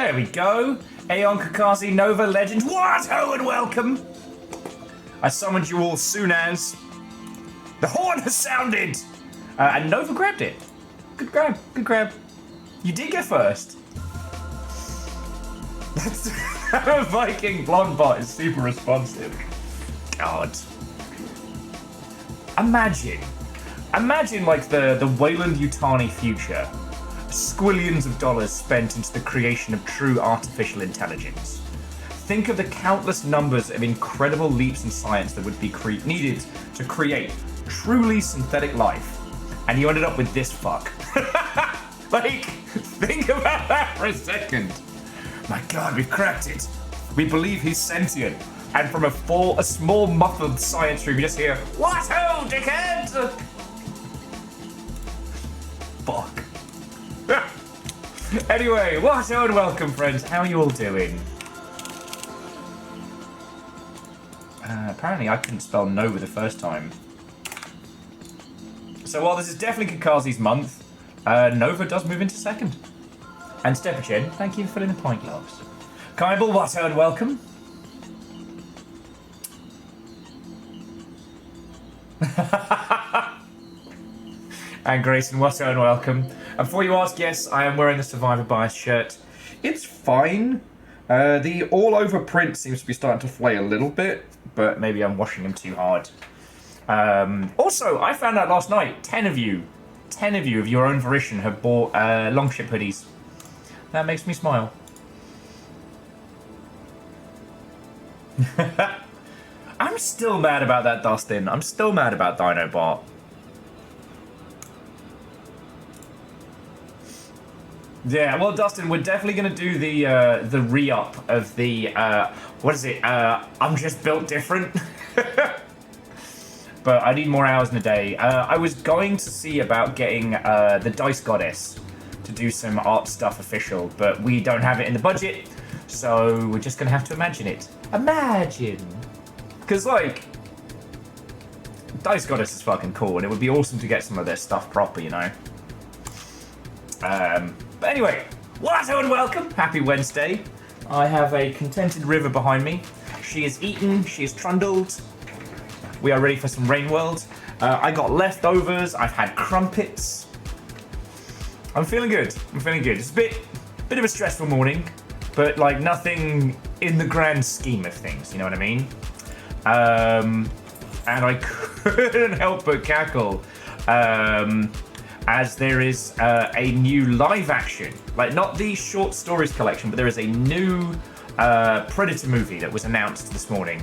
There we go. Aeon, Kakazi, Nova, Legend. What? Oh, and welcome. I summoned you all soon as the horn has sounded. And Nova grabbed it. Good grab. Good grab. You did get first. That's Viking blonde bot is super responsive. God. Imagine like the Wayland Yutani future. Squillions of dollars spent into the creation of true artificial intelligence. Think of the countless numbers of incredible leaps in science that would be needed to create truly synthetic life. And you ended up with this fuck. Like, think about that for a second. My God, we've cracked it. We believe he's sentient. And from a small muffled science room, you just hear, "What ho, dickhead!" Fuck. Anyway, what ho and welcome, friends. How are you all doing? Apparently I couldn't spell Nova the first time. So while this is definitely Kakazi's month, Nova does move into second. And Stepachen, thank you for filling the pint glass. Kybal, what ho and welcome. And Grayson, what ho and welcome. And before you ask, yes, I am wearing the Survivor Bias shirt. It's fine. The all-over print seems to be starting to flay a little bit, but maybe I'm washing them too hard. Also, I found out last night, 10 of you of your own volition have bought Longship hoodies. That makes me smile. I'm still mad about that, Dustin. I'm still mad about Dinobot. Yeah, well, Dustin, we're definitely going to do the re-up of the, what is it, I'm just built different. But I need more hours in a day. I was going to see about getting the Dice Goddess to do some art stuff official, but we don't have it in the budget, so we're just going to have to imagine it. Imagine! Because, like, Dice Goddess is fucking cool, and it would be awesome to get some of their stuff proper, you know? But anyway, what ho and welcome! Happy Wednesday. I have a contented river behind me. She is eaten, she is trundled. We are ready for some Rain World. I got leftovers, I've had crumpets. I'm feeling good, It's a bit of a stressful morning, but like nothing in the grand scheme of things, you know what I mean? And I couldn't help but cackle. As there is a new live action, like not the short stories collection, but there is a new Predator movie that was announced this morning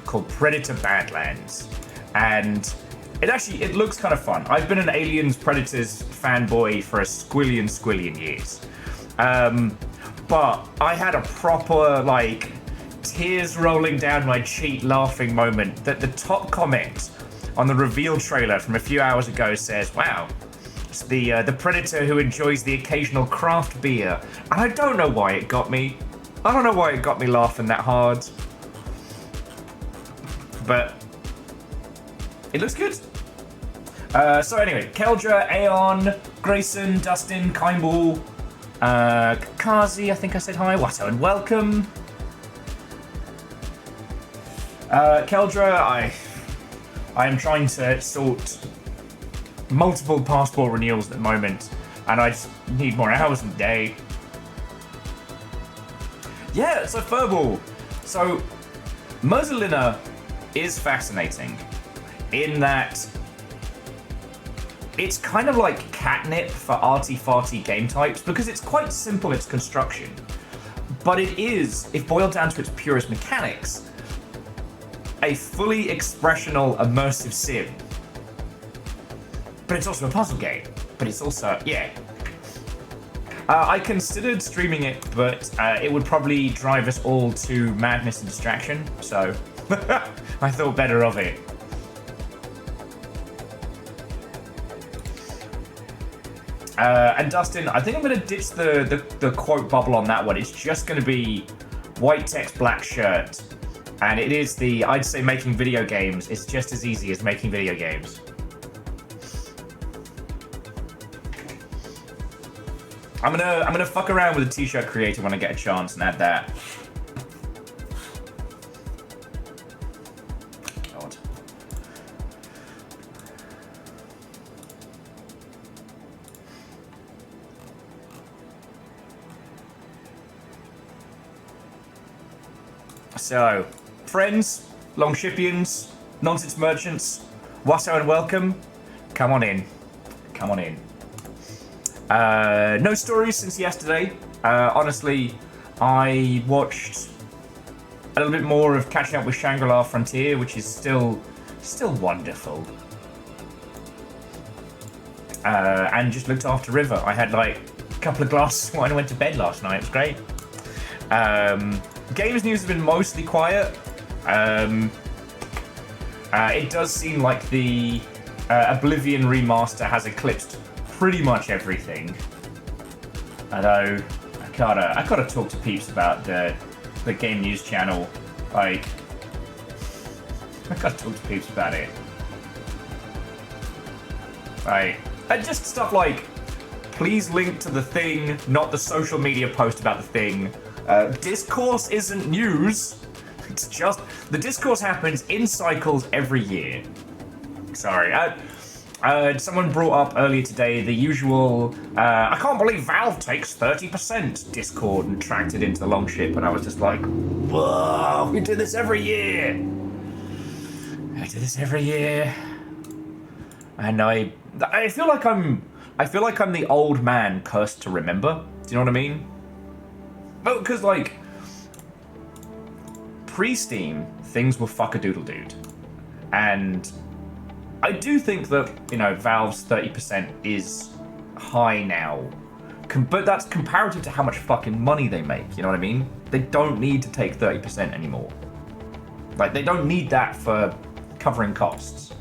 called Predator Badlands. And it looks kind of fun. I've been an Aliens Predators fanboy for a squillion years. But I had a proper, like, tears rolling down my cheek laughing moment that the top comment on the reveal trailer from a few hours ago says, "Wow, it's the Predator who enjoys the occasional craft beer." And I don't know why it got me. I don't know why it got me laughing that hard. But it looks good. So anyway, Keldra, Aeon, Grayson, Dustin, Kymble, Kazi, I think I said hi, what ho and welcome. Keldra, I am trying to sort multiple passport renewals at the moment, and I just need more hours in the day. Yeah, so Furball. So, Muzzlina is fascinating in that it's kind of like catnip for arty-farty game types because it's quite simple its construction, but it is, if boiled down to its purest mechanics, a fully expressional immersive sim. But it's also a puzzle game. But it's also, yeah. I considered streaming it, but it would probably drive us all to madness and distraction, so I thought better of it. And Dustin, I think I'm going to ditch the quote bubble on that one. It's just going to be white text, black shirt. And it is I'd say making video games is just as easy as making video games. I'm gonna fuck around with the t-shirt creator when I get a chance and add that. God. So, friends, Longshipians, nonsense merchants, wasso and welcome. Come on in. Come on in. No stories since yesterday. Honestly, I watched a little bit more of catching up with Shangri-La Frontier, which is still wonderful. And just looked after River. I had like a couple of glasses of wine and went to bed last night. It was great. Games news has been mostly quiet. It does seem like the Oblivion remaster has eclipsed pretty much everything. Although I gotta talk to peeps about the game news channel. Like, I gotta talk to peeps about it. Like, and just stuff like, please link to the thing, not the social media post about the thing. Discourse isn't news. It's just the discourse happens in cycles every year. Sorry. Someone brought up earlier today the usual, I can't believe Valve takes 30% Discord and tracked it into the Longship, and I was just like, whoa, we do this every year. I do this every year. And I feel like I'm the old man cursed to remember. Do you know what I mean? Well, because like pre-Steam, things were fuck-a-doodle-dude. And I do think that, you know, Valve's 30% is high now. But that's comparative to how much fucking money they make, you know what I mean? They don't need to take 30% anymore. Like, they don't need that for covering costs.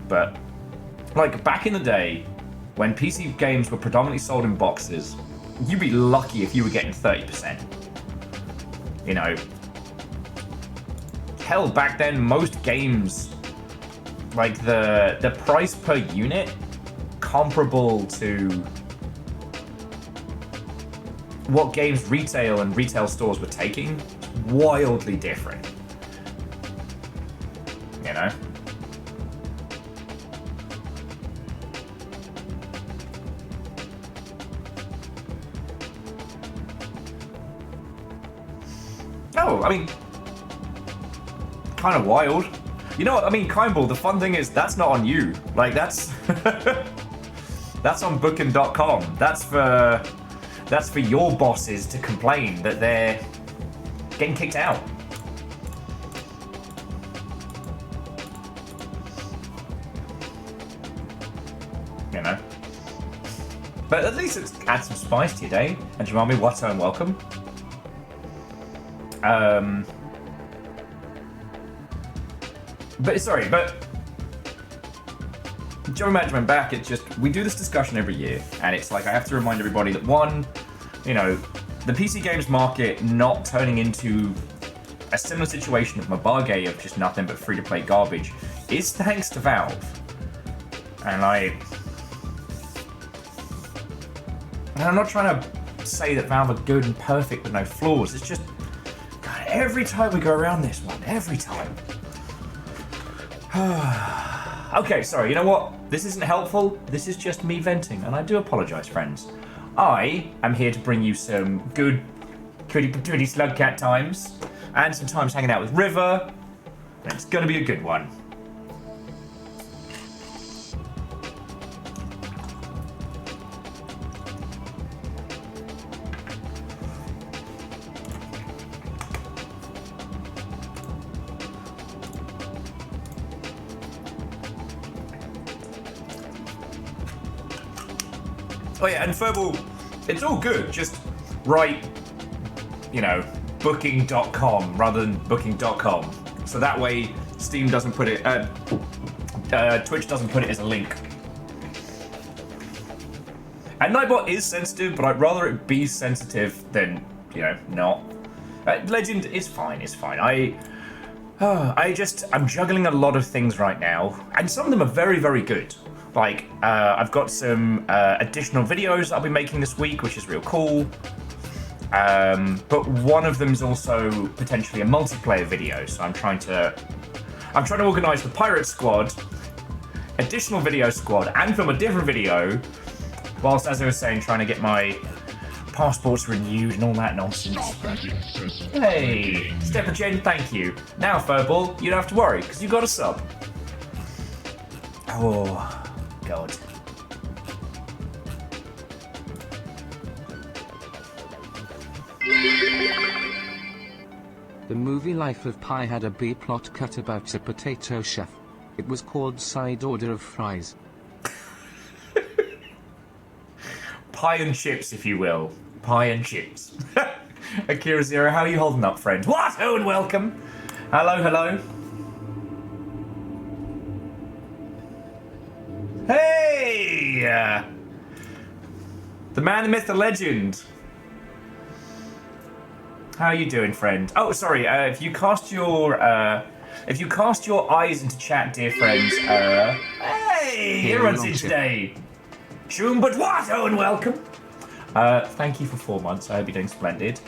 But, like, back in the day, when PC games were predominantly sold in boxes, you'd be lucky if you were getting 30%. You know, hell, back then, most games, like the price per unit comparable to what games retail and retail stores were taking, wildly different. You know? Oh, I mean, kind of wild. You know what, I mean, Kindball, the fun thing is, that's not on you. Like, that's... that's on booking.com. That's for your bosses to complain that they're getting kicked out. You know? But at least it's add some spice to your day. And Jamami, what's and welcome. But Joe Management back, it's just, we do this discussion every year, and it's like I have to remind everybody that one, you know, the PC games market not turning into a similar situation of Mabage of just nothing but free-to-play garbage is thanks to Valve. And I'm not trying to say that Valve are good and perfect with no flaws, it's just, God, every time we go around this one, every time. Okay, sorry, you know what? This isn't helpful. This is just me venting, and I do apologise, friends. I am here to bring you some good Twitty Slugcat times, and some times hanging out with River, and it's gonna be a good one. Oh yeah, and Furball, it's all good, just write, you know, booking.com rather than booking.com. So that way Steam doesn't put it, Twitch doesn't put it as a link. And Nightbot is sensitive, but I'd rather it be sensitive than, you know, not. Legend is fine, it's fine. I'm juggling a lot of things right now, and some of them are very, very good. Like, I've got some additional videos I'll be making this week, which is real cool. But one of them is also potentially a multiplayer video, so I'm trying to organize the Pirate Squad, additional video squad, and film a different video, whilst, as I was saying, trying to get my passports renewed and all that nonsense. Hey, Stepper Jen, thank you. Now, Furball, you don't have to worry, because you got a sub. Oh, God. The movie Life of Pi had a B-plot cut about a potato chef. It was called Side Order of Fries. Pie and chips, if you will. Pie and chips. Akira Zero, how are you holding up, friend? What? Oh, and welcome. Hello, hello. Hey! The man, the myth, the legend. How are you doing, friend? Oh, sorry. If you cast your eyes into chat, dear friends. Hey, everyone's in today. Shoom, but what? Oh, and welcome. Thank you for 4 months. I hope you're doing splendid.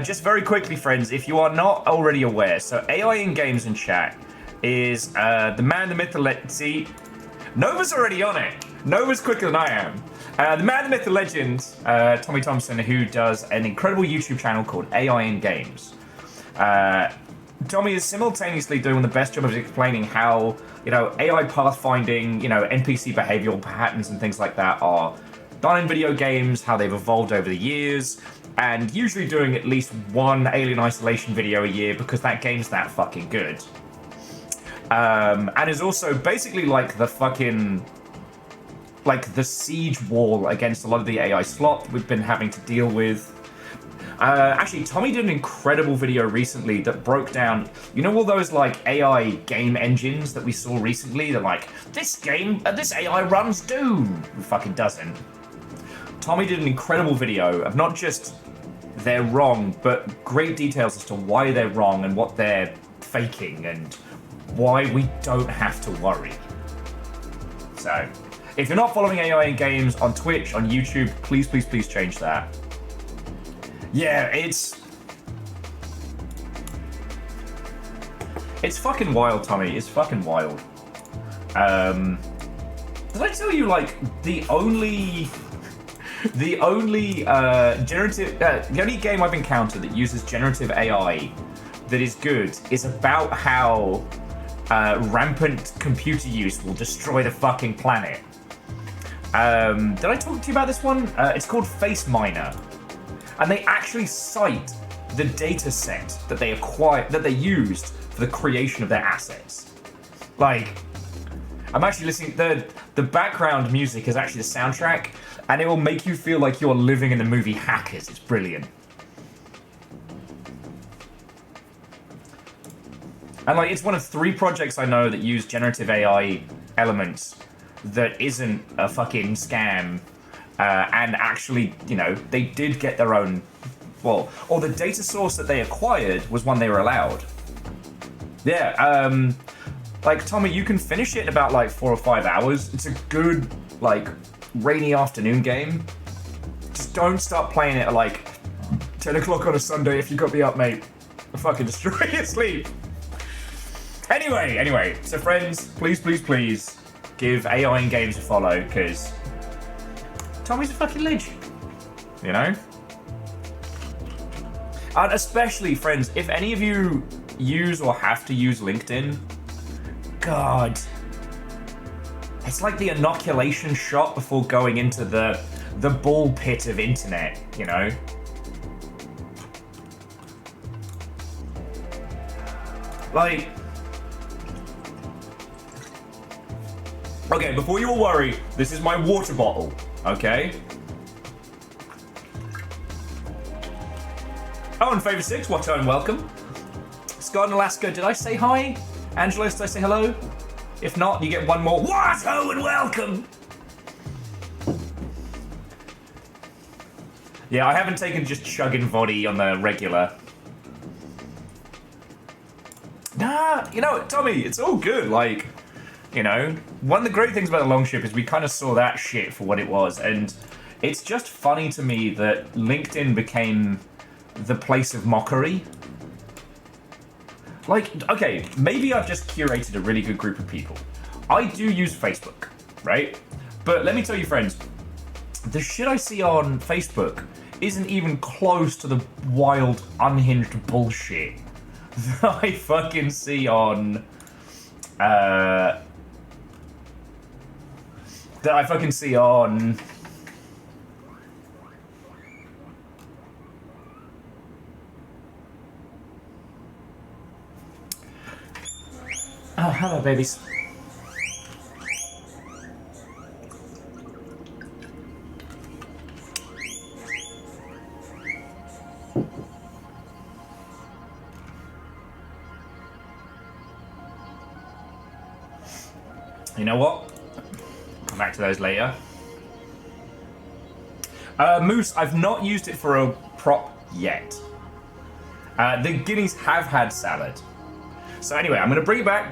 Just very quickly, friends, if you are not already aware, so AI in games and chat is the man, the myth, the legend. See, Nova's already on it. Nova's quicker than I am. The man, the myth, the legend, Tommy Thompson, who does an incredible YouTube channel called AI in Games. Tommy is simultaneously doing the best job of explaining how, AI pathfinding, NPC behavioral patterns and things like that are done in video games, how they've evolved over the years, and usually doing at least one Alien Isolation video a year because that game's that fucking good. And is also basically like the fucking... like the siege wall against a lot of the AI slop we've been having to deal with. Actually, Tommy did an incredible video recently that broke down, all those like AI game engines that we saw recently? They're like, this AI runs Doom. It fucking doesn't. Tommy did an incredible video of not just they're wrong, but great details as to why they're wrong and what they're faking and why we don't have to worry. So, if you're not following AI in Games on Twitch, on YouTube, please, please, please change that. Yeah, it's fucking wild, Tommy. It's fucking wild. Did I tell you, like, the only game I've encountered that uses generative AI that is good is about how rampant computer use will destroy the fucking planet. Did I talk to you about this one? It's called Face Miner, and they actually cite the data set that they acquired, that they used for the creation of their assets. Like, I'm actually listening. The background music is actually the soundtrack, and it will make you feel like you're living in the movie Hackers. It's brilliant. And like, it's one of 3 projects I know that use generative AI elements that isn't a fucking scam, and actually, they did get their own, or the data source that they acquired was one they were allowed. Yeah, like, Tommy, you can finish it in about, like, 4 or 5 hours. It's a good, like, rainy afternoon game. Just don't start playing it at, like, 10 o'clock on a Sunday if you got me up, mate. I'll fucking destroy your sleep. Anyway, so friends, please, please, please, give AI in Games a follow, because Tommy's a fucking legend, And especially, friends, if any of you use or have to use LinkedIn, God, it's like the inoculation shot before going into the bull pit of internet, Like... Okay, before you all worry, this is my water bottle, okay? Oh, and Favor 6, what and welcome. Scott in Alaska, did I say hi? Angelos, did I say hello? If not, you get one more. What? Oh, and welcome! Yeah, I haven't taken just chugging voddy on the regular. Nah, Tommy, it's all good, like... You know, one of the great things about the Longship is we kind of saw that shit for what it was, and it's just funny to me that LinkedIn became the place of mockery. Like, okay, maybe I've just curated a really good group of people. I do use Facebook, right? But let me tell you, friends, the shit I see on Facebook isn't even close to the wild, unhinged bullshit that I fucking see on, Oh, hello, babies. You know what? Come back to those later. Moose, I've not used it for a prop yet. The guineas have had salad. So anyway, I'm going to bring it back.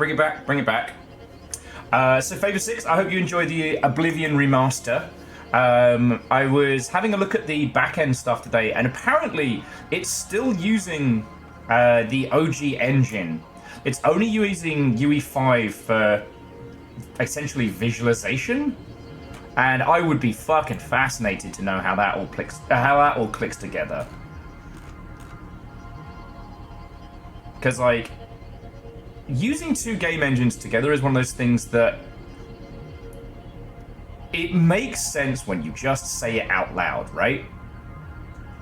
So Favor 6, I hope you enjoy the Oblivion remaster. I was having a look at the back-end stuff today, and apparently it's still using the OG engine. It's only using UE5 for essentially visualization, and I would be fucking fascinated to know how that all clicks together. Because like, using two game engines together is one of those things that it makes sense when you just say it out loud, right?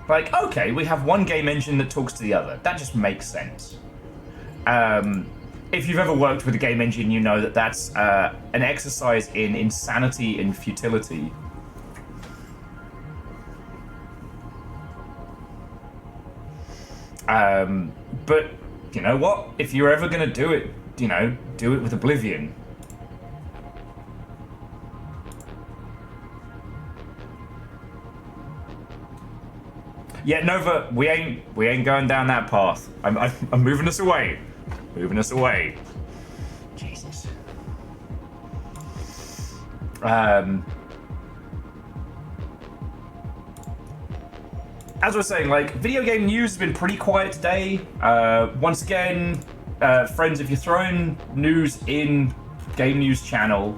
Like, okay, we have one game engine that talks to the other. That just makes sense. If you've ever worked with a game engine, you know that that's an exercise in insanity and futility. But you know what? If you're ever going to do it, you know, do it with Oblivion. Yeah, Nova, we ain't going down that path. I'm moving us away. Moving us away. Jesus. As I was saying, like, video game news has been pretty quiet today. Once again, friends, if you're throwing news in Game News channel,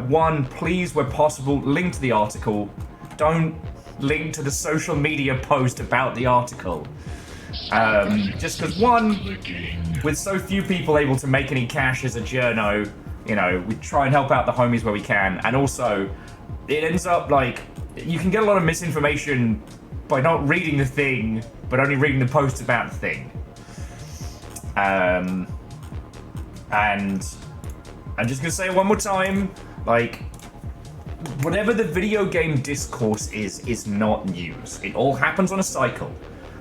one, please, where possible, link to the article. Don't link to the social media post about the article. Just because, one, with so few people able to make any cash as a journo, you know, we try and help out the homies where we can. And also, it ends up, like, you can get a lot of misinformation by not reading the thing, but only reading the posts about the thing. And I'm just gonna say it one more time, like, whatever the video game discourse is not news. It all happens on a cycle.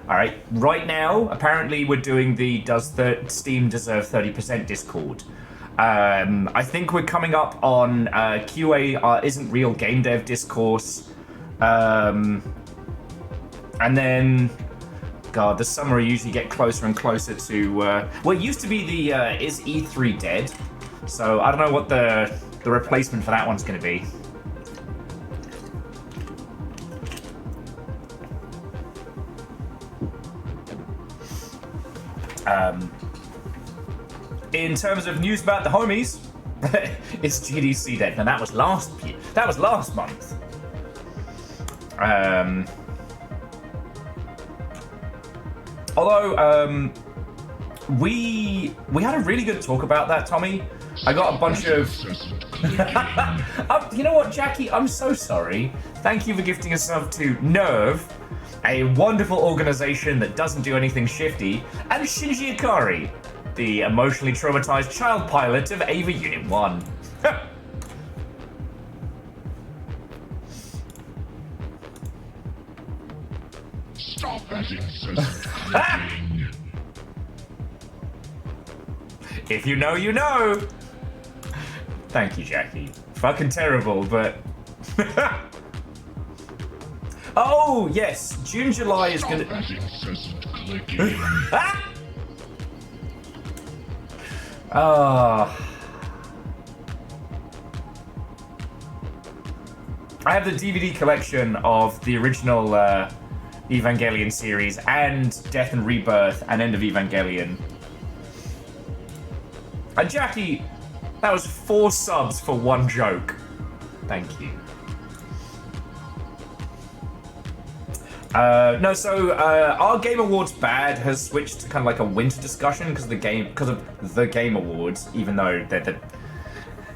Alright, right now, apparently we're doing the Does Steam Deserve 30% Discord. I think we're coming up on QA Isn't Real Game Dev discourse. And then, God, the summer we usually get closer and closer to, well, it used to be the Is E3 Dead? So I don't know what the replacement for that one's going to be. In terms of news about the homies, it's GDC Dead. Now that was last month. Although, we had a really good talk about that, Tommy. I got a bunch of... you know what, Jackie? I'm so sorry. Thank you for gifting us up to Nerve, a wonderful organization that doesn't do anything shifty, and Shinji Ikari, the emotionally traumatized child pilot of Ava Unit 1. Stop that incessant clicking. If you know, you know. Thank you, Jackie. Fucking terrible, but... Oh, yes. June, July is gonna... Stop that incessant clicking. I have the DVD collection of the original Evangelion series and Death and Rebirth and End of Evangelion. And Jackie, that was 4 subs for 1 joke. Thank you. Our Game Awards bad has switched to kind of like a winter discussion because of the Game Awards, even though they're the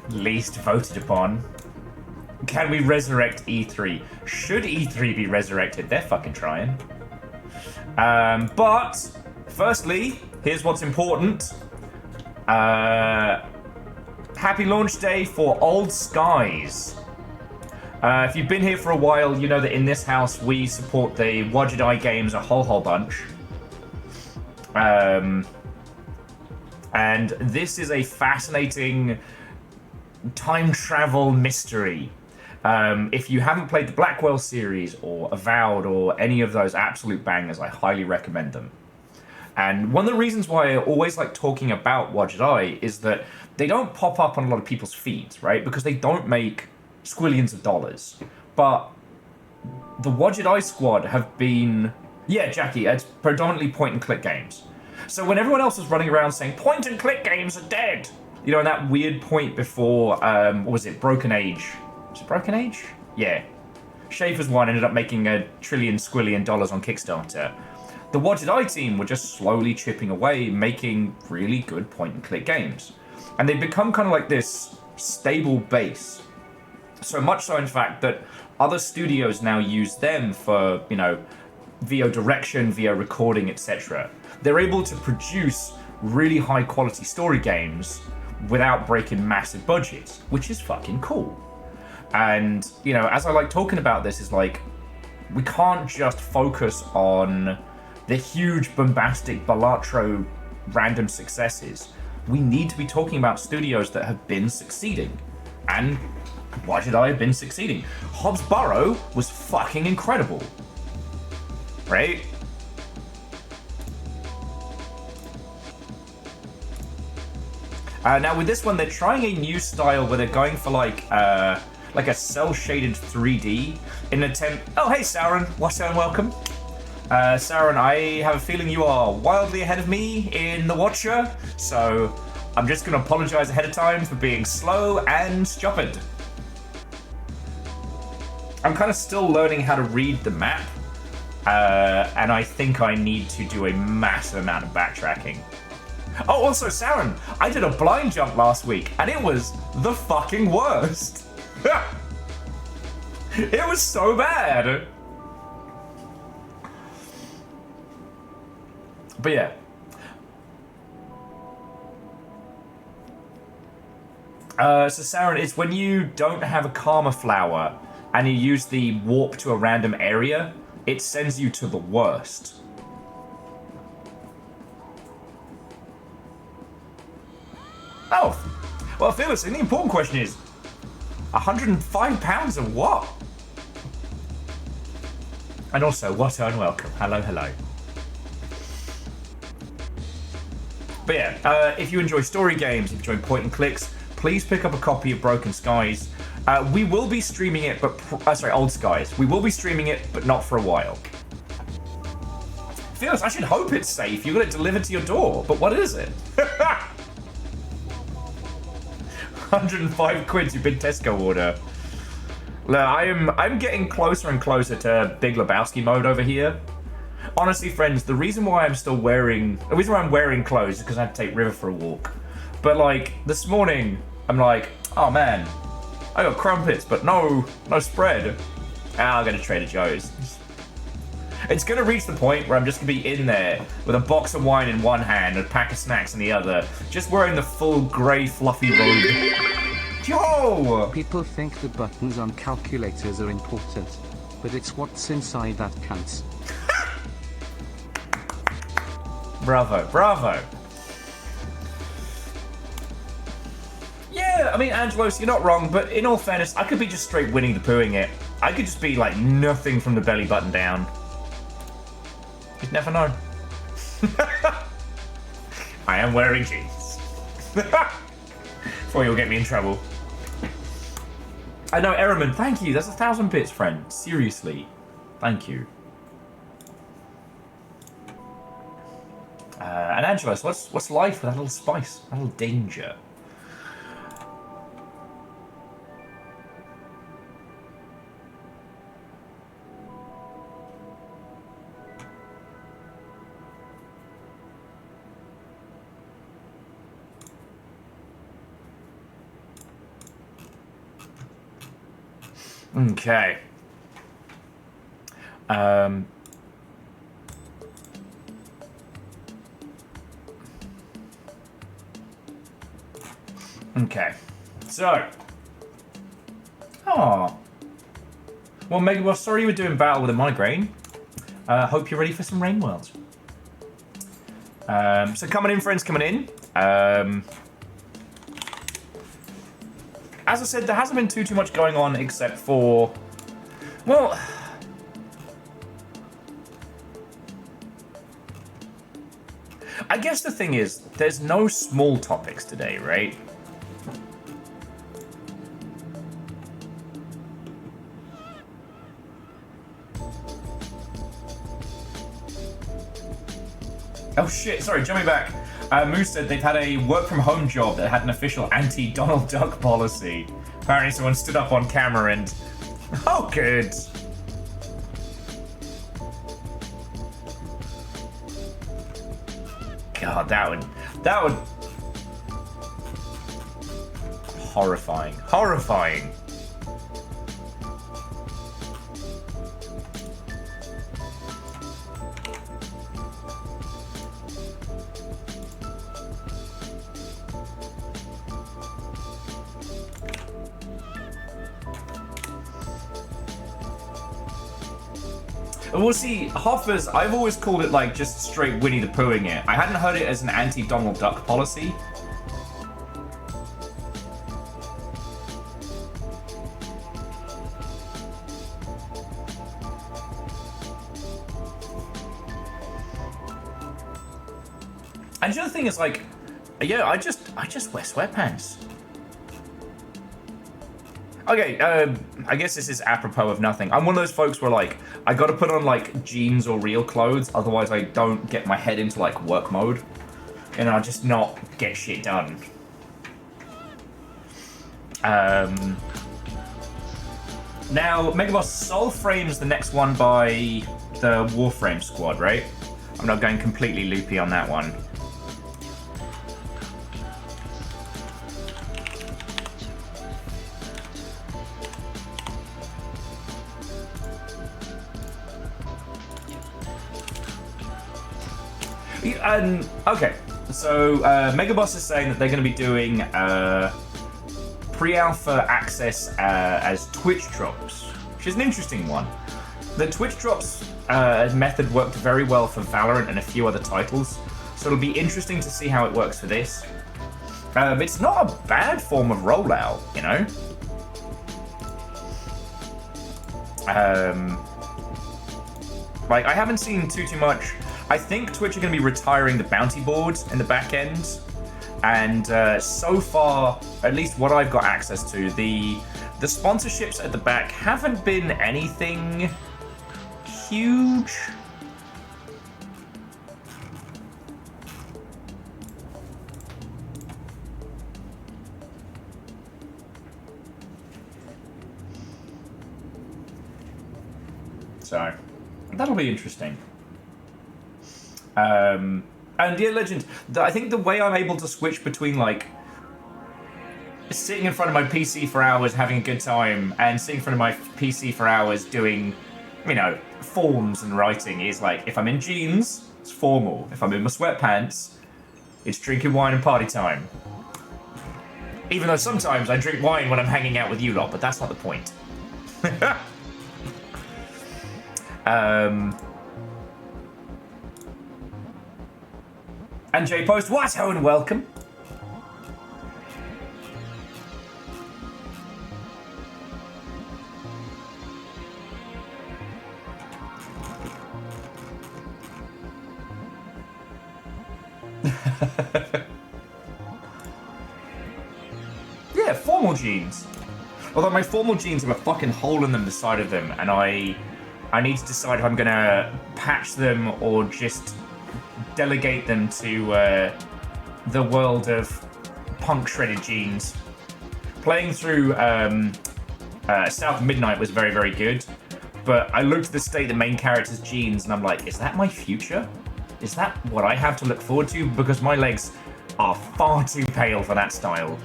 least voted upon. Can we resurrect E3? Should E3 be resurrected? They're fucking trying. But firstly, here's what's important. Happy launch day for Old Skies. If you've been here for a while, you know that in this house we support the Wajidai games a whole bunch. And this is a fascinating time travel mystery. If you haven't played the Blackwell series or Avowed or any of those absolute bangers, I highly recommend them. And one of the reasons why I always like talking about Wajidai is that they don't pop up on a lot of people's feeds, right? Because they don't make squillions of dollars. But the Wajidai squad have been... Yeah, Jackie, it's predominantly point-and-click games. So when everyone else is running around saying, point-and-click games are dead, you know, in that weird point before, what was it, Broken Age? Was it Broken Age? Yeah. Schaefer's one ended up making $1 trillion squillion on Kickstarter. The Wajidai team were just slowly chipping away, making really good point-and-click games. And they've become kind of like this stable base. So much so, in fact, that other studios now use them for, you know, VO direction, VO recording, etc. They're able to produce really high-quality story games without breaking massive budgets, which is fucking cool. And, you know, as I like talking about this, is like, we can't just focus on the huge, bombastic, Balatro random successes. We need to be talking about studios that have been succeeding. And why should I have been succeeding? Hobbs Burrow was fucking incredible. Right? Now with this one, they're trying a new style where they're going for like a cel-shaded 3D in an attempt... Oh, hey, Sauron. What's up, welcome. Sauron, I have a feeling you are wildly ahead of me in The Watcher, so I'm just going to apologize ahead of time for being slow and stupid. I'm kind of still learning how to read the map, and I think I need to do a massive amount of backtracking. Oh, also, Sauron, I did a blind jump last week, and it was the fucking worst. It was so bad. But yeah. So Sauron, it's when you don't have a karma flower and you use the warp to a random area, it sends you to the worst. Oh, well, Phyllis, and the important question is, 105 pounds of what? And also, what unwelcome. Hello, hello. But yeah, if you enjoy story games, if you enjoy point and clicks, please pick up a copy of Broken Skies. We will be streaming it, but Old Skies. We will be streaming it, but not for a while. Phyllis, I should hope it's safe. You got it delivered to your door, but what is it? 105 quid, you big Tesco order. Look, I'm getting closer and closer to Big Lebowski mode over here. Honestly, friends, the reason why I'm wearing clothes is because I had to take River for a walk. But like this morning, I'm like, oh man, I got crumpets, but no spread. I'll go to Trader Joe's. It's gonna reach the point where I'm just gonna be in there with a box of wine in one hand and a pack of snacks in the other, just wearing the full grey fluffy robe. Yo! People think the buttons on calculators are important, but it's what's inside that counts. Bravo, bravo. Yeah, I mean, Angelos, you're not wrong, but in all fairness, I could be just straight Winnie the Poohing it. I could just be like nothing from the belly button down. You'd never know. I am wearing jeans. Before you'll get me in trouble. I know, Ehrman, thank you. That's 1,000 bits, friend. Seriously. Thank you. And Angela, so what's life with that little spice? That little danger? Okay. Okay. So. Oh. Well, Megan, well, sorry you were doing battle with a migraine. Hope you're ready for some Rain Worlds. So coming in, friends, coming in. As I said, there hasn't been too much going on except for, well, I guess the thing is, there's no small topics today, right? Oh shit, sorry, jumping back. Moose said they've had a work-from-home job that had an official anti-Donald Duck policy. Apparently someone stood up on camera and... Oh, good. God, that would... Horrifying. Horrifying. We'll see, Hoffers, I've always called it like just straight Winnie the Poohing it. I hadn't heard it as an anti-Donald Duck policy. And the other thing is like, yeah, I just wear sweatpants. Okay, I guess this is apropos of nothing. I'm one of those folks where, like, I gotta put on, like, jeans or real clothes, otherwise I don't get my head into, like, work mode. And I just not get shit done. Now, Megaboss Soul Frame's the next one by the Warframe squad, right? I'm not going completely loopy on that one. Okay, so Megaboss is saying that they're going to be doing pre-alpha access as Twitch drops, which is an interesting one. The Twitch drops method worked very well for Valorant and a few other titles, so it'll be interesting to see how it works for this. It's not a bad form of rollout, you know? Like, I haven't seen too much. I think Twitch are going to be retiring the bounty boards in the back end, and so far, at least what I've got access to, the sponsorships at the back haven't been anything huge. So, that'll be interesting. And yeah, Legend, I think the way I'm able to switch between, like, sitting in front of my PC for hours having a good time and sitting in front of my PC for hours doing, you know, forms and writing is, like, if I'm in jeans, it's formal. If I'm in my sweatpants, it's drinking wine and party time. Even though sometimes I drink wine when I'm hanging out with you lot, but that's not the point. And J Post, what ho and welcome. Yeah, formal jeans. Although my formal jeans have a fucking hole in them, the side of them, and I need to decide if I'm gonna patch them or just delegate them to the world of punk shredded jeans. Playing through South Midnight was very, very good, but I looked at the state of the main character's jeans and I'm like, is that my future? Is that what I have to look forward to? Because my legs are far too pale for that style.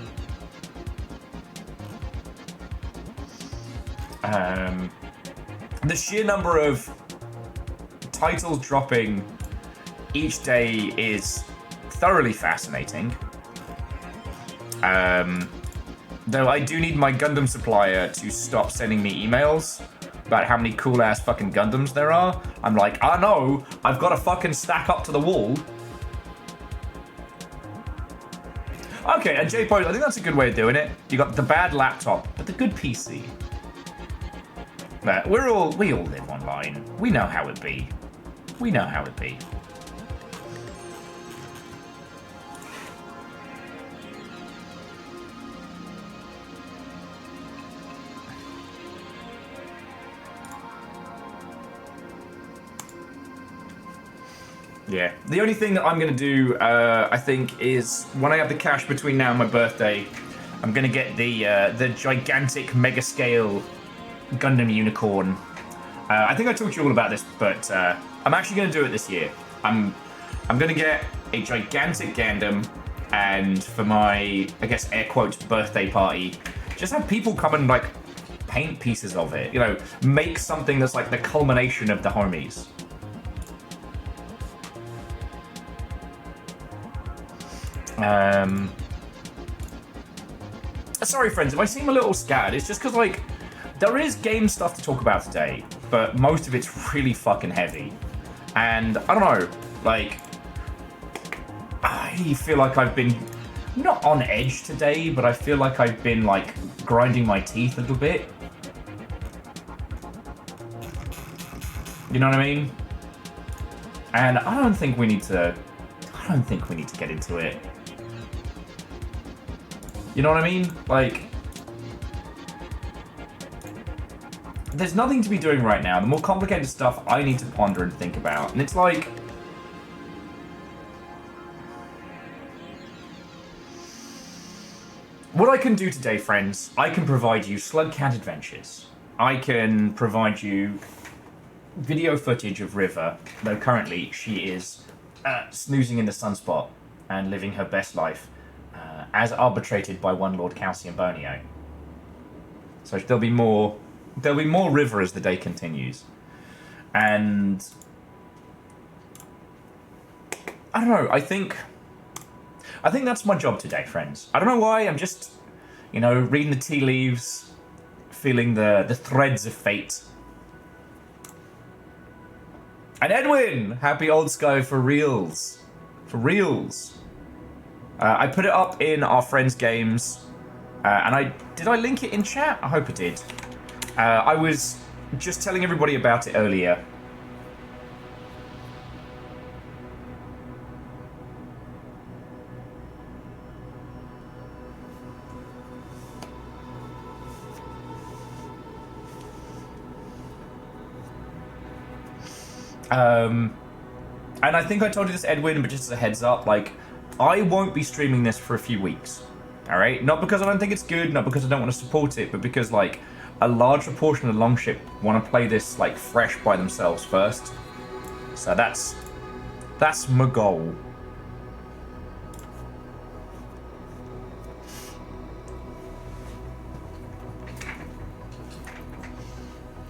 The sheer number of titles dropping each day is thoroughly fascinating. Though I do need my Gundam supplier to stop sending me emails about how many cool-ass fucking Gundams there are. I'm like, I know, I've got a fucking stack up to the wall. Okay, and J-Pose, I think that's a good way of doing it. You got the bad laptop, but the good PC. We all live online. We know how it be. We know how it be. Yeah. The only thing that I'm going to do, I think, is when I have the cash between now and my birthday, I'm going to get the gigantic mega scale Gundam unicorn. I think I talked to you all about this, but I'm actually going to do it this year. I'm going to get a gigantic Gundam, and for my, I guess, air quotes, birthday party, just have people come and like paint pieces of it. You know, make something that's like the culmination of the homies. Sorry friends, if I seem a little scattered, it's just because like there is game stuff to talk about today, but most of it's really fucking heavy. And I don't know, like I feel like I've been not on edge today, but I feel like I've been like grinding my teeth a little bit. You know what I mean? And I don't think we need to get into it. You know what I mean? Like, there's nothing to be doing right now. The more complicated stuff I need to ponder and think about. And it's like, what I can do today, friends, I can provide you Slugcat adventures. I can provide you video footage of River, though currently she is snoozing in the sunspot and living her best life. As arbitrated by one Lord Calcium Bonio. So there'll be more River as the day continues. And I don't know, I think that's my job today, friends. I don't know why, I'm just, you know, reading the tea leaves, feeling the threads of fate. And Edwin! Happy Old Sky for reals. For reals. I put it up in our friends' games, and did I link it in chat? I hope I did. I was just telling everybody about it earlier. And I think I told you this, Edwin, but just as a heads up, like, I won't be streaming this for a few weeks, alright? Not because I don't think it's good, not because I don't want to support it, but because, like, a large proportion of the Longship want to play this, like, fresh by themselves first. So that's my goal.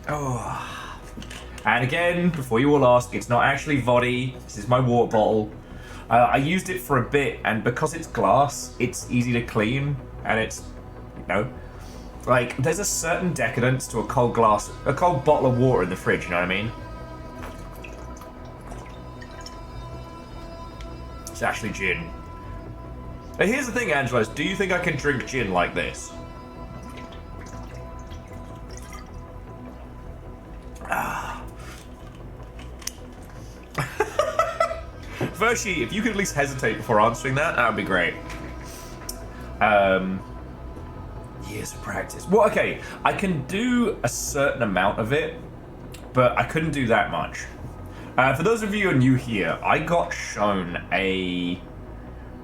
Oh. And again, before you all ask, it's not actually Voddy, this is my water bottle. I used it for a bit, and because it's glass, it's easy to clean, and it's, you know, like, there's a certain decadence to a cold bottle of water in the fridge, you know what I mean? It's actually gin. Now here's the thing, Angela, do you think I can drink gin like this? Vershi, if you could at least hesitate before answering that, that would be great. Yeah, years of practice. Well, okay, I can do a certain amount of it, but I couldn't do that much. For those of you who are new here, I got shown a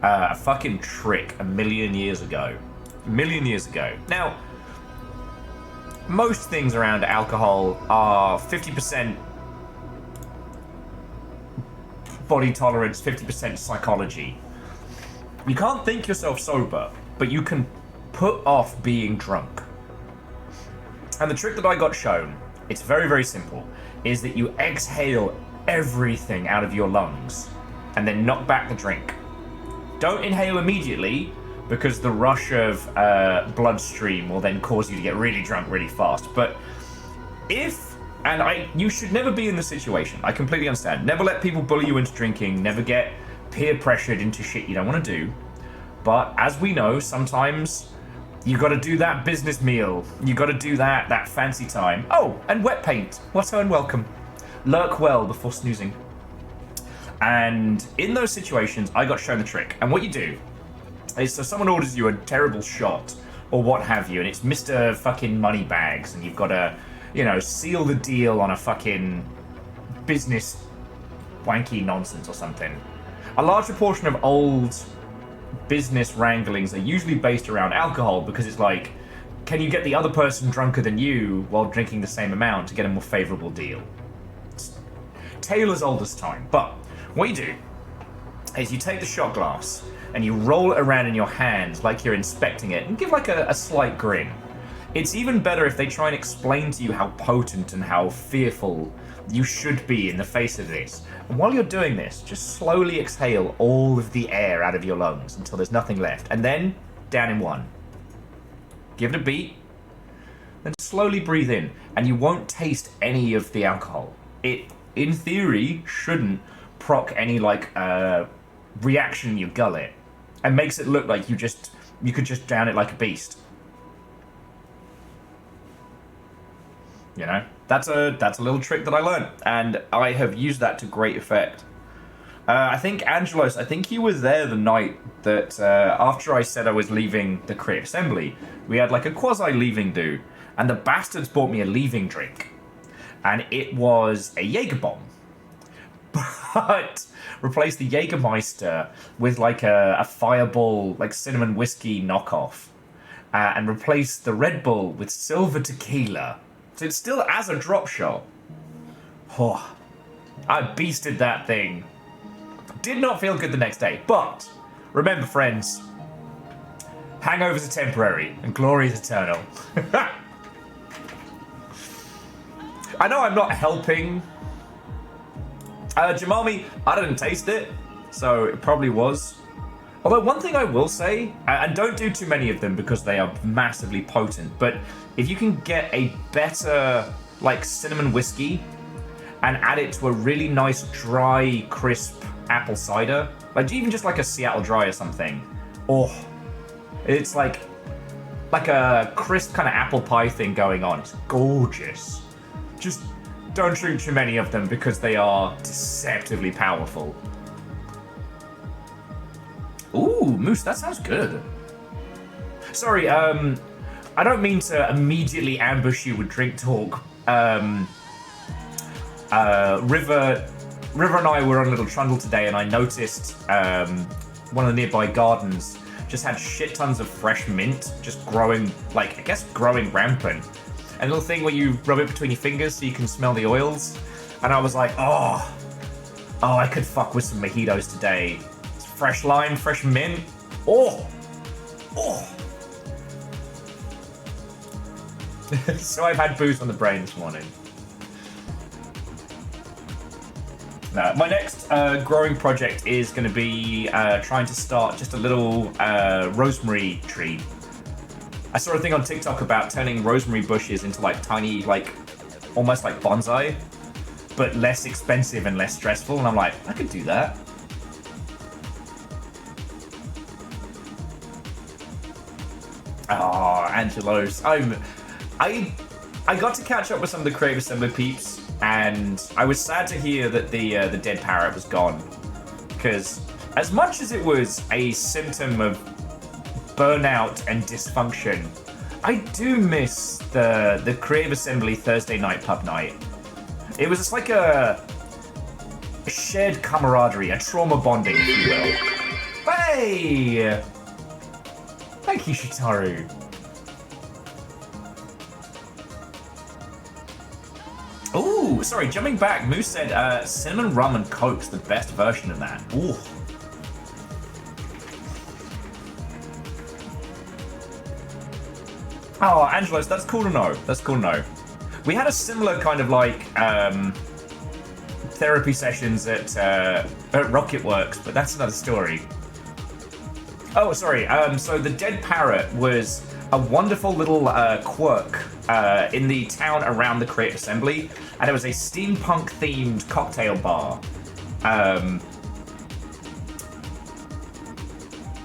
fucking trick a million years ago. Now, most things around alcohol are 50% body tolerance, 50% psychology. You can't think yourself sober, but you can put off being drunk. And the trick that I got shown, it's very, very simple, is that you exhale everything out of your lungs and then knock back the drink. Don't inhale immediately, because the rush of bloodstream will then cause you to get really drunk really fast. But you should never be in this situation. I completely understand. Never let people bully you into drinking. Never get peer pressured into shit you don't want to do. But as we know, sometimes you got to do that business meal. You got to do that fancy time. Oh, and wet paint. What unwelcome. Lurk well before snoozing. And in those situations, I got shown the trick. And what you do is, so someone orders you a terrible shot or what have you, and it's Mr. fucking Moneybags, and you've got to, seal the deal on a fucking business wanky nonsense or something. A large proportion of old business wranglings are usually based around alcohol, because it's like, can you get the other person drunker than you while drinking the same amount to get a more favorable deal? It's tale as old as time. But what you do is you take the shot glass and you roll it around in your hand like you're inspecting it and give like a slight grin. It's even better if they try and explain to you how potent and how fearful you should be in the face of this. And while you're doing this, just slowly exhale all of the air out of your lungs until there's nothing left. And then down in one. Give it a beat. Then slowly breathe in. And you won't taste any of the alcohol. It, in theory, shouldn't proc any reaction in your gullet. And makes it look like you could just down it like a beast. That's a little trick that I learned, and I have used that to great effect. I think Angelos, you were there the night that after I said I was leaving the Creative Assembly, we had like a quasi leaving do, and the bastards bought me a leaving drink, and it was a Jaeger bomb, but replaced the Jägermeister with like a Fireball, like cinnamon whiskey knockoff, and replaced the Red Bull with silver tequila. So it's still as a drop shot. Oh, I beasted that thing. Did not feel good the next day, but remember, friends, hangovers are temporary and glory is eternal. I know I'm not helping. Jamami, I didn't taste it, so it probably was. Although one thing I will say, and don't do too many of them because they are massively potent, but if you can get a better like cinnamon whiskey and add it to a really nice dry, crisp apple cider, like even just like a Seattle Dry or something, it's like a crisp kind of apple pie thing going on. It's gorgeous. Just don't drink too many of them because they are deceptively powerful. Ooh, Moose, that sounds good. Sorry, I don't mean to immediately ambush you with drink talk. River and I were on a little trundle today, and I noticed one of the nearby gardens just had shit tons of fresh mint just growing, growing rampant. A little thing where you rub it between your fingers so you can smell the oils. And I was like, oh, I could fuck with some mojitos today. Fresh lime, fresh mint. Oh. So I've had booze on the brain this morning. My next growing project is going to be trying to start just a little rosemary tree. I saw a thing on TikTok about turning rosemary bushes into like tiny, almost like bonsai, but less expensive and less stressful. And I'm like, I could do that. Oh, Angelos. I got to catch up with some of the Creative Assembly peeps, and I was sad to hear that the dead parrot was gone. Because as much as it was a symptom of burnout and dysfunction, I do miss the Creative Assembly Thursday night pub night. It was just like a shared camaraderie, a trauma bonding, if you will. Hey! Thank you, Shitaru. Ooh, sorry, jumping back, Moose said cinnamon rum and coke's the best version of that. Ooh. Oh, Angelos, that's cool to know. That's cool to know. We had a similar kind of like therapy sessions at Rocket Works, but that's another story. Oh, sorry. So the dead parrot was a wonderful little quirk in the town around the Creative Assembly, and it was a steampunk-themed cocktail bar. And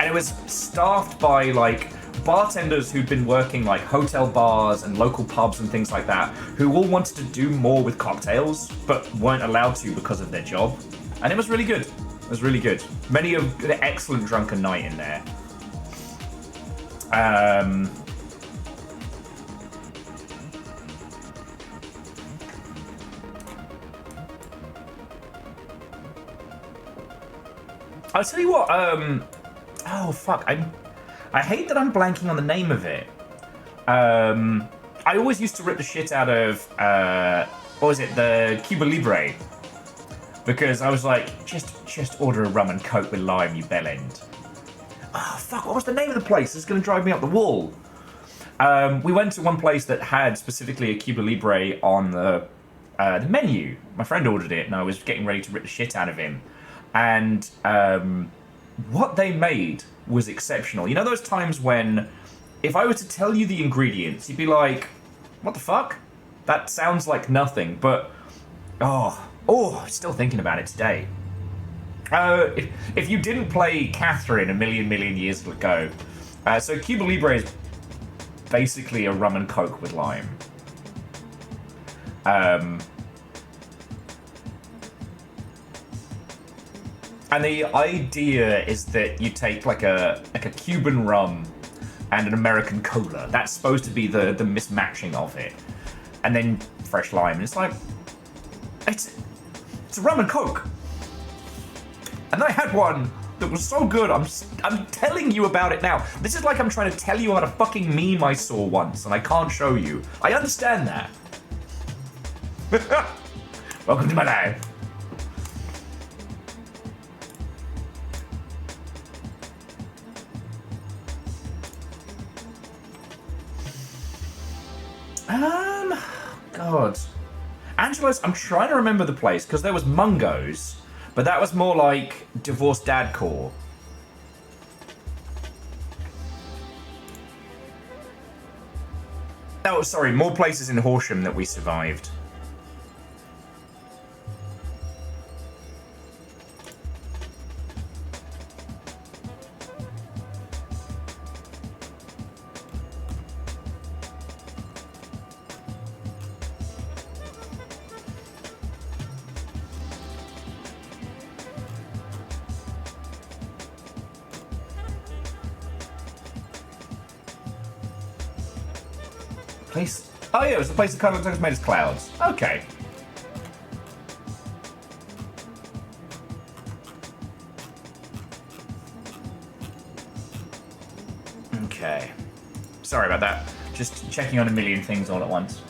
it was staffed by like bartenders who'd been working like hotel bars and local pubs and things like that, who all wanted to do more with cocktails, but weren't allowed to because of their job. And it was really good. It was really good. Many of the excellent drunken night in there. I'll tell you what, oh fuck, I hate that I'm blanking on the name of it. I always used to rip the shit out of, what was it, the Cuba Libre. Because I was like, just order a rum and coke with lime, you bellend. Oh fuck, what was the name of the place? This is going to drive me up the wall. We went to one place that had specifically a Cuba Libre on the menu. My friend ordered it and I was getting ready to rip the shit out of him. And what they made was exceptional. You know those times when, if I were to tell you the ingredients, you'd be like, what the fuck? That sounds like nothing, but, still thinking about it today. If you didn't play Catherine a million years ago, so Cuba Libre is basically a rum and coke with lime. And the idea is that you take like a Cuban rum and an American cola. That's supposed to be the mismatching of it, and then fresh lime. And it's like it's a rum and coke. And I had one that was so good. I'm telling you about it now. This is like I'm trying to tell you about a fucking meme I saw once and I can't show you. I understand that. Welcome to my life. God. Angelos, I'm trying to remember the place, because there was Mungo's, but that was more like divorced dadcore. Oh, sorry, more places in Horsham that we survived. Place? Oh yeah, it was the place that kind of looks like it's made of clouds. Okay. Okay. Sorry about that. Just checking on a million things all at once.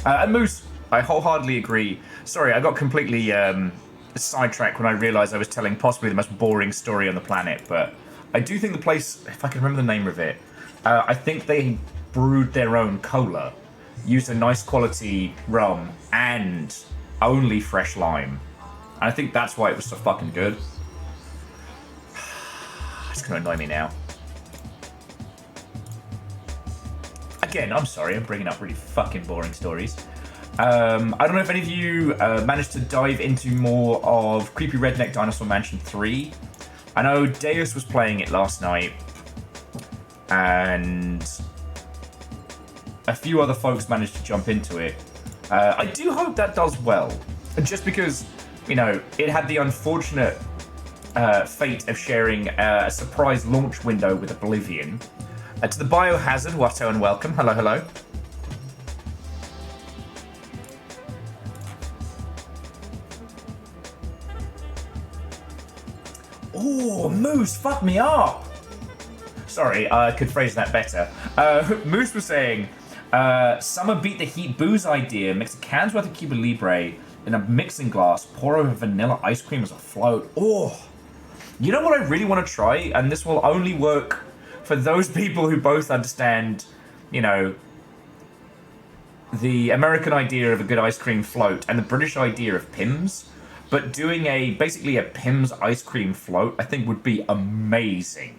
And Moose, I wholeheartedly agree. Sorry, I got completely sidetracked when I realised I was telling possibly the most boring story on the planet, but I do think the place, if I can remember the name of it, I think they brewed their own cola, used a nice quality rum, and only fresh lime. And I think that's why it was so fucking good. It's gonna annoy me now. Again, I'm sorry, I'm bringing up really fucking boring stories. I don't know if any of you managed to dive into more of Creepy Redneck Dinosaur Mansion 3. I know Deus was playing it last night, and a few other folks managed to jump into it. I do hope that does well, just because you know, it had the unfortunate fate of sharing a surprise launch window with Oblivion. To the Biohazard, Watto and welcome. Hello, hello. Oh, Moose, fuck me up. Sorry, I could phrase that better. Moose was saying, Summer beat the heat booze idea, mix a can's worth of Cuba Libre in a mixing glass, pour over vanilla ice cream as a float. Oh, you know what I really want to try? And this will only work for those people who both understand, you know, the American idea of a good ice cream float and the British idea of Pimm's. But doing basically a Pimm's ice cream float, I think would be amazing.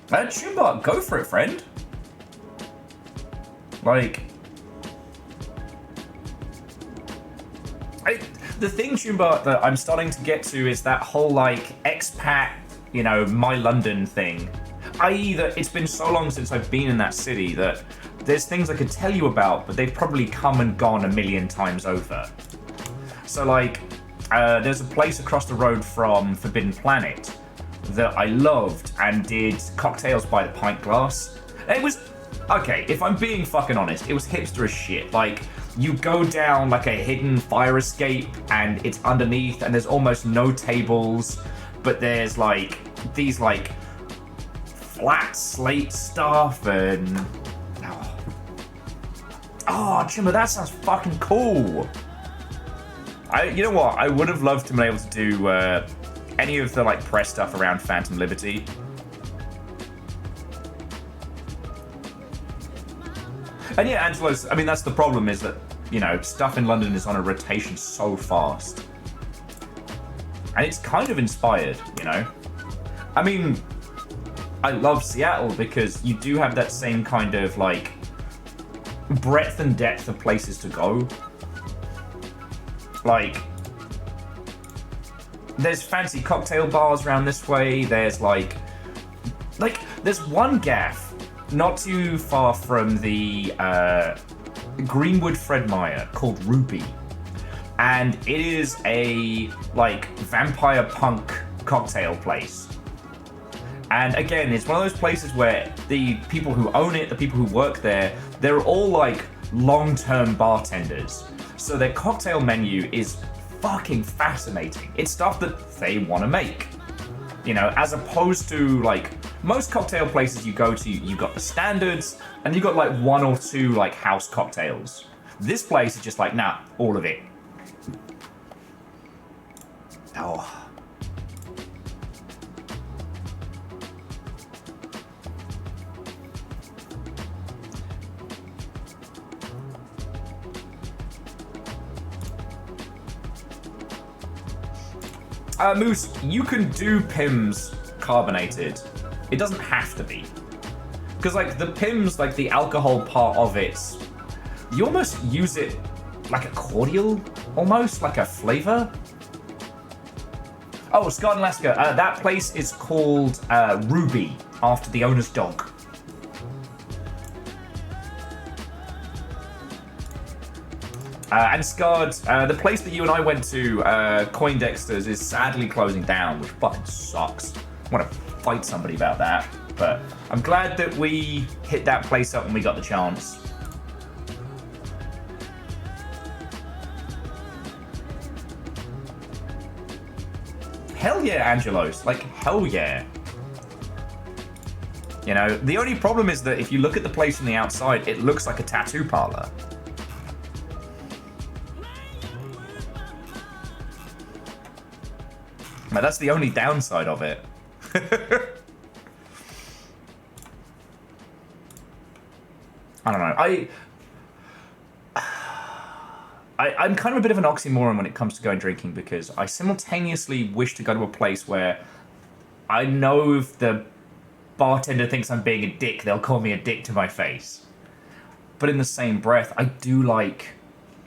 Chumbart, go for it, friend. Like, the thing, Chumbart, that I'm starting to get to is that whole, like, expat, you know, my London thing. I.e. that it's been so long since I've been in that city that there's things I could tell you about, but they've probably come and gone a million times over. So, like, there's a place across the road from Forbidden Planet that I loved and did cocktails by the pint glass. It was, okay, if I'm being fucking honest, it was hipster as shit. Like, you go down like a hidden fire escape and it's underneath and there's almost no tables, but there's like these like flat slate stuff and oh Chimba, that sounds fucking cool. You know what, I would have loved to be able to do any of the like press stuff around Phantom Liberty. And yeah, Angelo's, I mean, that's the problem, is that, you know, stuff in London is on a rotation so fast. And it's kind of inspired, you know? I mean, I love Seattle because you do have that same kind of, like, breadth and depth of places to go. Like, there's fancy cocktail bars around this way, there's, like, there's one gaff not too far from the Greenwood Fred Meyer called Ruby, and it is a like vampire punk cocktail place. And again, it's one of those places where the people who own it, the people who work there, they're all like long-term bartenders, so their cocktail menu is fucking fascinating. It's stuff that they want to make, you know, as opposed to like most cocktail places you go to, you got the standards and you got like one or two like house cocktails. This place is just like, nah, all of it. Oh. Moose, you can do Pimm's carbonated. It doesn't have to be. Because, like, the Pimm's, like, the alcohol part of it, you almost use it like a cordial, almost, like a flavor. Oh, Scott and Alaska, that place is called Ruby, after the owner's dog. And Scud, the place that you and I went to, Coindexter's, is sadly closing down, which fucking sucks. I want to fight somebody about that, but I'm glad that we hit that place up when we got the chance. Hell yeah, Angelos. Like, hell yeah. You know, the only problem is that if you look at the place from the outside, it looks like a tattoo parlor. But that's the only downside of it. I don't know. I'm kind of a bit of an oxymoron when it comes to going drinking, because I simultaneously wish to go to a place where I know if the bartender thinks I'm being a dick, they'll call me a dick to my face. But in the same breath, I do like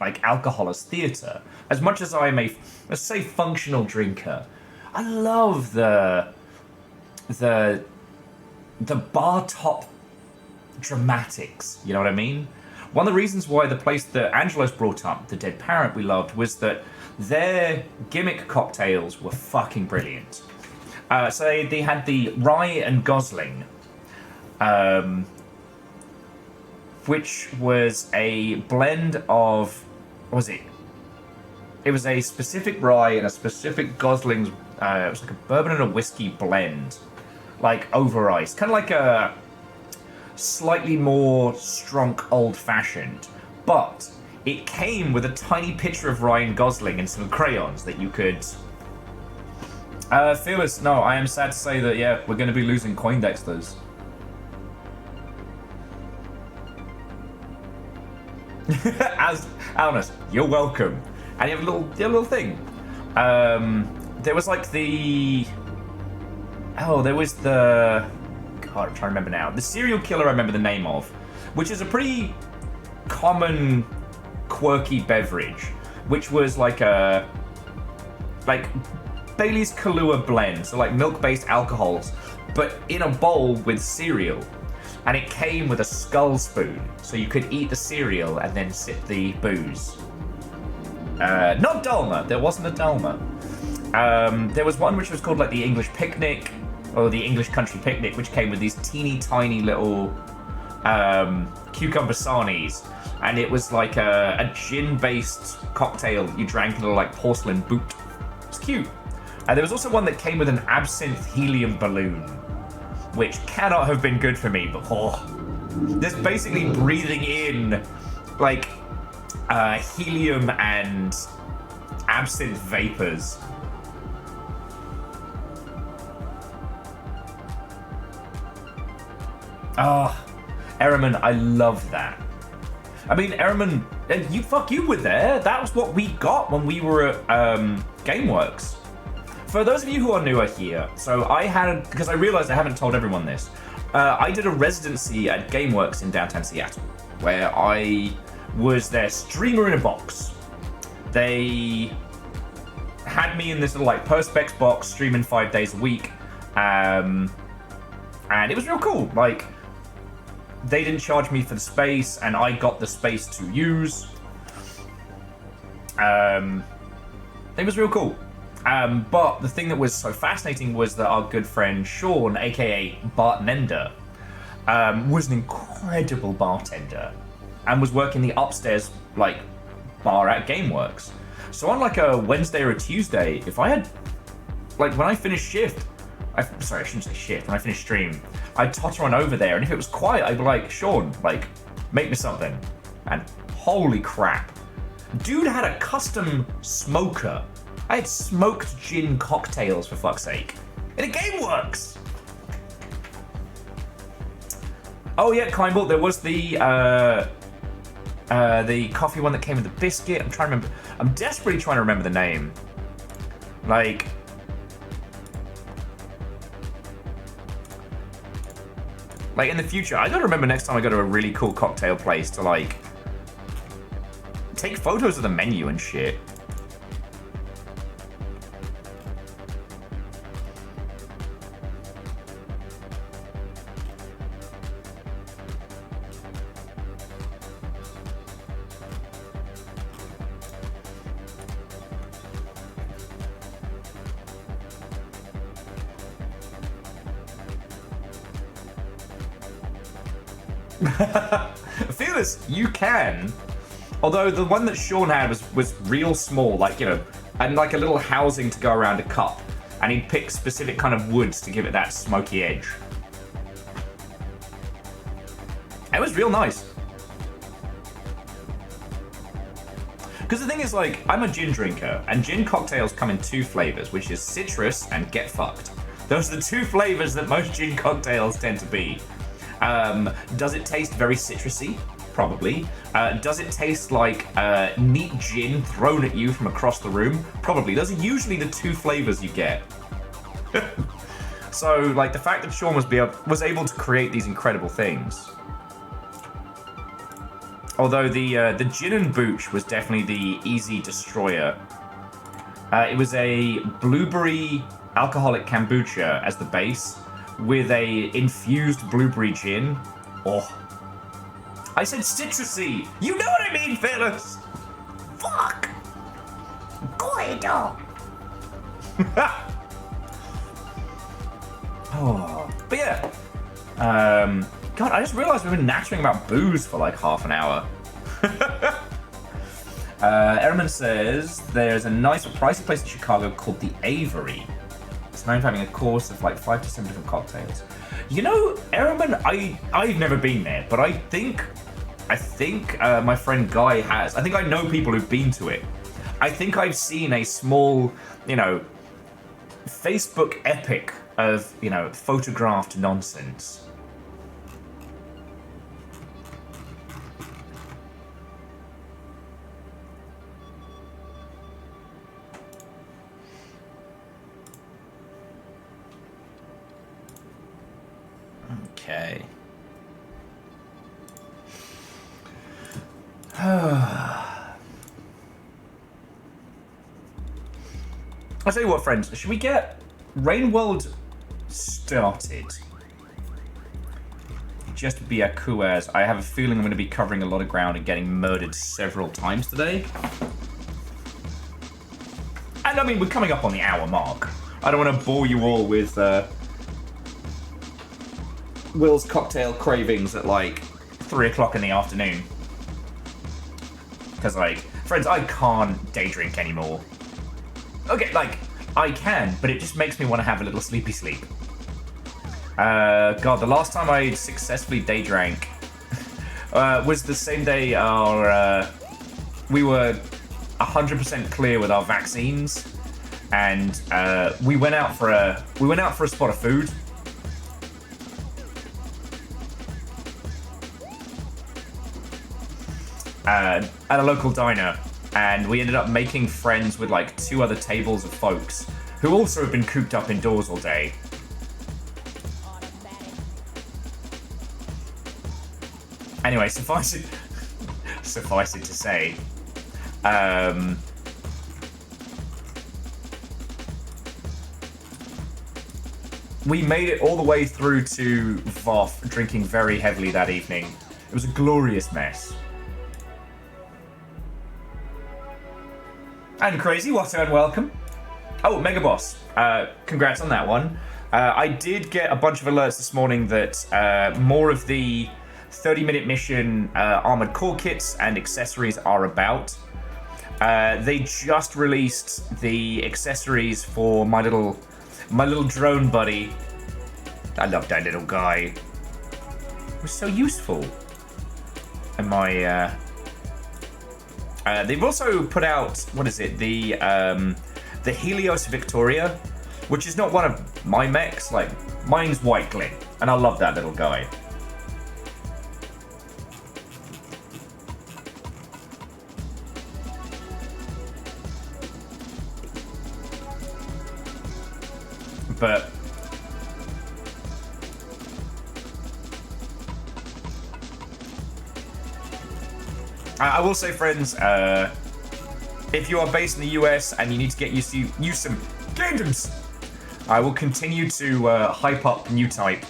alcohol as theatre. As much as I am a, let's say, functional drinker, I love the bar top dramatics. You know what I mean? One of the reasons why the place that Angelos brought up, the Dead Parrot we loved, was that their gimmick cocktails were fucking brilliant. So they had the Rye and Gosling, which was a blend of, what was it? It was a specific rye and a specific Gosling's, it was like a bourbon and a whiskey blend, like over ice. Kind of like a slightly more strong old-fashioned, but it came with a tiny picture of Ryan Gosling and some crayons that you could... Fearless, no, I am sad to say that, yeah, we're going to be losing Coindexters. As Alnus, you're welcome. And you have a little thing. There was like the... Oh, there was the... God, I'm trying to remember now. The serial killer I remember the name of, which is a pretty common, quirky beverage, which was like a... like Bailey's Kahlua blend, so like milk-based alcohols, but in a bowl with cereal. And it came with a skull spoon, so you could eat the cereal and then sip the booze. Not Dalma, there wasn't a Dalma. There was one which was called like the English Picnic, or the English Country Picnic, which came with these teeny tiny little cucumber sarnies. And it was like a gin-based cocktail that you drank in a like porcelain boot. It's cute. And there was also one that came with an absinthe helium balloon, which cannot have been good for me, but there's basically breathing in like helium and absinthe vapors. Oh, Ehrman, I love that. I mean, Ehrman, you were there. That was what we got when we were at GameWorks. For those of you who are newer here, so I had, because I realized I haven't told everyone this, I did a residency at GameWorks in downtown Seattle, where I was their streamer in a box. They had me in this little like Perspex box, streaming 5 days a week, and it was real cool. Like, they didn't charge me for the space, and I got the space to use. It was real cool. But the thing that was so fascinating was that our good friend Sean, aka Bartender, was an incredible bartender and was working the upstairs like bar at GameWorks. So on like a Wednesday or a Tuesday, if I had, like when I finished shift, sorry, I shouldn't say shift, when I finished stream, I'd totter on over there, and if it was quiet, I'd be like, Sean, like, make me something. And holy crap. Dude had a custom smoker. I had smoked gin cocktails, for fuck's sake. In a GameWorks! Oh yeah, Climball, there was the coffee one that came with the biscuit. I'm trying to remember. I'm desperately trying to remember the name. Like... Like, in the future, I gotta remember next time I go to a really cool cocktail place to, like, take photos of the menu and shit. Fearless, you can. Although the one that Sean had was real small, like, you know, and like a little housing to go around a cup. And he'd pick specific kind of woods to give it that smoky edge. It was real nice. Because the thing is, like, I'm a gin drinker, and gin cocktails come in two flavors, which is citrus and get fucked. Those are the two flavors that most gin cocktails tend to be. Does it taste very citrusy? Probably. Does it taste like neat gin thrown at you from across the room? Probably. Those are usually the two flavors you get. So, like, the fact that Sean was able to create these incredible things. Although the gin and booch was definitely the easy destroyer. It was a blueberry alcoholic kombucha as the base, with a infused blueberry gin. Oh, I said citrusy. You know what I mean, Phyllis. Fuck. Guido. Oh, but yeah. God, I just realized we've been nattering about booze for like half an hour. Ehrman says there's a nice pricey place in Chicago called the Avery. It's known for having a course of like 5 to 7 different cocktails. You know, Ehrman, I've never been there, but I think my friend Guy has. I think I know people who've been to it. I think I've seen a small, you know, Facebook epic of, you know, photographed nonsense. Okay. I'll tell you what, friends. Should we get Rain World started? Just to be a as I have a feeling I'm going to be covering a lot of ground and getting murdered several times today. And I mean, we're coming up on the hour mark. I don't want to bore you all with Will's cocktail cravings at like 3 o'clock in the afternoon. Because, like, friends, I can't day drink anymore. Okay, like, I can, but it just makes me want to have a little sleepy sleep. God, the last time I successfully day drank was the same day we were 100% clear with our vaccines, and we went out for a spot of food. At a local diner, and we ended up making friends with like 2 other tables of folks who also have been cooped up indoors all day. Anyway, suffice it to say, we made it all the way through to Voth, drinking very heavily that evening. It was a glorious mess. And Crazy, what and welcome. Oh, Mega Boss, congrats on that one. I did get a bunch of alerts this morning that more of the 30-minute mission armored core kits and accessories are about. They just released the accessories for my little drone buddy. I love that little guy. It was so useful. And my they've also put out, what is it, the Helios Victoria, which is not one of my mechs. Like, mine's White Glint, and I love that little guy. But I will say, friends, if you are based in the US and you need to get used to use some games, I will continue to hype up new type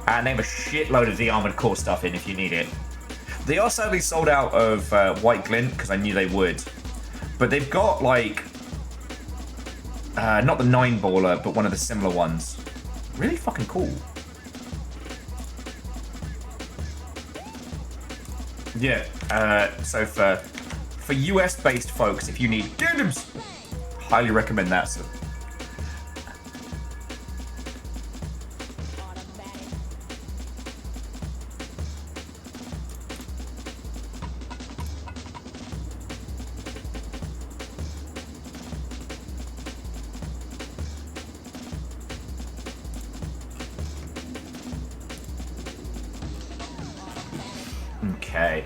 and name a shitload of the armored core stuff in if you need it. They are sadly sold out of White Glint because I knew they would, but they've got like not the 9-baller, but one of the similar ones. Really fucking cool. Yeah, so for US-based folks, if you need games, highly recommend that. So. Okay.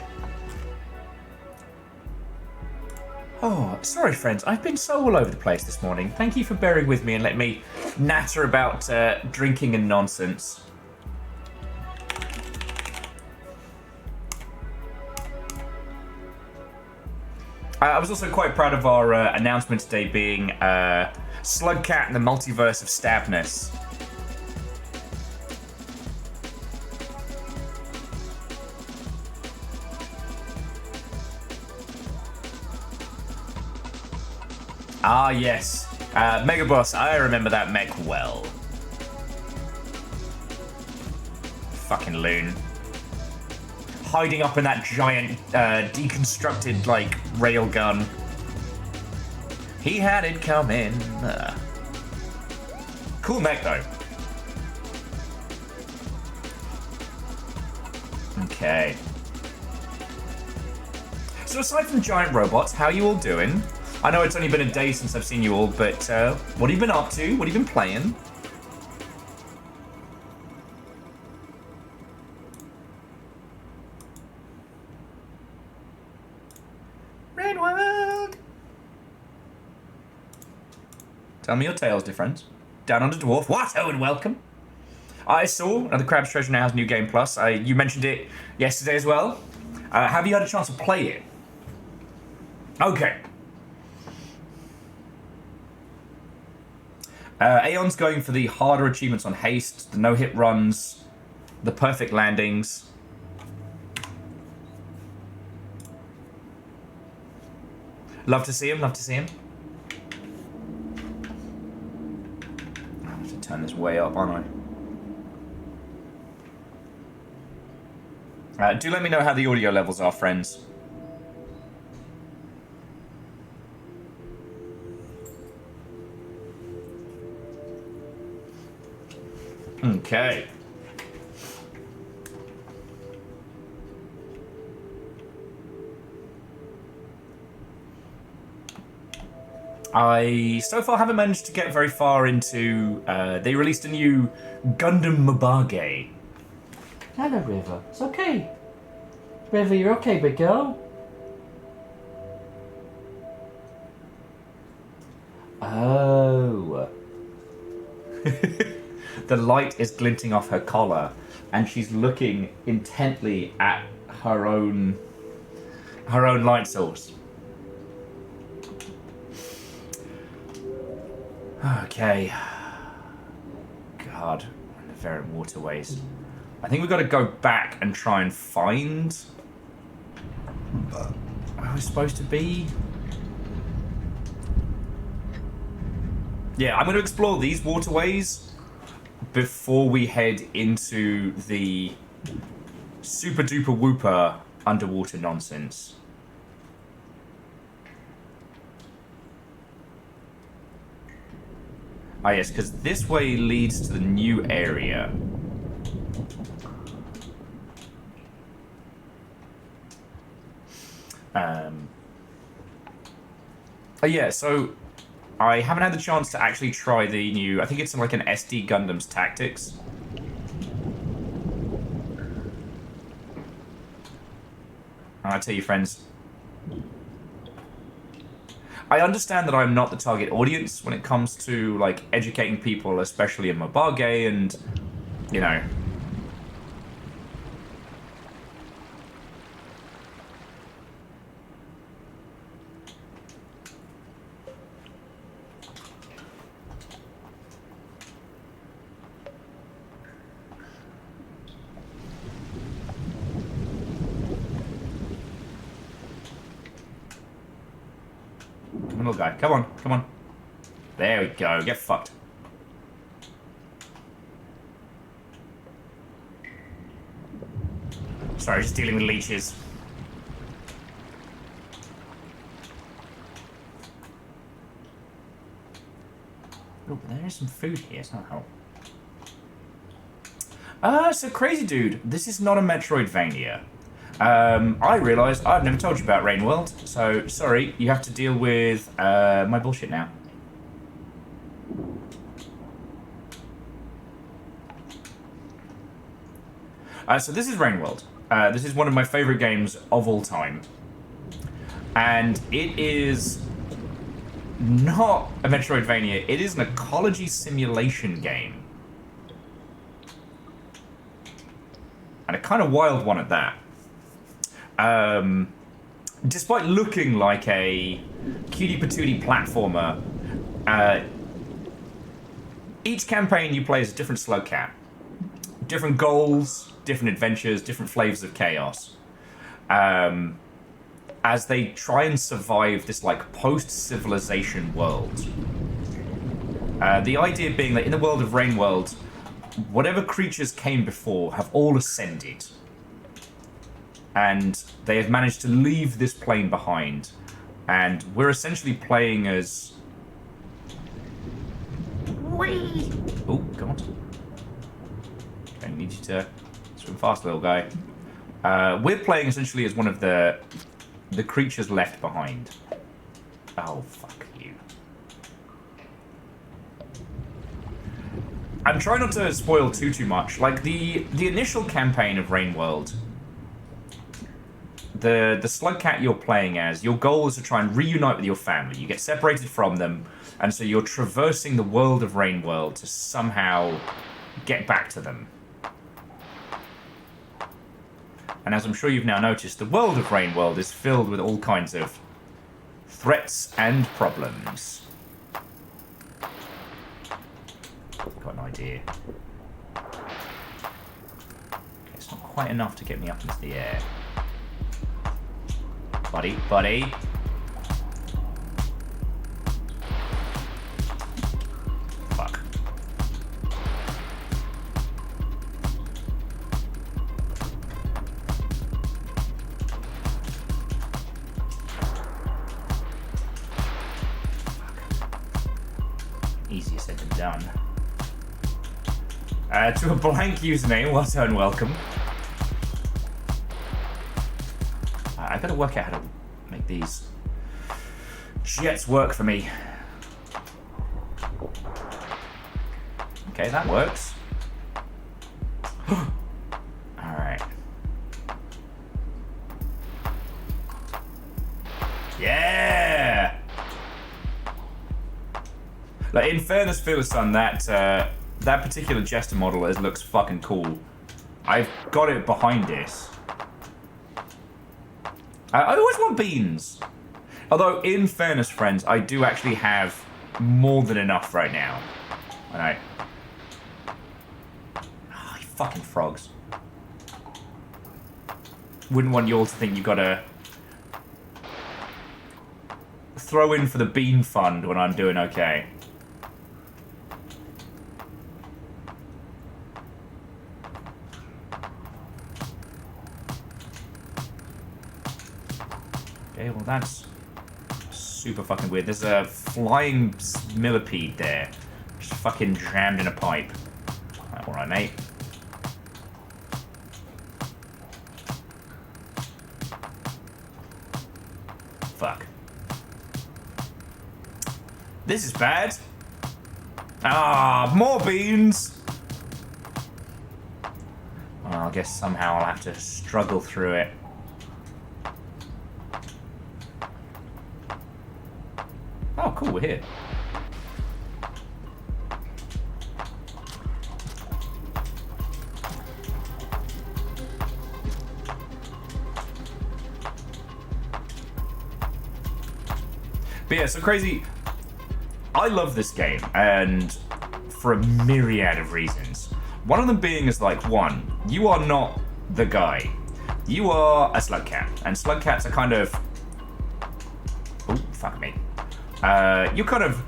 Oh, sorry friends, I've been so all over the place this morning. Thank you for bearing with me and letting me natter about drinking and nonsense. I was also quite proud of our announcement today being Slugcat and the Multiverse of Stabness. Ah, yes. Mega Boss, I remember that mech well. Fucking loon. Hiding up in that giant, deconstructed, like, railgun. He had it coming. Cool mech, though. Okay. So aside from giant robots, how are you all doing? I know it's only been a day since I've seen you all, but what have you been up to? What have you been playing? Red World! Tell me your tales, dear friends. Down under Dwarf. What? Oh, and welcome. I saw the Crab's Treasure now has New Game Plus. You mentioned it yesterday as well. Have you had a chance to play it? Okay. Aeon's going for the harder achievements on haste, the no-hit runs, the perfect landings. Love to see him, love to see him. I have to turn this way up, aren't I? Do let me know how the audio levels are, friends. Okay. I so far haven't managed to get very far into. They released a new Gundam Mabage. Hello, River. It's okay. River, you're okay, big girl. Oh. The light is glinting off her collar, and she's looking intently at her own light source. Okay. God, the Ferret Waterways. I think we've got to go back and try and find where we're supposed to be. Yeah, I'm going to explore these waterways before we head into the super duper whooper underwater nonsense. Ah, yes, because this way leads to the new area. Oh yeah, so I haven't had the chance to actually try the new, I think it's like an SD Gundam's Tactics. And I tell you, friends, I understand that I'm not the target audience when it comes to, like, educating people, especially in Mabage and, you know. Little guy, come on, come on. There we go, get fucked. Sorry, just dealing with leeches. Oh, there is some food here, somehow. So crazy dude, this is not a Metroidvania. I realised I've never told you about Rain World, so sorry, you have to deal with my bullshit now. So this is Rain World. This is one of my favourite games of all time. And it is not a Metroidvania, it is an ecology simulation game. And a kind of wild one at that. Despite looking like a cutie patootie platformer, each campaign you play is a different Slugcat. Different goals, different adventures, different flavors of chaos. as they try and survive this like post-civilization world. The idea being that in the world of Rain World, whatever creatures came before have all ascended. And they have managed to leave this plane behind. And we're essentially playing as... Whee! Oh, God. I need you to swim fast, little guy. We're playing essentially as one of the creatures left behind. Oh, fuck you. I'm trying not to spoil too much. Like, the initial campaign of Rain World, the Slugcat you're playing as, your goal is to try and reunite with your family. You get separated from them, and so you're traversing the world of Rain World to somehow get back to them. And as I'm sure you've now noticed, the world of Rain World is filled with all kinds of threats and problems. Got an idea. Okay, it's not quite enough to get me up into the air. Buddy, buddy. Fuck. Easier said than done. To a blank username, well done, welcome. I gotta work out how to make these jets work for me. Okay, that works. Alright. Yeah! Like, in fairness, Philistine, that particular Jester model looks fucking cool. I've got it behind this. I always want beans. Although, in fairness, friends, I do actually have more than enough right now. Alright. Oh, you fucking frogs. Wouldn't want you all to think you've got to throw in for the bean fund when I'm doing okay. Okay, well that's super fucking weird. There's a flying millipede there. Just fucking jammed in a pipe. Alright, mate. Fuck. This is bad. Ah, more beans! Well, I guess somehow I'll have to struggle through it. Oh, cool, we're here. But yeah, so crazy. I love this game, and for a myriad of reasons. One of them being is like, one, you are not the guy. You are a Slugcat, and Slugcats are kind of... Oh, fuck me. You're kind of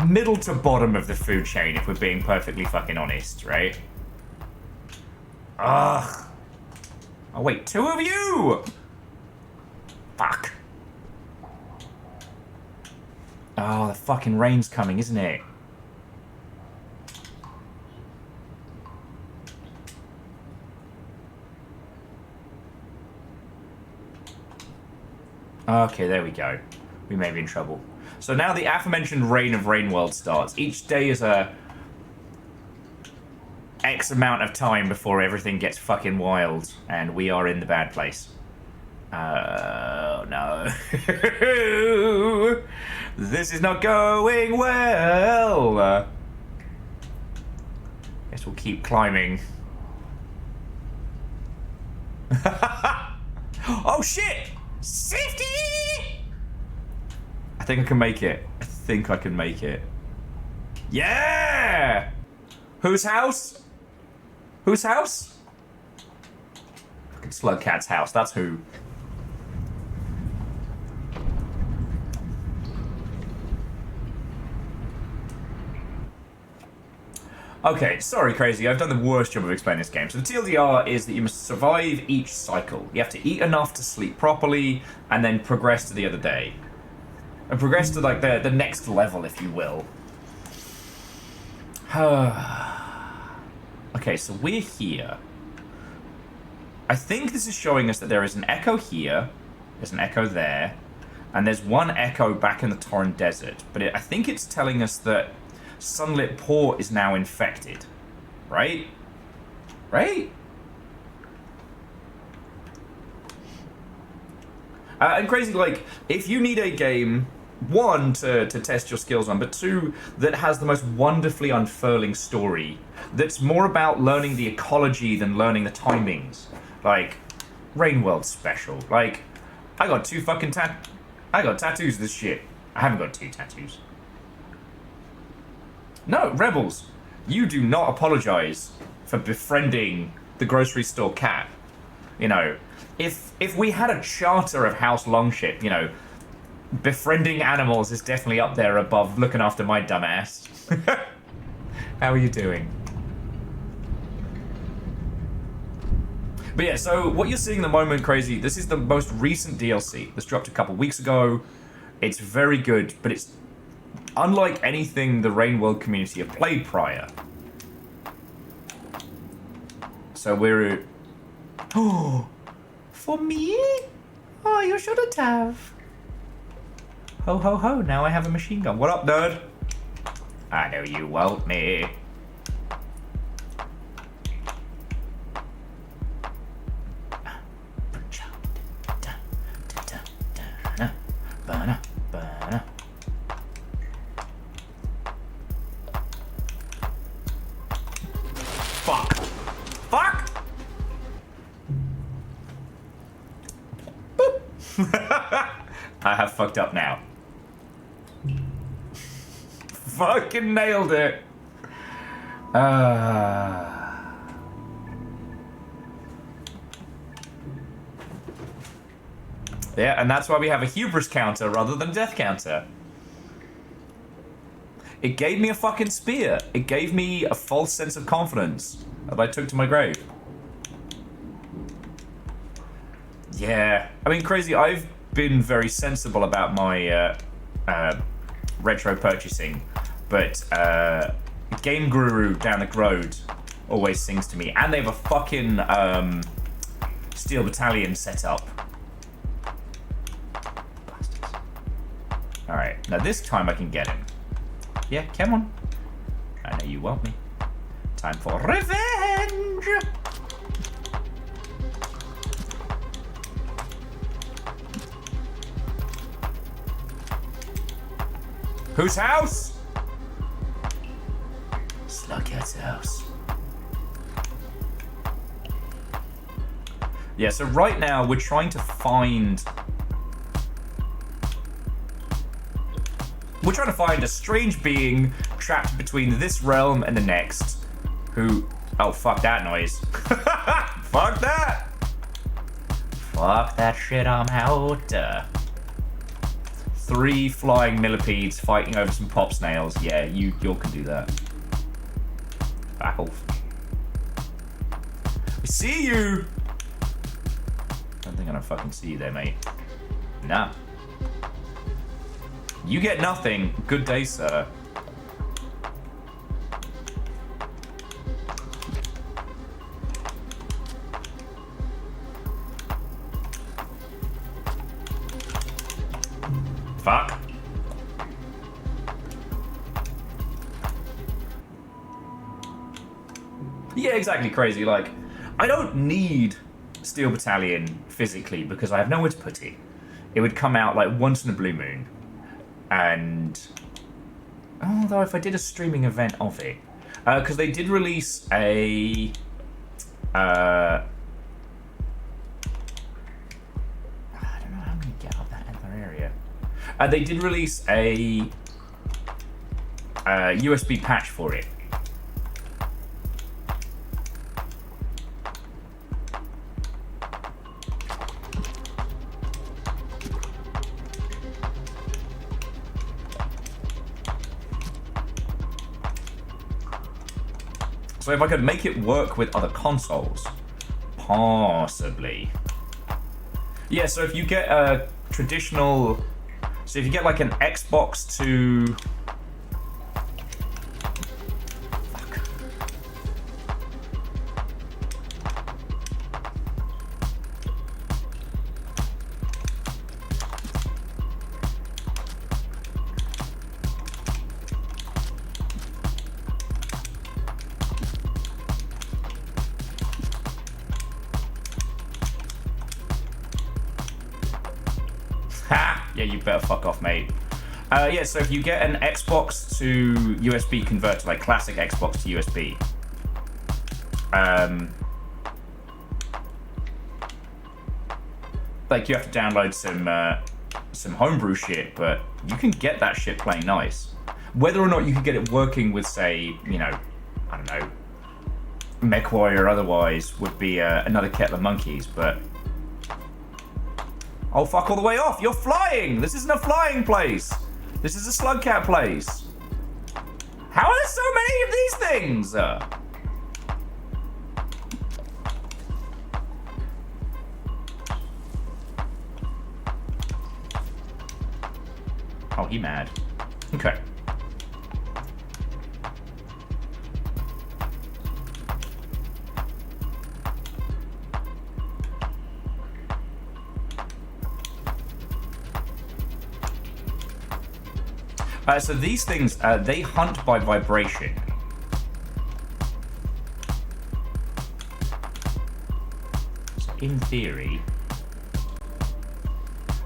middle to bottom of the food chain, if we're being perfectly fucking honest, right? Ugh. Oh, wait, two of you! Fuck. Oh, the fucking rain's coming, isn't it? Okay, there we go. We may be in trouble. So now the aforementioned Reign of Rain World starts. Each day is a X amount of time before everything gets fucking wild, and we are in the bad place. Oh no. This is not going well. Guess we'll keep climbing. Oh shit! Safety! I think I can make it. I think I can make it. Yeah! Whose house? Whose house? Fucking Slugcat's house, that's who. Okay, sorry, Crazy. I've done the worst job of explaining this game. So the TLDR is that you must survive each cycle. You have to eat enough to sleep properly, and then progress to the other day. And progress to, like, the next level, if you will. Okay, so we're here. I think this is showing us that there is an echo here, there's an echo there, and there's one echo back in the Torrent Desert. But I think it's telling us that Sunlit Port is now infected. Right? Right? And Crazy, like, if you need a game, one, to test your skills on, but two, that has the most wonderfully unfurling story, that's more about learning the ecology than learning the timings. Like, Rainworld Special. Like, I got tattoos of this shit. I haven't got 2 tattoos. No, Rebels, you do not apologize for befriending the grocery store cat. You know, if we had a charter of House Longship, you know, befriending animals is definitely up there above looking after my dumb ass. How are you doing? But yeah, so what you're seeing at the moment, Crazy, this is the most recent DLC. This dropped a couple weeks ago. It's very good, but it's unlike anything the Rainworld community have played prior. So we're... Oh, for me? Oh, you shouldn't have. Ho, ho, ho, now I have a machine gun. What up, nerd? I know you want me. Fuck. Fuck! Boop. I have fucked up now. Fucking nailed it. Yeah, and that's why we have a hubris counter rather than death counter. It gave me a fucking spear. It gave me a false sense of confidence that I took to my grave. Yeah. I mean, Crazy, I've been very sensible about my retro purchasing, but Game Guru down the road always sings to me. And they have a fucking Steel Battalion set up. Bastards. Alright, now this time I can get him. Yeah, come on. I know you want me. Time for revenge! Whose house? Slugcat's house. Yeah, so right now we're trying to find... We're trying to find a strange being trapped between this realm and the next, who... Oh, fuck that noise. Fuck that! Fuck that shit, I'm out. 3 flying millipedes fighting over some pop snails. Yeah, you can do that. Back off. I see you! I don't think I don't fucking see you there, mate. Nah. You get nothing. Good day, sir. Fuck. Yeah, exactly, Crazy. Like, I don't need Steel Battalion physically because I have nowhere to put it. It would come out like once in a blue moon. And although if I did a streaming event of it, because they did release a I don't know how I'm gonna get out of that other area. They did release a USB patch for it. So if I could make it work with other consoles, possibly. Yeah, so if you get a traditional... So if you get like an Xbox to... Fuck. Ha! Yeah, you better fuck off, mate. Yeah, so if you get an Xbox to USB converter, like classic Xbox to USB, like you have to download some homebrew shit, but you can get that shit playing nice. Whether or not you can get it working with, say, you know, I don't know, MechWarrior or otherwise would be another kettle of monkeys, but... Oh, fuck all the way off! You're flying! This isn't a flying place! This is a Slugcat place! How are there so many of these things? Oh, he mad. Okay. So these things, they hunt by vibration. So in theory...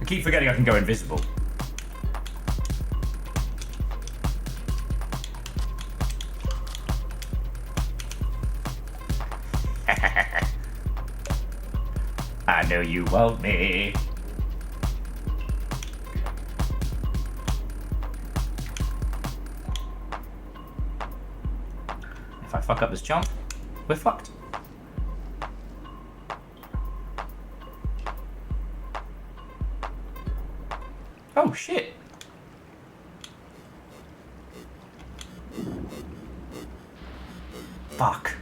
I keep forgetting I can go invisible. I know you want me. If I fuck up this jump, we're fucked. Oh shit. Fuck.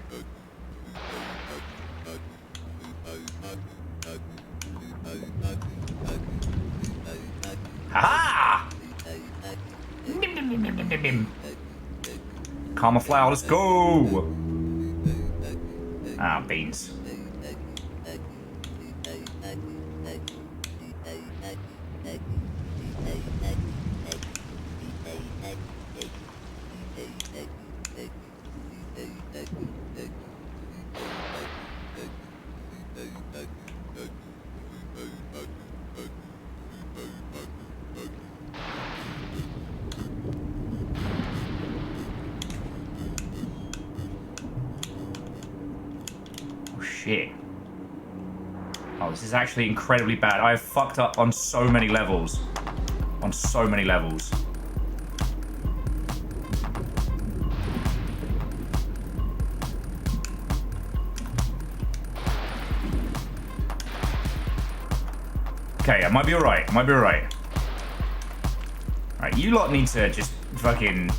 Ha! Camouflage, let's go! Ah, beans. Shit. Oh, this is actually incredibly bad. I have fucked up on so many levels. On so many levels. Okay, I might be alright. I might be alright. Alright, you lot need to just fucking...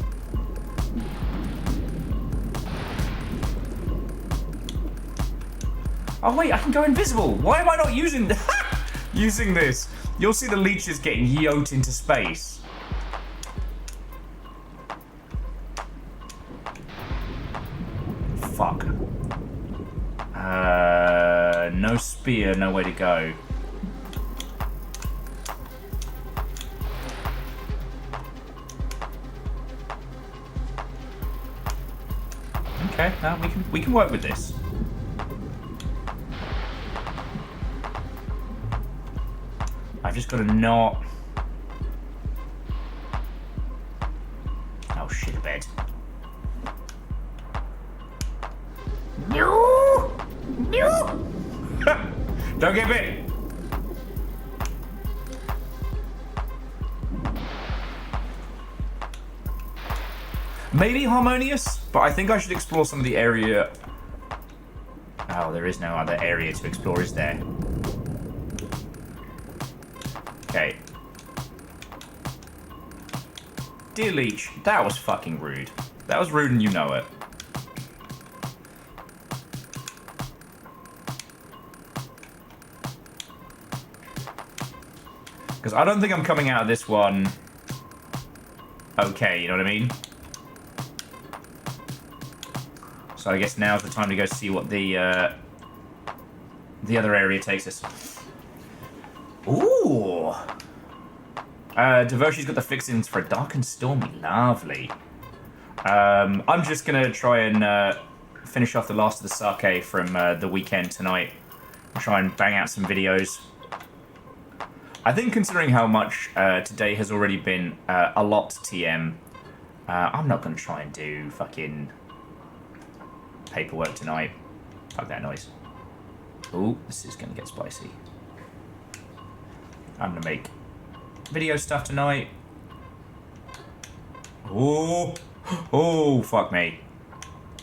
Oh wait, I can go invisible. Why am I not using using this? You'll see the leeches getting yoked into space. Fuck. No spear, no way to go. Okay, we can work with this. I've just got to not... Oh shit, a bed. No! No! Don't get bit! Maybe harmonious, but I think I should explore some of the area... Oh, there is no other area to explore, is there? Okay. Dear Leech, that was fucking rude. That was rude and you know it. Because I don't think I'm coming out of this one okay, you know what I mean? So I guess now's the time to go see what the other area takes us. Ooh! Devoshi's got the fixings for a dark and stormy. Lovely. I'm just gonna try and finish off the last of the sake from the weekend tonight. Try and bang out some videos. I think considering how much today has already been a lot TM, I'm not gonna try and do fucking paperwork tonight. Fuck that noise. Ooh, this is gonna get spicy. I'm gonna make video stuff tonight. Oh, oh, fuck me.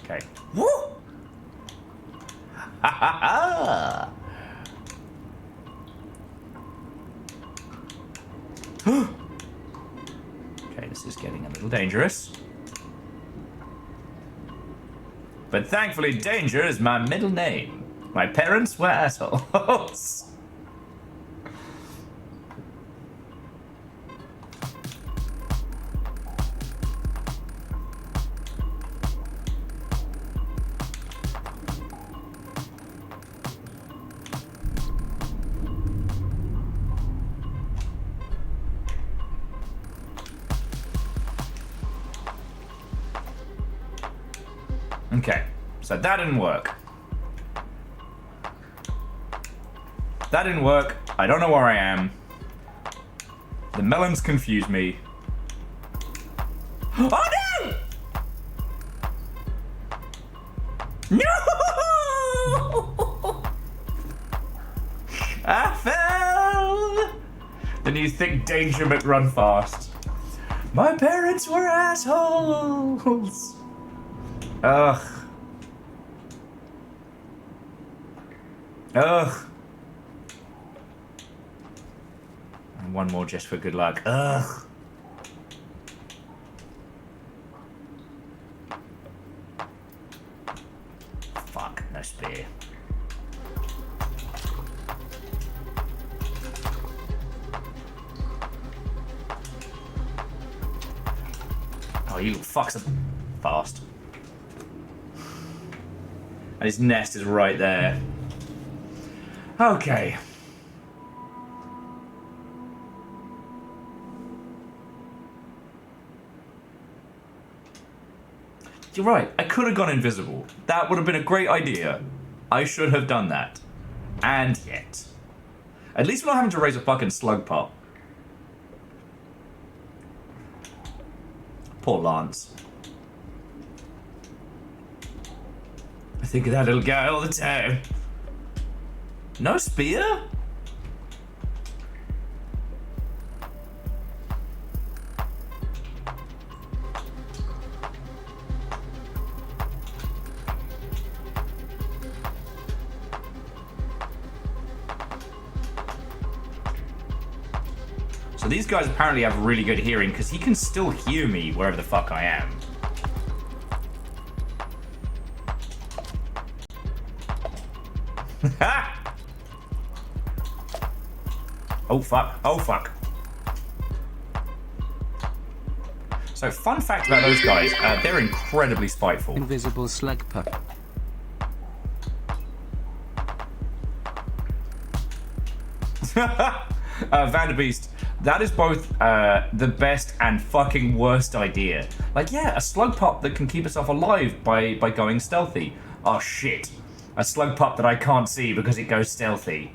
Okay. Woo! Ha ha ha! Okay, this is getting a little dangerous. But thankfully, danger is my middle name. My parents were assholes. Okay, so that didn't work. That didn't work. I don't know where I am. The melons confuse me. Oh no! No! I fell! Then you think danger but run fast. My parents were assholes! Ugh. Ugh. And one more just for good luck. Ugh. Fuck, no spear. Oh, you fucks are fast. And his nest is right there. Okay. You're right, I could have gone invisible. That would have been a great idea. I should have done that. And yet. At least we're not having to raise a fucking slug pot. Poor Lance. I think of that little guy all the time. No spear? So these guys apparently have really good hearing because he can still hear me wherever the fuck I am. Oh fuck, oh fuck. So fun fact about those guys, they're incredibly spiteful. Invisible Slugcat. Vanderbeest, that is both the best and fucking worst idea. Like, yeah, a slug pup that can keep itself alive by going stealthy. Oh shit. A slug pup that I can't see because it goes stealthy.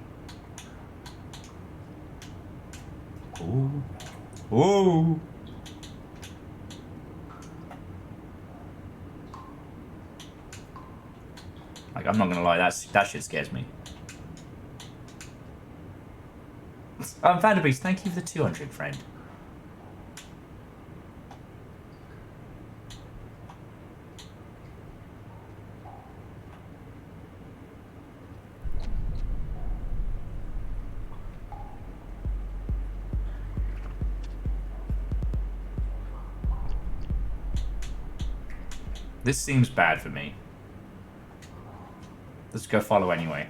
Ooh. Ooh. Like, I'm not gonna lie, that shit scares me. Vanderbeest, thank you for the 200, friend. This seems bad for me. Let's go follow anyway.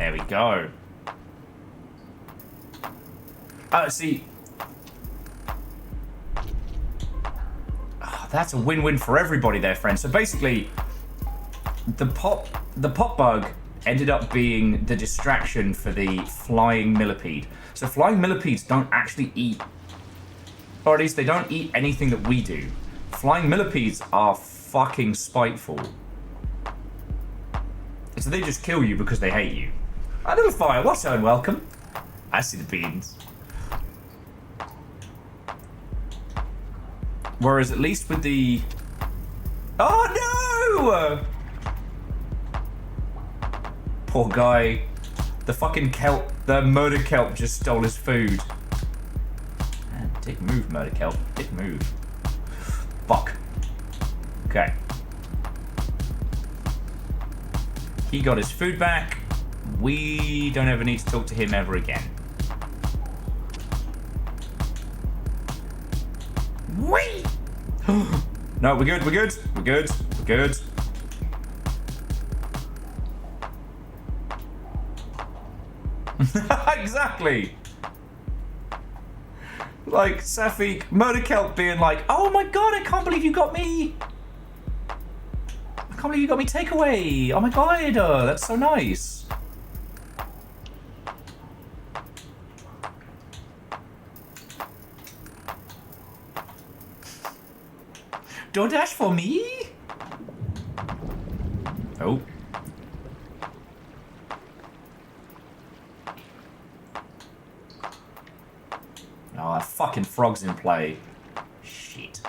There we go. See. Oh, that's a win-win for everybody there, friends. So basically, the pop bug ended up being the distraction for the flying millipede. So flying millipedes don't actually eat, or at least they don't eat anything that we do. Flying millipedes are fucking spiteful. So they just kill you because they hate you. A little fire, what's unwelcome? I see the beans. Whereas at least with the... Oh no! Poor guy. The fucking kelp, the murder kelp just stole his food. Man, dick move, murder kelp. Dick move. Fuck. Okay. He got his food back. We don't ever need to talk to him ever again. Whee! No, we're good, we're good, we're good, we're good. Exactly. Like Safik, Murder Kelp being like, oh my god, I can't believe you got me. I can't believe you got me takeaway. Oh my god, that's so nice. DoorDash for me? Oh. Oh, that fucking frog's in play. Shit.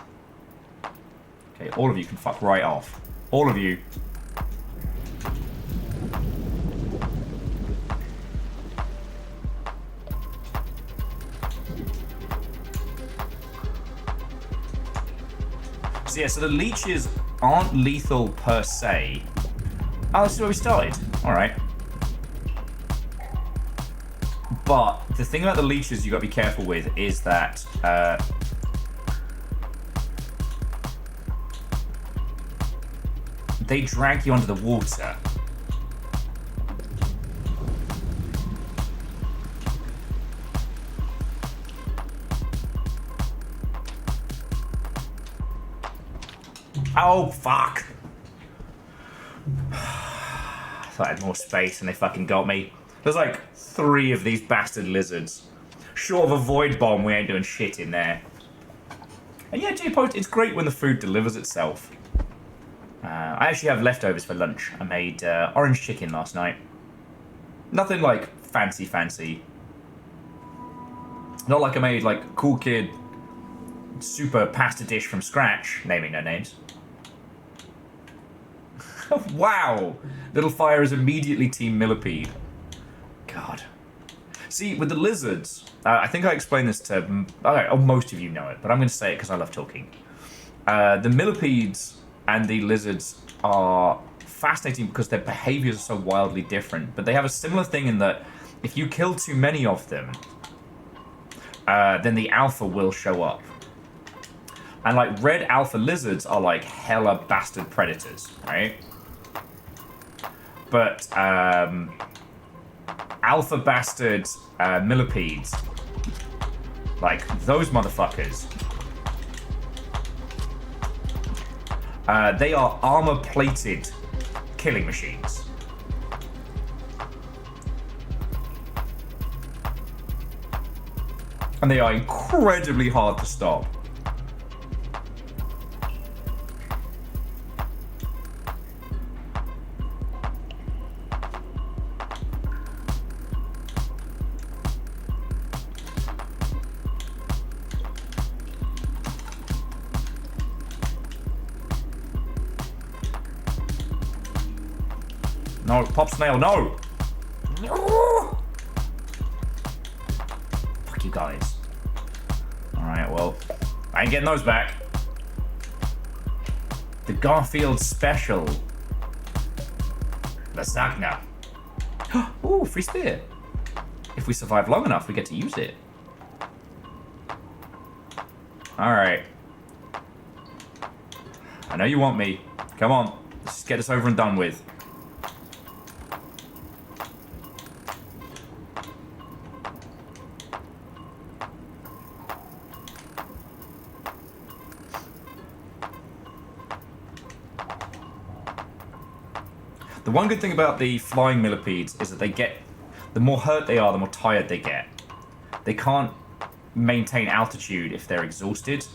Okay, all of you can fuck right off. All of you. So yeah, so the leeches aren't lethal per se. Oh, this is where we started. Alright. But the thing about the leeches you got to be careful with is that they drag you under the water. Oh, fuck. I thought I had more space and they fucking got me. There's like 3 of these bastard lizards. Short of a void bomb, we ain't doing shit in there. And yeah, J-Post, it's great when the food delivers itself. I actually have leftovers for lunch. I made orange chicken last night. Nothing like fancy. Not like I made like cool kid super pasta dish from scratch, naming no names. Wow! Little Fire is immediately Team Millipede. God. See, with the lizards, I think I explained this to... most of you know it, but I'm going to say it because I love talking. The millipedes and the lizards are fascinating because their behaviors are so wildly different, but they have a similar thing in that if you kill too many of them, then the alpha will show up. And like red alpha lizards are like hella bastard predators, right? But alpha bastard millipedes, like those motherfuckers, they are armor-plated killing machines. And they are incredibly hard to stop. No, Pop Snail, no! No! Fuck you guys. Alright, well, I ain't getting those back. The Garfield Special. Lasagna. Ooh, free spear. If we survive long enough, we get to use it. Alright. I know you want me. Come on. Let's just get this over and done with. The one good thing about the flying millipedes is that they get, the more hurt they are, the more tired they get. They can't maintain altitude if they're exhausted.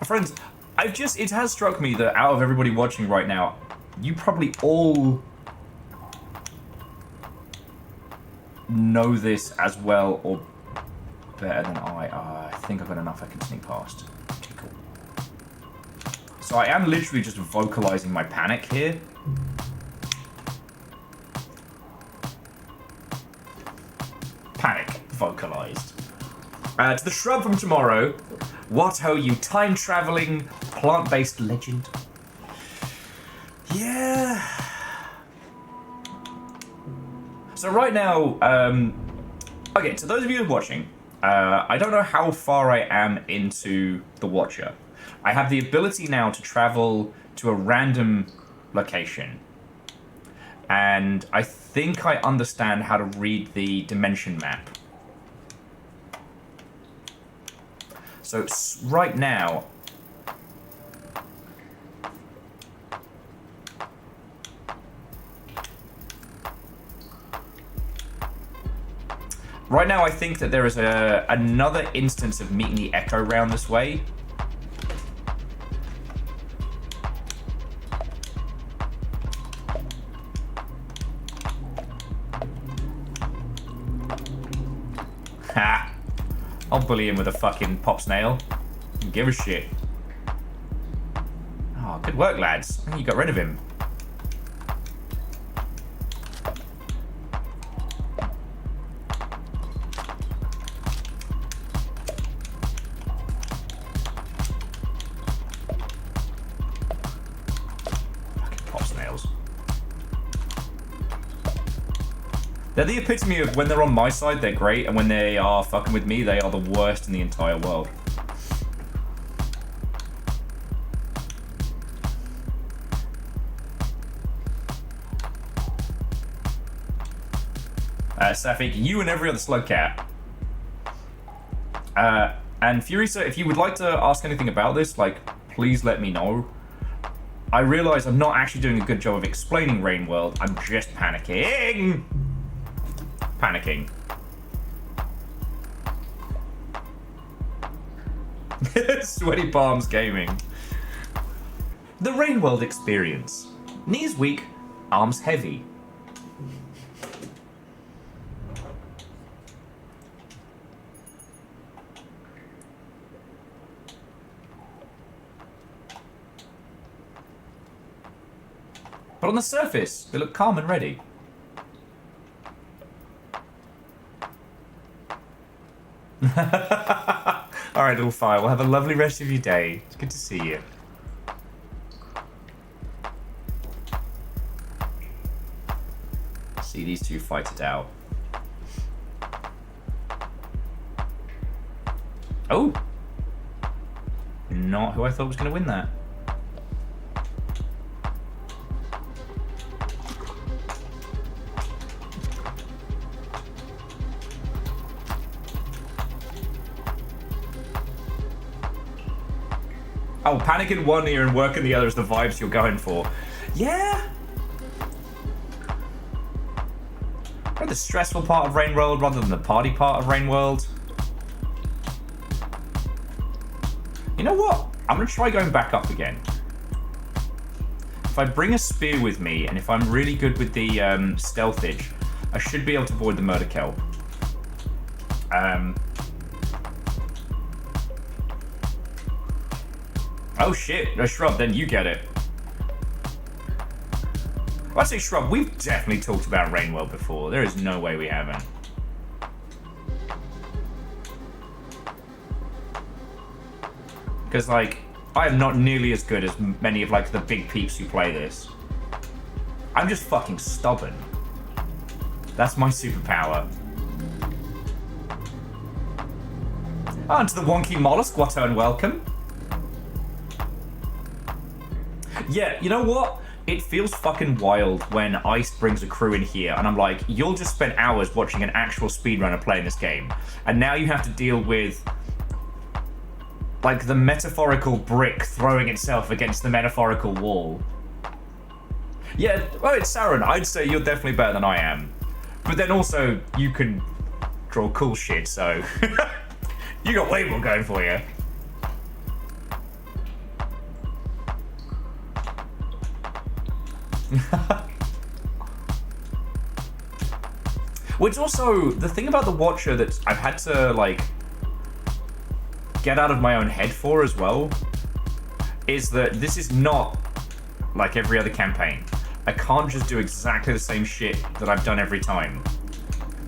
Friends, it has struck me that out of everybody watching right now, you probably all know this as well or better than I. I think I've got enough I can sneak past. Okay, cool. So I am literally just vocalizing my panic here. Panic vocalized. To the shrub from tomorrow. What ho, you time-traveling, plant-based legend? Yeah. So right now, okay, to those of you watching, I don't know how far I am into the Watcher. I have the ability now to travel to a random location. And I think I understand how to read the dimension map. So right now, I think that there is another instance of meeting the Echo round this way. Ha! I'll bully him with a fucking pop snail. Don't give a shit. Oh, good work, lads. I think you got rid of him. Fucking pop snails. They're the epitome of when they're on my side, they're great, and when they are fucking with me, they are the worst in the entire world. Safik, you and every other Slugcat. And Furisa, if you would like to ask anything about this, like, please let me know. I realize I'm not actually doing a good job of explaining Rain World, I'm just panicking. Panicking. Sweaty palms gaming. The Rain World experience. Knees weak, arms heavy. But on the surface, they look calm and ready. Alright, little fire. We'll have a lovely rest of your day. It's good to see you. See these two fight it out. Oh! Not who I thought was going to win that. Oh, panic in one ear and work in the other is the vibes you're going for. Yeah. Or the stressful part of Rain World rather than the party part of Rain World. You know what? I'm going to try going back up again. If I bring a spear with me, and if I'm really good with the stealthage, I should be able to avoid the murder kelp. Oh shit, no, Shrub, then you get it. Well, I'd say Shrub, we've definitely talked about Rain World before. There is no way we haven't. Because, like, I am not nearly as good as many of, like, the big peeps who play this. I'm just fucking stubborn. That's my superpower. Oh, and to the wonky mollusk, Watto and welcome. Yeah, you know what? It feels fucking wild when Ice brings a crew in here and I'm like, you'll just spend hours watching an actual speedrunner playing this game. And now you have to deal with Like the metaphorical brick throwing itself against the metaphorical wall. Yeah, well, it's Saren. I'd say you're definitely better than I am. But then also, you can draw cool shit, so... you got way more going for you. Which also, the thing about the Watcher that I've had to, like, get out of my own head for as well, is that this is not like every other campaign. I can't just do exactly the same shit that I've done every time.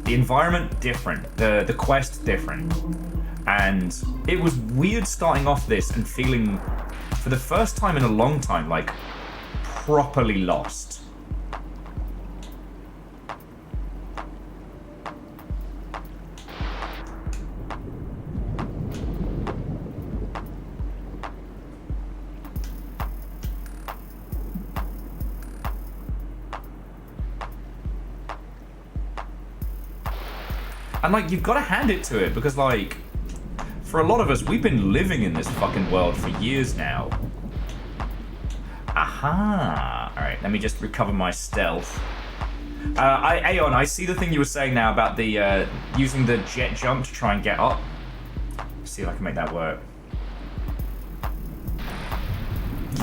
The environment, different. The quest, different. And it was weird starting off this and feeling, for the first time in a long time, like, properly lost. And, like, you've got to hand it to it, because, like, for a lot of us, we've been living in this fucking world for years now. Aha! Alright, let me just recover my stealth. Aeon, I see the thing you were saying now about the, using the jet jump to try and get up. Let's see if I can make that work.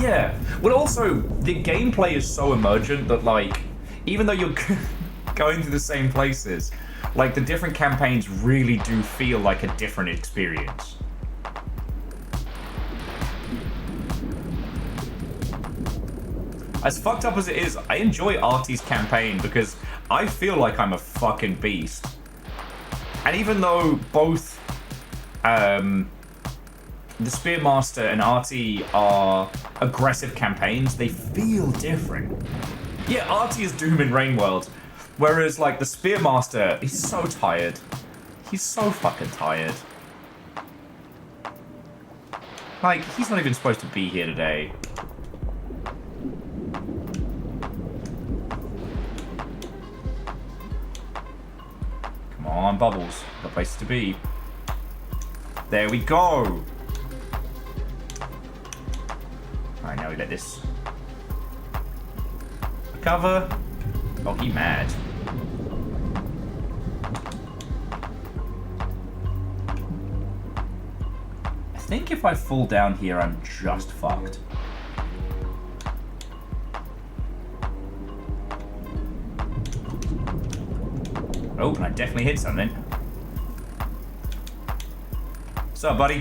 Yeah. Well, also, the gameplay is so emergent that, like, even though you're going to the same places, like, the different campaigns really do feel like a different experience. As fucked up as it is, I enjoy Artie's campaign because I feel like I'm a fucking beast. And even though both the Spearmaster and Artie are aggressive campaigns, they feel different. Yeah, Artie is Doom in Rainworld. Whereas, like, the Spearmaster, he's so tired. He's so fucking tired. Like, he's not even supposed to be here today. Come on, Bubbles. Got places to be. There we go. Alright, now we let this recover. Oh, he mad. I think if I fall down here, I'm just fucked. Oh, and I definitely hit something. What's up, buddy?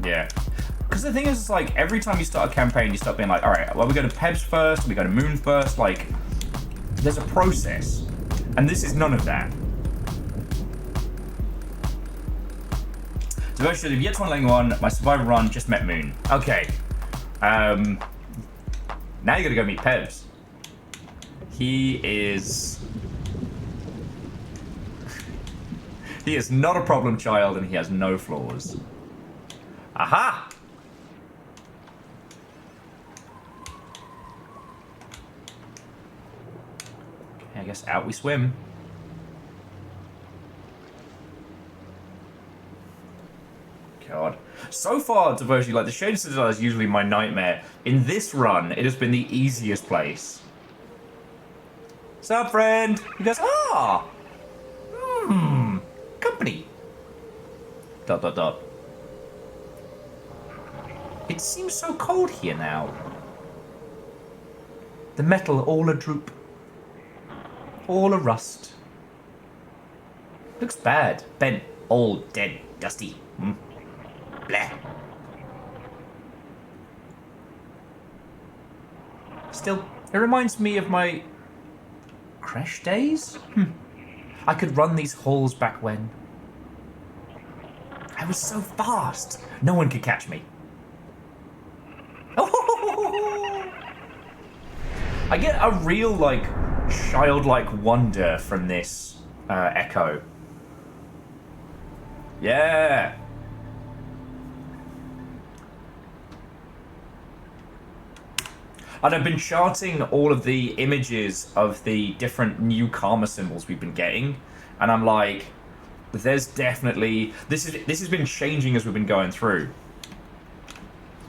Yeah. Because the thing is, it's like, every time you start a campaign, you start being like, alright, well, we go to Pebs first, we go to Moon first, like, there's a process. And this is none of that. Devotion of yet to unlearning one, my survival run just met Moon. Okay. Now you gotta go meet Pebs. He is... he is not a problem child and he has no flaws. Aha! Okay, I guess out we swim. God. So far, Devotion, like, the Shaded Citadel is usually my nightmare. In this run, it has been the easiest place. What's up, friend? He goes, ah! Company. ... It seems so cold here now. The metal all a droop. All a rust. Looks bad. Bent, old, dead, dusty. Blah. Still, it reminds me of my crash days. I could run these halls back when. I was so fast. No one could catch me. I get a real, like, childlike wonder from this Echo. Yeah. And I've been charting all of the images of the different new karma symbols we've been getting, and I'm like, there's definitely this has been changing as we've been going through.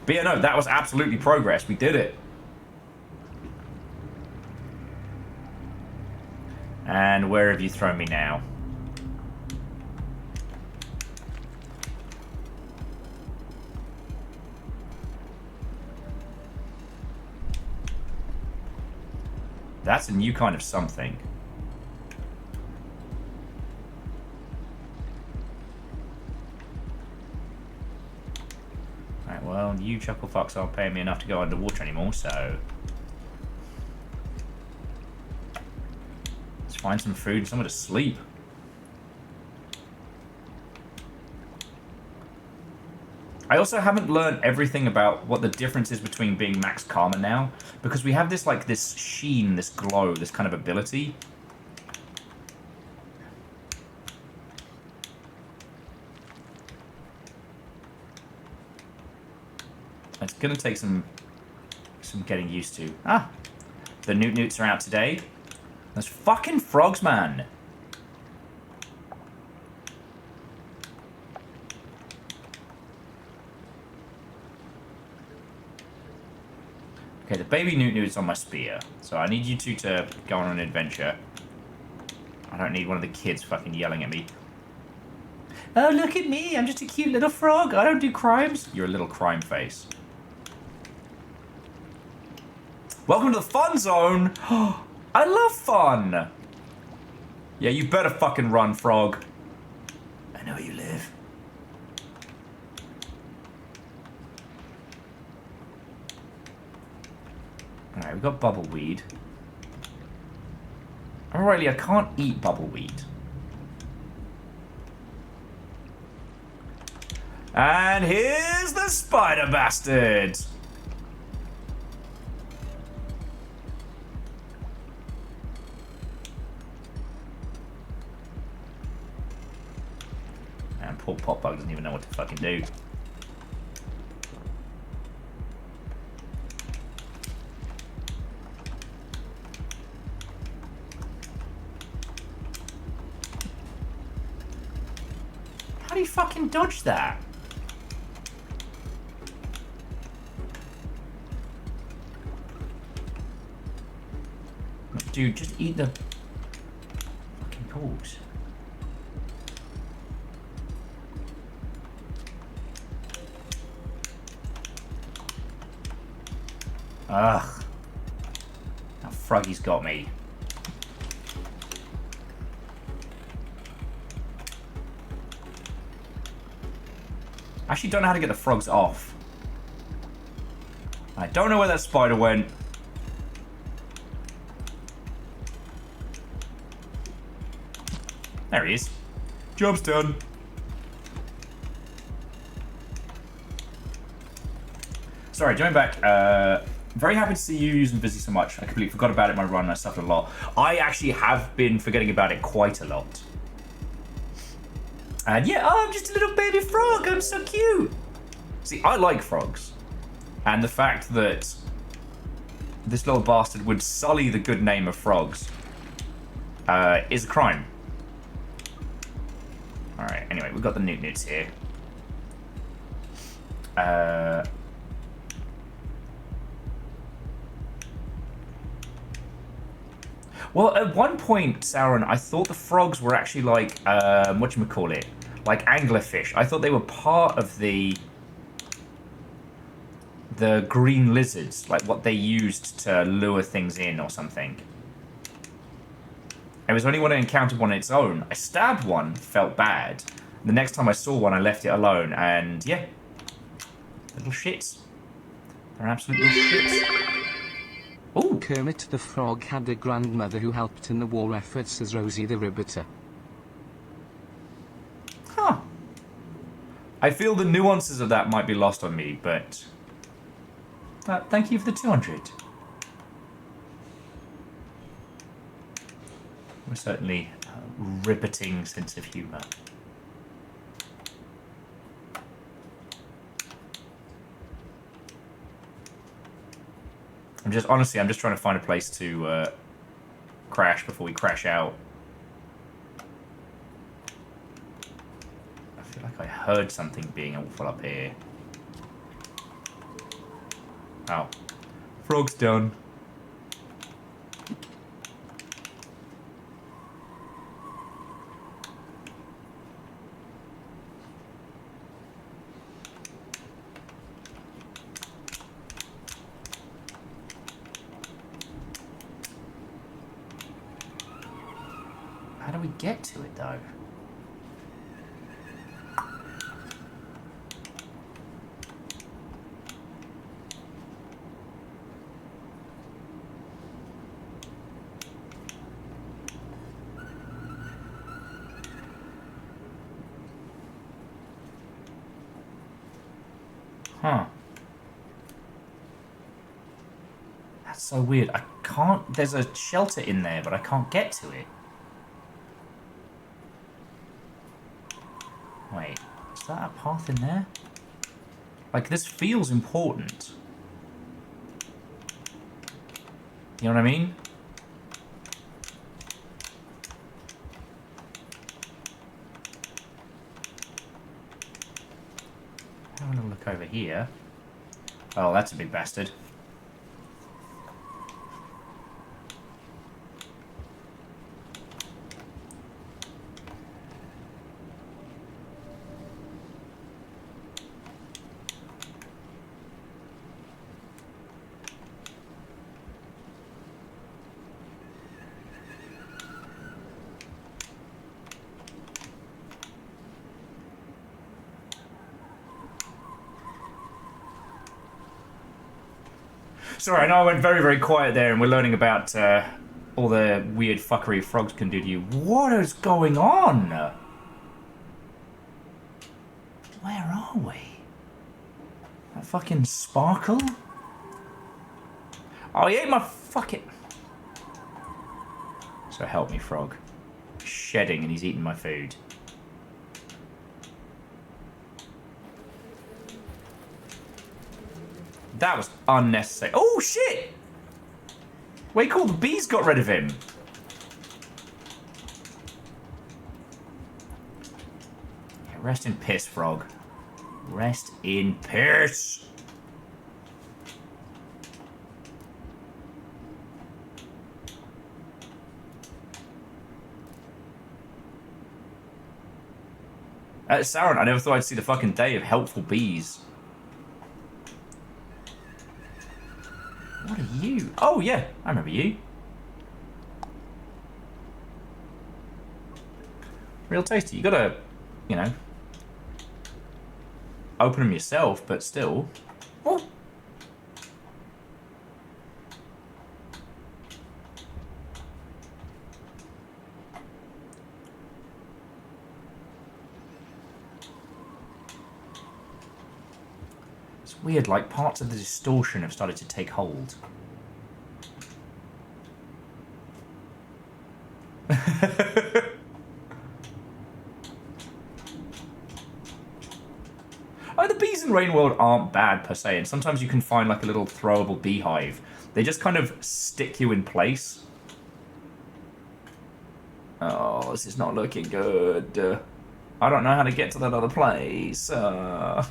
But yeah, no, that was absolutely progress. We did it. And where have you thrown me now? That's a new kind of something. Alright, well, you chuckle fucks aren't paying me enough to go underwater anymore, so... let's find some food and somewhere to sleep. I also haven't learned everything about what the difference is between being max karma now, because we have this, like, this sheen, this glow, this kind of ability. It's gonna take some getting used to. Ah! The newts are out today. Those fucking frogs, man! Okay, the baby newt is on my spear, so I need you two to go on an adventure. I don't need one of the kids fucking yelling at me. Oh, look at me, I'm just a cute little frog, I don't do crimes. You're a little crime face. Welcome to the fun zone! I love fun! Yeah, you better fucking run, frog. I know where you live. Alright, we've got bubbleweed. Alrighty, I can't eat bubbleweed. And here's the spider bastard! And poor Popbug doesn't even know what to fucking do. How do you fucking dodge that? Dude, just eat the fucking balls. Ugh. That froggy's got me. I actually don't know how to get the frogs off. I don't know where that spider went. There he is. Job's done. Sorry, going back. Very happy to see you using Busy so much. I completely forgot about it in my run. I suffered a lot. I actually have been forgetting about it quite a lot. And yeah, oh, I'm just a little baby frog. I'm so cute. See, I like frogs. And the fact that this little bastard would sully the good name of frogs is a crime. Alright, anyway, we've got the newts here. Well, at one point, Sauron, I thought the frogs were actually like, whatchamacallit? Like anglerfish. I thought they were part of the green lizards, like what they used to lure things in or something. It was only when I encountered one on its own. I stabbed one, felt bad. The next time I saw one, I left it alone, and yeah. Little shits. They're absolute little shits. Ooh. Kermit the Frog had a grandmother who helped in the war efforts as Rosie the Ribbitor. Huh. I feel the nuances of that might be lost on me, but thank you for the 200. We're certainly riveting sense of humour. I'm just trying to find a place to crash before we crash out. I feel like I heard something being awful up here. Oh. Frog's done. How do we get to it, though? Huh. That's so weird. I can't... There's a shelter in there, but I can't get to it. Wait, is that a path in there? Like, this feels important. You know what I mean? I'm gonna look over here. Oh, that's a big bastard. Sorry, I know I went very, very quiet there, and we're learning about all the weird fuckery frogs can do to you. What is going on? Where are we? That fucking sparkle? Oh, he ate my fucking... So help me, frog. He's shedding and he's eating my food. That was unnecessary. Oh, shit! Wait, cool, the bees got rid of him. Yeah, rest in piss, frog. Rest in piss. Sauron, I never thought I'd see the fucking day of helpful bees. What are you? Oh, yeah, I remember you. Real tasty. You gotta, you know, open them yourself, but still. Oh. Weird, like parts of the distortion have started to take hold. Oh, the bees in Rain World aren't bad per se, and sometimes you can find like a little throwable beehive. They just kind of stick you in place. Oh, this is not looking good. I don't know how to get to that other place. I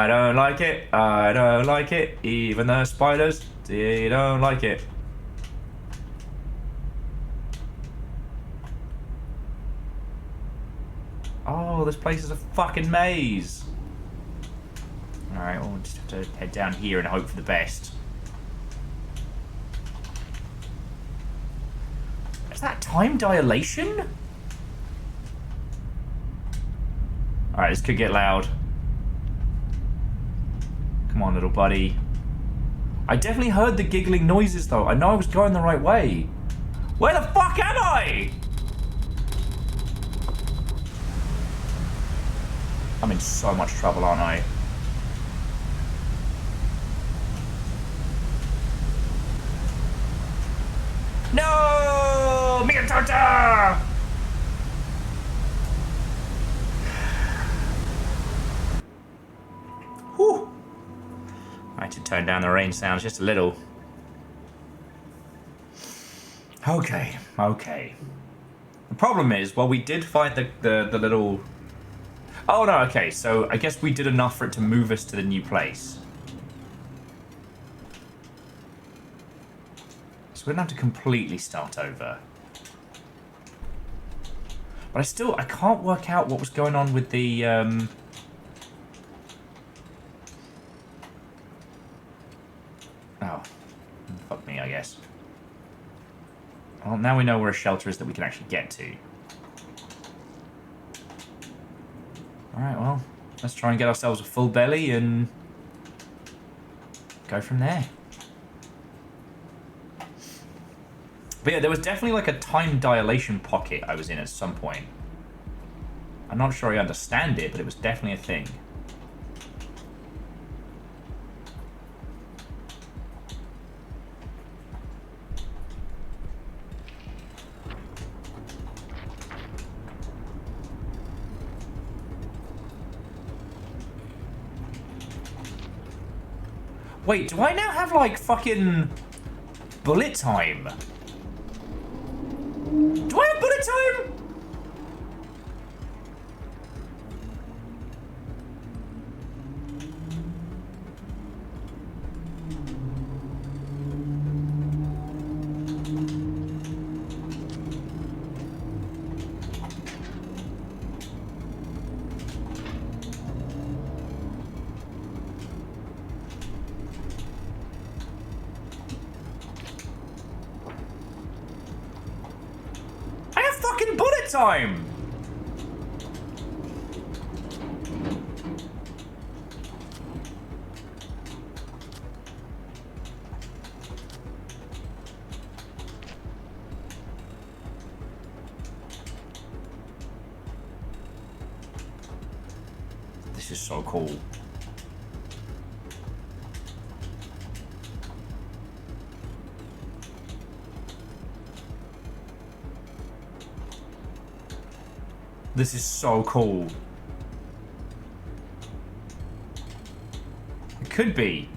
don't like it. I don't like it. Even the spiders, they don't like it. Oh, this place is a fucking maze. Alright, we'll just have to head down here and hope for the best. Is that time dilation? Alright, this could get loud. Come on, little buddy. I definitely heard the giggling noises, though. I know I was going the right way. Where the fuck am I? I'm in so much trouble, aren't I? No! Miyatota! Whew. I had to turn down the rain sounds just a little. Okay, okay. The problem is, well, we did find the little... Oh, no, okay, so I guess we did enough for it to move us to the new place. So we don't have to completely start over. But I can't work out what was going on with the, Oh. Fuck me, I guess. Well, now we know where a shelter is that we can actually get to. Alright, well, let's try and get ourselves a full belly and go from there. But yeah, there was definitely like a time dilation pocket I was in at some point. I'm not sure I understand it, but it was definitely a thing. Wait, do I now have like fucking bullet time? Do I have bullet time? I have fucking bullet time! This is so cool. This is so cool. It could be.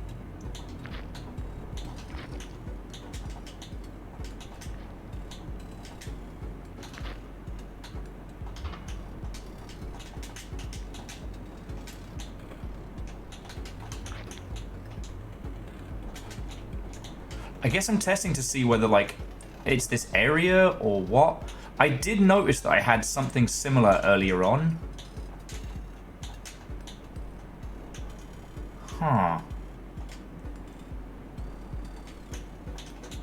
I guess I'm testing to see whether, like, it's this area or what. I did notice that I had something similar earlier on. Huh.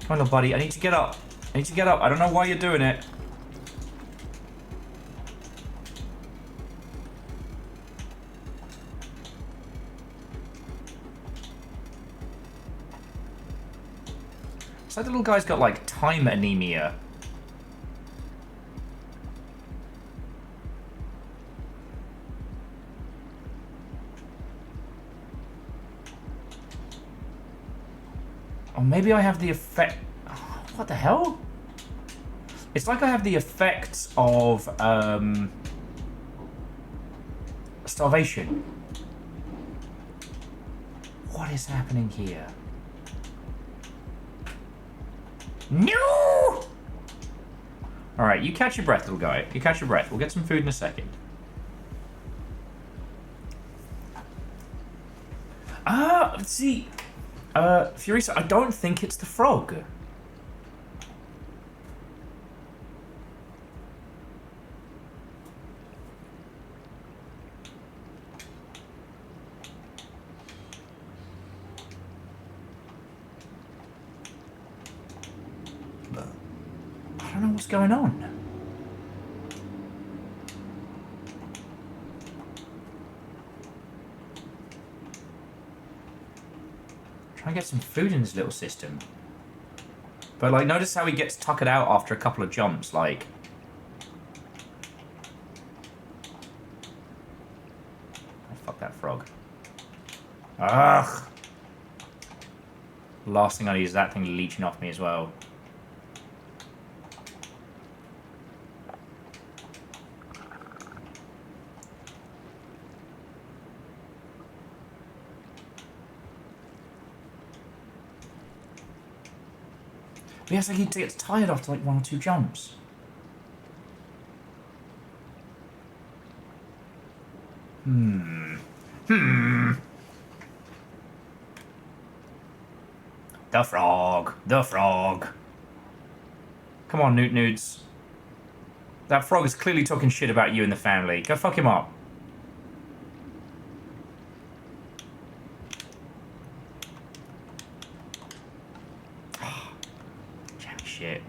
Come on, little buddy. I need to get up. I need to get up. I don't know why you're doing it. It's like the little guy's got, like, time anemia. Or maybe I have the effect... What the hell? It's like I have the effects of, starvation. What is happening here? No! Alright, you catch your breath, little guy. You catch your breath. We'll get some food in a second. Let's see. Furisa, I don't think it's the frog. But I don't know what's going on. Try and get some food in his little system. But, like, notice how he gets tuckered out after a couple of jumps, like... Oh, fuck that frog. Ugh! Last thing I need is that thing leeching off me as well. But yes, like he gets tired after like 1 or 2 jumps. The frog. The frog. Come on, Newt Newts. That frog is clearly talking shit about you and the family. Go fuck him up. Jack shit.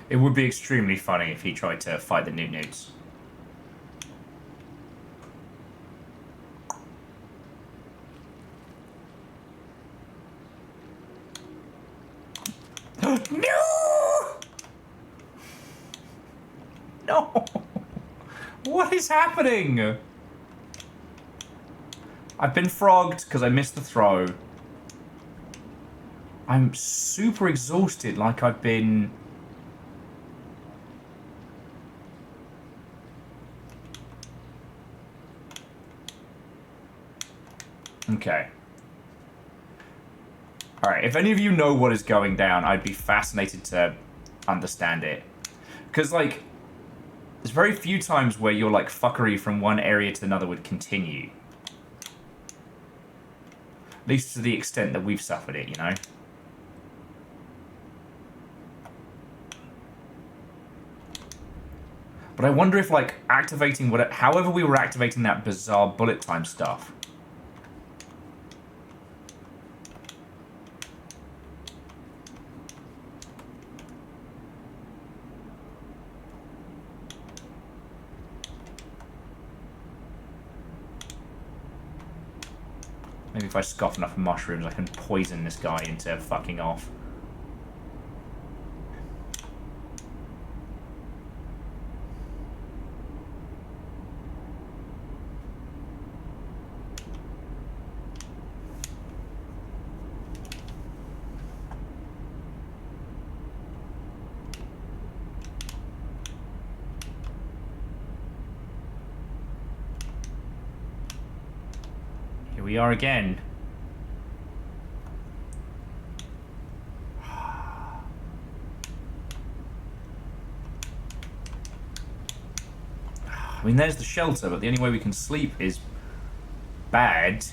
It would be extremely funny if he tried to fight the Newt Newts. No! No! What is happening? I've been frogged because I missed the throw. I'm super exhausted, like I've been... Okay. Alright, if any of you know what is going down, I'd be fascinated to understand it. Because, like, there's very few times where your, like, fuckery from one area to another would continue. At least to the extent that we've suffered it, you know? But I wonder if, like, activating what... However we were activating that bizarre bullet time stuff... Maybe if I scoff enough mushrooms, I can poison this guy into fucking off. Here we are again. I mean, there's the shelter, but the only way we can sleep is bad.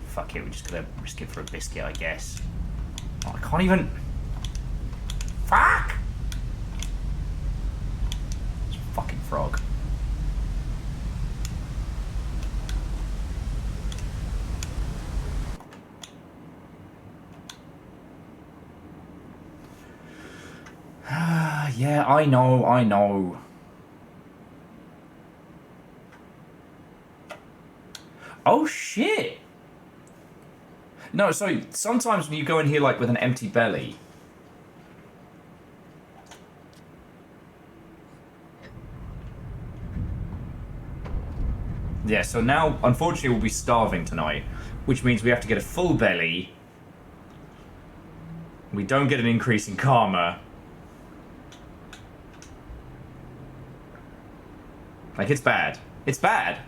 Fuck it, we're just gonna risk it for a biscuit, I guess. Oh, I can't even... Fuck! It's a fucking frog. Yeah, I know. Oh, shit! No, so sometimes when you go in here, like, with an empty belly... Yeah, so now, unfortunately, we'll be starving tonight, which means we have to get a full belly. We don't get an increase in karma. Like, it's bad. It's bad.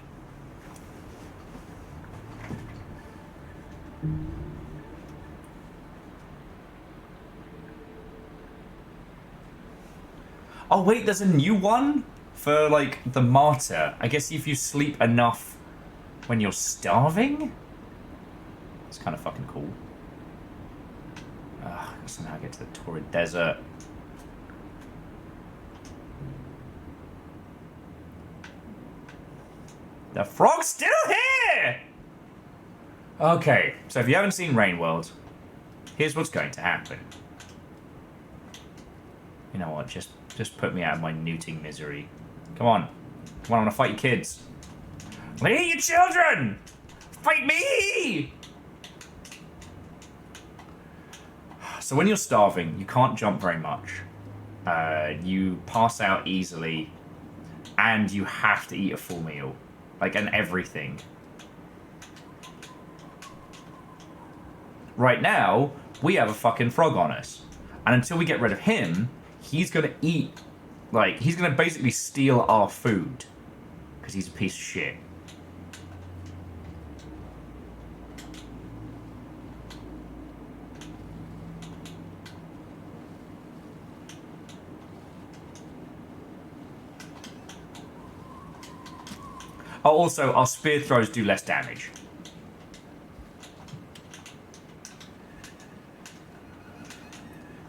Oh, wait, there's a new one? For, like, the martyr. I guess if you sleep enough when you're starving? It's kind of fucking cool. Gotta somehow get to the torrid desert. The frog's still here! Okay, so if you haven't seen Rain World, here's what's going to happen. You know what, just put me out of my newting misery. Come on. Come on, I want to fight your kids. I'm gonna eat your children! Fight me! So when you're starving, you can't jump very much. You pass out easily, and you have to eat a full meal. Like, and everything. Right now, we have a fucking frog on us. And until we get rid of him, he's gonna eat, like, he's gonna basically steal our food. Because he's a piece of shit. Oh, also, our spear throws do less damage.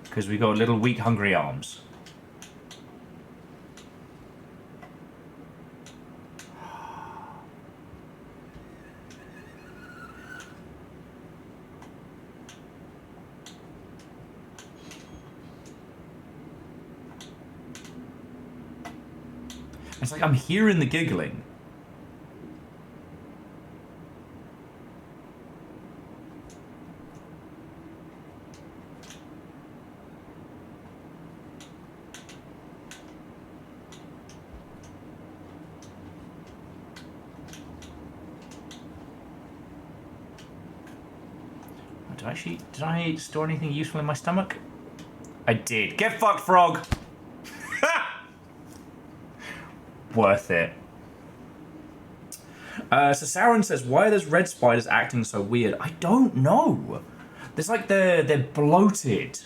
Because we got little weak, hungry arms. It's like I'm hearing the giggling. Did I store anything useful in my stomach? I did. Get fucked, frog! Worth it. So Sauron says, why are those red spiders acting so weird? I don't know. There's like they're bloated.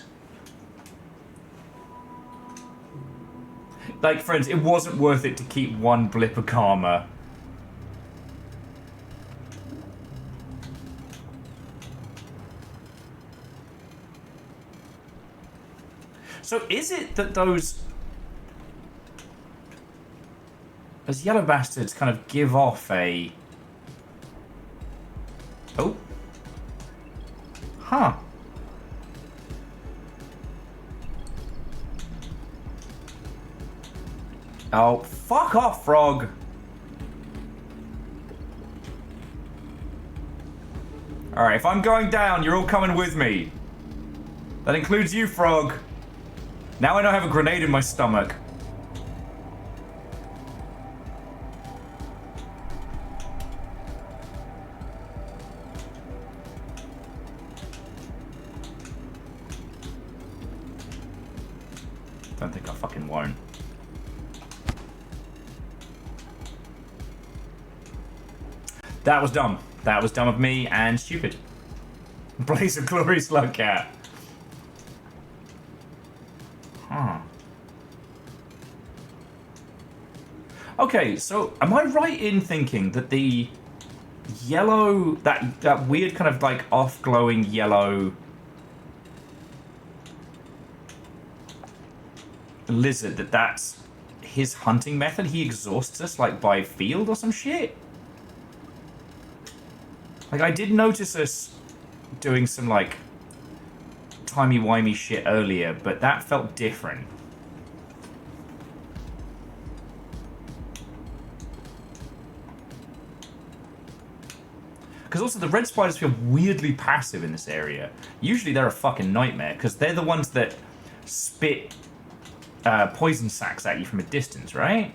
Like, friends, it wasn't worth it to keep one blip of karma. So is it that those yellow bastards kind of give off a... Oh. Huh. Oh, fuck off, frog. Alright, if I'm going down, you're all coming with me. That includes you, frog. Now I don't have a grenade in my stomach. Don't think I fucking won't. That was dumb. That was dumb of me and stupid. Blaze of Glory, Slugcat. Huh. Okay, so am I right in thinking that the yellow, that weird kind of like off-glowing yellow lizard, that's his hunting method? He exhausts us like by field or some shit? Like, I did notice us doing some like timey-wimey shit earlier, but that felt different. Because also the red spiders feel weirdly passive in this area. Usually they're a fucking nightmare, because they're the ones that spit poison sacks at you from a distance, right?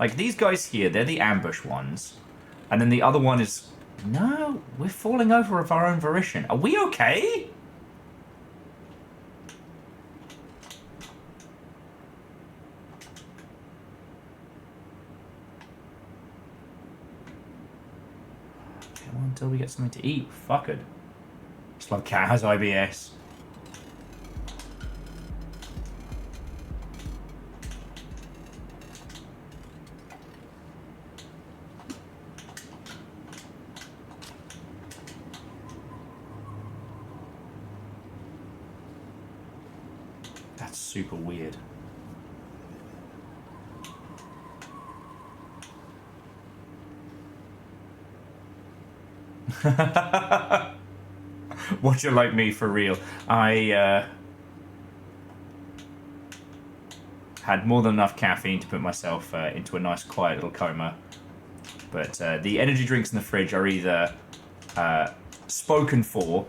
Like these guys here, they're the ambush ones. And then the other one is... No, we're falling over of our own volition. Are we okay? Come on, until we get something to eat. Fuck it. Slugcat has IBS. That's super weird. Watch it like me, for real. I had more than enough caffeine to put myself into a nice quiet little coma. But the energy drinks in the fridge are either spoken for,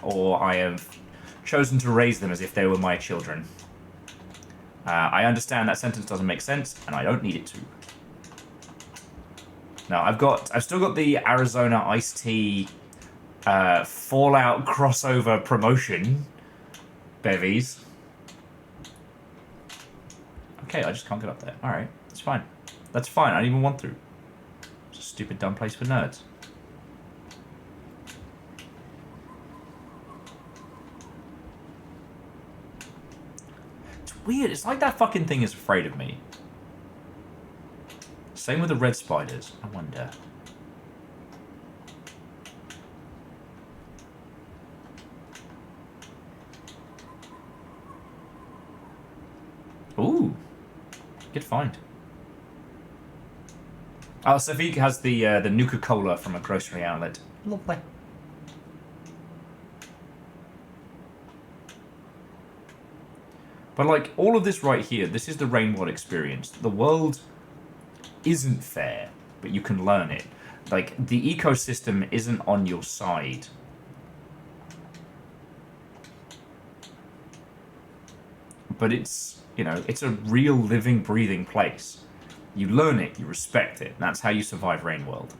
or I have chosen to raise them as if they were my children. I understand that sentence doesn't make sense, and I don't need it to. Now, I've still got the Arizona iced tea Fallout crossover promotion bevies. Okay, I just can't get up there. Alright, it's fine. That's fine, I didn't even want through. It's a stupid dumb place for nerds. It's weird, it's like that fucking thing is afraid of me. Same with the red spiders, I wonder. Ooh, good find. Oh, Savik has the Nuka-Cola from a grocery outlet. Lovely. But like, all of this right here, this is the Rain World experience. The world isn't fair, but you can learn it. Like, the ecosystem isn't on your side. But it's, you know, it's a real living, breathing place. You learn it, you respect it, and that's how you survive Rain World,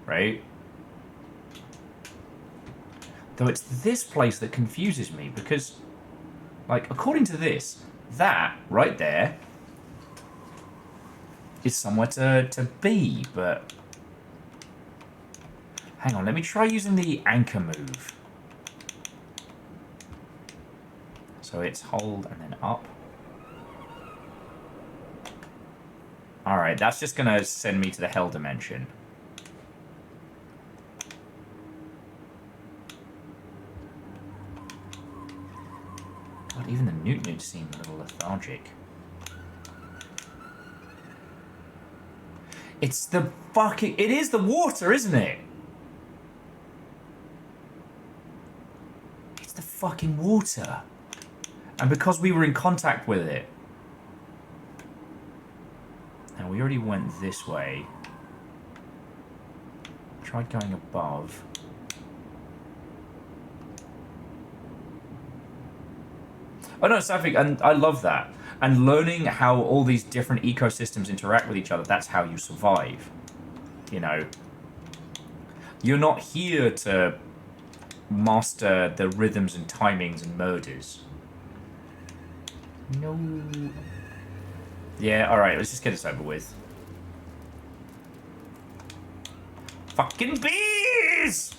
right? Though it's this place that confuses me, because, like, according to this, that, right there, is somewhere to be, but... Hang on, let me try using the anchor move. So it's hold and then up. Alright, that's just gonna send me to the hell dimension. God, even the Newt-Newts seem a little lethargic. It's the fucking... It is the water, isn't it? It's the fucking water. And because we were in contact with it... Now, we already went this way. Tried going above. Oh no, Safik, and I love that. And learning how all these different ecosystems interact with each other, that's how you survive. You know, you're not here to master the rhythms and timings and murders. No. Yeah, alright, let's just get this over with. Fucking bees!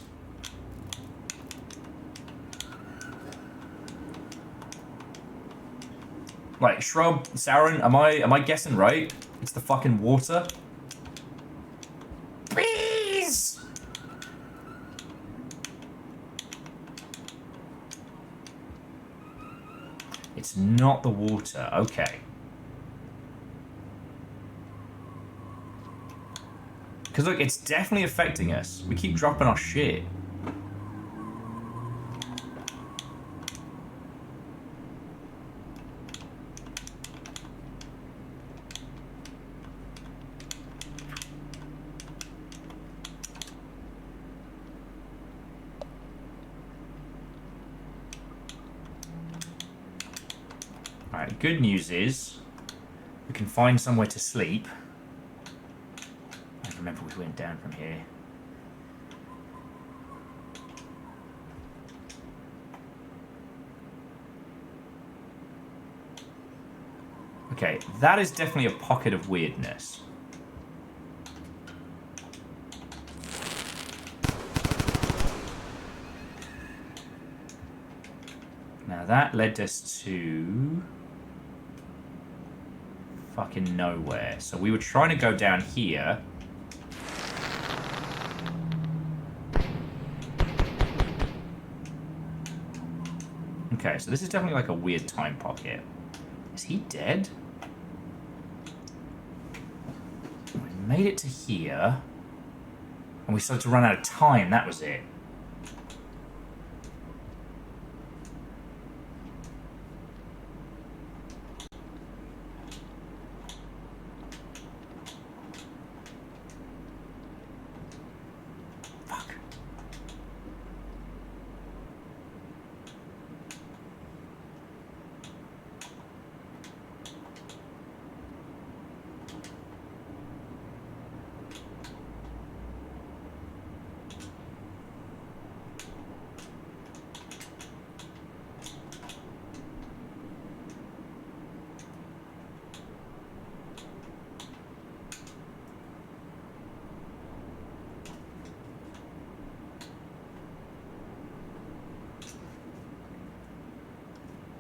Like, Shrub, Sauron, am I guessing right? It's the fucking water? Bees! It's not the water, okay. Because look, it's definitely affecting us. We keep dropping our shit. Alright, good news is we can find somewhere to sleep. I remember we went down from here. Okay, that is definitely a pocket of weirdness. Now that led us to fucking nowhere. So we were trying to go down here. Okay, so this is definitely like a weird time pocket. Is he dead? We made it to here. And we started to run out of time, that was it.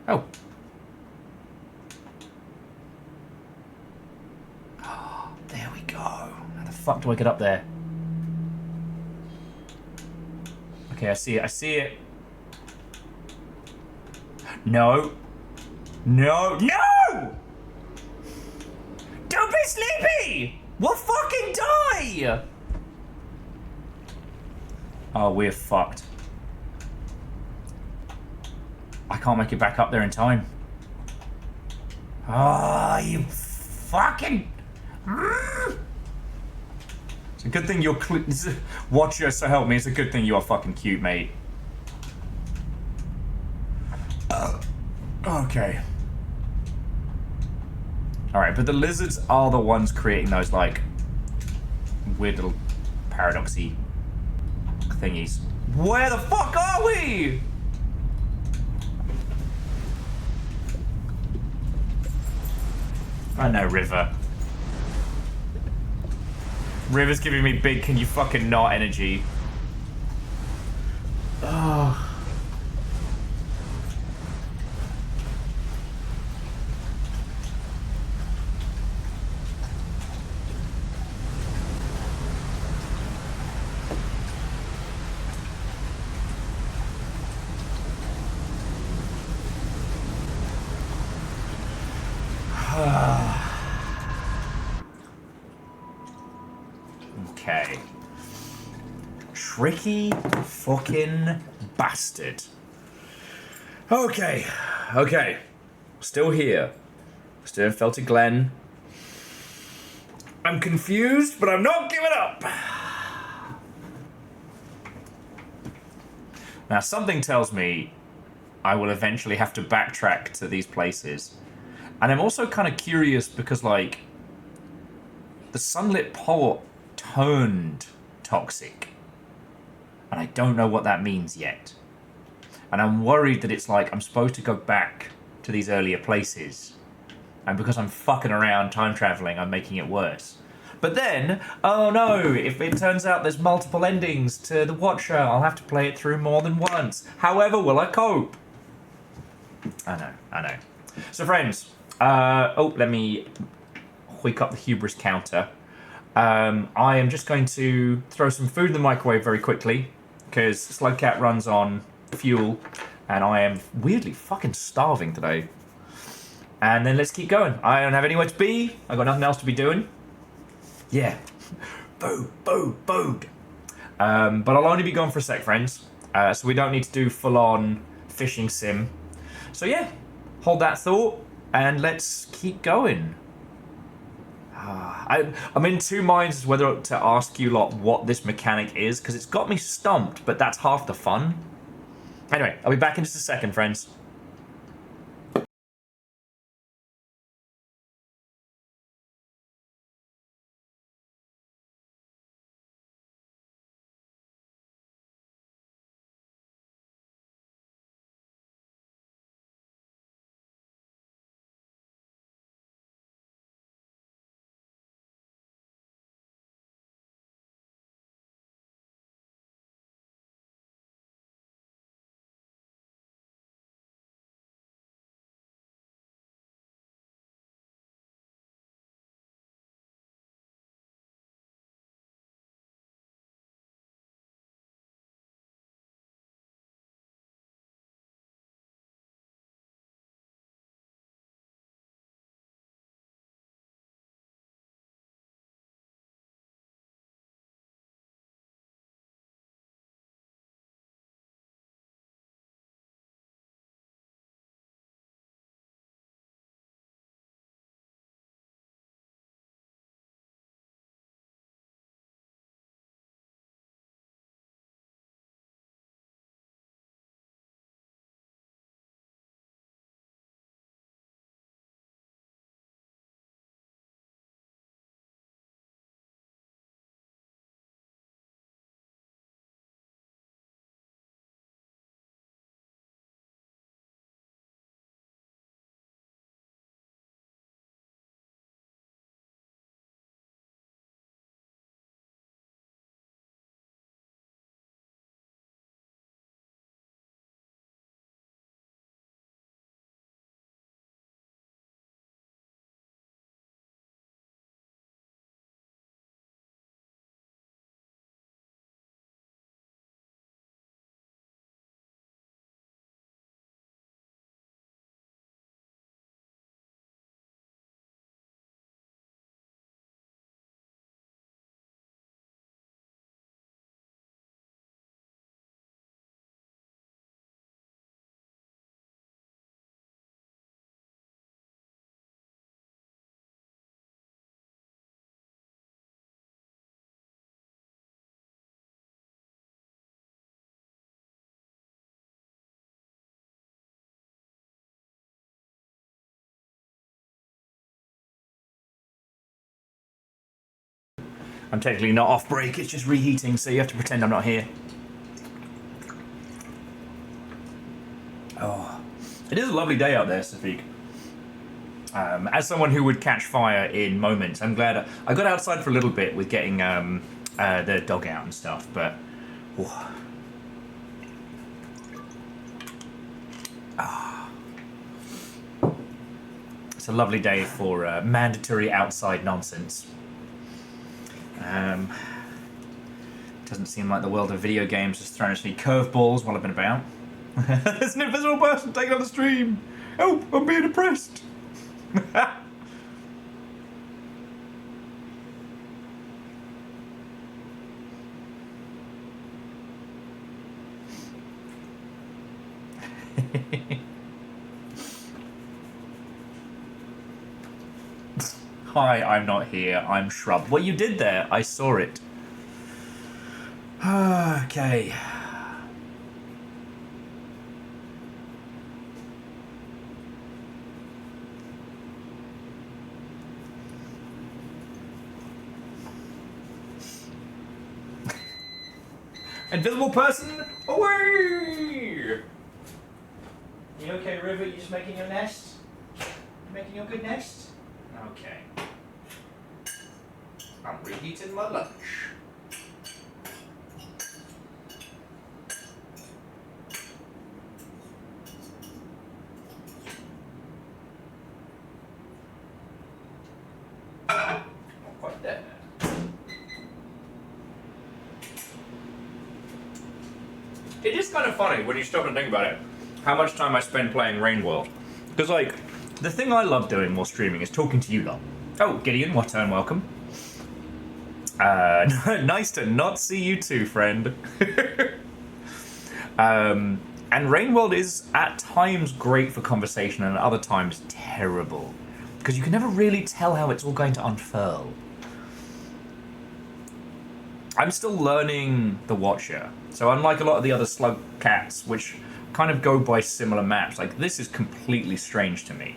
Oh. There we go. How the fuck do I get up there? Okay, I see it. I see it. No. No. No! Don't be sleepy! We'll fucking die! Oh, we're fucked. I can't make it back up there in time. Ah, you fucking... It's a good thing you're... Watcher, so help me. It's a good thing you are fucking cute, mate. Okay. Alright, but the lizards are the ones creating those, like, weird little paradoxy thingies. Where the fuck are we? I know, River. River's giving me big can you fucking not energy. Oh. Okay. Tricky fucking bastard. Okay. Okay. Still here. Still in Felty Glen. I'm confused, but I'm not giving up. Now, something tells me I will eventually have to backtrack to these places. And I'm also kind of curious because, like, the sunlit pole turned toxic. And I don't know what that means yet. And I'm worried that it's like I'm supposed to go back to these earlier places. And because I'm fucking around time traveling, I'm making it worse. But then, oh no, if it turns out there's multiple endings to The Watcher, I'll have to play it through more than once. However will I cope? I know. So friends, let me wake up the hubris counter. I am just going to throw some food in the microwave very quickly, because Slugcat runs on fuel, and I am weirdly fucking starving today. And then let's keep going. I don't have anywhere to be. I've got nothing else to be doing. Yeah. Food. But I'll only be gone for a sec, friends. So we don't need to do full-on fishing sim. So yeah, hold that thought, and let's keep going. I'm in two minds as whether to ask you lot what this mechanic is, because it's got me stumped, but that's half the fun. Anyway, I'll be back in just a second, friends. I'm technically not off break, it's just reheating, so you have to pretend I'm not here. Oh, it is a lovely day out there, Safik. As someone who would catch fire in moments, I'm glad I got outside for a little bit with getting the dog out and stuff, but... Oh. It's a lovely day for mandatory outside nonsense. Doesn't seem like the world of video games has thrown us any curveballs while I've been about. There's an invisible person taking on the stream! Oh, I'm being oppressed! Hi, I'm not here, I'm Shrub. What you did there, I saw it. Okay. Invisible person, away! You okay, River? You just making your nest? You making your good nest? Okay. I'm reheating my lunch. Not quite there. It is kind of funny when you stop and think about it, how much time I spend playing Rain World. Because, like, the thing I love doing while streaming is talking to you lot. Oh, Gideon, what turn welcome. Nice to not see you too, friend. And Rain World is at times great for conversation and at other times terrible. Because you can never really tell how it's all going to unfurl. I'm still learning The Watcher. So unlike a lot of the other Slugcats, which kind of go by similar maps, like this is completely strange to me.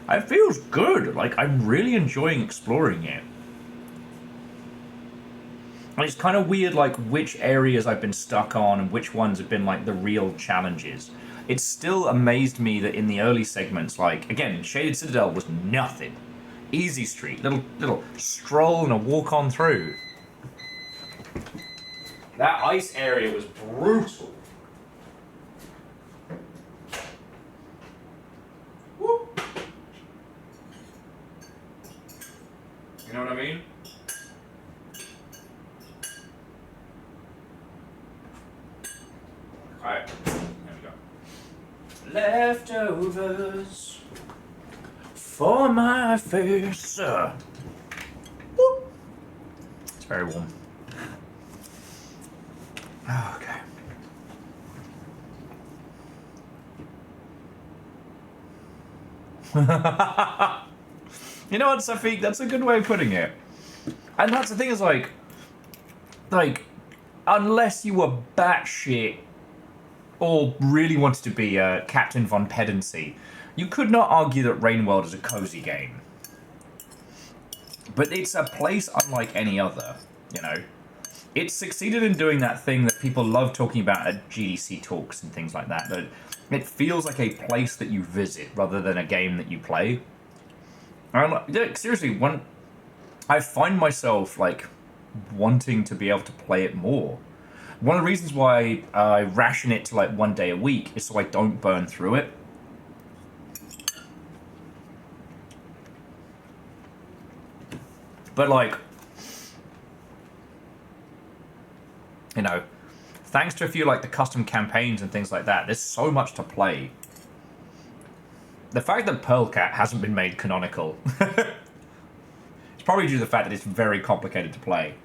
It feels good. Like, I'm really enjoying exploring it. And it's kind of weird, like, which areas I've been stuck on and which ones have been, like, the real challenges. It still amazed me that in the early segments, like, again, Shaded Citadel was nothing. Easy street, little stroll and a walk on through. That ice area was brutal. Woo. You know what I mean? Alright, there we go. Leftovers for my face. Woo. It's very warm. Okay. You know what, Safik? That's a good way of putting it. And that's the thing is, like, unless you were batshit or really wanted to be Captain Von Pedantry, you could not argue that Rain World is a cozy game. But it's a place unlike any other, you know. It succeeded in doing that thing that people love talking about at GDC talks and things like that. That it feels like a place that you visit rather than a game that you play. And like, seriously, when I find myself like wanting to be able to play it more. One of the reasons why I ration it to like 1 day a week is so I don't burn through it. But like, you know, thanks to a few like the custom campaigns and things like that, there's so much to play. The fact that Pearlcat hasn't been made canonical, it's probably due to the fact that it's very complicated to play.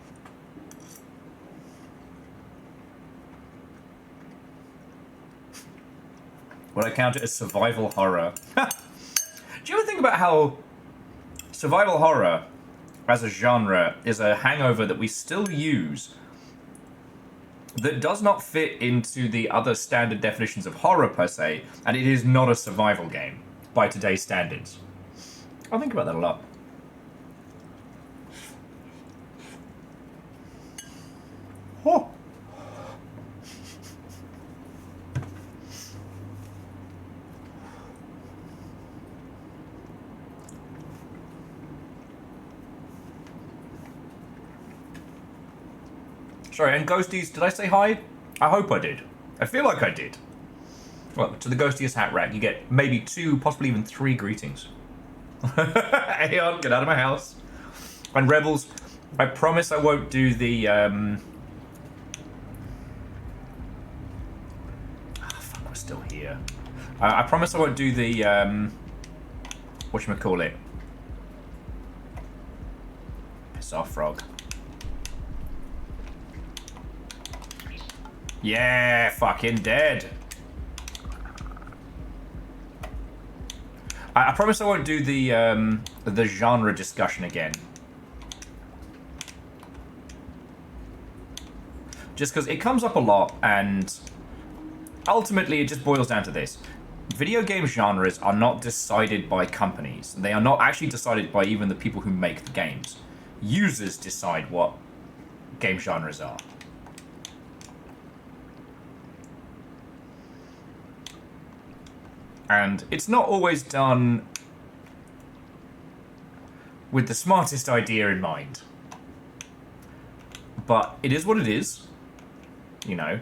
Would I count it as survival horror? Do you ever think about how survival horror as a genre is a hangover that we still use that does not fit into the other standard definitions of horror per se, and it is not a survival game by today's standards? I think about that a lot. Oh. Sorry, and Ghosties, did I say hi? I hope I did. I feel like I did. Well, to the Ghostiest Hat Rack, you get maybe 2, possibly even 3 greetings. Aeon, get out of my house. And Rebels, I promise I won't do the, fuck, we're still here. I promise I won't do the, whatchamacallit. Piss off, frog. Yeah, fucking dead. I promise I won't do the genre discussion again. Just because it comes up a lot, and ultimately it just boils down to this. Video game genres are not decided by companies. They are not actually decided by even the people who make the games. Users decide what game genres are. And it's not always done with the smartest idea in mind. But it is what it is, you know.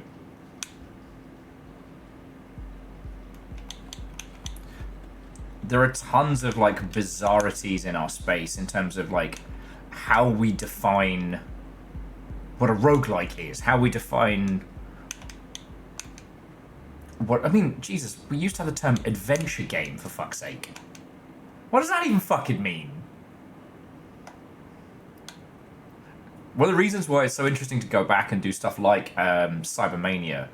There are tons of, like, bizarrities in our space in terms of, like, how we define what a roguelike is, how we define... What, I mean, Jesus, we used to have the term adventure game, for fuck's sake. What does that even fucking mean? One of the reasons why it's so interesting to go back and do stuff like Cybermania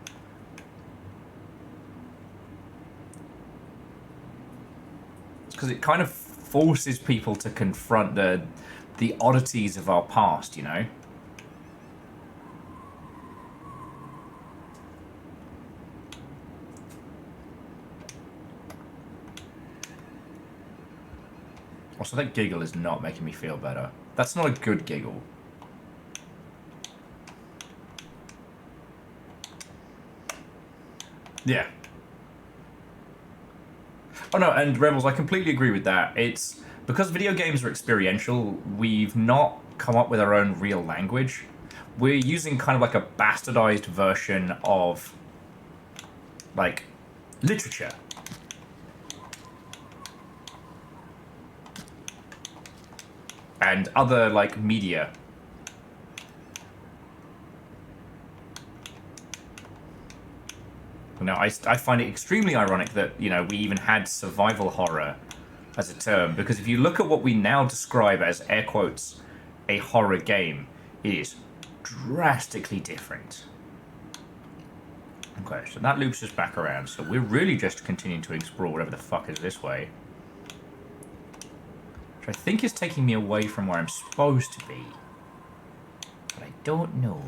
is because it kind of forces people to confront the oddities of our past, you know? Also, that giggle is not making me feel better. That's not a good giggle. Yeah. Oh no, and Rebels, I completely agree with that. It's because video games are experiential, we've not come up with our own real language. We're using kind of like a bastardized version of, like, literature. And other, like, media. You know, I find it extremely ironic that, you know, we even had survival horror as a term, because if you look at what we now describe as, air quotes, a horror game, it is drastically different. Okay, so that loops us back around, so we're really just continuing to explore whatever the fuck is this way. Which I think is taking me away from where I'm supposed to be. But I don't know.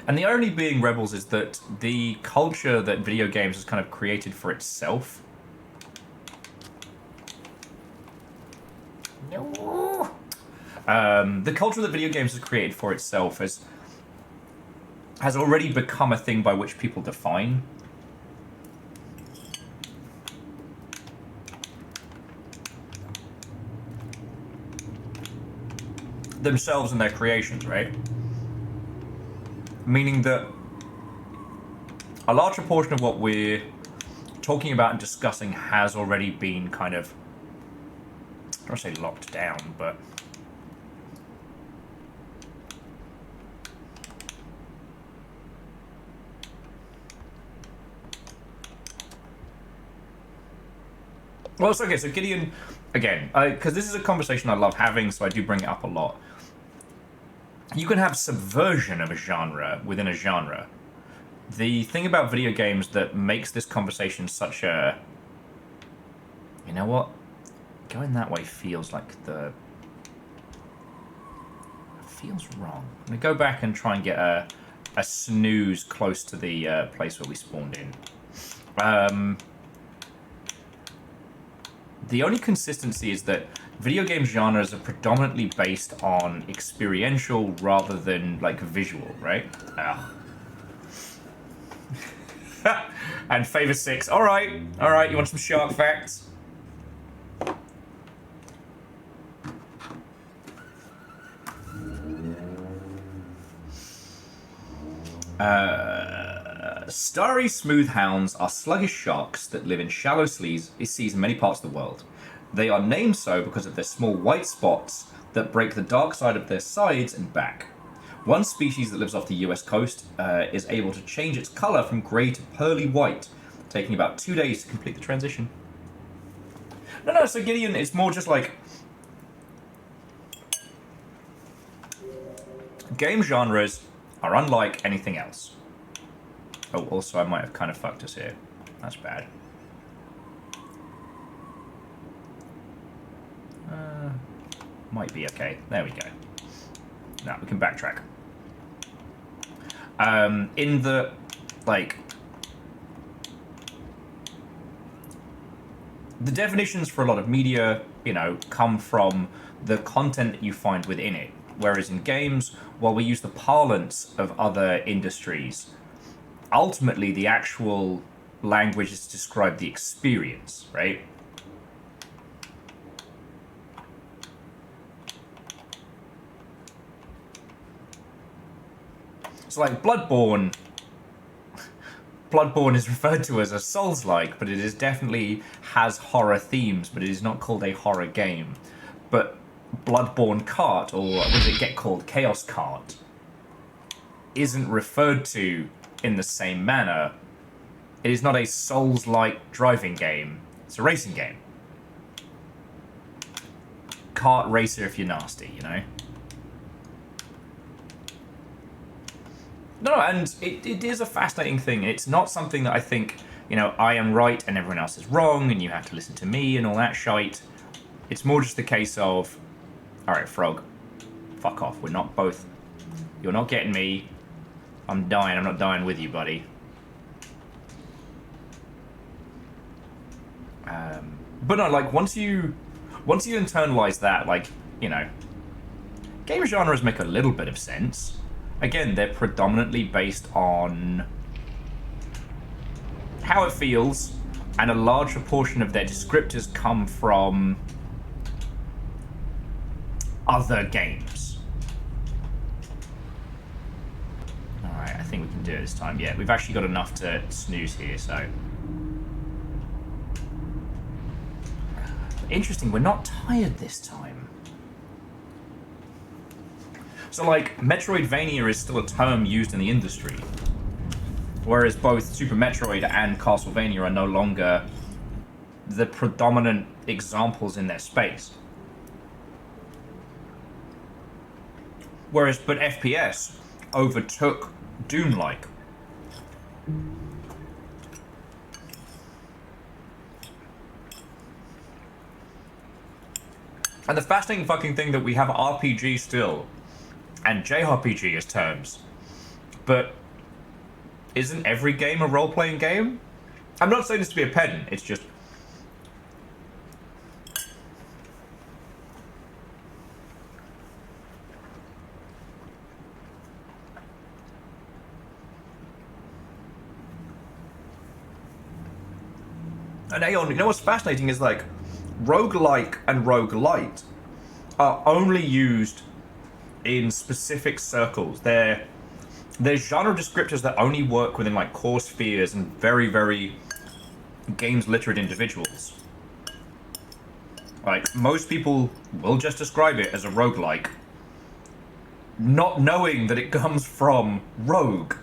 And the irony being, Rebels, is that the culture that video games has kind of created for itself... No! The culture that video games has created for itself has already become a thing by which people define themselves and their creations, right? Meaning that a larger portion of what we're talking about and discussing has already been kind of, I don't want to say locked down, but well, it's okay. So Gideon, again, because this is a conversation I love having, so I do bring it up a lot. You can have subversion of a genre within a genre. The thing about video games that makes this conversation such a... You know what? Going that way feels like the... It feels wrong. I'm going to go back and try and get a snooze close to the place where we spawned in. The only consistency is that video game genres are predominantly based on experiential rather than like visual, right? Ugh. And favor 6. All right. You want some shark facts? Starry smoothhounds are sluggish sharks that live in shallow seas in many parts of the world. They are named so because of their small white spots that break the dark side of their sides and back. One species that lives off the US coast is able to change its color from gray to pearly white, taking about 2 days to complete the transition. No, so Gideon, it's more just like... game genres are unlike anything else. Oh, also I might have kind of fucked us here. That's bad. Might be okay. There we go. Now we can backtrack. In the, like... the definitions for a lot of media, you know, come from the content that you find within it. Whereas in games, while we use the parlance of other industries, ultimately the actual language is to describe the experience, right? So like Bloodborne is referred to as a Souls-like, but it is definitely has horror themes, but it is not called a horror game. But Bloodborne Kart, or what does it get called? Chaos Kart, isn't referred to in the same manner. It is not a Souls-like driving game. It's a racing game. Kart racer if you're nasty, you know? No, and it is a fascinating thing. It's not something that I think, you know, I am right and everyone else is wrong and you have to listen to me and all that shite. It's more just the case of, alright, Frog, fuck off. We're not both... You're not getting me. I'm dying. I'm not dying with you, buddy. But no, like, once you internalize that, like, you know, game genres make a little bit of sense. Again, they're predominantly based on how it feels, and a large proportion of their descriptors come from other games. Alright, I think we can do it this time. Yeah, we've actually got enough to snooze here, so... Interesting, we're not tired this time. So, like, Metroidvania is still a term used in the industry. Whereas both Super Metroid and Castlevania are no longer the predominant examples in their space. But FPS overtook Doom-like. And the fascinating fucking thing that we have RPG still, and JRPG as terms, but isn't every game a role-playing game? I'm not saying this to be a pedant, it's just... And Aeon, you know what's fascinating is, like, roguelike and roguelite are only used in specific circles. They're genre descriptors that only work within, like, core spheres and very, very games-literate individuals. Like, most people will just describe it as a roguelike, not knowing that it comes from Rogue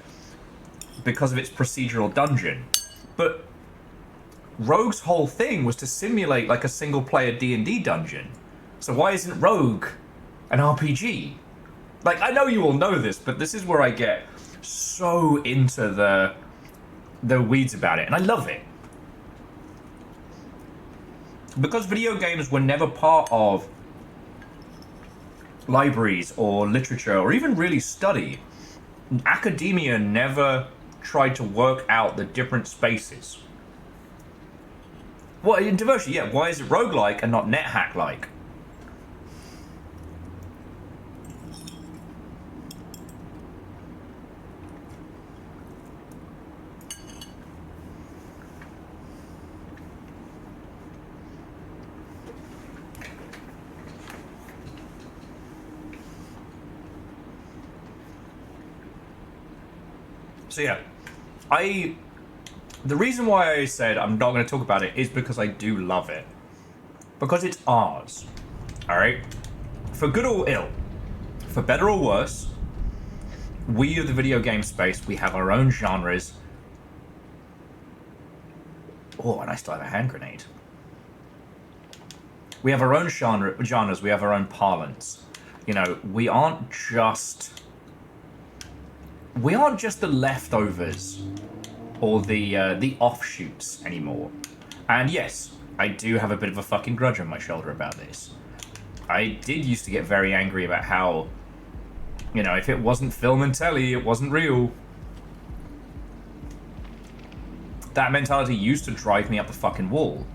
because of its procedural dungeon. But Rogue's whole thing was to simulate, like, a single-player D&D dungeon. So why isn't Rogue an RPG? Like, I know you all know this, but this is where I get so into the weeds about it, and I love it. Because video games were never part of libraries or literature or even really study, academia never tried to work out the different spaces. What, in Diversion, yeah, why is it roguelike and not NetHack-like? So yeah, the reason why I said I'm not going to talk about it is because I do love it. Because it's ours. Alright? For good or ill, for better or worse, we of the video game space, we have our own genres. Oh, and I still have a hand grenade. We have our own genres, we have our own parlance. You know, we aren't just the leftovers or the offshoots anymore. And yes, I do have a bit of a fucking grudge on my shoulder about this. I did used to get very angry about how, you know, if it wasn't film and telly, it wasn't real. That mentality used to drive me up the fucking wall.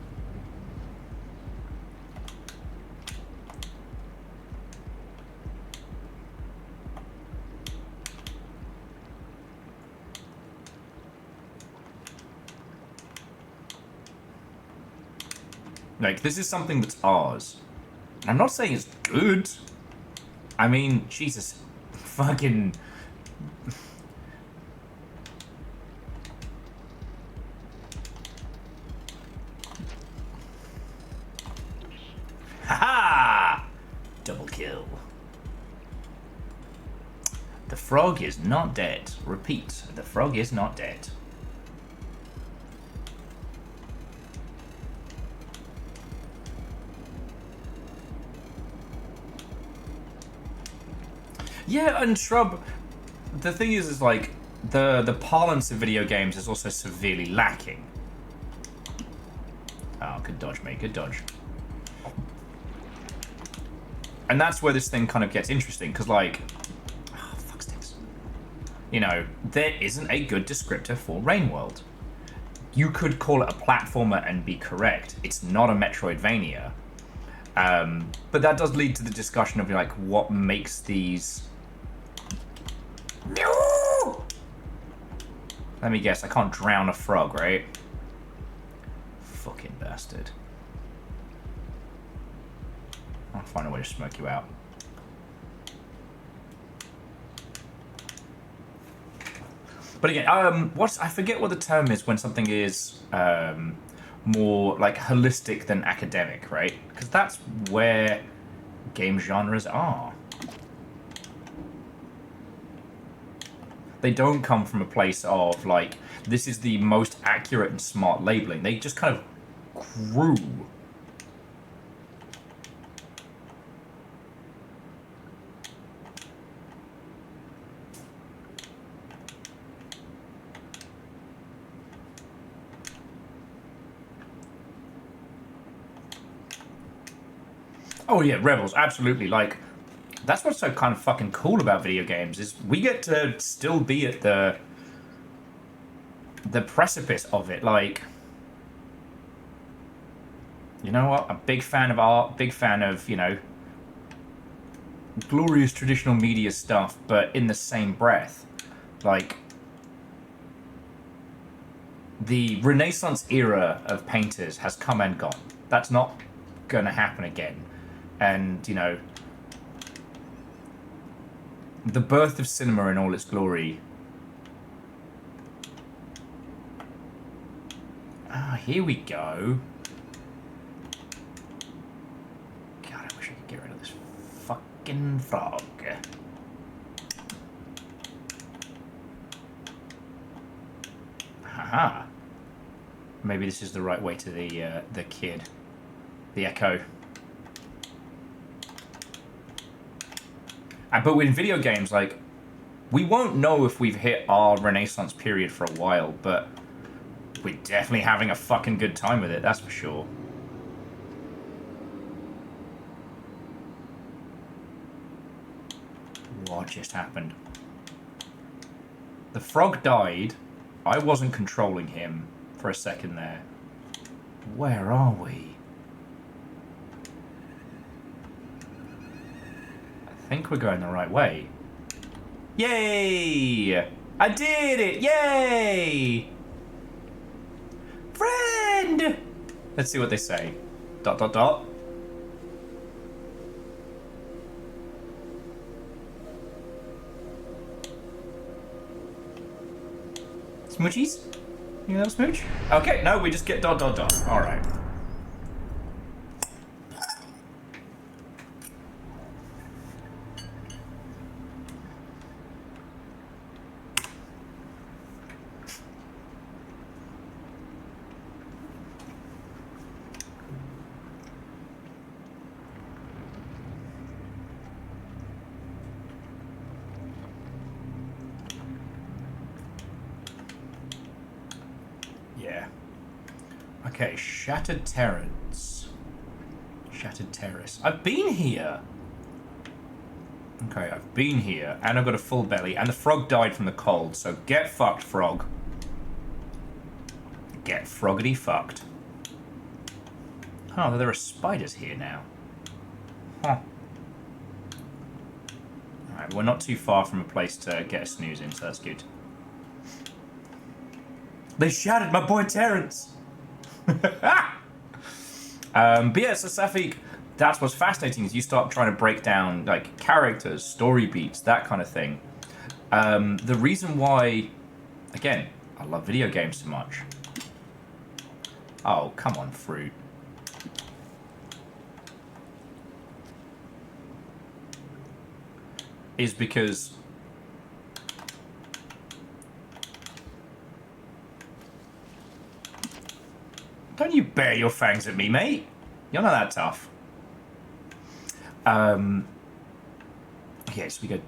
Like, this is something that's ours. I'm not saying it's good. I mean, Jesus, fucking... Ha-ha! Double kill. The frog is not dead. Repeat, the frog is not dead. Yeah, and Shrub, the thing is like, the parlance of video games is also severely lacking. Oh, good dodge, mate, good dodge. And that's where this thing kind of gets interesting, because like, oh, fuck sticks. You know, there isn't a good descriptor for Rain World. You could call it a platformer and be correct. It's not a Metroidvania. But that does lead to the discussion of like, what makes these... No! Let me guess, I can't drown a frog, right? Fucking bastard. I'll find a way to smoke you out. But again, I forget what the term is when something is more like holistic than academic, right? Because that's where game genres are. They don't come from a place of like, this is the most accurate and smart labeling. They just kind of grew. Oh yeah, Rebels, absolutely. Like, that's what's so kind of fucking cool about video games, is we get to still be at the precipice of it. Like, you know what? I'm a big fan of art, big fan of, you know, glorious traditional media stuff, but in the same breath, like, the Renaissance era of painters has come and gone. That's not gonna happen again. And, you know, the birth of cinema in all its glory. Ah, here we go. God, I wish I could get rid of this fucking frog. Haha. Maybe this is the right way to the kid. The echo. But with video games, like, we won't know if we've hit our Renaissance period for a while, but we're definitely having a fucking good time with it, that's for sure. What just happened? The frog died. I wasn't controlling him for a second there. Where are we? I think we're going the right way. Yay! I did it! Yay! Friend! Let's see what they say. ... Smoochies? You know smooch? Okay, no, we just get ... Alright. Yeah. Okay, Shattered Terrace. Shattered Terrace. I've been here! Okay, I've been here, and I've got a full belly, and the frog died from the cold, so get fucked, frog. Get froggity fucked. Oh, there are spiders here now. Huh. Alright, we're not too far from a place to get a snooze in, so that's good. They shattered my boy Terrence! But yeah, so Safik, that's what's fascinating is you start trying to break down like characters, story beats, that kind of thing. The reason why, again, I love video games so much. Oh, come on, fruit. Is because don't you bare your fangs at me, mate. You're not that tough. Okay, so we go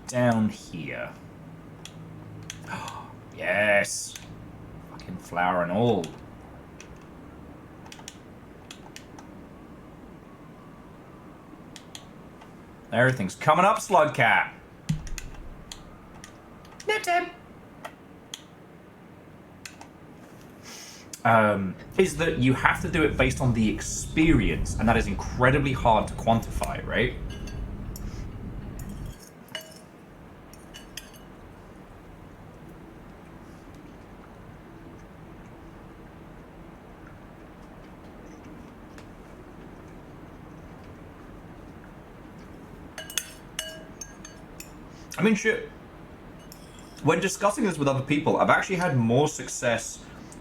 down here. Yes. Fucking flower and all. Everything's coming up, Slugcat. Nipped him. Is that you have to do it based on the experience, and that is incredibly hard to quantify, right? I mean, shit. When discussing this with other people, I've actually had more success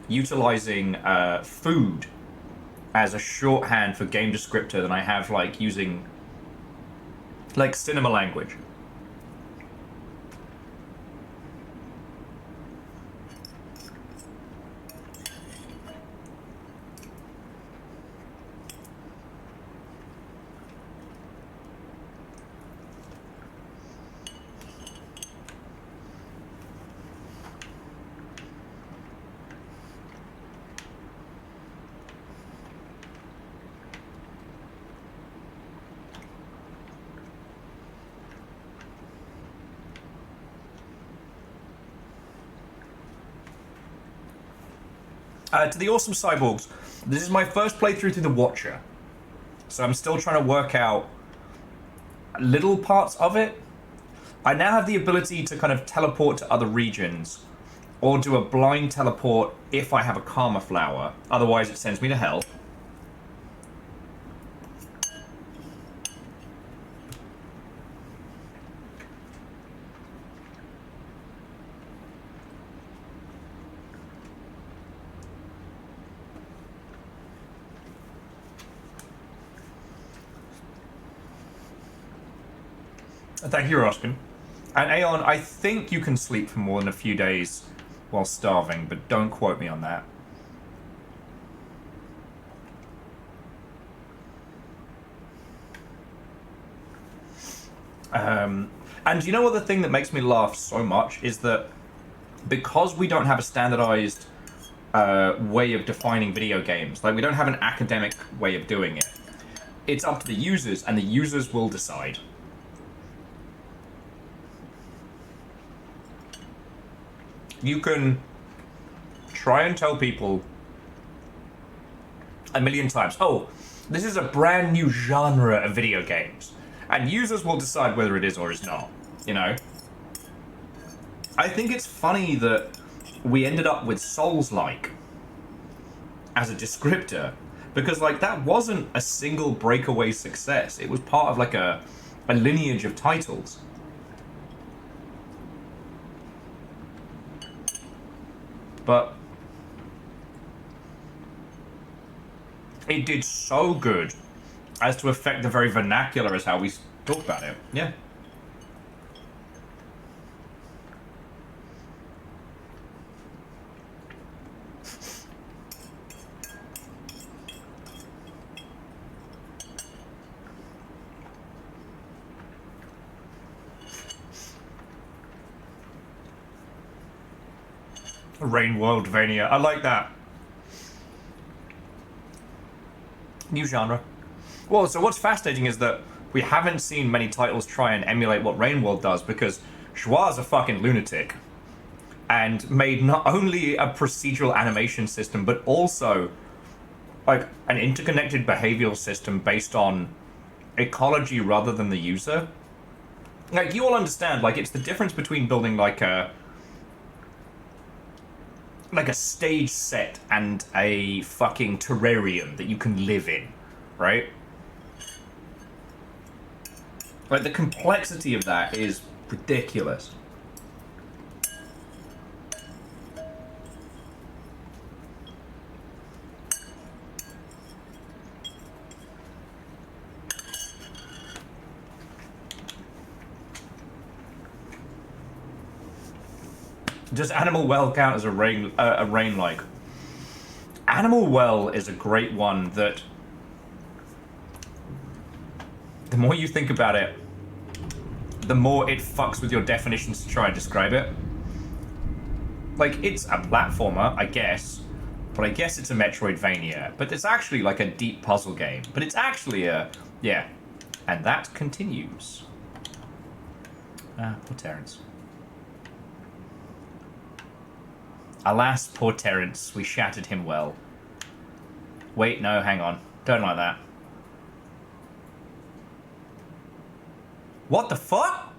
utilizing food as a shorthand for game descriptor than I have like using like cinema language. To the awesome cyborgs, this is my first playthrough through the Watcher, so I'm still trying to work out little parts of it. I now have the ability to kind of teleport to other regions, or do a blind teleport if I have a Karma Flower, otherwise it sends me to hell. Thank you, Roskin. And Aeon, I think you can sleep for more than a few days while starving, but don't quote me on that. And you know what the thing that makes me laugh so much is that because we don't have a standardized way of defining video games, like we don't have an academic way of doing it, it's up to the users, and the users will decide. You can try and tell people a million times, oh, this is a brand new genre of video games, and users will decide whether it is or is not, you know? I think it's funny that we ended up with Souls-like as a descriptor, because, like, that wasn't a single breakaway success. It was part of, like, a lineage of titles. But it did so good as to affect the very vernacular as how we talk about it. Yeah. Rain Worldvania. I like that. New genre. Well, so what's fascinating is that we haven't seen many titles try and emulate what Rain World does, because Joie's a fucking lunatic and made not only a procedural animation system, but also like an interconnected behavioral system based on ecology rather than the user. Like, you all understand, like, it's the difference between building like a stage set and a fucking terrarium that you can live in, right? Like, the complexity of that is ridiculous. Does Animal Well count as a rain-like? Animal Well is a great one that, the more you think about it, the more it fucks with your definitions to try and describe it. Like, it's a platformer, I guess, but I guess it's a Metroidvania. But it's actually like a deep puzzle game. But it's actually a, yeah. And that continues. Ah, poor Terrence. Alas, poor Terrence, we shattered him well. Wait, no, hang on. Don't like that. What the fuck?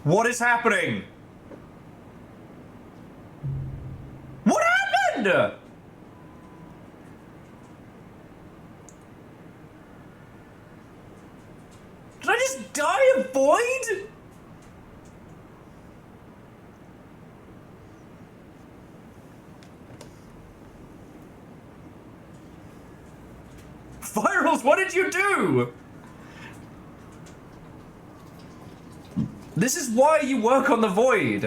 What is happening? What happened? Did I just die of void? Virals, what did you do? This is why you work on the void.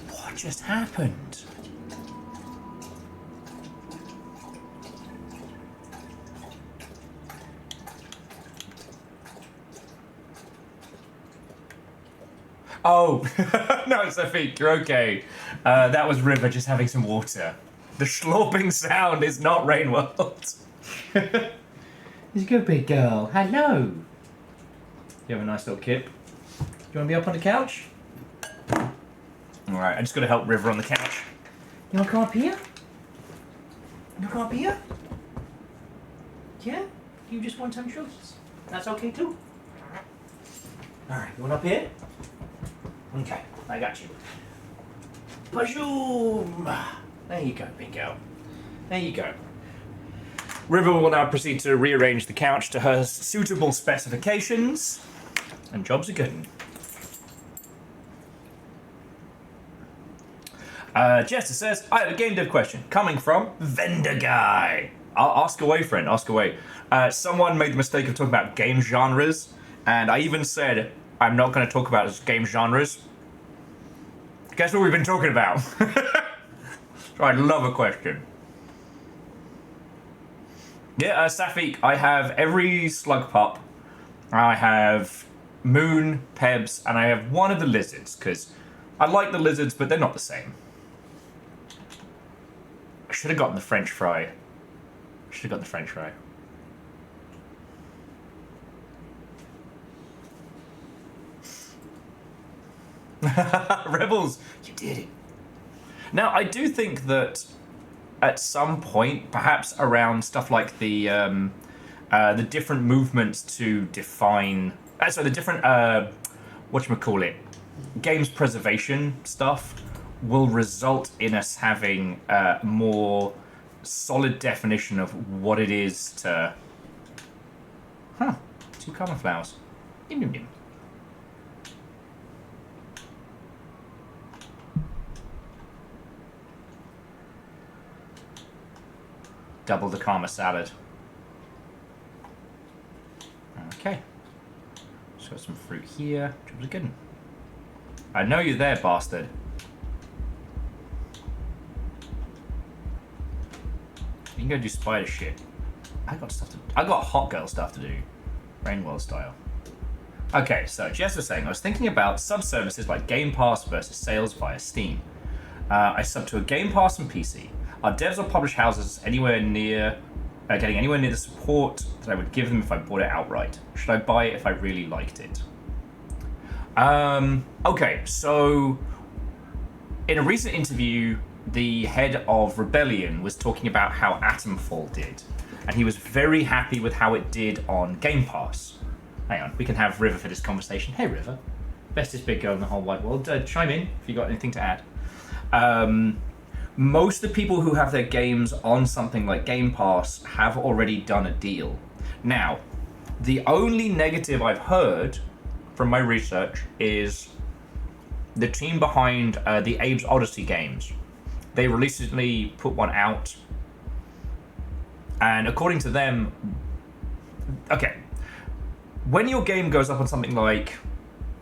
What just happened? Oh, no, Sophie, you're okay. That was River just having some water. The slurping sound is not Rain World. He's a good big girl. Hello. You have a nice little kip. Do you want to be up on the couch? Alright, I just got to help River on the couch. You want to come up here? You want to come up here? Yeah? You just want some shoes? That's okay too. Alright, you want up here? Okay, I got you. Bajoom! There you go, big girl. There you go. River will now proceed to rearrange the couch to her suitable specifications, and jobs are good. Jester says, I have a game dev question coming from Vendor Guy. I'll ask away, friend, ask away. Someone made the mistake of talking about game genres, and I even said, I'm not going to talk about game genres. Guess what we've been talking about? So I love a question. Yeah, Safik, I have every slug pup. I have Moon, Pebs, and I have one of the lizards, because I like the lizards, but they're not the same. I should have gotten the French fry. Rebels, you did it. Now, I do think that at some point, perhaps around stuff like the different movements to define, the different whatchamacallit, games preservation stuff will result in us having a more solid definition of what it is to. Huh? 2 common flowers. Dim dim dim. Double the karma salad. Okay. Just got some fruit here. Which was good. I know you're there, bastard. You can go do spider shit. I got hot girl stuff to do. Rainwell style. Okay, so Jess was saying, I was thinking about sub-services like Game Pass versus sales via Steam. I sub to a Game Pass on PC. Are devs or publish houses anywhere near getting anywhere near the support that I would give them if I bought it outright? Should I buy it if I really liked it? Okay, so in a recent interview, the head of Rebellion was talking about how Atomfall did, and he was very happy with how it did on Game Pass. Hang on, we can have River for this conversation. Hey, River. Bestest big girl in the whole wide world. Chime in if you got anything to add. Most of the people who have their games on something like Game Pass have already done a deal. Now, the only negative I've heard from my research is the team behind the Abe's Odyssey games. They recently put one out, and according to them, okay, when your game goes up on something like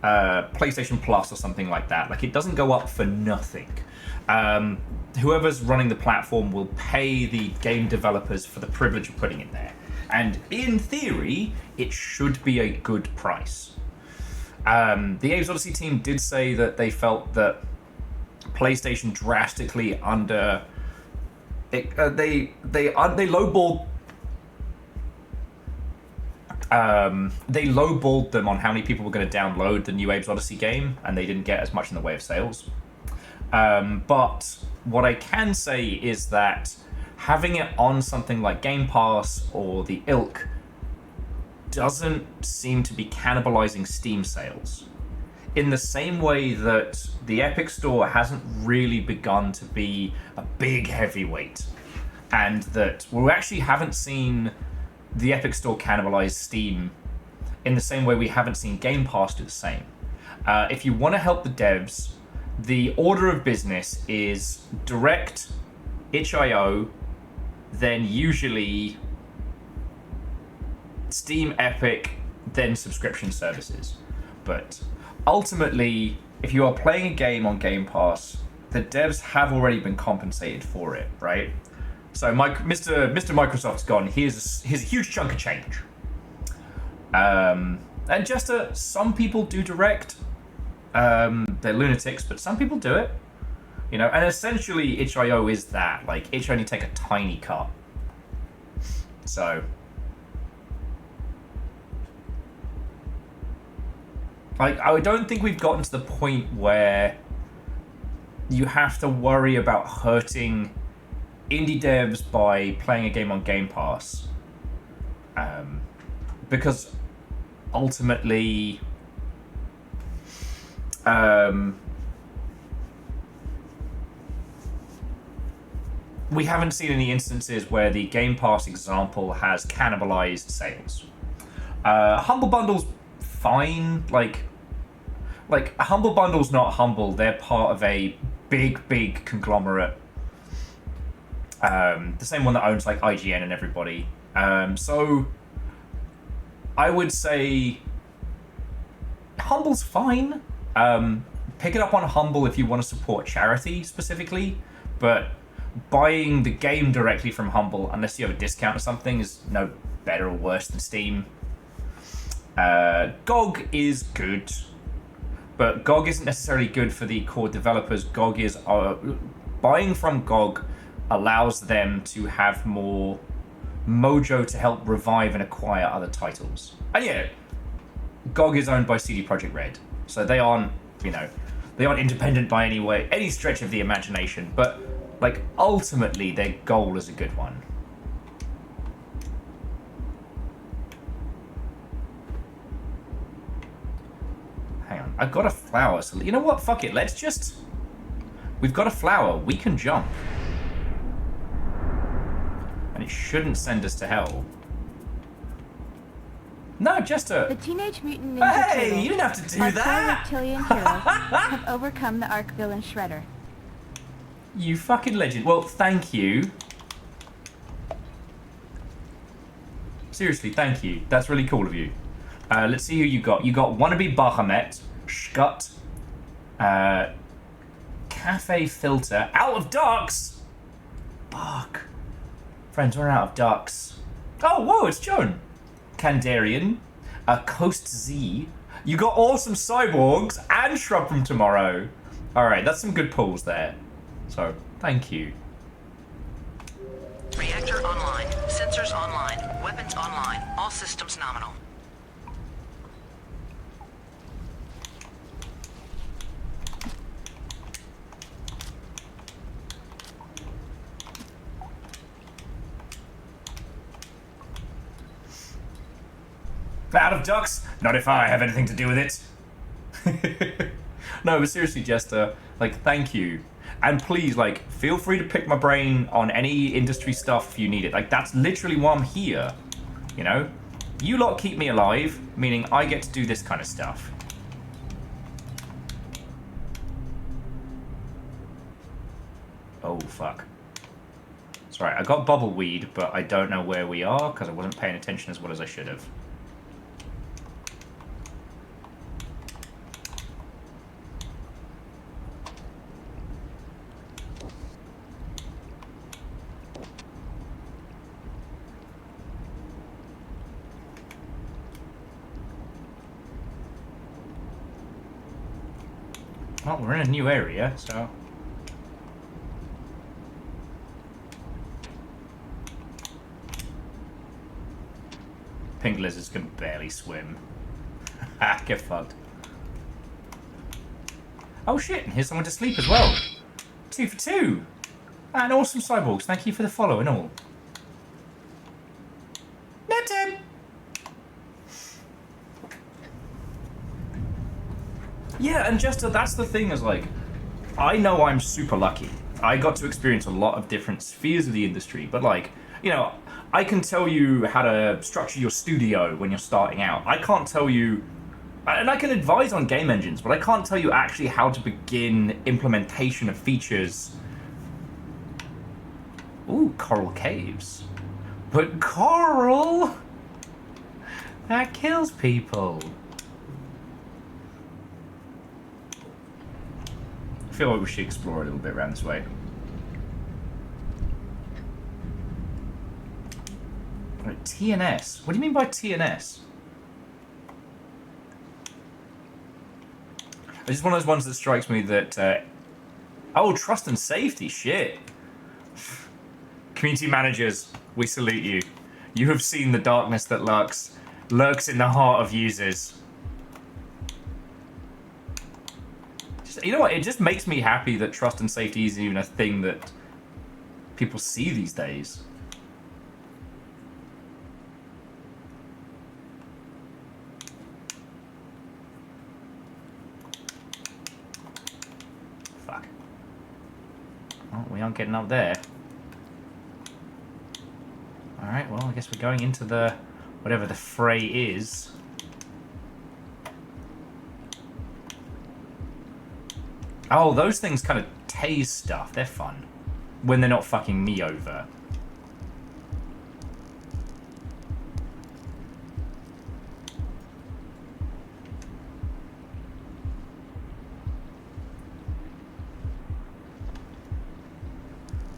PlayStation Plus or something like that, like it doesn't go up for nothing. Whoever's running the platform will pay the game developers for the privilege of putting it there. And in theory, it should be a good price. The Abe's Odyssey team did say that they felt that PlayStation drastically they lowballed them on how many people were going to download the new Abe's Odyssey game, and they didn't get as much in the way of sales. But what I can say is that having it on something like Game Pass or the ilk doesn't seem to be cannibalizing Steam sales. In the same way that the Epic Store hasn't really begun to be a big heavyweight, and that we actually haven't seen the Epic Store cannibalize Steam in the same way we haven't seen Game Pass do the same. If you want to help the devs, the order of business is direct, itch.io, then usually Steam, Epic, then subscription services. But ultimately, if you are playing a game on Game Pass, the devs have already been compensated for it, right? So Mr. Microsoft's gone, here's a huge chunk of change. And just some people do direct. They're lunatics, but some people do it. You know, and essentially itch.io is that. Like, itch only take a tiny cut. So like, I don't think we've gotten to the point where you have to worry about hurting indie devs by playing a game on Game Pass. Because ultimately we haven't seen any instances where the Game Pass example has cannibalized sales. Humble Bundle's fine. Like Humble Bundle's not humble. They're part of a big conglomerate. The same one that owns like IGN and everybody. So I would say Humble's fine. Pick it up on Humble if you want to support charity specifically, but buying the game directly from Humble, unless you have a discount or something, is no better or worse than Steam. GOG is good, but GOG isn't necessarily good for the core developers. GOG is buying from GOG allows them to have more mojo to help revive and acquire other titles. And yeah, GOG is owned by CD Projekt Red, so they aren't, They aren't independent by any stretch of the imagination, but like ultimately their goal is a good one. Hang on, I've got a flower, so you know what? Fuck it, let's just... We've got a flower, we can jump. And it shouldn't send us to hell. No, just a... The Teenage Mutant Ninja Hey, Turtles, you didn't have to do our that! four reptilian heroes, have overcome the arc villain Shredder. You fucking legend. Well, thank you. Seriously, thank you. That's really cool of you. Let's see who you got. You got Wannabe Bahamut, Scut, Cafe Filter, Out of Ducks! Fuck. Friends, we're out of ducks. Oh, whoa, it's Joan. Kandarian, Coast Z. You got Awesome Cyborgs and Shrub from Tomorrow. Alright, that's some good pulls there. So, thank you. Reactor online. Sensors online. Weapons online. All systems nominal. Out of ducks? Not if I have anything to do with it. No, but seriously, Jester, like, thank you. And please, like, feel free to pick my brain on any industry stuff if you need it. Like, that's literally why I'm here. You know? You lot keep me alive, meaning I get to do this kind of stuff. Oh, fuck. Sorry, I got Bubbleweed, but I don't know where we are, because I wasn't paying attention as well as I should have. Well, we're in a new area, so... Pink lizards can barely swim. Ah, get fucked. Oh shit, and here's someone to sleep as well. 2 for 2! And Awesome Cyborgs, thank you for the follow and all. Netim! Yeah, and Jester, that's the thing, is like, I know I'm super lucky. I got to experience a lot of different spheres of the industry, but like, you know, I can tell you how to structure your studio when you're starting out. I can't tell you, and I can advise on game engines, but I can't tell you actually how to begin implementation of features. Ooh, coral caves. But coral, that kills people. I feel like we should explore a little bit around this way. Right, TNS. What do you mean by TNS? It's just one of those ones that strikes me that... oh, trust and safety. Shit. Community managers, we salute you. You have seen the darkness that lurks in the heart of users. You know what? It just makes me happy that trust and safety isn't even a thing that people see these days. Fuck. Oh, we aren't getting up there. Alright, well, I guess we're going into the... whatever the fray is. Oh, those things kind of tase stuff. They're fun. When they're not fucking me over.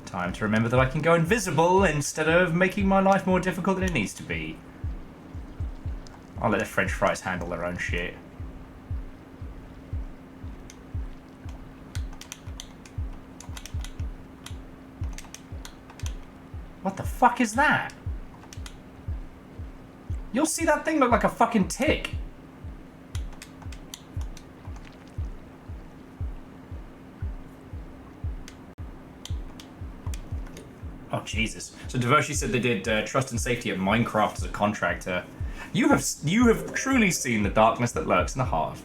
Time to remember that I can go invisible instead of making my life more difficult than it needs to be. I'll let the French fries handle their own shit. What the fuck is that? You'll see that thing look like a fucking tick. Oh, Jesus. So Devoshi said they did trust and safety at Minecraft as a contractor. You have truly seen the darkness that lurks in the heart.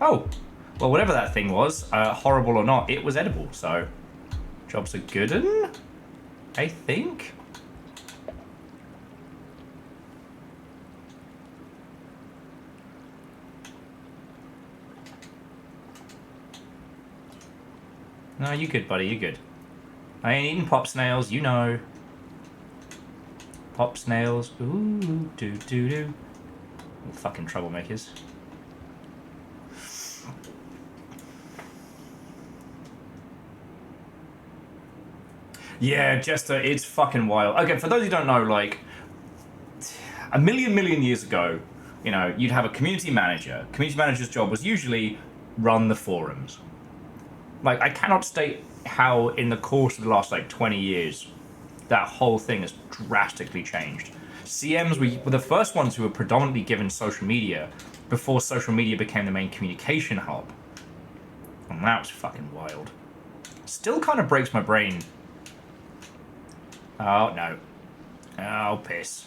Oh, well, whatever that thing was, horrible or not, it was edible, so job's a good one, I think. No, you good, buddy, you good. I ain't eating pop snails, you know. Pop snails, ooh, do. Fucking troublemakers. Yeah, Jester, it's fucking wild. Okay, for those who don't know, like, a million years ago, you know, you'd have a community manager. Community manager's job was usually run the forums. Like, I cannot state how in the course of the last, like, 20 years, that whole thing has drastically changed. CMs were the first ones who were predominantly given social media before social media became the main communication hub. And that was fucking wild. Still kind of breaks my brain. Oh, no. Oh, piss.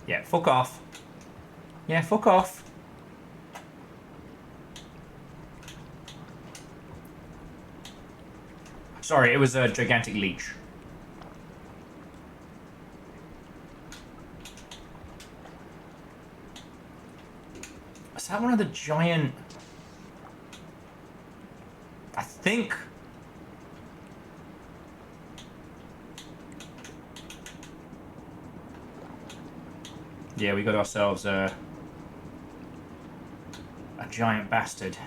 Yeah, fuck off. Yeah, fuck off. Sorry, it was a gigantic leech. Is that one of the giant... I think... Yeah, we got ourselves a giant bastard.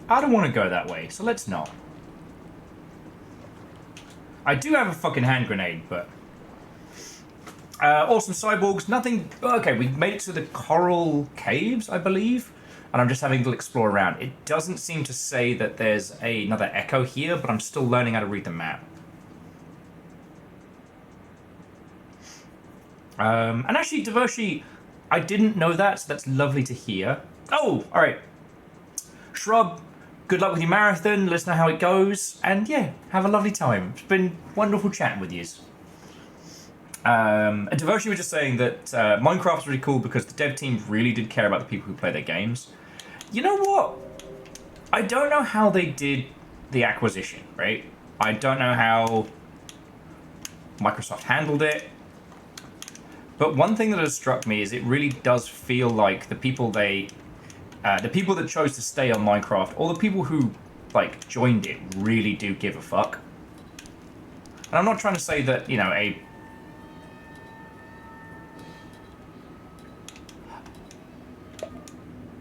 I don't want to go that way, so let's not. I do have a fucking hand grenade, but... awesome cyborgs, nothing... Okay, we made it to the coral caves, I believe. And I'm just having to explore around. It doesn't seem to say that there's another echo here, but I'm still learning how to read the map. And actually, Devoshi, I didn't know that, so that's lovely to hear. Oh, alright. Shrub, good luck with your marathon, let us know how it goes, and yeah, have a lovely time. It's been wonderful chatting with you. And Devoshi was just saying that Minecraft's really cool because the dev team really did care about the people who play their games. You know what? I don't know how they did the acquisition, right? I don't know how Microsoft handled it. But one thing that has struck me is it really does feel like the people that chose to stay on Minecraft, or the people who like joined it, really do give a fuck. And I'm not trying to say that, you know,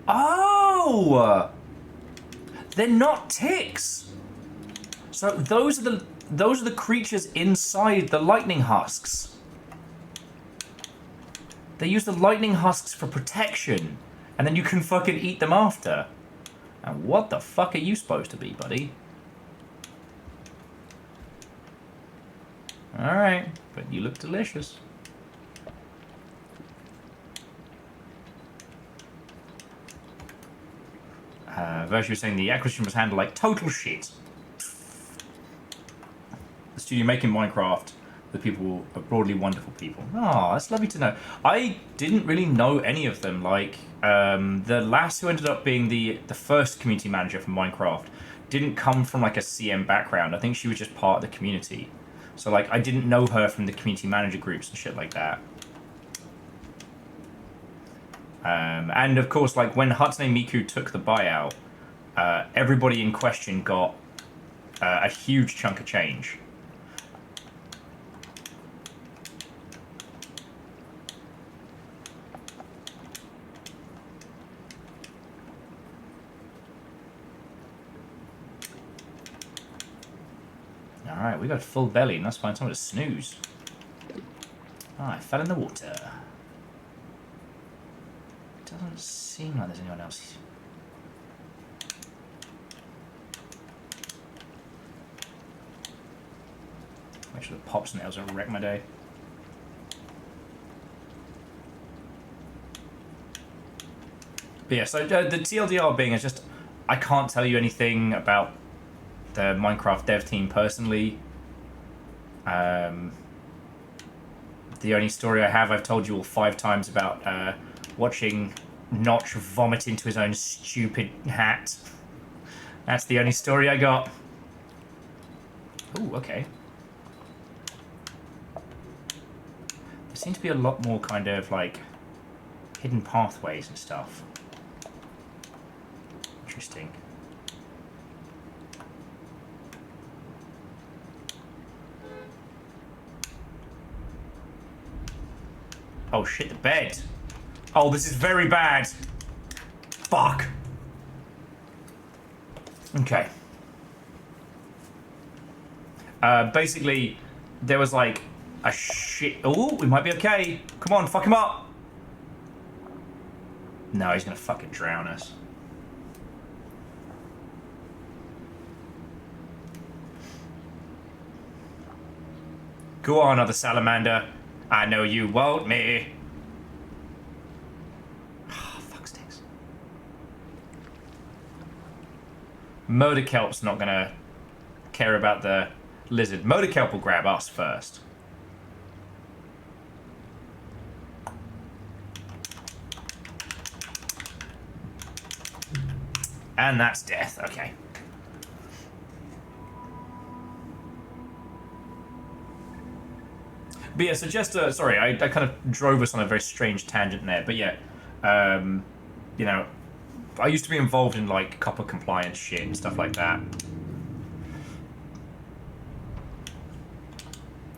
Oh! They're not ticks. So those are the creatures inside the lightning husks. They use the lightning husks for protection, and then you can fucking eat them after. And what the fuck are you supposed to be, buddy? Alright, but you look delicious. Virtue was saying the acquisition was handled like total shit. The studio making Minecraft, the people are broadly wonderful people. Oh, that's lovely to know. I didn't really know any of them. Like, the lass who ended up being the first community manager for Minecraft didn't come from like a CM background. I think she was just part of the community. So like, I didn't know her from the community manager groups and shit like that. And of course, like when Hatsune Miku took the buyout, everybody in question got a huge chunk of change. Alright, we got full belly, and let's find somewhere to snooze. Oh, I fell in the water. Doesn't seem like there's anyone else. Make sure the pop snails don't wreck my day. But yeah, so the TLDR being is just, I can't tell you anything about the Minecraft dev team personally. The only story I have, I've told you all 5 times about watching Notch vomit into his own stupid hat. That's the only story I got. Ooh, okay. There seems to be a lot more kind of like hidden pathways and stuff. Interesting. Oh shit, the bed. Oh, this is very bad. Fuck. Okay. Basically, there was like a shit. Oh, we might be okay. Come on, fuck him up. No, he's gonna fucking drown us. Go on, other salamander. I know you won't, me. Oh, fuck sticks. Motor Kelp's not gonna care about the lizard. Motor Kelp will grab us first. And that's death. Okay. But yeah, so just, sorry, I kind of drove us on a very strange tangent there. But yeah, you know, I used to be involved in like copper compliance shit and stuff like that.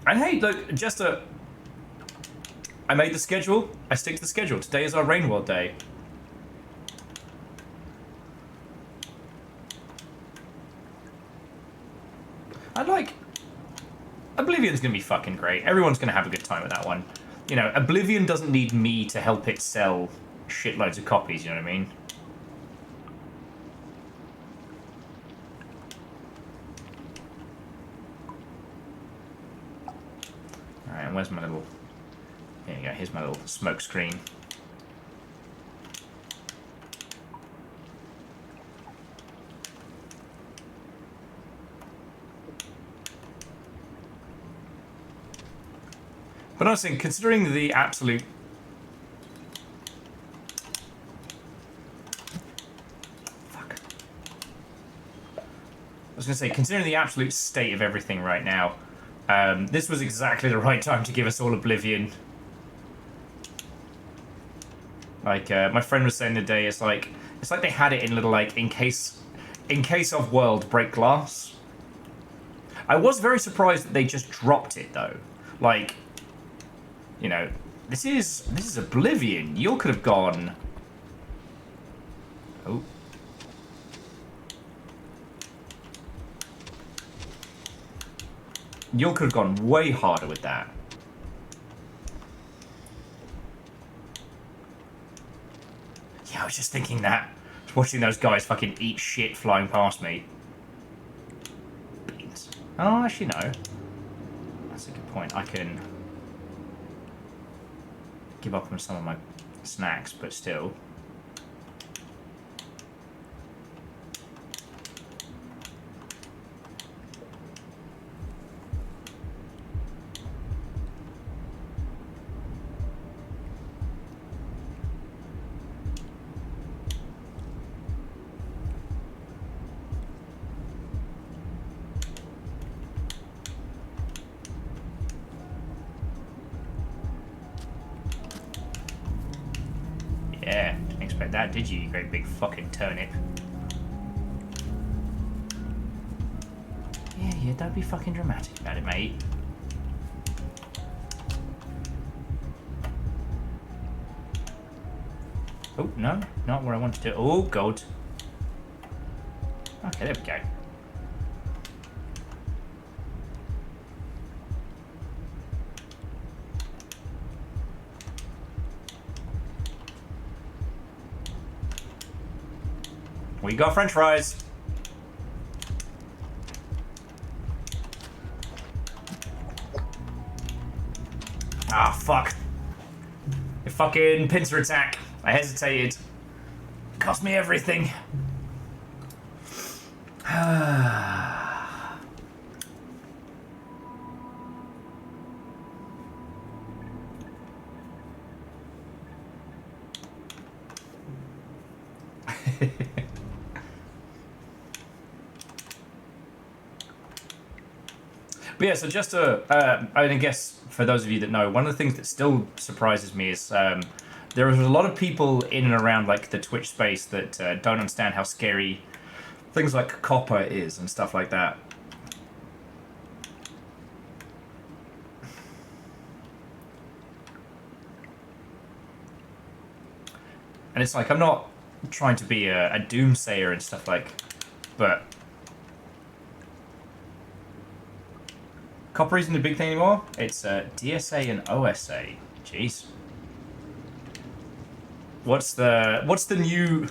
And hey, look, just I made the schedule. I stick to the schedule. Today is our Rain World day. Oblivion's gonna be fucking great. Everyone's gonna have a good time with that one. You know, Oblivion doesn't need me to help it sell shitloads of copies, you know what I mean? Alright, and where's my little... There you go, here's my little smoke screen. But honestly, considering the absolute... Fuck. I was going to say, considering the absolute state of everything right now, this was exactly the right time to give us all Oblivion. Like, my friend was saying today, it's like they had it in little, like, in case of world, break glass. I was very surprised that they just dropped it, though. Like... You know, this is Oblivion. You could have gone... Oh. You could have gone way harder with that. Yeah, I was just thinking that. Watching those guys fucking eat shit flying past me. Beans. Oh, actually, no. That's a good point. I can... give up on some of my snacks, but still. Yeah, didn't expect that, did you, you great big fucking turnip? Yeah, don't be fucking dramatic about it, mate. Oh, no, not where I wanted to. Oh, God. Okay, there we go. We got French fries. Ah, fuck. A fucking pincer attack. I hesitated. cost me everything. But yeah, so just I guess for those of you that know, one of the things that still surprises me is there are a lot of people in and around like the Twitch space that don't understand how scary things like copper is and stuff like that. And it's like, I'm not trying to be a doomsayer and stuff like, but copper isn't a big thing anymore. It's DSA and OSA. Jeez. What's the new?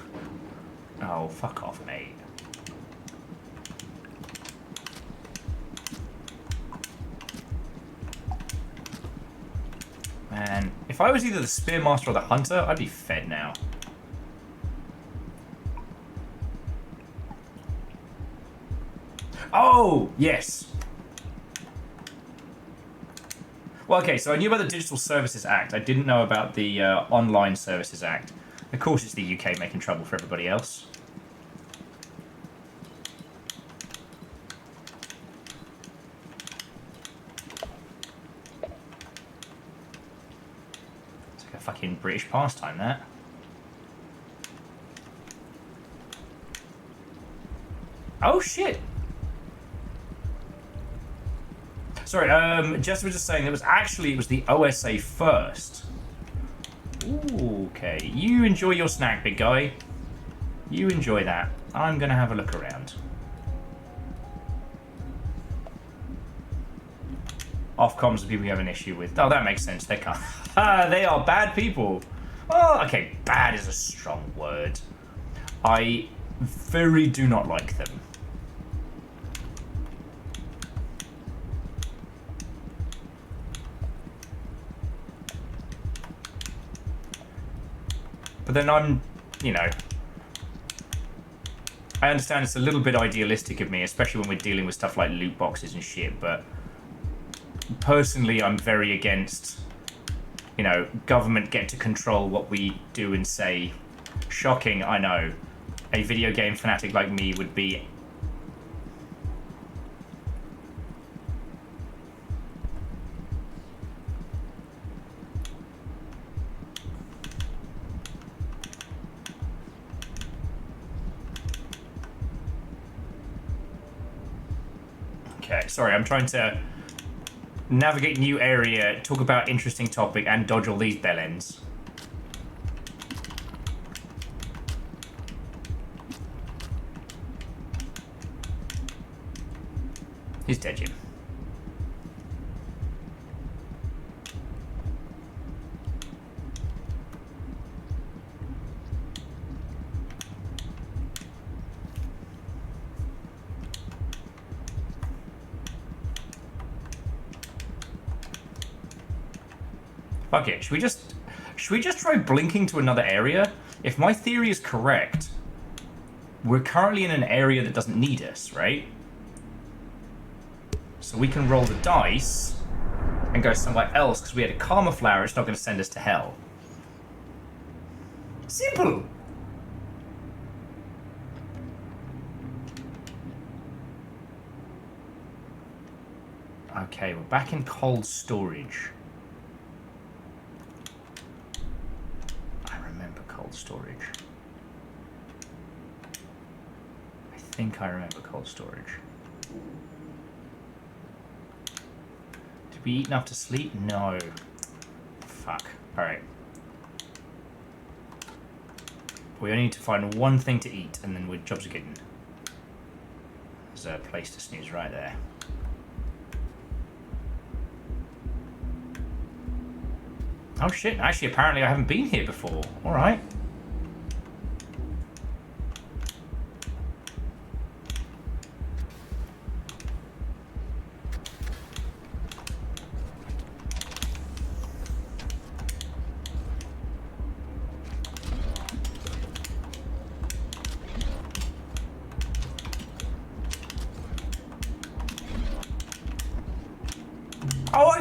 Oh, fuck off, mate. Man, if I was either the Spearmaster or the Hunter, I'd be fed now. Oh, yes. Well, okay, so I knew about the Digital Services Act. I didn't know about the Online Services Act. Of course, it's the UK making trouble for everybody else. It's like a fucking British pastime, that. Oh, shit. Sorry, Jess was just saying it was the OSA first. Ooh, okay. You enjoy your snack, big guy. You enjoy that. I'm gonna have a look around. Ofcoms are people you have an issue with. Oh, that makes sense. They can't. They are bad people. Oh, okay. Bad is a strong word. I very do not like them. But then I'm, you know, I understand it's a little bit idealistic of me, especially when we're dealing with stuff like loot boxes and shit, but personally I'm very against, you know, government get to control what we do and say. Shocking, I know. A video game fanatic like me would be... Okay, sorry, I'm trying to navigate new area, talk about interesting topic, and dodge all these bellends. He's dead, Jim. Fuck it. Should we just try blinking to another area? If my theory is correct, we're currently in an area that doesn't need us, right? So we can roll the dice and go somewhere else because we had a karma flower. It's not going to send us to hell. Simple. Okay, we're back in cold storage. Storage. I think I remember cold storage. Did we eat enough to sleep? No. Fuck. Alright. We only need to find one thing to eat and then we're jobs are getting. There's a place to snooze right there. Oh shit, actually apparently I haven't been here before. Alright.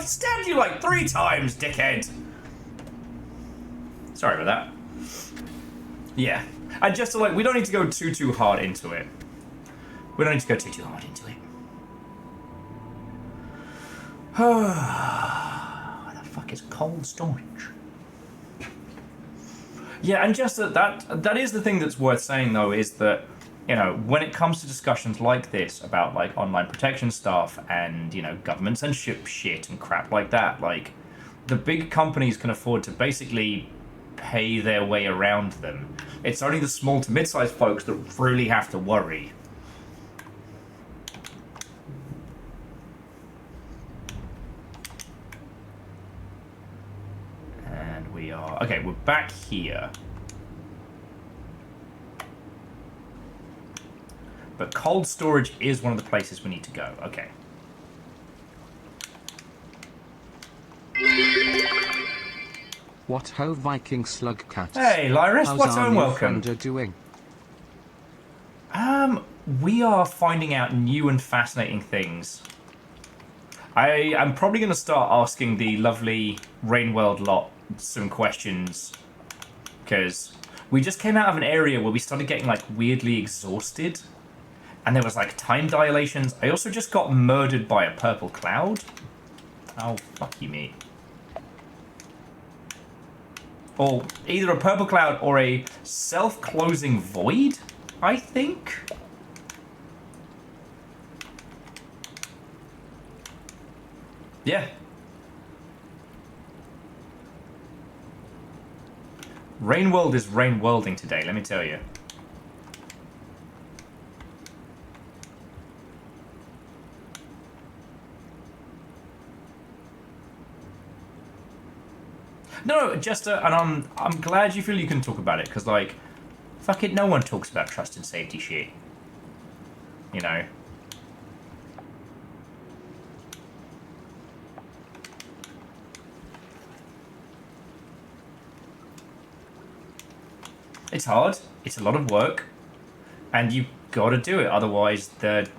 stabbed you like 3 times, dickhead. Sorry about that. Yeah. And just to like, we don't need to go too hard into it. We don't need to go too hard into it. What the fuck is cold storage? Yeah, and just that is the thing that's worth saying though, is that, you know, when it comes to discussions like this about like online protection stuff and, you know, government censorship shit and crap like that, like the big companies can afford to basically pay their way around them. It's only the small to mid-sized folks that really have to worry. And we are... Okay, we're back here. But cold storage is one of the places we need to go. Okay. What ho Viking Slugcat? Hey, Lyris, How's what's our on new welcome? friend doing? We are finding out new and fascinating things. I am probably going to start asking the lovely Rainworld lot some questions, because we just came out of an area where we started getting like weirdly exhausted, and there was like time dilations. I also just got murdered by a purple cloud. Oh, fuck you, mate. Or either a purple cloud or a self-closing void, I think. Yeah. Rainworld is rainworlding today, let me tell you. No, Jester, and I'm glad you feel you can talk about it, because like, fuck it, no one talks about trust and safety shit. You know. It's hard. It's a lot of work, and you got to do it. Otherwise, the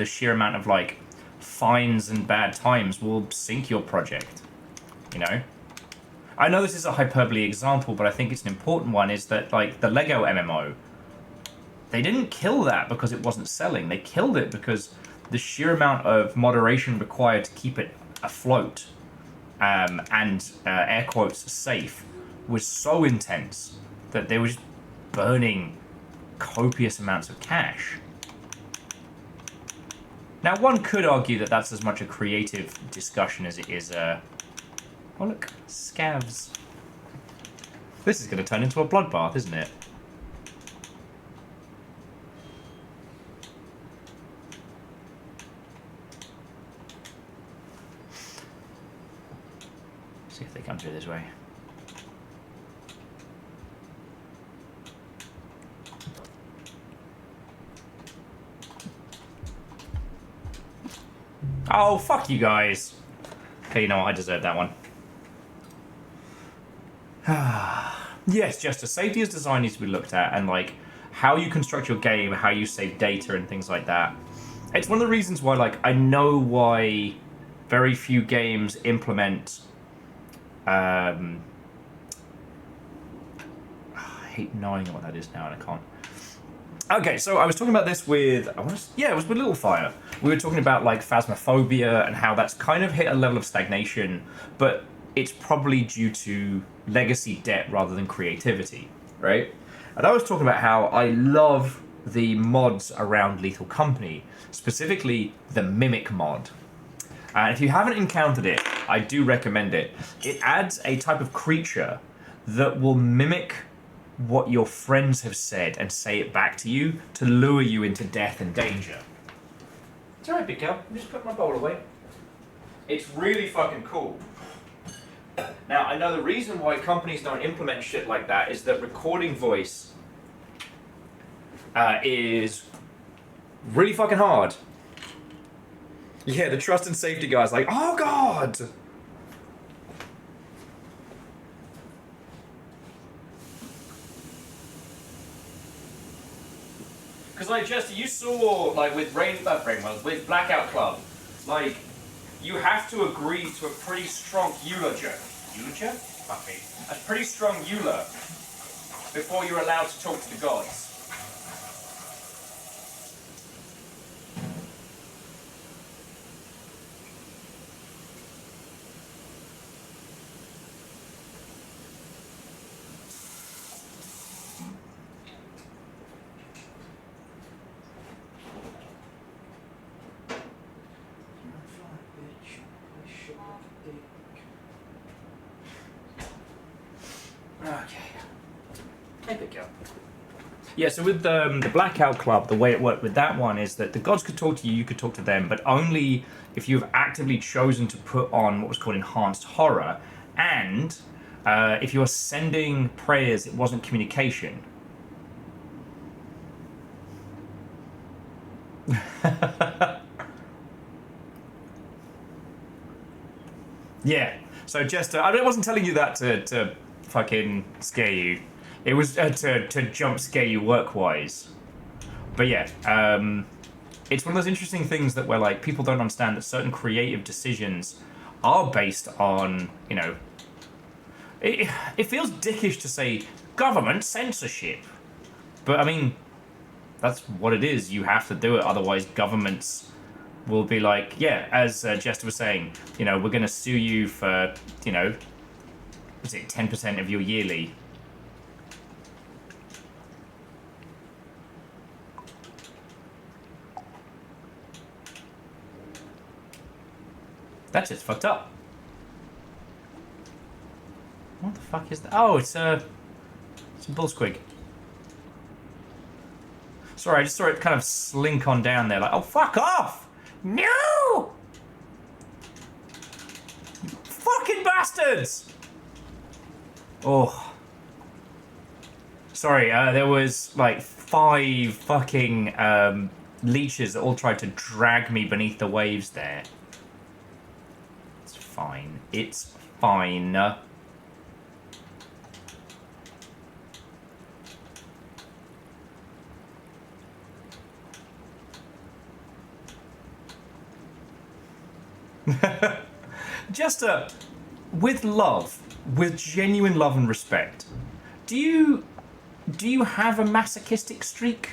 sheer amount of like fines and bad times will sink your project. You know. I know this is a hyperbole example, but I think it's an important one. Is that like the Lego MMO? They didn't kill that because it wasn't selling. They killed it because the sheer amount of moderation required to keep it afloat and air quotes safe was so intense that they were just burning copious amounts of cash. Now, one could argue that that's as much a creative discussion as it is a... Oh, look. Scavs. This is going to turn into a bloodbath, isn't it? See if they come through this way. Oh, fuck you guys. Okay, you know what? I deserve that one. Yes, just as safety as design needs to be looked at, and like how you construct your game, how you save data and things like that. It's one of the reasons why, like, I know why very few games implement I hate knowing what that is now and I can't. Okay, so I was talking about this with, it was with Little Fire. We were talking about like phasmophobia and how that's kind of hit a level of stagnation, but it's probably due to legacy debt rather than creativity, right? And I was talking about how I love the mods around Lethal Company, specifically the Mimic mod. And if you haven't encountered it, I do recommend it. It adds a type of creature that will mimic what your friends have said and say it back to you to lure you into death and danger. It's alright, big girl. I'm just putting my bowl away. It's really fucking cool. Now, I know the reason why companies don't implement shit like that is that recording voice is really fucking hard. Yeah, the trust and safety guy's like, oh god! Because, like, Jester, you saw, like, with with Blackout Club, like, you have to agree to a pretty strong eulogy. Eulogy? Fuck me. A pretty strong EULA before you're allowed to talk to the gods. Yeah, so with the Blackout Club, the way it worked with that one is that the gods could talk to you, you could talk to them, but only if you've actively chosen to put on what was called enhanced horror, and if you were sending prayers, it wasn't communication. Yeah, so just, I wasn't telling you that to fucking scare you. It was to jump scare you work-wise. But yeah, it's one of those interesting things that where like people don't understand that certain creative decisions are based on, you know, it feels dickish to say government censorship. But I mean, that's what it is. You have to do it, otherwise governments will be like, yeah, as Jester was saying, you know, we're going to sue you for, you know, is it 10% of your yearly? That's just fucked up. What the fuck is that? Oh, it's a bull squig. Sorry, I just saw it kind of slink on down there like, oh, fuck off! No! Fucking bastards! Oh. Sorry, there was like 5 fucking leeches that all tried to drag me beneath the waves there. It's fine. It's fine. Just with love, with genuine love and respect, do you have a masochistic streak?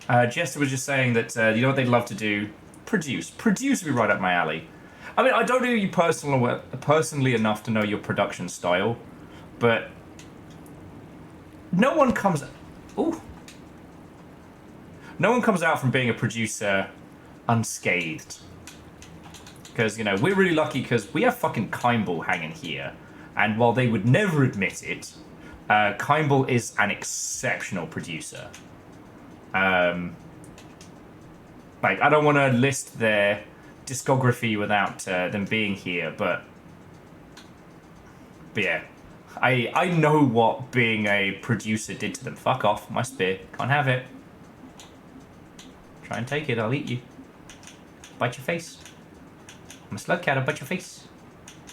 Jester was just saying that you know what they'd love to do? Produce would be right up my alley. I mean, I don't know you personally enough to know your production style, but no one comes out from being a producer unscathed. Because, you know, we're really lucky because we have fucking Kimball hanging here. And while they would never admit it, Kimball is an exceptional producer. Like, I don't want to list their discography without them being here, but yeah. I know what being a producer did to them. Fuck off, my spear. Can't have it. Try and take it, I'll eat you. Bite your face. I'm a slug cat, I'll bite your face.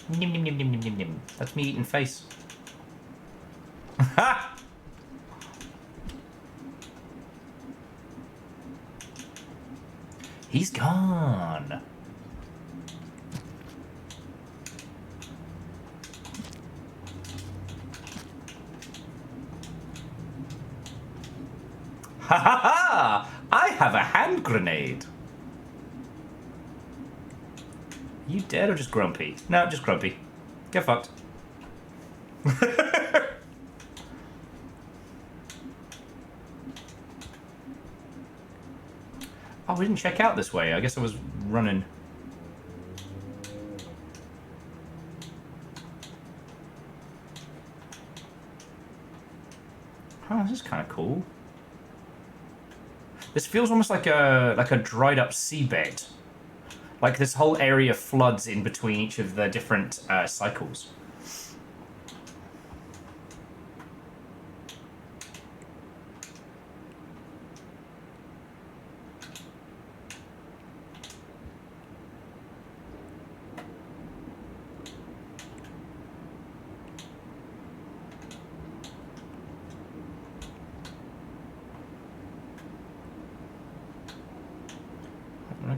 Nim nim nim nim nim nim nim. That's me eating face. Ha! He's gone. Ha ha ha! I have a hand grenade. You dead or just grumpy? No, just grumpy. Get fucked. Oh, we didn't check out this way. I guess I was running. Oh, this is kind of cool. This feels almost like a dried up seabed. Like this whole area floods in between each of the different cycles.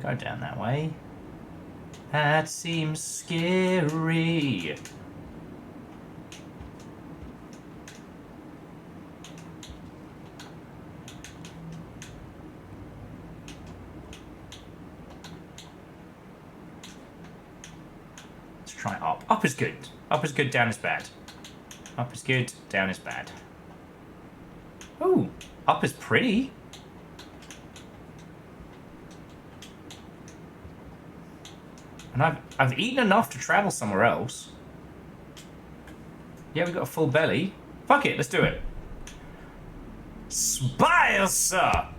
Go down that way. That seems scary. Let's try up. Up is good. Up is good, down is bad. Up is good, down is bad. Ooh, up is pretty. And I've eaten enough to travel somewhere else. Yeah, we've got a full belly. Fuck it, let's do it. Smile, sir!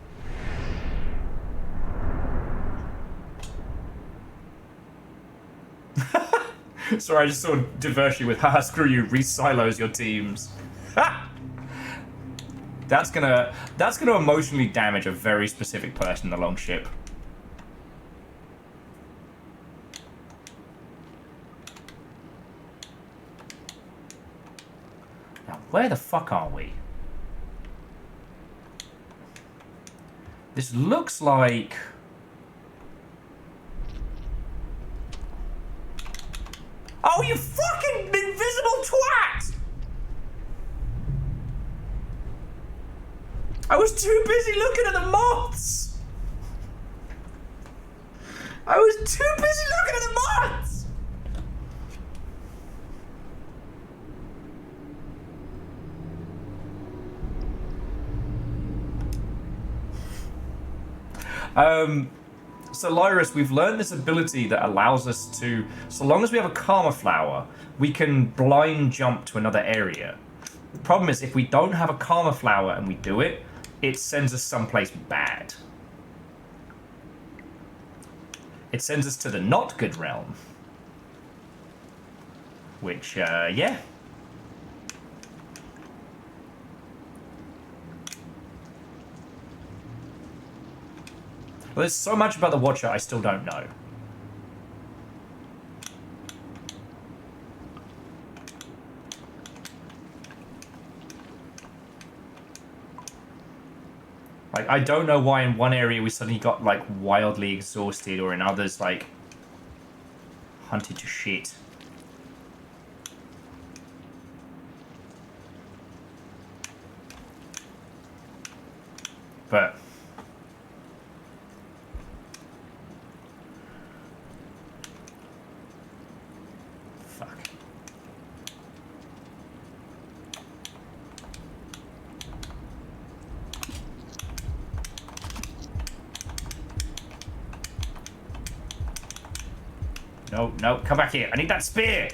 Sorry, I just saw diversion with, haha, screw you, re-silos your teams. Ha! That's gonna emotionally damage a very specific person in the longship. Now, where the fuck are we? This looks like... Oh, you fucking invisible twat! I was too busy looking at the moths! I was too busy looking at the moths! So Lyris, we've learned this ability that allows us to, so long as we have a karma flower, we can blind jump to another area. The problem is if we don't have a karma flower and we do it, it sends us someplace bad. It sends us to the not good realm. Which, yeah. Well, there's so much about the Watcher I still don't know. Like, I don't know why in one area we suddenly got, like, wildly exhausted, or in others, like, hunted to shit. But... No, no, come back here. I need that spear!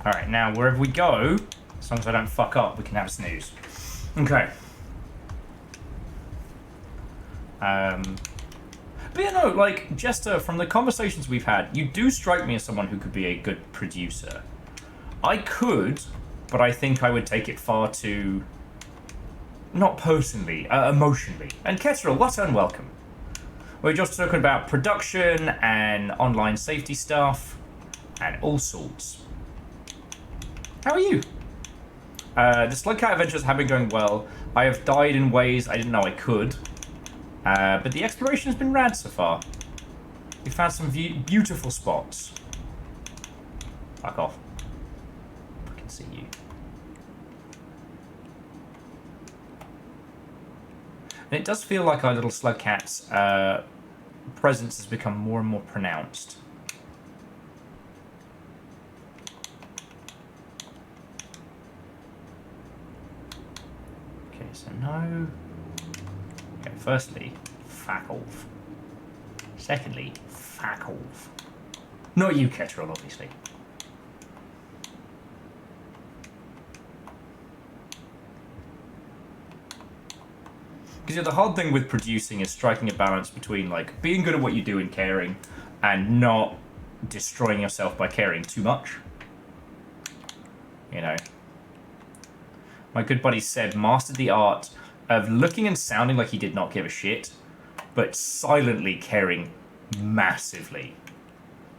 Alright, now wherever we go, as long as I don't fuck up, we can have a snooze. Okay. But yeah, no, like, Jester, from the conversations we've had, you do strike me as someone who could be a good producer. I could, but I think I would take it far too... not personally, emotionally. And Kestrel, what unwelcome. We're just talking about production and online safety stuff and all sorts. How are you? The Slugcat adventures have been going well. I have died in ways I didn't know I could. But the exploration has been rad so far. We found some beautiful spots. Fuck off. I can see you. And it does feel like our little Slugcat's presence has become more and more pronounced. Okay, so no... Okay, firstly, fuck off. Secondly, fuck off. Not you, Ketrel, obviously. Because yeah, the hard thing with producing is striking a balance between, like, being good at what you do and caring, and not destroying yourself by caring too much. You know. My good buddy Seb mastered the art of looking and sounding like he did not give a shit, but silently caring massively.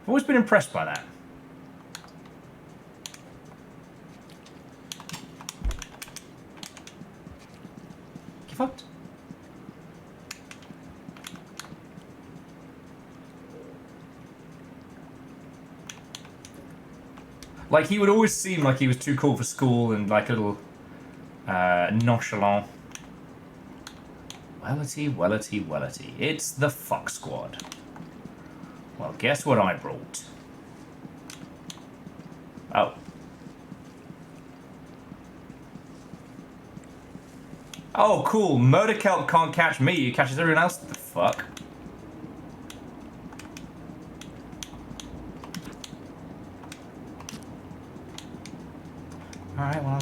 I've always been impressed by that. Get fucked. Like, he would always seem like he was too cool for school and like a little nonchalant. Wellity. It's the fuck squad. Well, guess what I brought? Oh. Oh, cool. Murder Kelp can't catch me. He catches everyone else. What the fuck? Alright, well,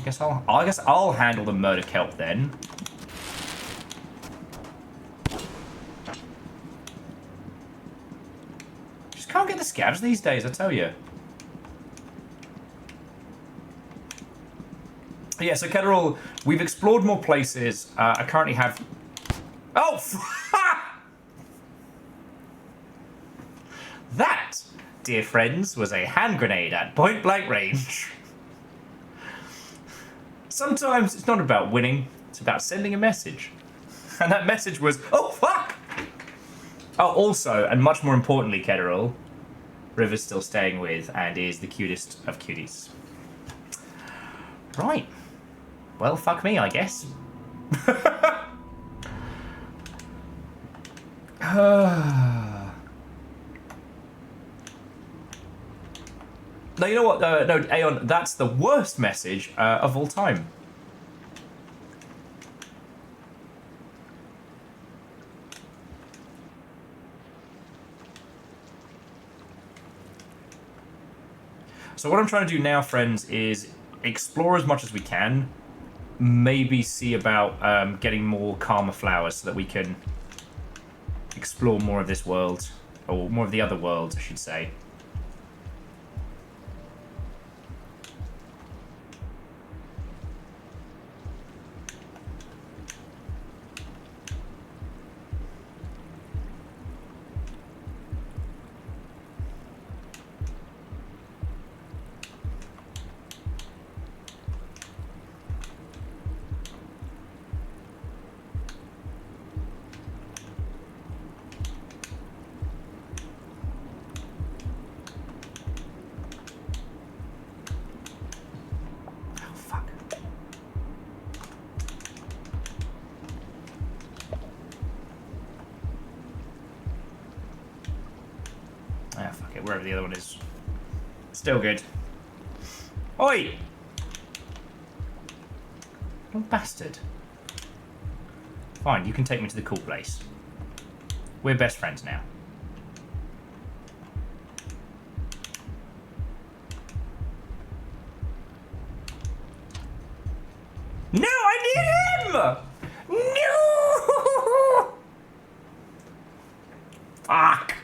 I guess I'll handle the Murder Kelp then. Just can't get the scabs these days, I tell you. Yeah, so Ketterall, we've explored more places. I currently have... Oh! That, dear friends, was a hand grenade at point-blank range. Sometimes it's not about winning, it's about sending a message. And that message was, oh, fuck! Oh, also, and much more importantly, Ketterall, River's still staying with and is the cutest of cuties. Right. Well, fuck me, I guess. No, you know what? No, Aeon, that's the worst message of all time. So what I'm trying to do now, friends, is explore as much as we can. Maybe see about getting more Karma Flowers so that we can explore more of this world. Or more of the other worlds, I should say. Wherever the other one is. Still good. Oi! Oh, bastard. Fine, you can take me to the cool place. We're best friends now. No, I need him! No! Fuck!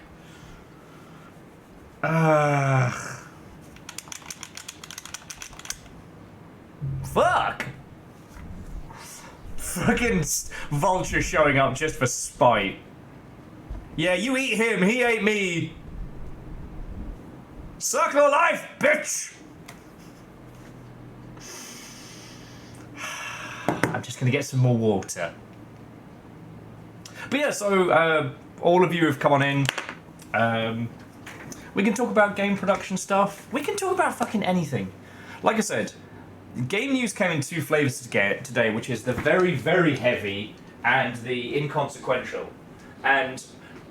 Fuck! Fucking vulture showing up just for spite. Yeah, you eat him, he ate me. Circle of life, bitch! I'm just gonna get some more water. But yeah, so all of you have come on in. We can talk about game production stuff. We can talk about fucking anything. Like I said, game news came in two flavors today, which is the very, very heavy and the inconsequential. And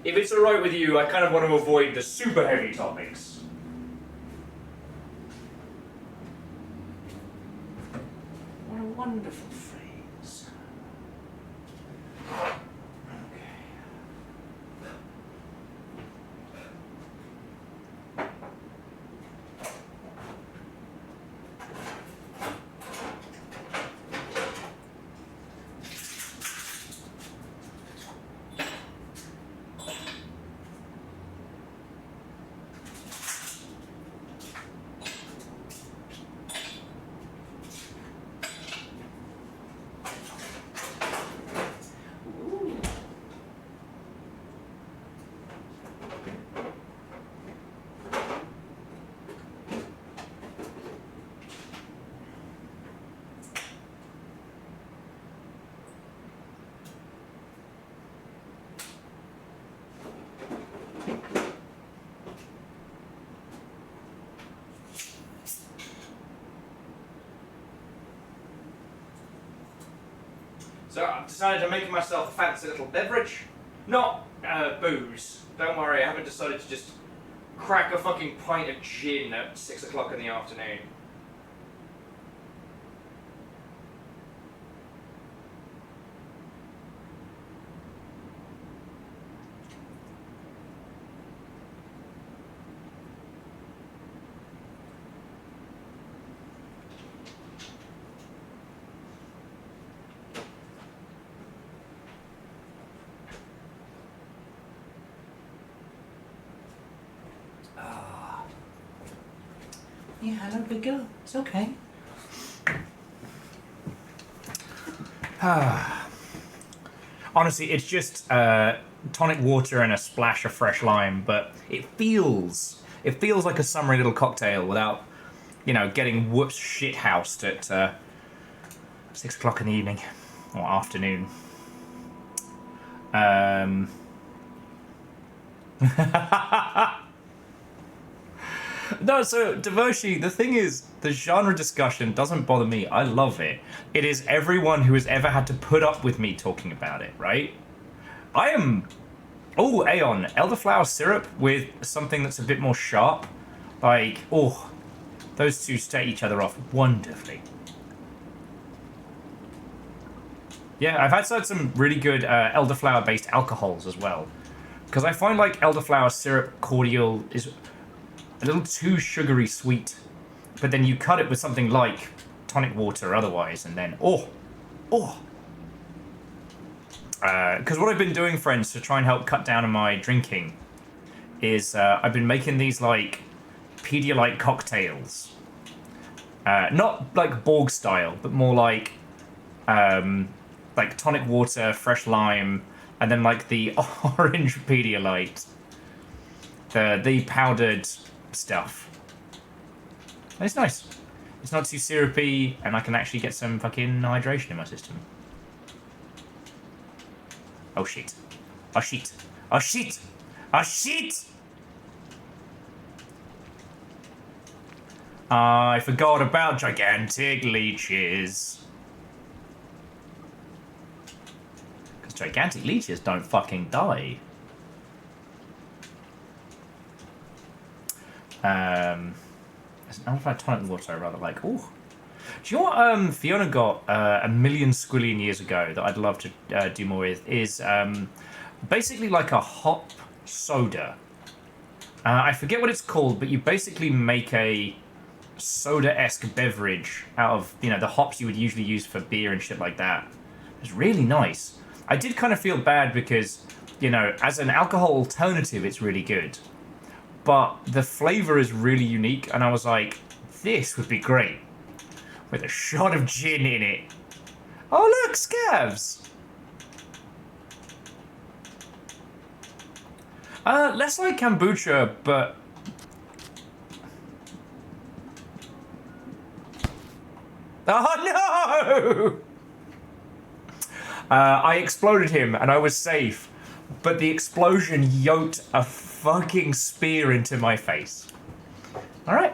if it's alright with you, I kind of want to avoid the super heavy topics. What a wonderful phrase. So I've decided to make myself a fancy little beverage. Not booze. Don't worry, I haven't decided to just crack a fucking pint of gin at 6 o'clock in the afternoon. Yeah, hello, big girl. It's okay. Honestly, it's just tonic water and a splash of fresh lime, but it feels like a summery little cocktail without, you know, getting whoops shit housed at 6 o'clock in the evening or afternoon. No, so Devoshi, the thing is, the genre discussion doesn't bother me. I love it. It is everyone who has ever had to put up with me talking about it, right? I am... Oh, Aeon, elderflower syrup with something that's a bit more sharp. Like, oh, those two set each other off wonderfully. Yeah, I've had some really good elderflower-based alcohols as well. Because I find like elderflower syrup cordial is a little too sugary sweet, but then you cut it with something like tonic water otherwise, and then because what I've been doing, friends, to try and help cut down on my drinking is I've been making these like Pedialyte cocktails, not like Borg style, but more like tonic water, fresh lime, and then like the orange Pedialyte, the powdered stuff. And it's nice. It's not too syrupy, and I can actually get some fucking hydration in my system. Oh shit. Oh shit. Oh shit. Oh shit! I forgot about gigantic leeches. Because gigantic leeches don't fucking die. There's an alpha tonic water I rather like. Ooh. Do you know what Fiona got a million squillion years ago that I'd love to do more with? Is basically like a hop soda. I forget what it's called, but you basically make a soda-esque beverage out of, you know, the hops you would usually use for beer and shit like that. It's really nice. I did kind of feel bad because, you know, as an alcohol alternative, it's really good. But the flavor is really unique, and I was like, this would be great with a shot of gin in it. Oh look, scavs! Less like kombucha, but... Oh no! I exploded him, and I was safe, but the explosion yoked a fucking spear into my face. Alright.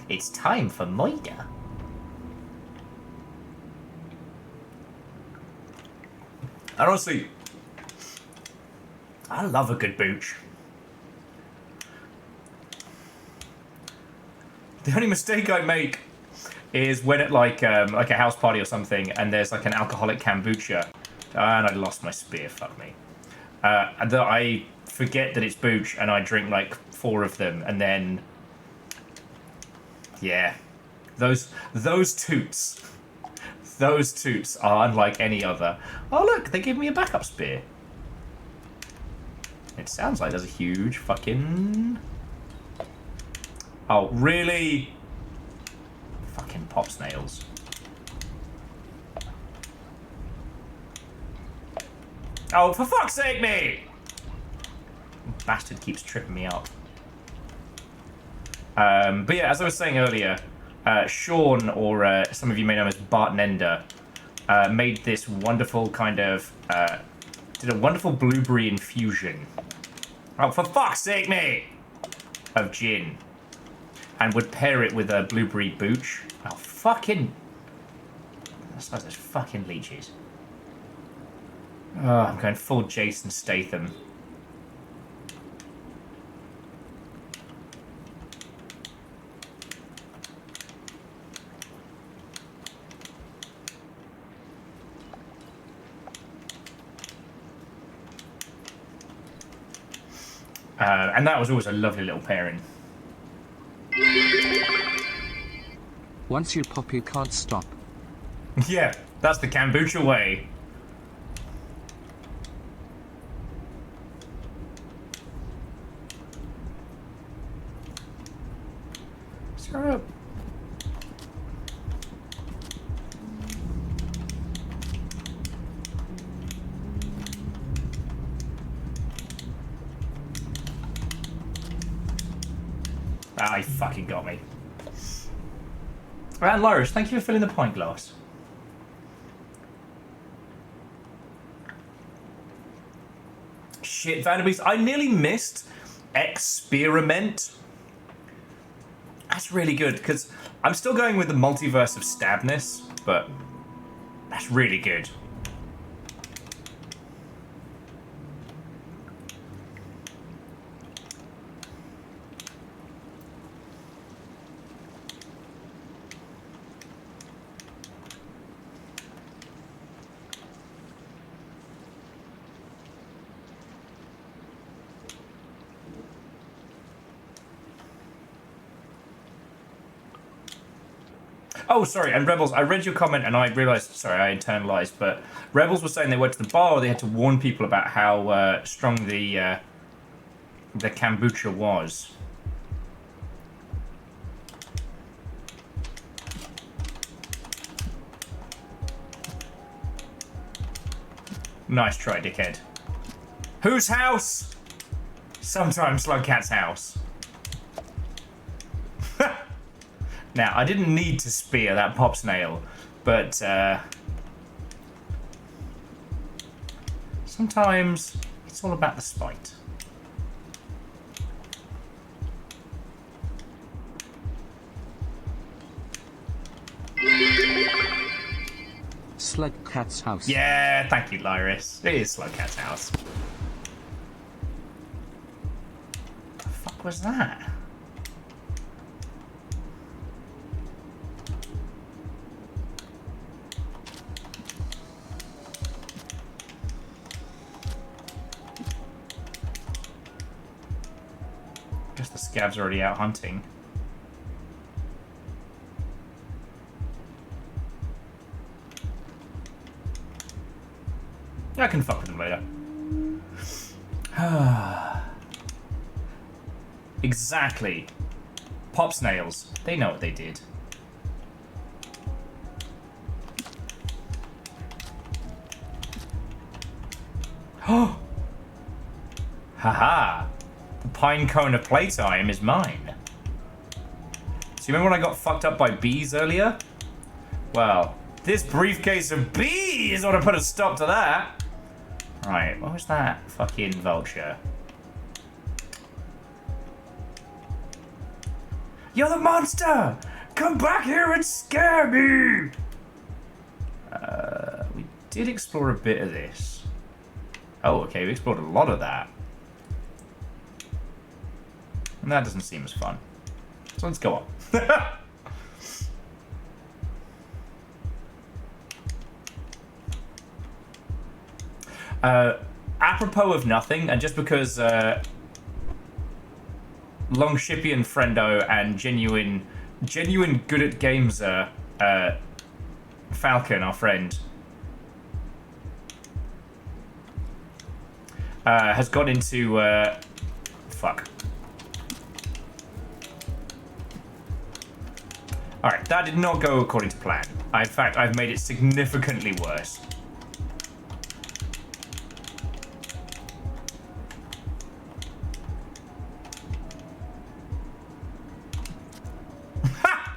It's time for Moida. And honestly, I love a good booch. The only mistake I make is when at like a house party or something, and there's like an alcoholic kombucha, and I lost my spear. Fuck me. And that I forget that it's booch, and I drink like 4 of them, and then yeah, those toots are unlike any other. Oh look, they give me a backup spear. It sounds like there's a huge fucking... Oh, really? Fucking pop snails. Oh, for fuck's sake, mate! Bastard keeps tripping me up. But yeah, as I was saying earlier, Sean, or some of you may know him as Bart Nender, made this wonderful kind of... did a wonderful blueberry infusion. Oh, for fuck's sake, mate! Of gin. And would pair it with a blueberry booch. Oh, fucking... I suppose those fucking leeches. Oh, I'm going full Jason Statham. And that was always a lovely little pairing. Once you pop, you can't stop. Yeah, that's the kombucha way. Syrup. Ah, he fucking got me. And Lyris, thank you for filling the pint glass. Shit, Vanderbeest, I nearly missed Experiment. That's really good, because I'm still going with the Multiverse of Stabness, but that's really good. Oh, sorry, and Rebels, I read your comment and I realised, sorry, I internalized, but Rebels were saying they went to the bar, they had to warn people about how strong the kombucha was. Nice try, dickhead. Whose house? Sometimes Slugcat's house. Now, I didn't need to spear that pop snail, but sometimes it's all about the spite. Slugcat's house. Yeah, thank you, Lyris. It is Slugcat's house. What the fuck was that? Guess the scab's already out hunting. I can fuck with them later. Exactly. Pop snails. They know what they did. Oh! Haha! The pine cone of playtime is mine. So you remember when I got fucked up by bees earlier? Well, this briefcase of bees ought to put a stop to that. Right, what was that fucking vulture? You're the monster! Come back here and scare me! We did explore a bit of this. Oh, okay, we explored a lot of that. And that doesn't seem as fun. So let's go on. Apropos of nothing, and just because Longshipian Friendo and genuine good at games Falcon, our friend, has got into fuck. Alright, that did not go according to plan. In fact, I've made it significantly worse.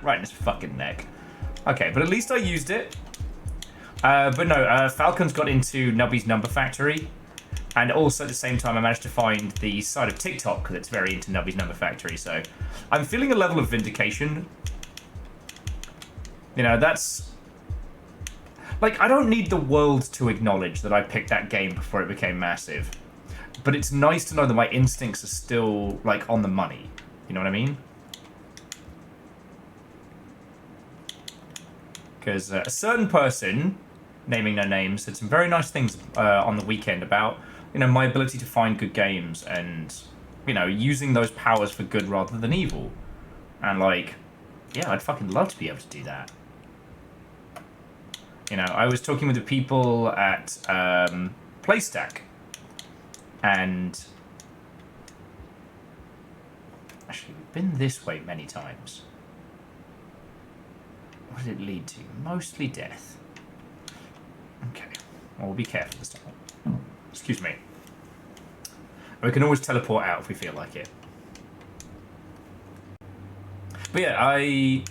Right in his fucking neck. Okay, but at least I used it. But no, Falcon's got into Nubby's Number Factory. And also at the same time, I managed to find the side of TikTok that's very into Nubby's Number Factory. So I'm feeling a level of vindication. You know, that's... Like, I don't need the world to acknowledge that I picked that game before it became massive. But it's nice to know that my instincts are still, like, on the money. You know what I mean? Because a certain person, naming no names, said some very nice things on the weekend about, you know, my ability to find good games and, you know, using those powers for good rather than evil. And, like, yeah, I'd fucking love to be able to do that. You know, I was talking with the people at PlayStack, and actually, we've been this way many times. What did it lead to? Mostly death. Okay, well, we'll be careful this time. Excuse me. We can always teleport out if we feel like it. But yeah, I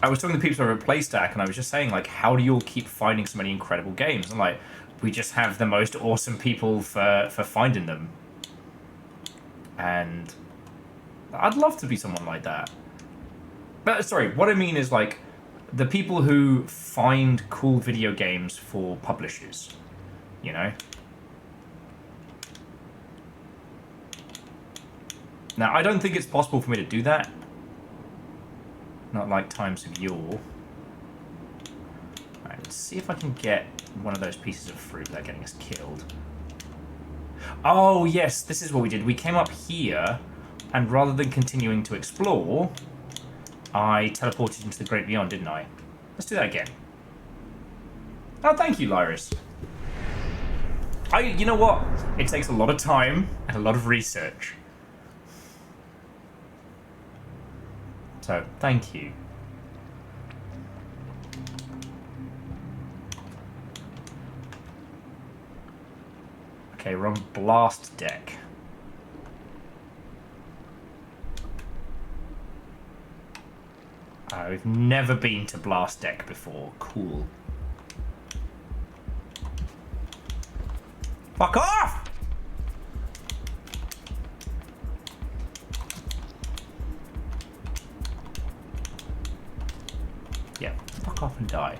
was talking to people over at PlayStack, and I was just saying, like, how do you all keep finding so many incredible games? And, like, we just have the most awesome people for finding them. And I'd love to be someone like that. But, sorry, what I mean is, like, the people who find cool video games for publishers, you know? Now, I don't think it's possible for me to do that. Not like times of yore. Alright, let's see if I can get one of those pieces of fruit without getting us killed. Oh, yes, this is what we did. We came up here, and rather than continuing to explore, I teleported into the Great Beyond, didn't I? Let's do that again. Oh, thank you, Lyris. You know what? It takes a lot of time and a lot of research. So, thank you. Okay, we're on Blast Deck. We've never been to Blast Deck before. Cool. Fuck off! Yeah, fuck off and die.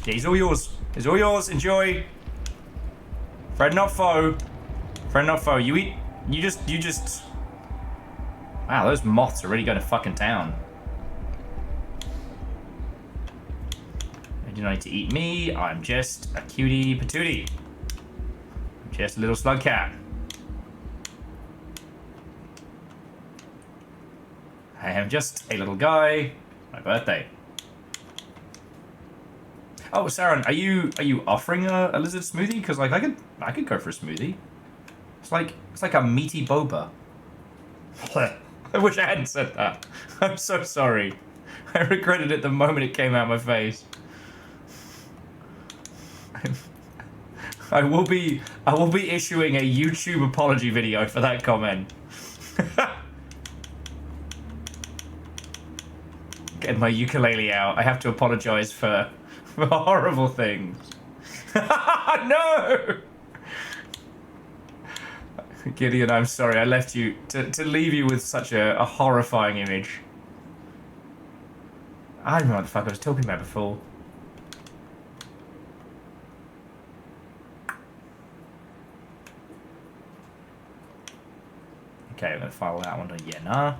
Yeah, he's all yours. He's all yours. Enjoy. Friend not foe. Friend not foe. You eat. You just. Wow, those moths are really going to fucking town. They do not need to eat me. I'm just a cutie patootie. I'm just a little slugcat. I am just a little guy. My birthday. Oh, Saren, are you offering a lizard smoothie? Because like I could go for a smoothie. It's like a meaty boba. I wish I hadn't said that. I'm so sorry. I regretted it the moment it came out my face. I will be issuing a YouTube apology video for that comment. Getting my ukulele out. I have to apologize for horrible things. No! Gideon, I'm sorry. I left you to leave you with such a horrifying image. I don't know what the fuck I was talking about before. Okay, I'm gonna file that one to Yena.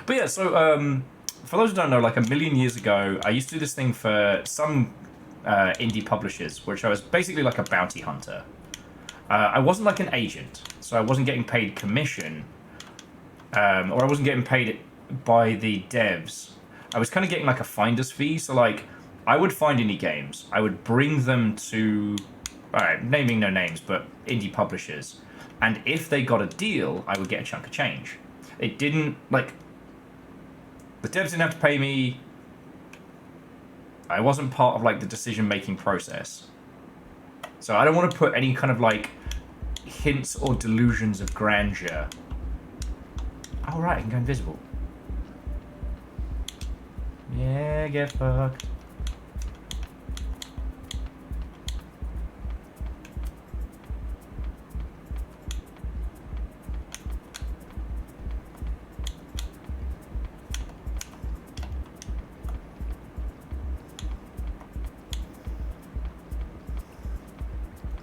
But yeah, so for those who don't know, like a million years ago, I used to do this thing for some indie publishers, which I was basically like a bounty hunter. I wasn't like an agent, so I wasn't getting paid commission, or I wasn't getting paid by the devs. I was kind of getting like a finder's fee, so like I would find indie games, I would bring them to, alright, naming no names, but indie publishers, and if they got a deal, I would get a chunk of change. It didn't, like, the devs didn't have to pay me. I wasn't part of like the decision-making process. So I don't want to put any kind of like hints or delusions of grandeur. Oh right, I can go invisible. Yeah, get fucked.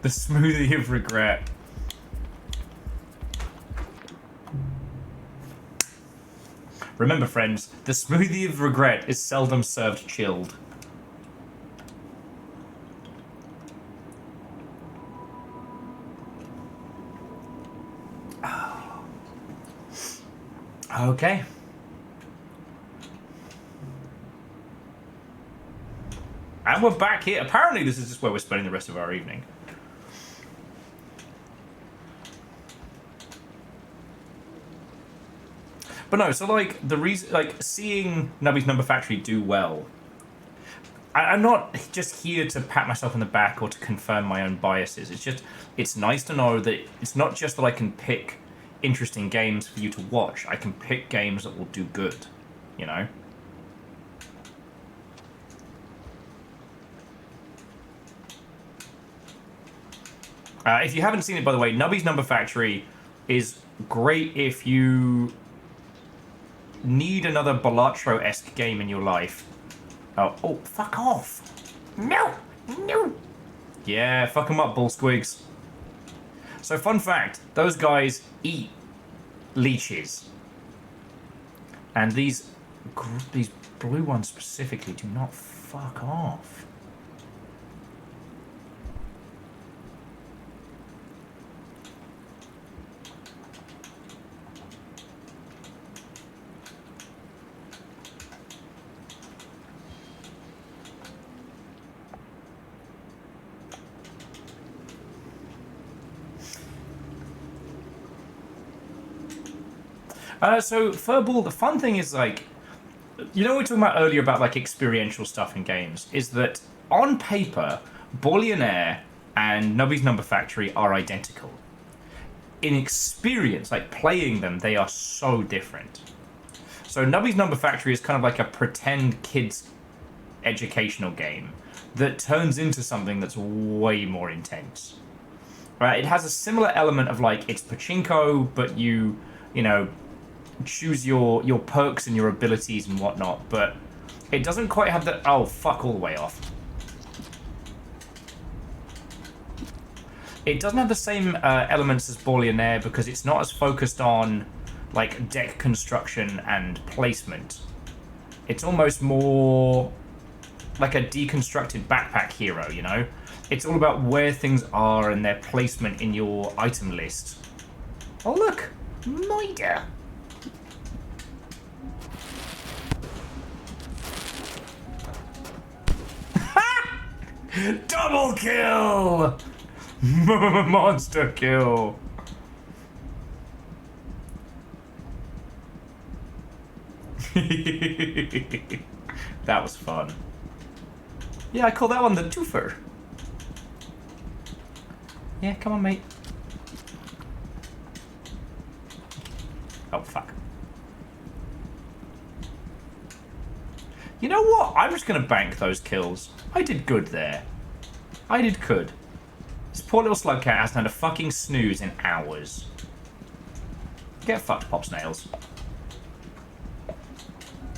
The smoothie of regret. Remember, friends, the smoothie of regret is seldom served chilled. Okay. And we're back here. Apparently this is just where we're spending the rest of our evening. But no, so like the reason, like seeing Nubby's Number Factory do well, I'm not just here to pat myself on the back or to confirm my own biases. It's just, it's nice to know that it's not just that I can pick interesting games for you to watch. I can pick games that will do good, you know? If you haven't seen it, by the way, Nubby's Number Factory is great if you need another Balatro-esque game in your life. Oh, fuck off. No, no. Yeah, fuck them up, bull squigs. So, fun fact, those guys eat leeches. And these blue ones specifically do not fuck off. So, Furball, the fun thing is, like, you know what we were talking about earlier about, like, experiential stuff in games, is that, on paper, Billionaire and Nubby's Number Factory are identical. In experience, like, playing them, they are so different. So, Nubby's Number Factory is kind of like a pretend kids educational game that turns into something that's way more intense. Right? It has a similar element of, like, it's pachinko, but you know, choose your perks and your abilities and whatnot, but it doesn't quite have the... Oh, fuck all the way off. It doesn't have the same elements as Billionaire because it's not as focused on, like, deck construction and placement. It's almost more like a deconstructed backpack hero, you know? It's all about where things are and their placement in your item list. Oh, look! Mida! Double kill! Monster kill! That was fun. Yeah, I call that one the twofer. Yeah, come on, mate. Oh, fuck. You know what? I'm just going to bank those kills. I did good there. I did good. This poor little Slugcat hasn't had a fucking snooze in hours. Get fucked, Pop Snails.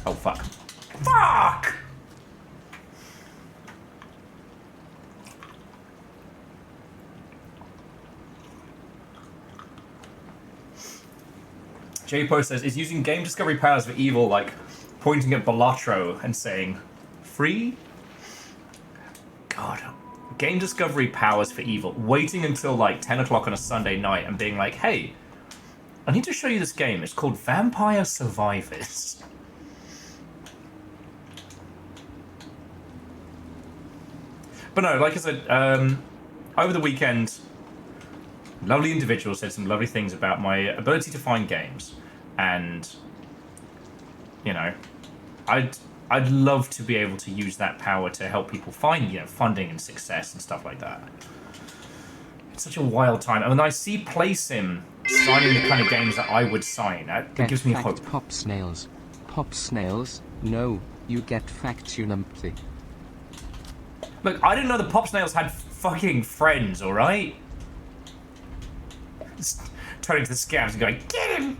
Oh, fuck. Fuck! J-Post says, is using game discovery powers for evil like pointing at Balatro and saying, free? God. Game discovery powers for evil. Waiting until like 10 o'clock on a Sunday night and being like, hey, I need to show you this game. It's called Vampire Survivors. But no, like I said, over the weekend, lovely individual said some lovely things about my ability to find games. And, you know, I'd love to be able to use that power to help people find, you know, funding and success and stuff like that. It's such a wild time. And when I see PlaySim signing the kind of games that I would sign, it gives me hope. Pop Snails. Pop Snails? No, you get fact you numpty. Look, I didn't know the Pop Snails had fucking friends, alright? Turning to the scabs and going, get him!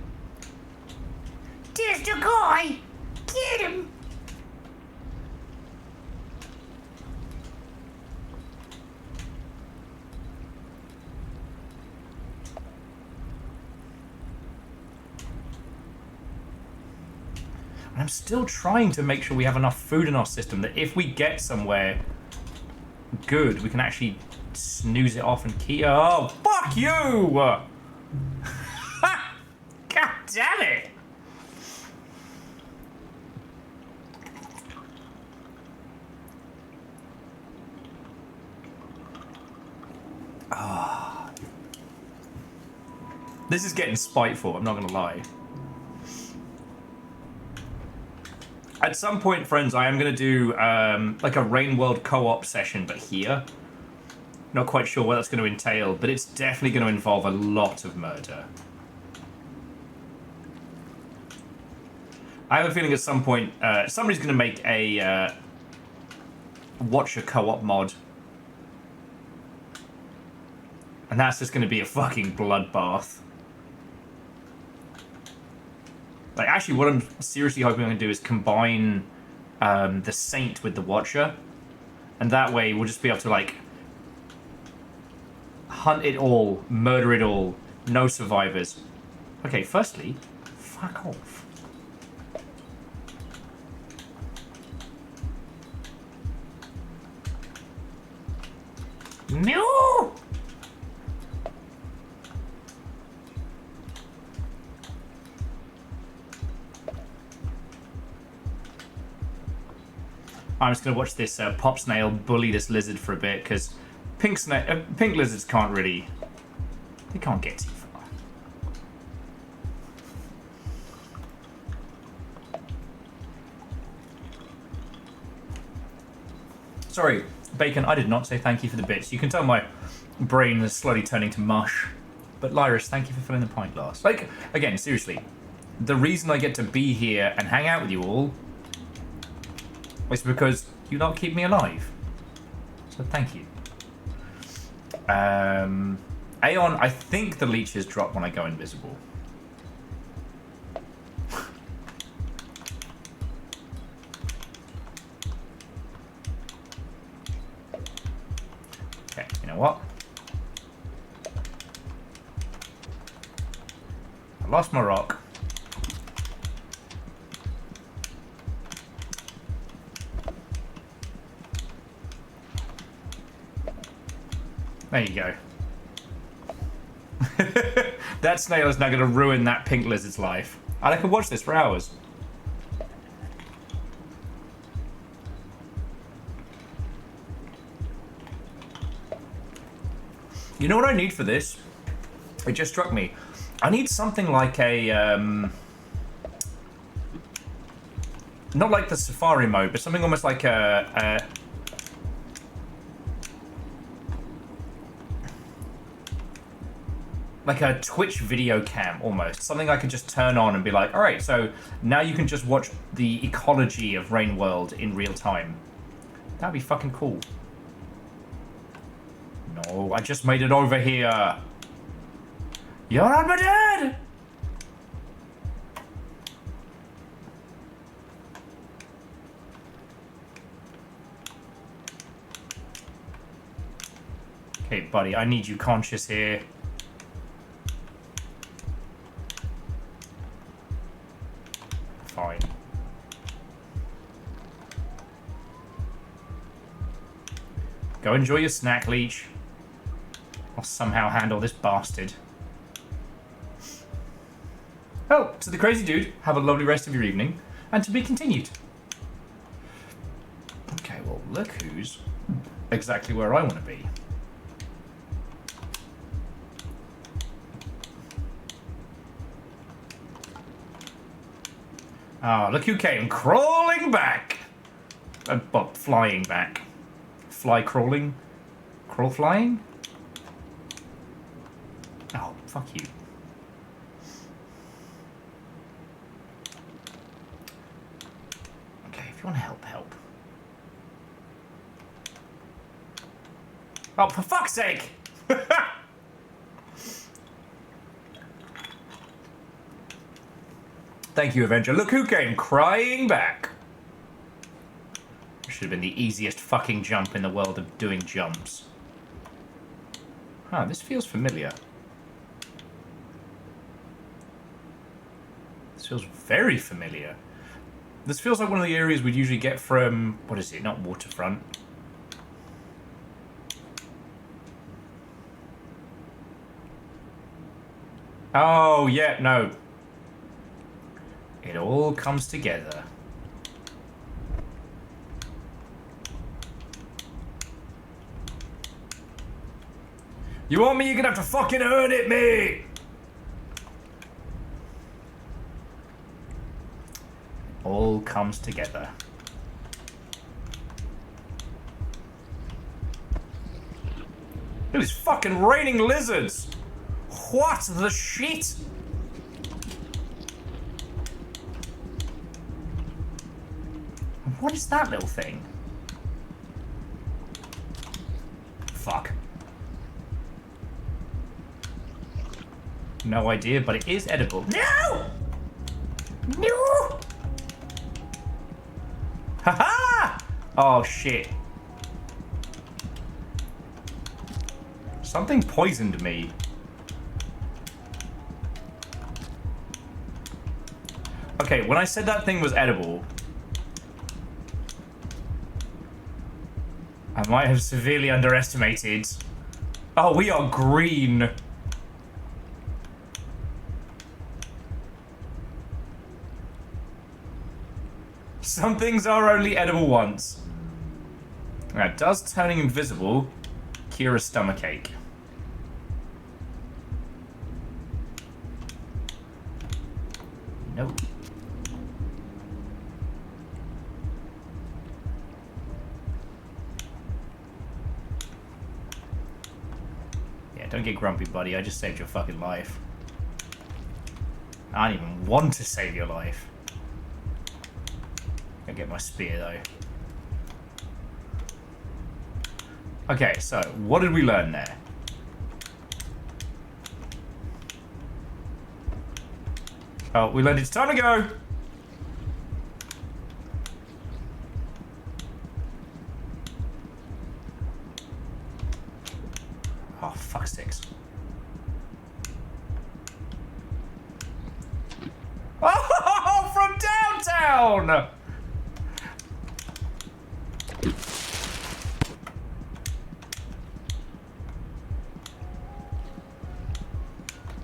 There's the guy! Get him! And I'm still trying to make sure we have enough food in our system that if we get somewhere good, we can actually snooze it off and keep... Oh, fuck you! God damn it! This is getting spiteful, I'm not gonna lie. At some point, friends, I am gonna do like a Rain World co-op session, but here. Not quite sure what that's gonna entail, but it's definitely gonna involve a lot of murder. I have a feeling at some point, somebody's gonna make a Watcher co-op mod. And that's just gonna be a fucking bloodbath. Like, actually, what I'm seriously hoping I'm going to do is combine the Saint with the Watcher. And that way, we'll just be able to, like, hunt it all, murder it all, no survivors. Okay, firstly, fuck off. No! I'm just going to watch this pop snail bully this lizard for a bit, because pink lizards can't really... They can't get too far. Sorry, Bacon, I did not say thank you for the bits. You can tell my brain is slowly turning to mush. But Lyris, thank you for filling the pint glass. Like, again, seriously, the reason I get to be here and hang out with you all... It's because you lot keep me alive. So thank you. Aeon, I think the leeches drop when I go invisible. Okay, you know what? I lost my rock. There you go. That snail is now going to ruin that pink lizard's life. And I can watch this for hours. You know what I need for this? It just struck me. I need something like a... not like the safari mode, but something almost like a like a Twitch video cam, almost. Something I could just turn on and be like, alright, so now you can just watch the ecology of Rain World in real time. That'd be fucking cool. No, I just made it over here. You're not my dad! Okay, buddy, I need you conscious here. Fine. Go enjoy your snack, leech. I'll somehow handle this bastard. Oh, to the crazy dude, have a lovely rest of your evening, and to be continued. Okay, well, look who's exactly where I want to be. Ah, look who came crawling back. Well, flying back. Fly crawling? Crawl flying? Oh, fuck you. Okay, if you want to help, help. Oh, for fuck's sake! Thank you, Avenger. Look who came crying back. Should have been the easiest fucking jump in the world of doing jumps. Huh, this feels familiar. This feels very familiar. This feels like one of the areas we'd usually get from... What is it? Not Waterfront. Oh, yeah, no. It all comes together. You want me? You're gonna have to fucking earn it, mate! All comes together. It is fucking raining lizards! What the shit? What is that little thing? Fuck. No idea, but it is edible. No! No! Haha! Oh shit. Something poisoned me. Okay, when I said that thing was edible, I might have severely underestimated. Oh, we are green. Some things are only edible once. Now, does turning invisible cure a stomachache? Nope. Yeah, don't get grumpy, buddy. I just saved your fucking life. I don't even want to save your life. I'll get my spear, though. Okay, so, what did we learn there? Oh, we learned it's time to go! Oh, fuck sakes. Oh, from downtown!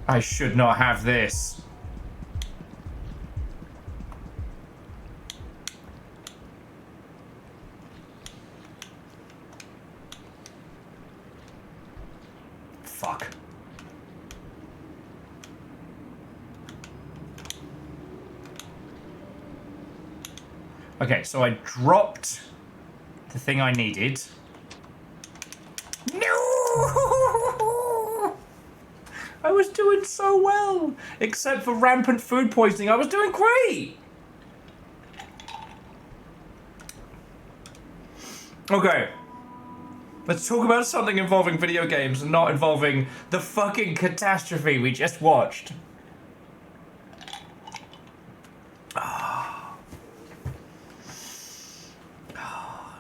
I should not have this. Fuck. Okay, so I dropped the thing I needed. No! I was doing so well, except for rampant food poisoning. I was doing great. Okay. Let's talk about something involving video games and not involving the fucking catastrophe we just watched.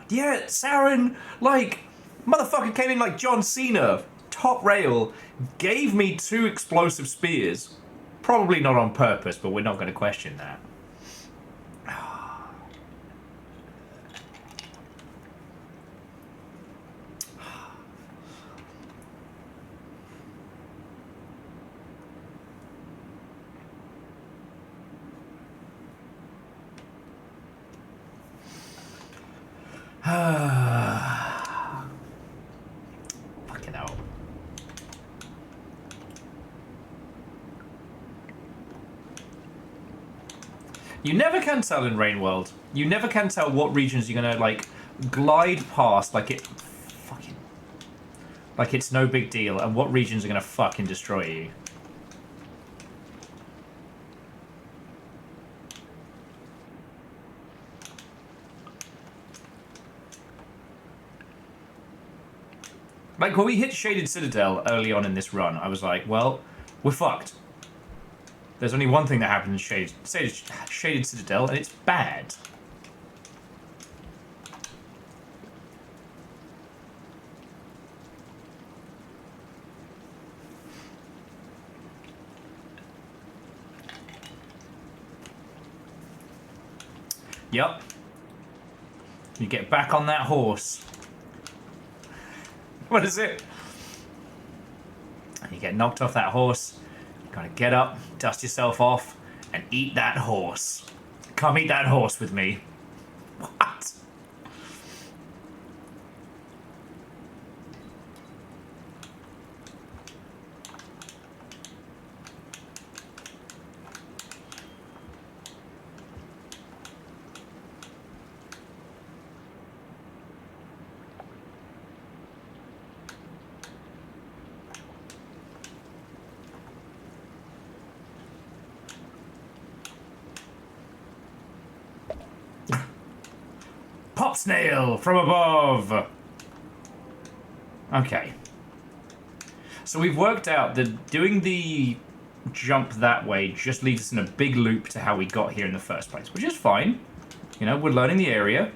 Yeah, Saren, like, motherfucker came in like John Cena, top rail, gave me 2 explosive spears. Probably not on purpose, but we're not going to question that. Fucking hell. You never can tell in Rain World. You never can tell what regions you're gonna like glide past like it fucking like it's no big deal, and what regions are gonna fucking destroy you. Like, when we hit Shaded Citadel early on in this run, I was like, well, we're fucked. There's only one thing that happens in Shaded Citadel, and it's bad. Yep. You get back on that horse. What is it? You get knocked off that horse. You gotta get up, dust yourself off, and eat that horse. Come eat that horse with me. What? Pop snail from above. Okay. So we've worked out that doing the jump that way just leads us in a big loop to how we got here in the first place, which is fine. You know, we're learning the area.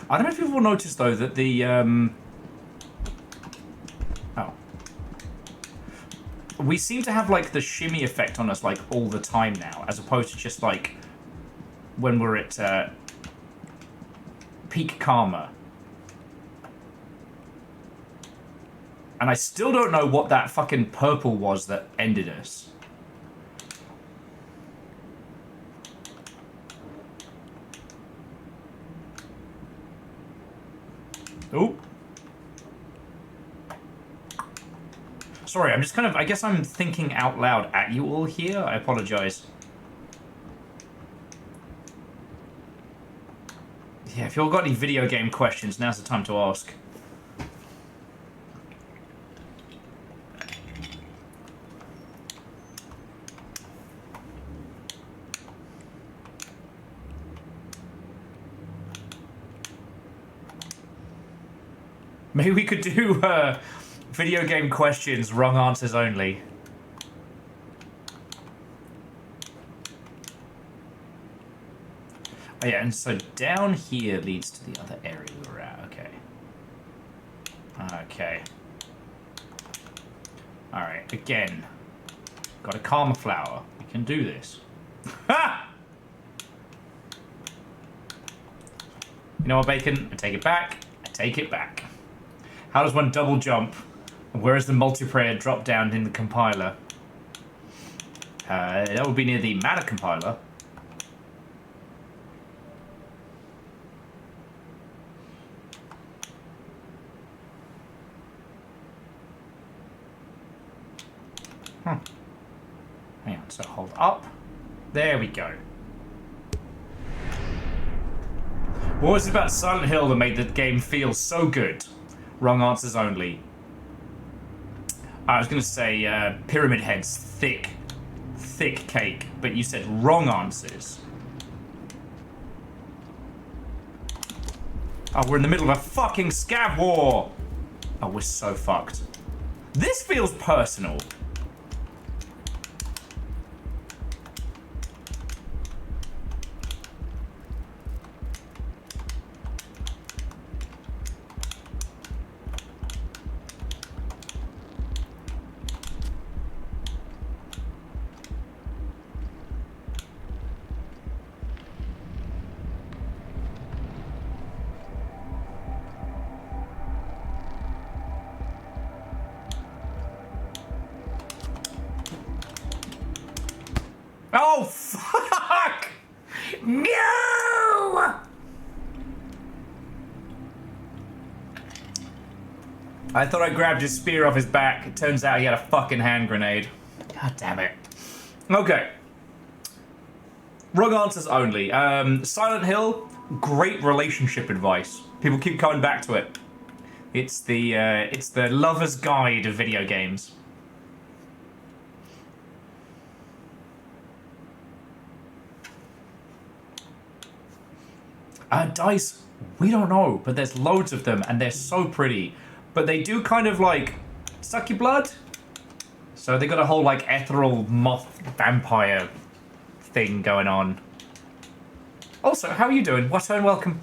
I don't know if you've all noticed though that the we seem to have like the shimmy effect on us like all the time now, as opposed to just like when we're at peak karma. And I still don't know what that fucking purple was that ended us. Oh. Sorry, I'm just kind of, I guess I'm thinking out loud at you all here. I apologize. Yeah, if you've all got any video game questions, now's the time to ask. Maybe we could do, video game questions, wrong answers only. Oh yeah, and so down here leads to the other area we're at. Okay. Okay. Alright, again. Got a karma flower. We can do this. Ha! You know what, Bacon? I take it back. I take it back. How does one double jump? Where is the multiplayer drop down in the compiler? That would be near the matter compiler. Hang on, so hold up. There we go. What was it about Silent Hill that made the game feel so good? Wrong answers only. I was going to say Pyramid Head's thick cake, but you said wrong answers. Oh, we're in the middle of a fucking scav war. Oh, we're so fucked. This feels personal. Oh, fuck! No! I thought I grabbed his spear off his back. It turns out he had a fucking hand grenade. God damn it. Okay. Wrong answers only. Silent Hill, great relationship advice. People keep coming back to it. It's the lover's guide of video games. Dice, we don't know, but there's loads of them, and they're so pretty. But they do kind of, like, suck your blood. So they got a whole, like, ethereal moth vampire thing going on. Also, how are you doing? What and welcome.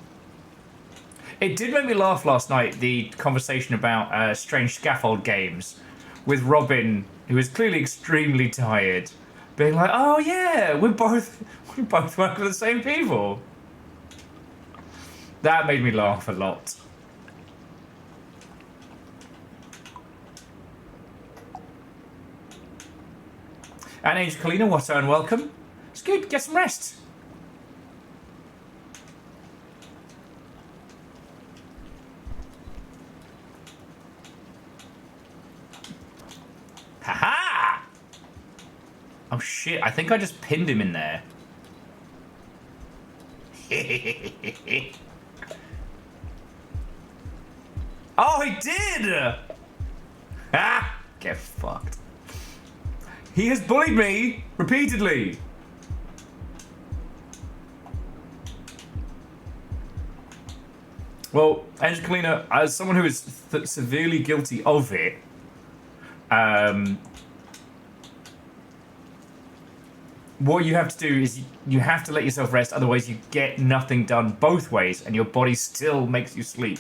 It did make me laugh last night, the conversation about strange scaffold games, with Robin, who is clearly extremely tired, being like, "Oh yeah, we both work for the same people." That made me laugh a lot. And Angelina, what and welcome. It's good. Get some rest. Haha! Oh shit! I think I just pinned him in there. Oh, he did! Ah! Get fucked. He has bullied me repeatedly. Well, Angelina, as someone who is severely guilty of it, what you have to do is you have to let yourself rest, otherwise you get nothing done both ways and your body still makes you sleep.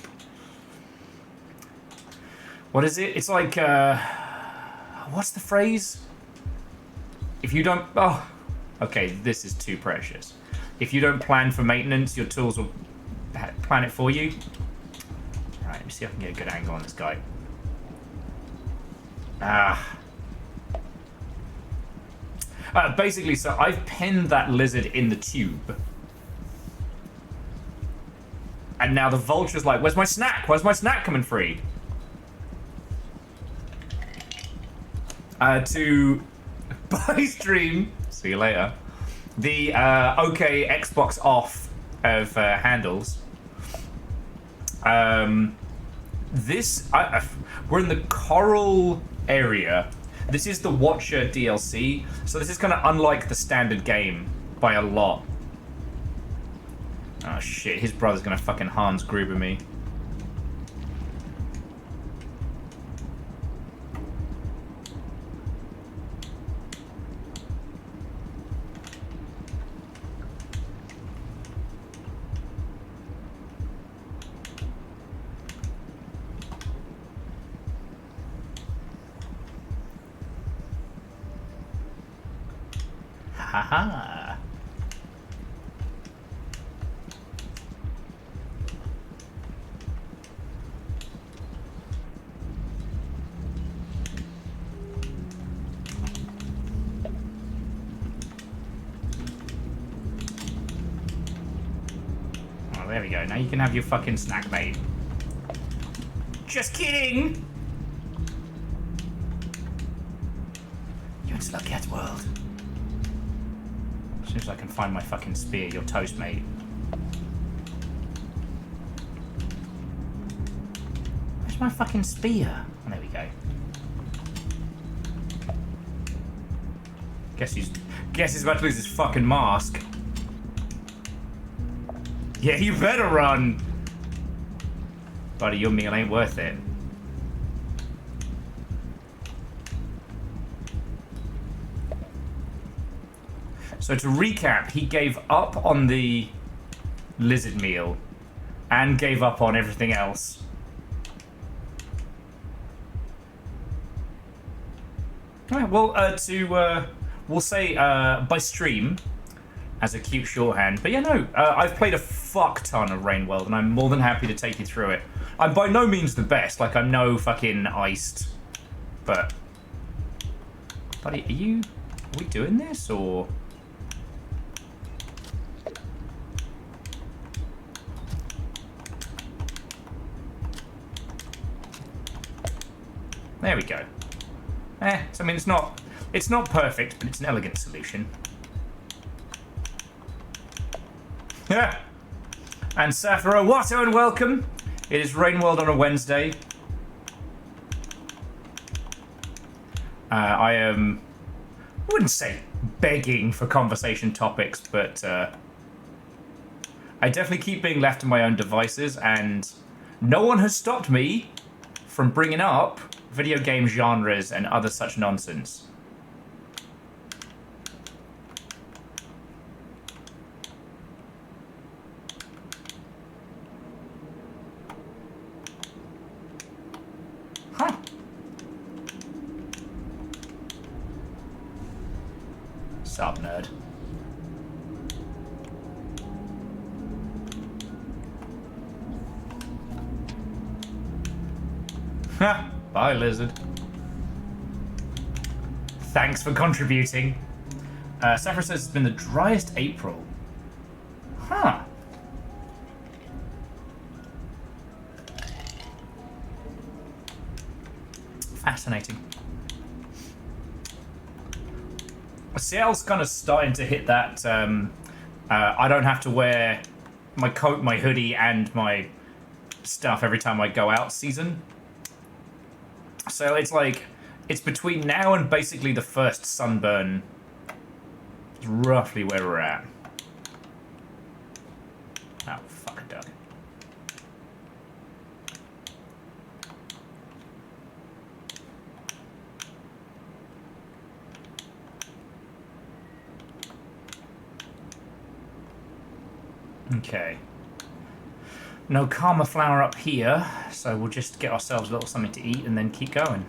What is it? It's like, what's the phrase? If you don't... Oh, okay, this is too precious. If you don't plan for maintenance, your tools will plan it for you. Alright, let me see if I can get a good angle on this guy. Basically, so I've pinned that lizard in the tube. And now the vulture's like, where's my snack? Where's my snack coming free? To buy stream, see you later, the OK Xbox off of handles. This, we're in the coral area. This is the Watcher DLC, so this is kind of unlike the standard game by a lot. Oh shit, his brother's gonna fucking Hans Gruber me. Haha. Oh, there we go. Now you can have your fucking snack, mate. Just kidding! You're in Slugcat's world. As soon as I can find my fucking spear, you're toast, mate. Where's my fucking spear? Oh, there we go. Guess he's about to lose his fucking mask. Yeah, you better run! Buddy, your meal ain't worth it. So to recap, he gave up on the lizard meal and gave up on everything else. Alright, well, we'll say by stream as a cute shorthand. But yeah, no, I've played a fuck ton of Rainworld and I'm more than happy to take you through it. I'm by no means the best, like I'm no fucking iced, but... Buddy, are we doing this, or...? There we go. I mean, it's not perfect, but it's an elegant solution. Yeah. And Sapporo, Watto, and welcome. It is Rainworld on a Wednesday. I wouldn't say begging for conversation topics, but I definitely keep being left to my own devices, and no one has stopped me from bringing up video game genres and other such nonsense. Huh. Ha! Bye, lizard. Thanks for contributing. Saffron says it's been the driest April. Huh. Fascinating. Seattle's kind of starting to hit that. I don't have to wear my coat, my hoodie, and my stuff every time I go out season. So it's like, it's between now and basically the first sunburn. It's roughly where we're at. Oh, fuck a duck. Okay. No karma flower up here, so we'll just get ourselves a little something to eat and then keep going.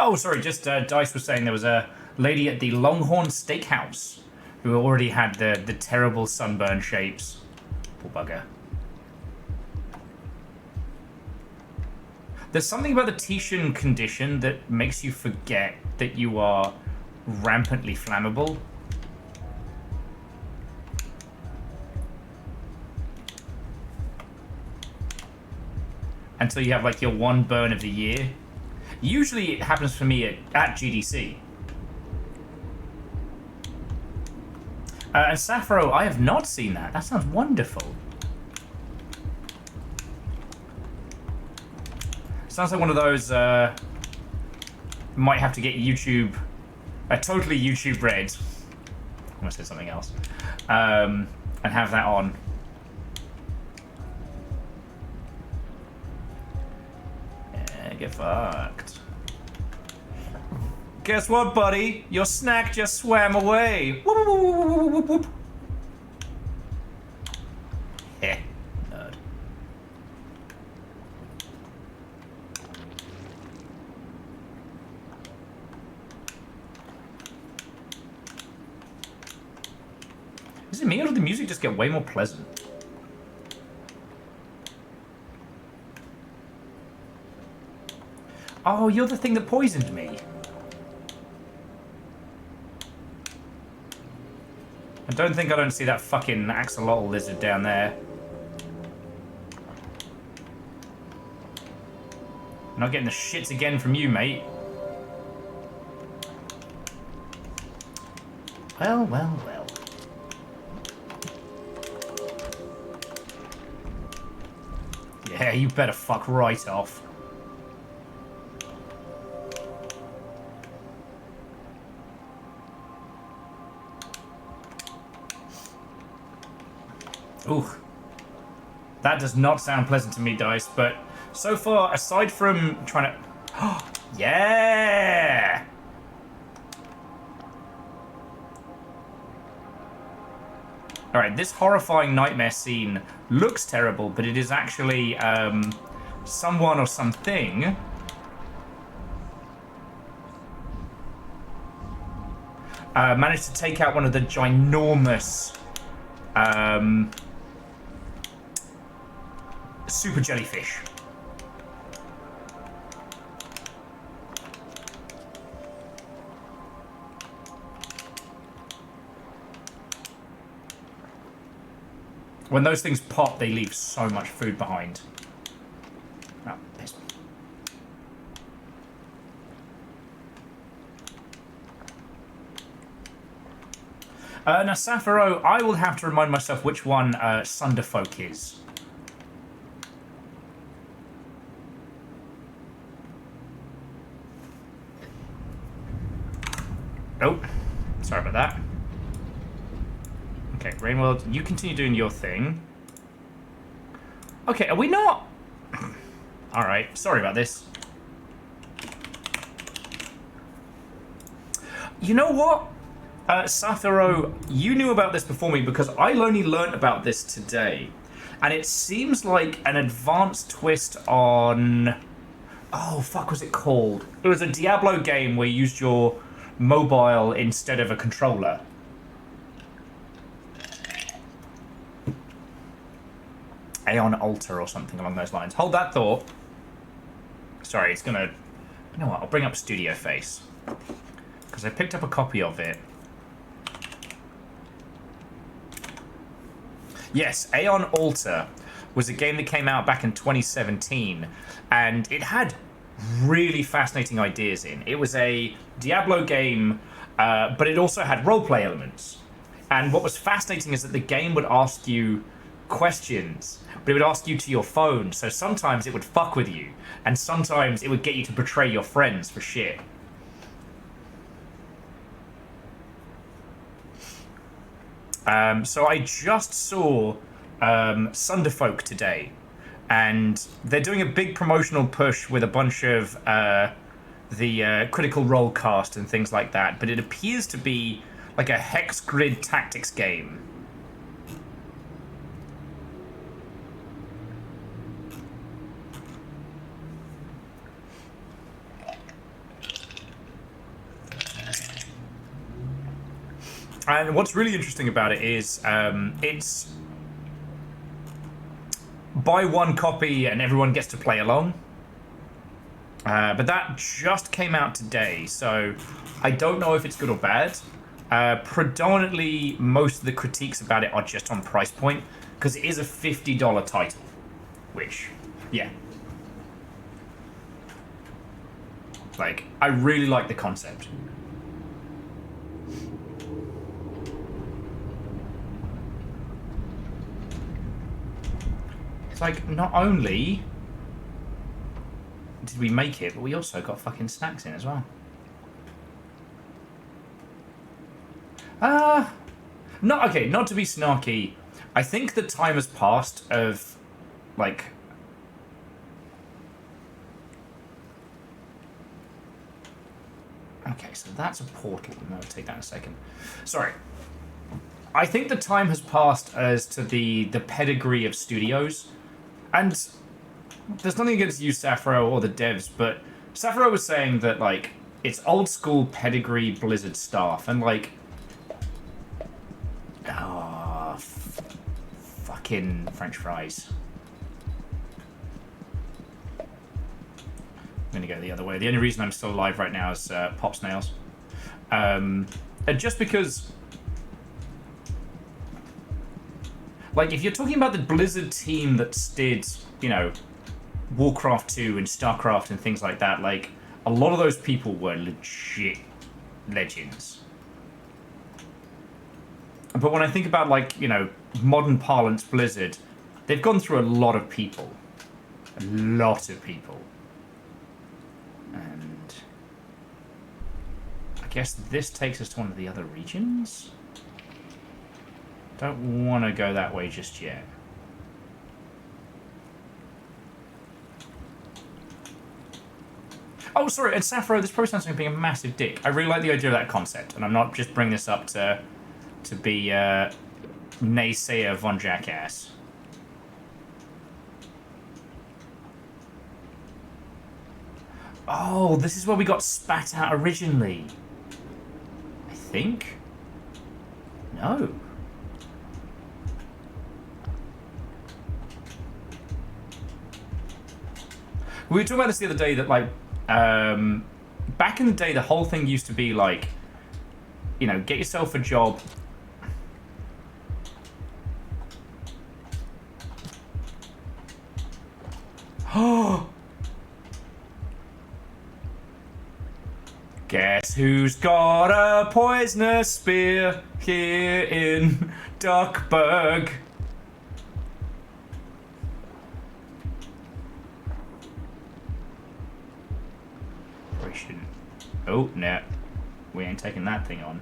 Oh, sorry, just Dice was saying there was a lady at the Longhorn Steakhouse who already had the terrible sunburn shapes. Poor bugger. There's something about the Titian condition that makes you forget that you are rampantly flammable. Until you have like your one burn of the year. Usually it happens for me at GDC. And Sappho, I have not seen that. That sounds wonderful. Sounds like one of those, might have to get YouTube, totally YouTube Red. I'm gonna say something else. And have that on. Yeah, get fucked. Guess what, buddy? Your snack just swam away. Whoop, whoop, whoop, whoop, whoop, whoop. Heh, nerd. Is it me or did the music just get way more pleasant? Oh, you're the thing that poisoned me. I don't see that fucking axolotl lizard down there. I'm not getting the shits again from you, mate. Well, well, well. Yeah, you better fuck right off. Ooh, that does not sound pleasant to me, Dice, but so far, aside from trying to... Oh, yeah! Alright, this horrifying nightmare scene looks terrible, but it is actually someone or something managed to take out one of the ginormous super jellyfish. When those things pop, they leave so much food behind. Oh, piss. Now, Sappho, I will have to remind myself which one Sunderfolk is. Oh, sorry about that. Okay, Rainworld, you continue doing your thing. Okay, are we not? Alright, sorry about this. You know what? Satharo, you knew about this before me because I only learned about this today. And it seems like an advanced twist on... Oh, fuck, was it called? It was a Diablo game where you used your mobile instead of a controller. Aeon Alter or something along those lines. Hold that thought. Sorry, it's gonna... You know what, I'll bring up Studio Face. Because I picked up a copy of it. Yes, Aeon Alter was a game that came out back in 2017, and it had really fascinating ideas in. It was a Diablo game, but it also had roleplay elements. And what was fascinating is that the game would ask you questions, but it would ask you to your phone, so sometimes it would fuck with you, and sometimes it would get you to betray your friends for shit. So I just saw Sunderfolk today, and they're doing a big promotional push with a bunch of the Critical Role cast and things like that, but it appears to be like a hex grid tactics game. And what's really interesting about it is it's buy one copy and everyone gets to play along. But that just came out today, so I don't know if it's good or bad. Predominantly, most of the critiques about it are just on price point, because it is a $50 title, which, yeah. Like, I really like the concept. It's like, not only did we make it, but we also got fucking snacks in as well. Not to be snarky. I think the time has passed of, like... Okay, so that's a portal. I'll take that in a second. Sorry. I think the time has passed as to the pedigree of studios. And there's nothing against you, Sappho, or the devs, but Sappho was saying that, like, it's old school pedigree Blizzard staff, and, like... Oh, fucking French fries. I'm gonna go the other way. The only reason I'm still alive right now is Pop Snails. And just because... Like, if you're talking about the Blizzard team that did, you know, Warcraft 2 and StarCraft and things like that, like, a lot of those people were legit legends. But when I think about, like, you know, modern parlance Blizzard, they've gone through a lot of people. A lot of people. And I guess this takes us to one of the other regions? Don't want to go that way just yet. Oh, sorry, and Sappho, this probably sounds like being a massive dick. I really like the idea of that concept, and I'm not just bringing this up to be naysayer Von Jackass. Oh, this is where we got spat out originally. I think? No. We were talking about this the other day, that, like, back in the day, the whole thing used to be, like, you know, get yourself a job. Oh! Guess who's got a poisonous spear here in Duckburg? Oh, no. We ain't taking that thing on.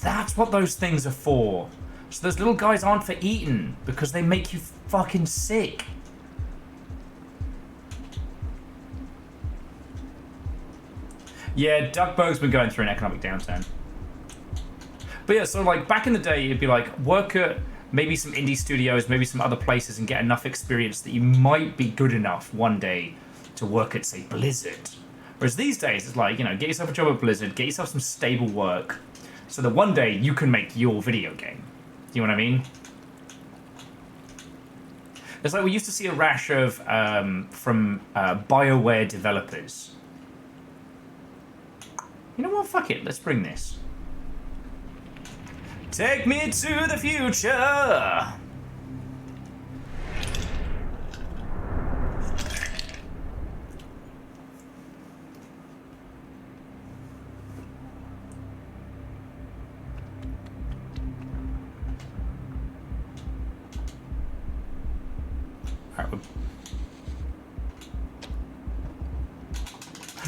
That's what those things are for. So those little guys aren't for eating, because they make you fucking sick. Yeah, Duckburg's been going through an economic downturn. But yeah, so like back in the day, it'd be like work at maybe some indie studios, maybe some other places, and get enough experience that you might be good enough one day to work at, say, Blizzard. Whereas these days, it's like, you know, get yourself a job at Blizzard, get yourself some stable work, so that one day you can make your video game. Do you know what I mean? It's like we used to see a rash of from BioWare developers. You know what? Fuck it. Let's bring this. Take me to the future.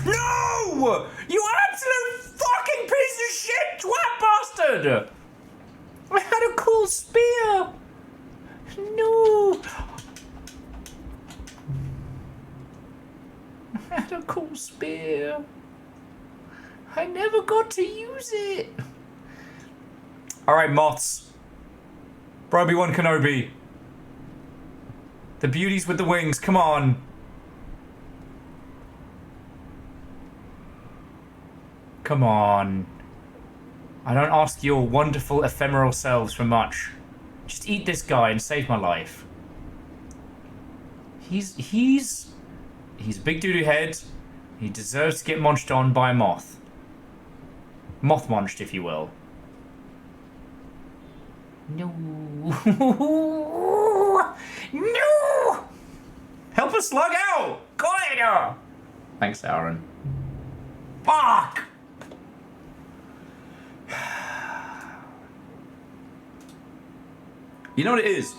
No! You absolute fucking piece of shit, twat bastard! I had a cool spear! No! I had a cool spear. I never got to use it. Alright, moths. For Obi-Wan Kenobi. The beauties with the wings, come on. Come on. I don't ask your wonderful ephemeral selves for much. Just eat this guy and save my life. He's a big doo-doo head. He deserves to get munched on by a moth. Moth munched, if you will. No. No! Help a slug out! Quiet! Thanks, Aaron. Fuck! You know what it is?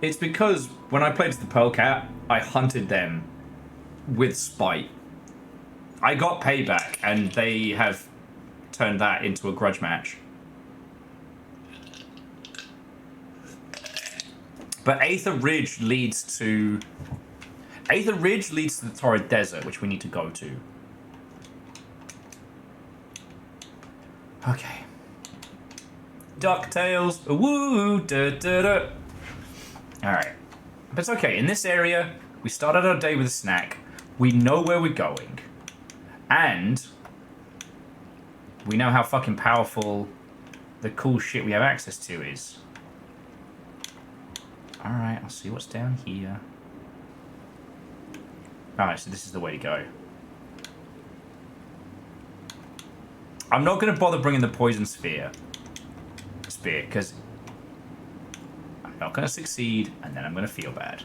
It's because when I played as the Pearl Cat, I hunted them with spite. I got payback, and they have turned that into a grudge match. But Aether Ridge leads to the Torrid Desert, which we need to go to. Okay. DuckTales. Woo! Da, da, da. Alright. But it's okay. In this area, we started our day with a snack. We know where we're going. And we know how fucking powerful the cool shit we have access to is. Alright, I'll see what's down here. Alright, so this is the way to go. I'm not going to bother bringing the poison spear, because I'm not going to succeed, and then I'm going to feel bad.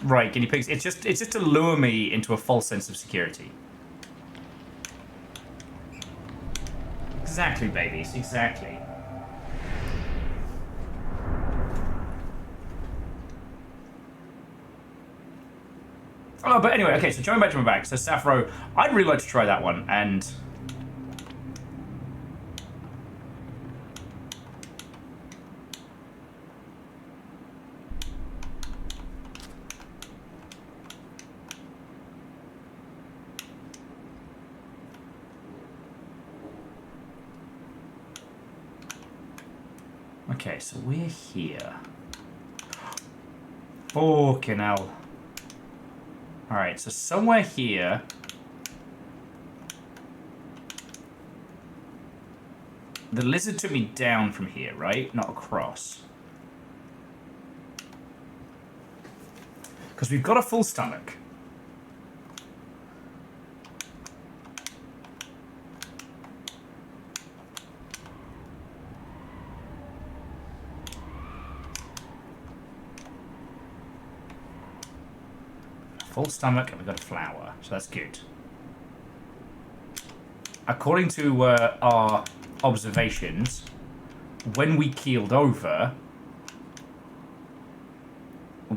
Right, guinea pigs. It's just to lure me into a false sense of security. Exactly, babies. Exactly. Oh, but anyway, okay, so jumping back to my bag. So Sappho, I'd really like to try that one, and okay, so we're here. Fucking hell. Alright, so somewhere here. The lizard took me down from here, right? Not across. Because we've got a full stomach. Full stomach, and we've got a flower, so that's good. According to our observations, when we keeled over,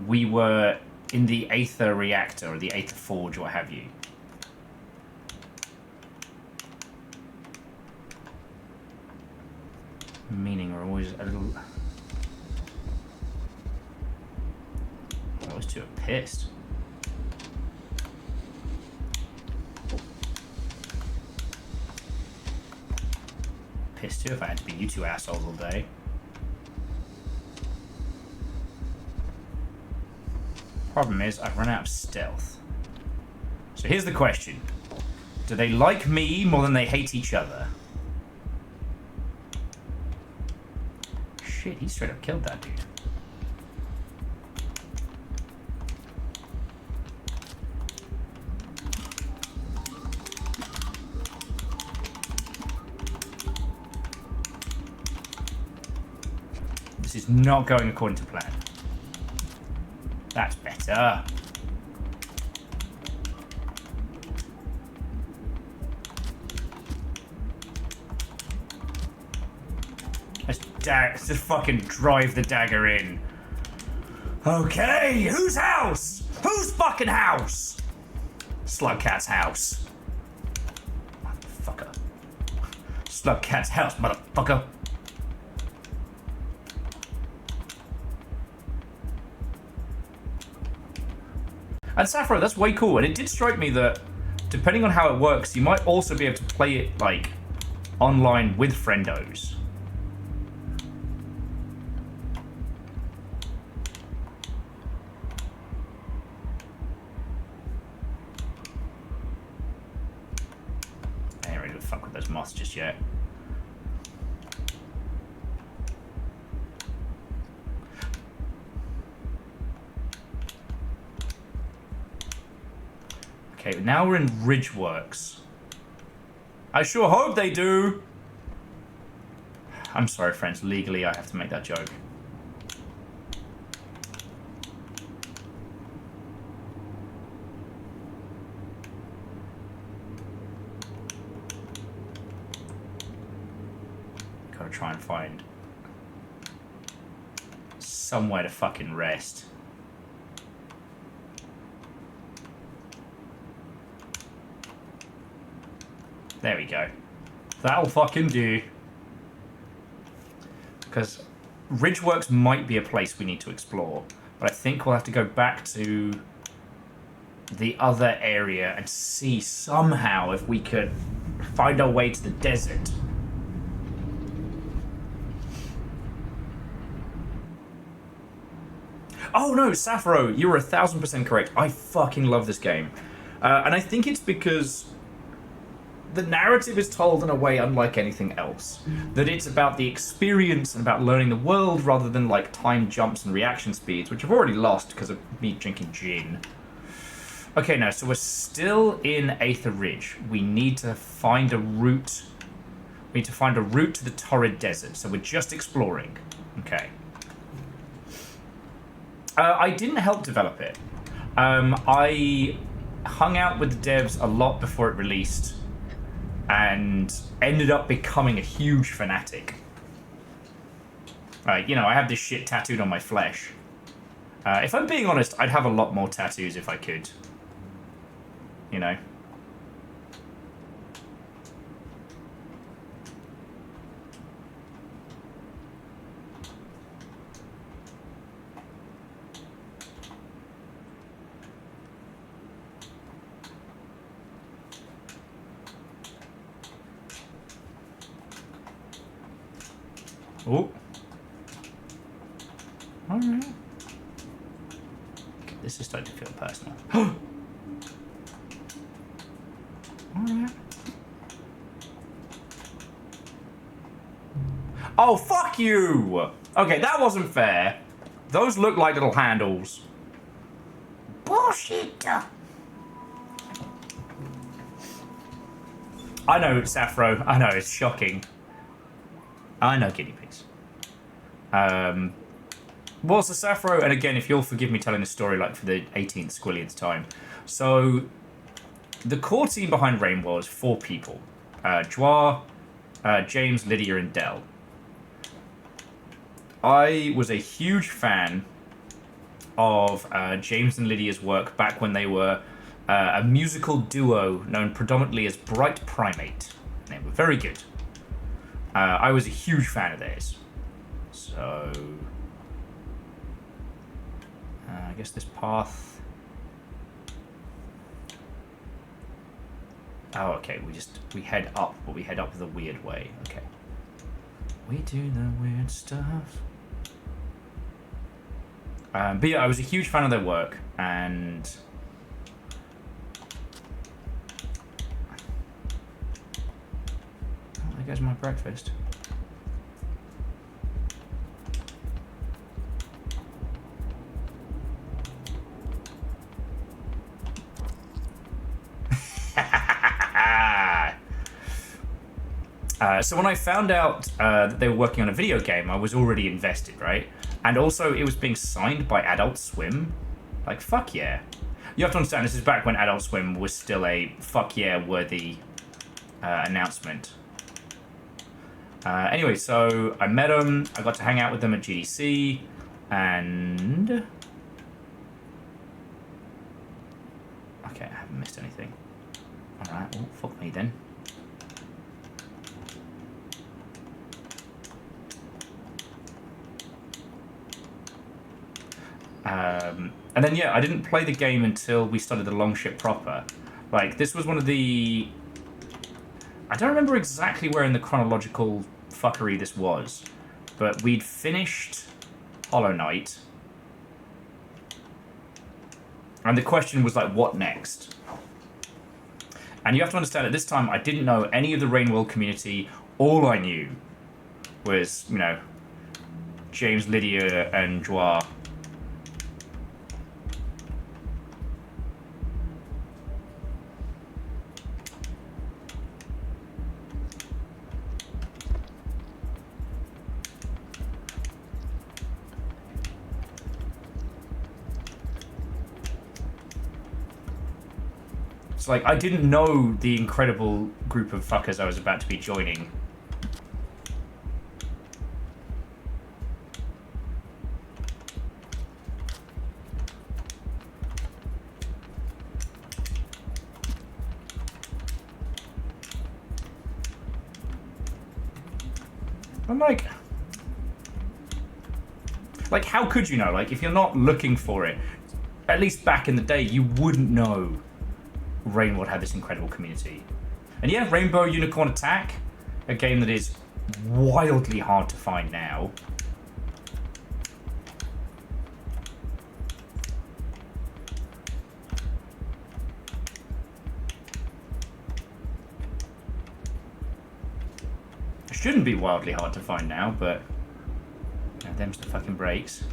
we were in the Aether reactor, or the Aether forge, or what have you. Meaning we're always a little... Those two are pissed. pissed too if I had to be you two assholes all day. Problem is, I've run out of stealth. So here's the question. Do they like me more than they hate each other? Shit, he straight up killed that dude. This is not going according to plan. That's better. Let's just fucking drive the dagger in. Okay, whose house? Whose fucking house? Slugcat's house. Motherfucker. Slugcat's house, motherfucker. And Sappho, that's way cool. And it did strike me that, depending on how it works, you might also be able to play it, like, online with friendos. I ain't ready to fuck with those moths just yet. Okay, now we're in Ridgeworks. I sure hope they do. I'm sorry, friends. Legally, I have to make that joke. Gotta try and find somewhere to fucking rest. There we go. That'll fucking do. Because Ridgeworks might be a place we need to explore. But I think we'll have to go back to the other area and see somehow if we could find our way to the desert. Oh no, Sappho, you were 1000% correct. I fucking love this game. And I think it's because the narrative is told in a way unlike anything else. That it's about the experience and about learning the world rather than like time jumps and reaction speeds, which I've already lost because of me drinking gin. Okay, now, so we're still in Aether Ridge. We need to find a route. We need to find a route to the Torrid Desert. So we're just exploring. Okay. I didn't help develop it. I hung out with the devs a lot before it released and ended up becoming a huge fanatic. You know, I have this shit tattooed on my flesh. If I'm being honest, I'd have a lot more tattoos if I could. You know? Oh. Alright. Okay, this is starting to feel personal. Alright. Oh, fuck you! Okay, that wasn't fair. Those look like little handles. Bullshit! I know, Sappho. I know, it's shocking. I know, guinea pigs. Well, so Sappho, and again, if you'll forgive me telling this story like for the 18th squillionth time. So, the core team behind Rainbow is 4 people. Joie, James, Lydia, and Dell. I was a huge fan of James and Lydia's work back when they were a musical duo known predominantly as Bright Primate. They were very good. I was a huge fan of theirs. So, I guess this path. Oh, okay. We head up, but we head up the weird way. Okay. We do the weird stuff. But yeah, I was a huge fan of their work, and oh, there goes my breakfast. So when I found out that they were working on a video game, I was already invested, right? And also, it was being signed by Adult Swim. Like, fuck yeah. You have to understand, this is back when Adult Swim was still a fuck yeah worthy announcement. Anyway, so I met them, I got to hang out with them at GDC, and... Okay, I haven't missed anything. Alright, well, fuck me then. And then, yeah, I didn't play the game until we started the Longship proper. Like, this was one of the... I don't remember exactly where in the chronological fuckery this was, but we'd finished Hollow Knight. And the question was, like, what next? And you have to understand, at this time, I didn't know any of the Rainworld community. All I knew was, you know, James, Lydia, and Joie. Like, I didn't know the incredible group of fuckers I was about to be joining. I'm like, how could you know? Like, if you're not looking for it, at least back in the day, you wouldn't know Rainworld had this incredible community. And yeah, Rainbow Unicorn Attack, a game that is wildly hard to find now. It shouldn't be wildly hard to find now, but you know, them's the fucking breaks.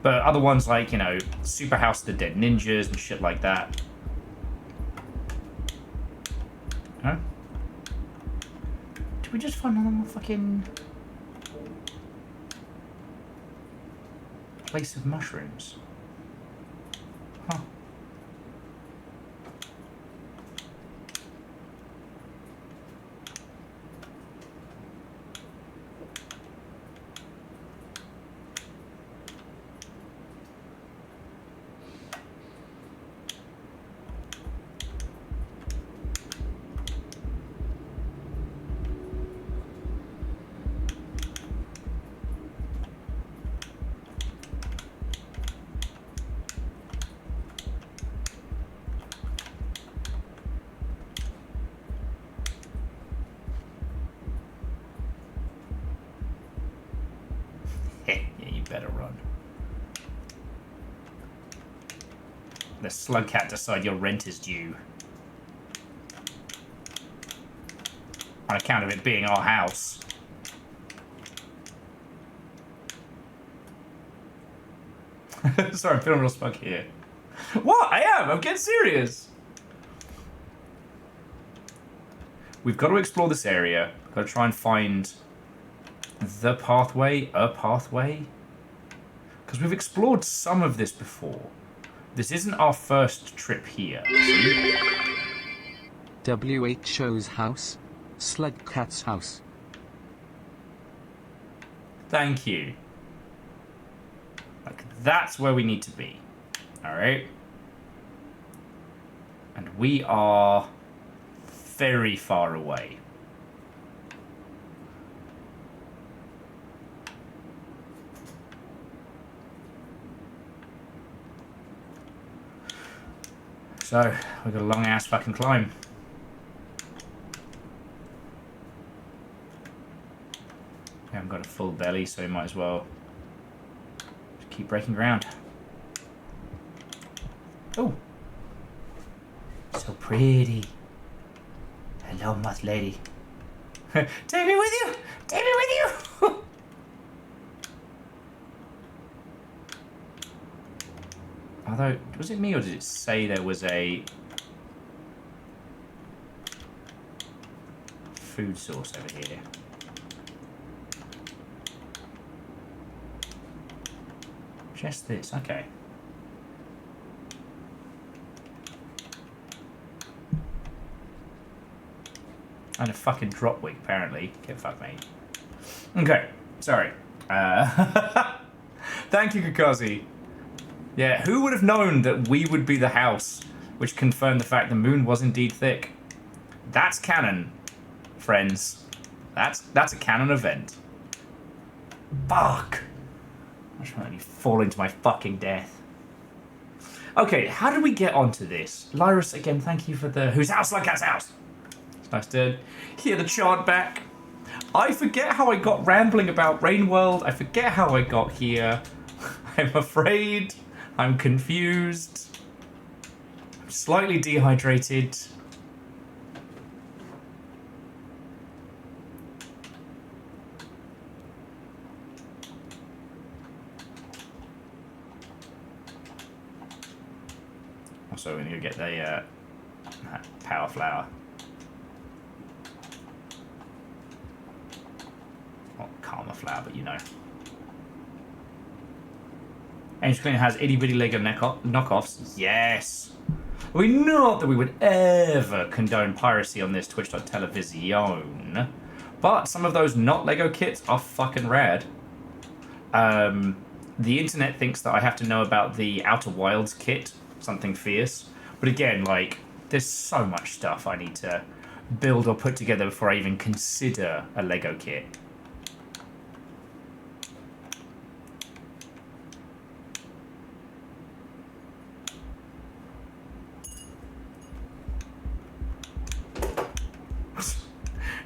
But other ones like, you know, Super House of the Dead Ninjas and shit like that. Huh? Did we just find another more fucking place of mushrooms? Huh. The Slugcat decide your rent is due. On account of it being our house. Sorry, I'm feeling real smug here. What? I am! I'm getting serious! We've got to explore this area. We've got to try and find the pathway, a pathway. Because we've explored some of this before. This isn't our first trip here. WHO's house. Slugcat's house. Thank you. Like, that's where we need to be. Alright? And we are very far away. So, we've got a long ass fucking climb. got a full belly, so we might as well just keep breaking ground. Oh, so pretty. Hello, moth lady. Take me with you. Take me with you. Although, was it me or did it say there was a food source over here? Just this, okay. And a fucking drop wig, apparently. Get fucked, mate. Okay, sorry. Thank you, Kakazi. Yeah, who would have known that we would be the house which confirmed the fact the moon was indeed thick? That's canon, friends. That's a canon event. Fuck. I'm trying to fall into my fucking death. Okay, how did we get onto this? Lyrus, again, thank you for the whose house? Slugcat's house. It's nice to hear the chant back. I forget how I got rambling about Rainworld. I forget how I got here. I'm afraid. I'm confused. I'm slightly dehydrated. Also, we're going to get the power flower. Not karma flower, but you know. Angel Clean has itty bitty Lego knockoffs. Yes! We not that we would ever condone piracy on this Twitch.television, but some of those not Lego kits are fucking rad. The internet thinks that I have to know about the Outer Wilds kit, something fierce. But again, like, there's so much stuff I need to build or put together before I even consider a Lego kit.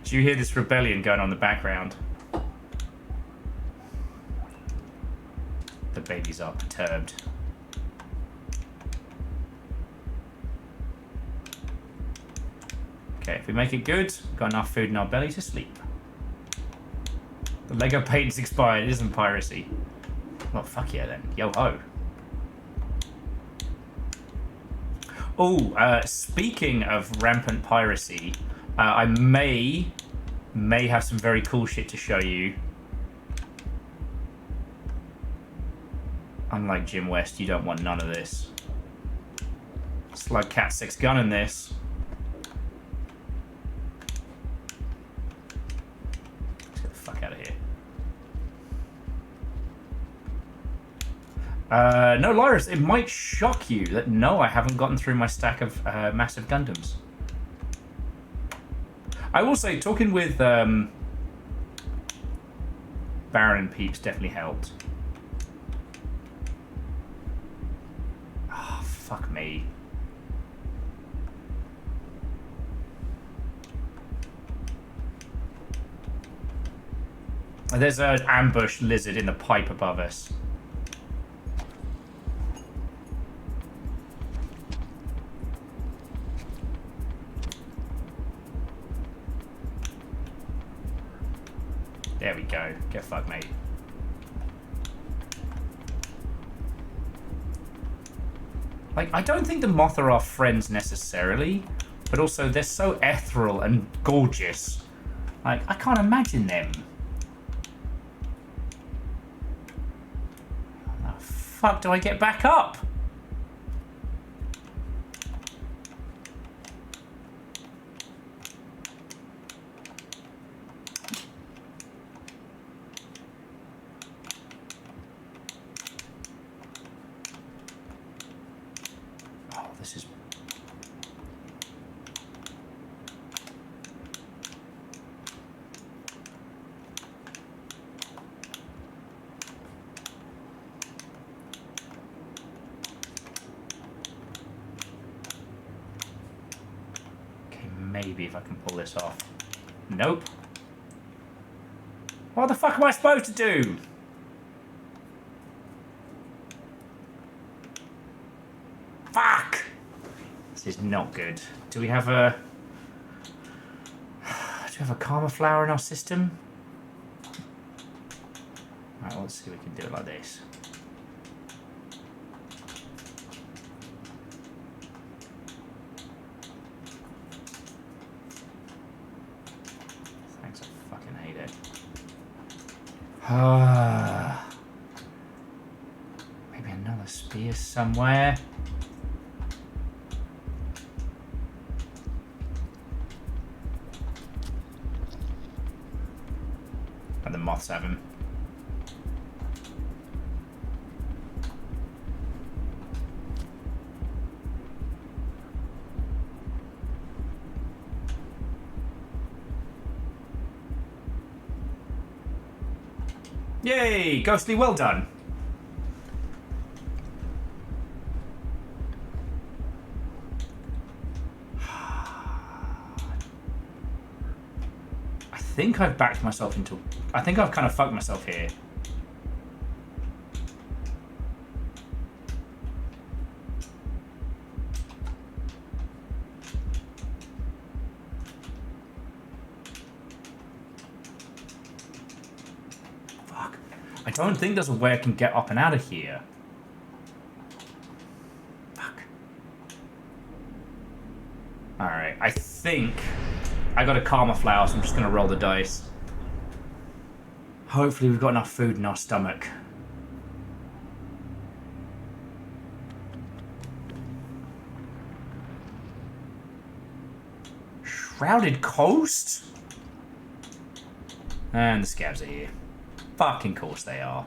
Do you hear this rebellion going on in the background? The babies are perturbed. Okay, if we make it good, we've got enough food in our belly to sleep. The Lego patent's expired, it isn't piracy. Well, fuck yeah then. Yo ho. Oh, speaking of rampant piracy, I may have some very cool shit to show you. Unlike Jim West, you don't want none of this. Slugcat 6 gun in this. Let's get the fuck out of here. No, Lyrus, it might shock you that no, I haven't gotten through my stack of massive Gundams. I will say, talking with Baron and Peeps definitely helped. Oh, fuck me. There's an ambush lizard in the pipe above us. There we go. Get fucked, mate. Like, I don't think the Moth are our friends necessarily, but also they're so ethereal and gorgeous. Like, I can't imagine them. How the fuck do I get back up? Maybe if I can pull this off. Nope. What the fuck am I supposed to do? Fuck! This is not good. Do we have a... Do we have a karma flower in our system? Right, well, let's see if we can do it like this. Thanks, I fucking hate it. Maybe another spear somewhere. And the moths have him. Yay! Ghostly, well done. I think I've backed myself into... I think I've kind of fucked myself here. Fuck. I don't think there's a way I can get up and out of here. Fuck. Alright, I think I got a karma flower, so I'm just going to roll the dice. Hopefully we've got enough food in our stomach. Shrouded Coast? And the scabs are here. Fucking course they are.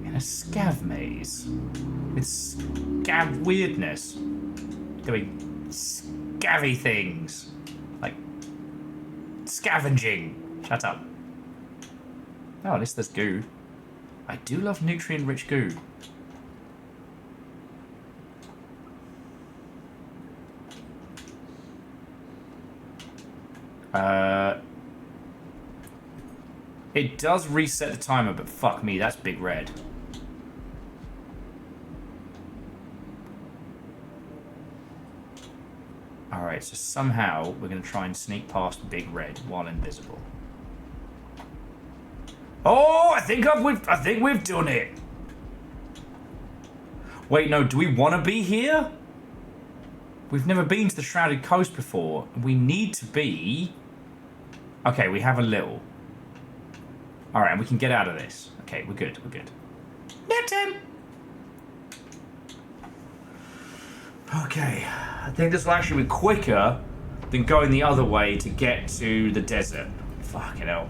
In a scav maze. With scav weirdness. Doing scavvy things. Like scavenging. Shut up. Oh, at least there's goo. I do love nutrient-rich goo. It does reset the timer, but fuck me, that's big red. Alright, so somehow we're going to try and sneak past Big Red while invisible. Oh, I think we've done it. Wait, no, do we want to be here? We've never been to the Shrouded Coast before. We need to be... Okay, we have a little. Alright, and we can get out of this. Okay, we're good, we're good. Nap time! Okay, I think this will actually be quicker than going the other way to get to the desert. Fucking hell.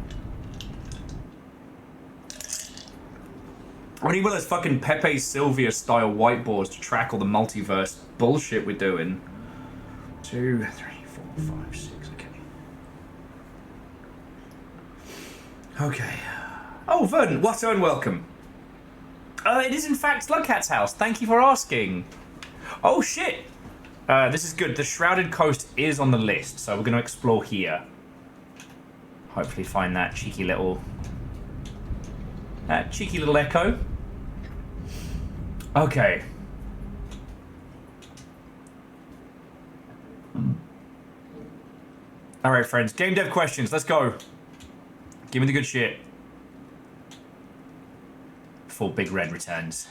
I need one of those fucking Pepe Sylvia style whiteboards to track all the multiverse bullshit we're doing. 2, 3, 4, 5, 6, okay. Okay. Oh, Verdant, what and welcome. It is in fact Slugcat's house. Thank you for asking. Oh shit! This is good. The Shrouded Coast is on the list, so we're going to explore here. Hopefully find that cheeky little echo. Okay. Alright, friends. Game dev questions. Let's go. Give me the good shit. Before Big Red returns.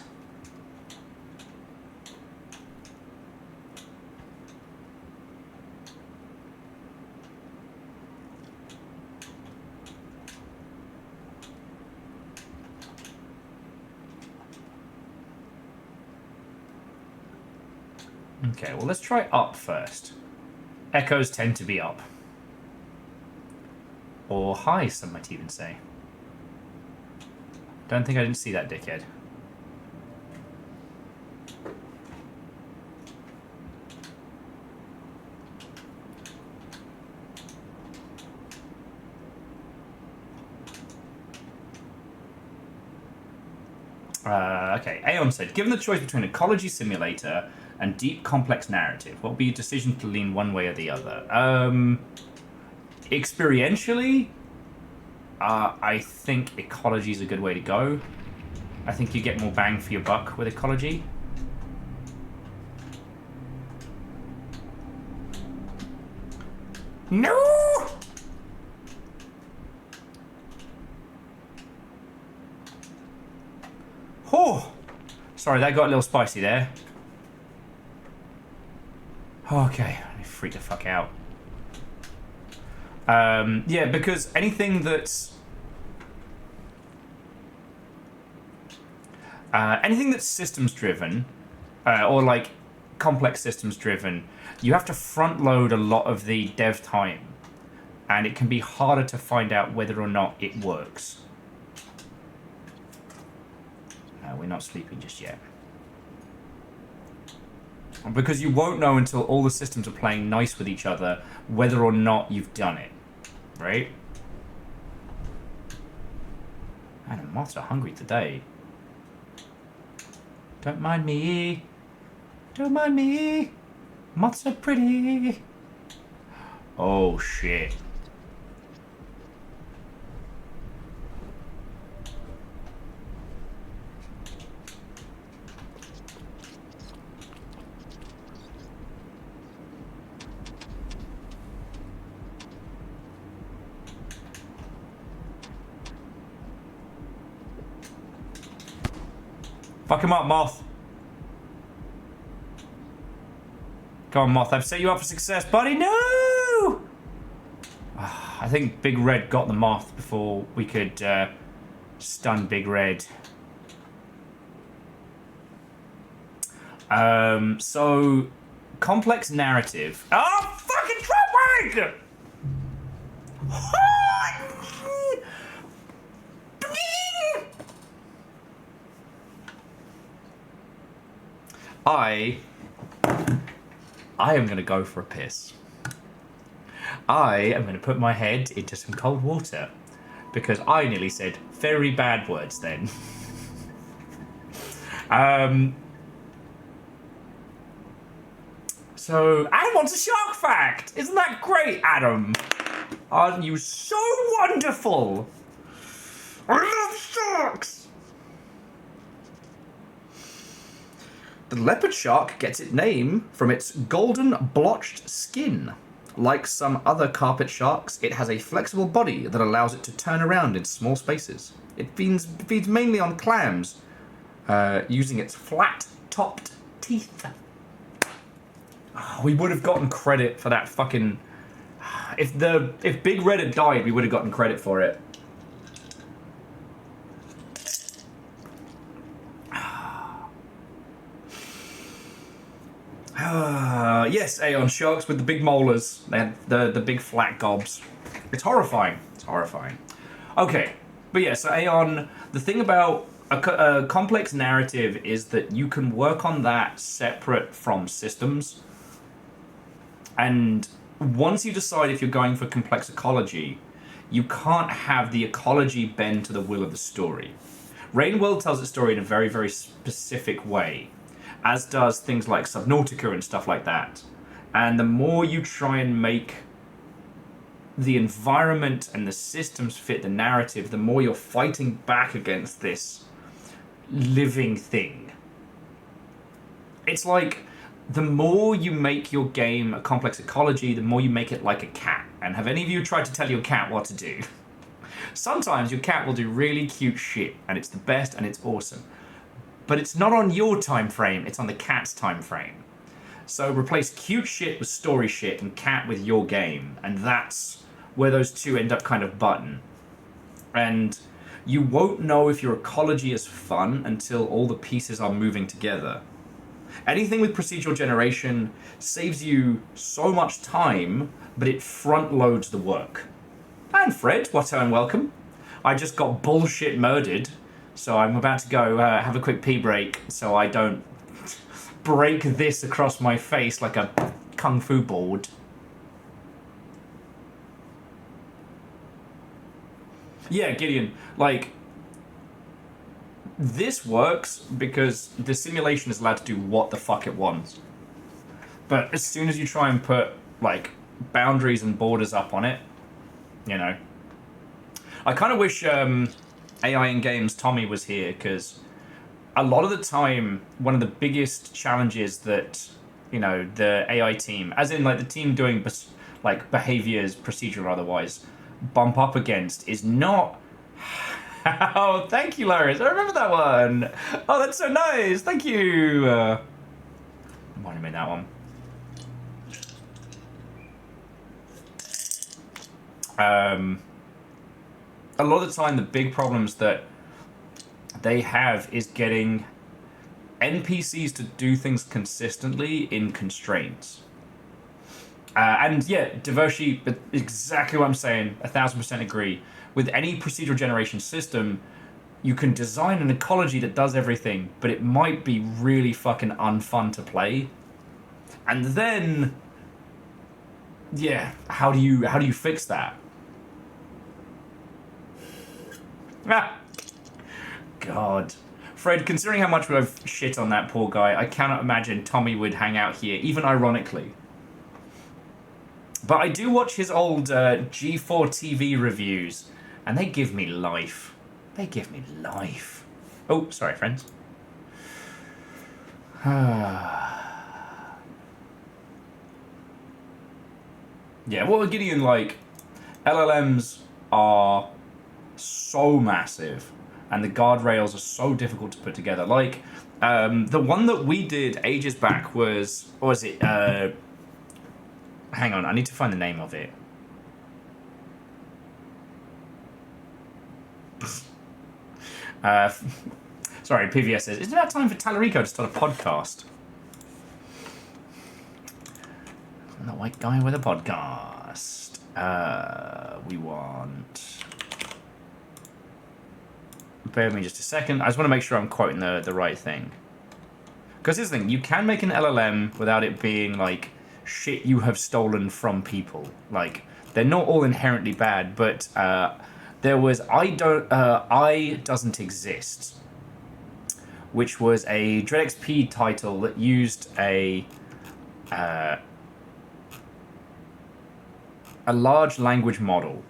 Okay, well, let's try up first. Echoes tend to be up. Or high, some might even say. Don't think I didn't see that dickhead. Okay, Aeon said, given the choice between Ecology Simulator, and deep, complex narrative. What would be your decision to lean one way or the other? Experientially, I think ecology is a good way to go. I think you get more bang for your buck with ecology. No! Oh! Sorry, that got a little spicy there. Okay, I freak the fuck out. Yeah, because anything that's systems driven, or like complex systems driven, you have to front load a lot of the dev time, and it can be harder to find out whether or not it works. No, we're not sleeping just yet. Because you won't know until all the systems are playing nice with each other whether or not you've done it. Right? Man, the moths are hungry today. Don't mind me. Don't mind me. Moths are pretty. Oh, shit. Fuck him up, Moth. Come on, Moth. I've set you up for success, buddy. No! I think Big Red got the Moth before we could stun Big Red. So, complex narrative. Oh, fucking trap I am going to go for a piss. I am going to put my head into some cold water because I nearly said very bad words then. So, Adam wants a shark fact. Isn't that great, Adam? Aren't you so wonderful? I love sharks. The leopard shark gets its name from its golden blotched skin. Like some other carpet sharks, it has a flexible body that allows it to turn around in small spaces. It feeds mainly on clams, using its flat-topped teeth. Oh, we would have gotten credit for that fucking... If Big Red had died, we would have gotten credit for it. Yes, Aeon sharks with the big molars. They had the big flat gobs. It's horrifying. It's horrifying. Okay, but yeah, so Aeon, the thing about a complex narrative is that you can work on that separate from systems. And once you decide if you're going for complex ecology, you can't have the ecology bend to the will of the story. Rain World tells its story in a very, very specific way, as does things like Subnautica and stuff like that. And the more you try and make the environment and the systems fit the narrative, the more you're fighting back against this living thing. It's like, the more you make your game a complex ecology, the more you make it like a cat. And have any of you tried to tell your cat what to do? Sometimes your cat will do really cute shit, and it's the best and it's awesome. But it's not on your time frame, it's on the cat's time frame. So replace cute shit with story shit and cat with your game, and that's where those two end up kind of button. And you won't know if your ecology is fun until all the pieces are moving together. Anything with procedural generation saves you so much time, but it front loads the work. And Fred, what and welcome. I just got bullshit murdered, so I'm about to go have a quick pee break so I don't break this across my face like a kung fu board. Yeah, Gideon, like, this works because the simulation is allowed to do what the fuck it wants. But as soon as you try and put, like, boundaries and borders up on it, you know. I kind of wish AI in games Tommy was here, because a lot of the time, one of the biggest challenges that, you know, the AI team, as in, like, the team doing, like, behaviors, procedure or otherwise, bump up against is not... Oh, thank you, Loris. I remember that one. Oh, that's so nice. Thank you. Why did I make that one? A lot of the time, the big problems that they have is getting NPCs to do things consistently in constraints. And yeah, Devoshi, exactly what I'm saying, 1000% agree. With any procedural generation system, you can design an ecology that does everything, but it might be really fucking unfun to play. And then, yeah, how do you fix that? Ah, God. Fred, considering how much I've shit on that poor guy, I cannot imagine Tommy would hang out here, even ironically. But I do watch his old G4 TV reviews, and they give me life. They give me life. Oh, sorry, friends. Yeah, well, Gideon, like, LLMs are so massive, and the guardrails are so difficult to put together. Like, the one that we did ages back was, what was it? Hang on, I need to find the name of it. Sorry, PVS says, isn't it about time for Talarico to start a podcast? I'm the white guy with a podcast. We want... Bear with me just a second. I just want to make sure I'm quoting the right thing. Because here's the thing, you can make an LLM without it being, like, shit you have stolen from people. Like, they're not all inherently bad, but there was I Doesn't Exist, which was a DreadXP title that used a large language model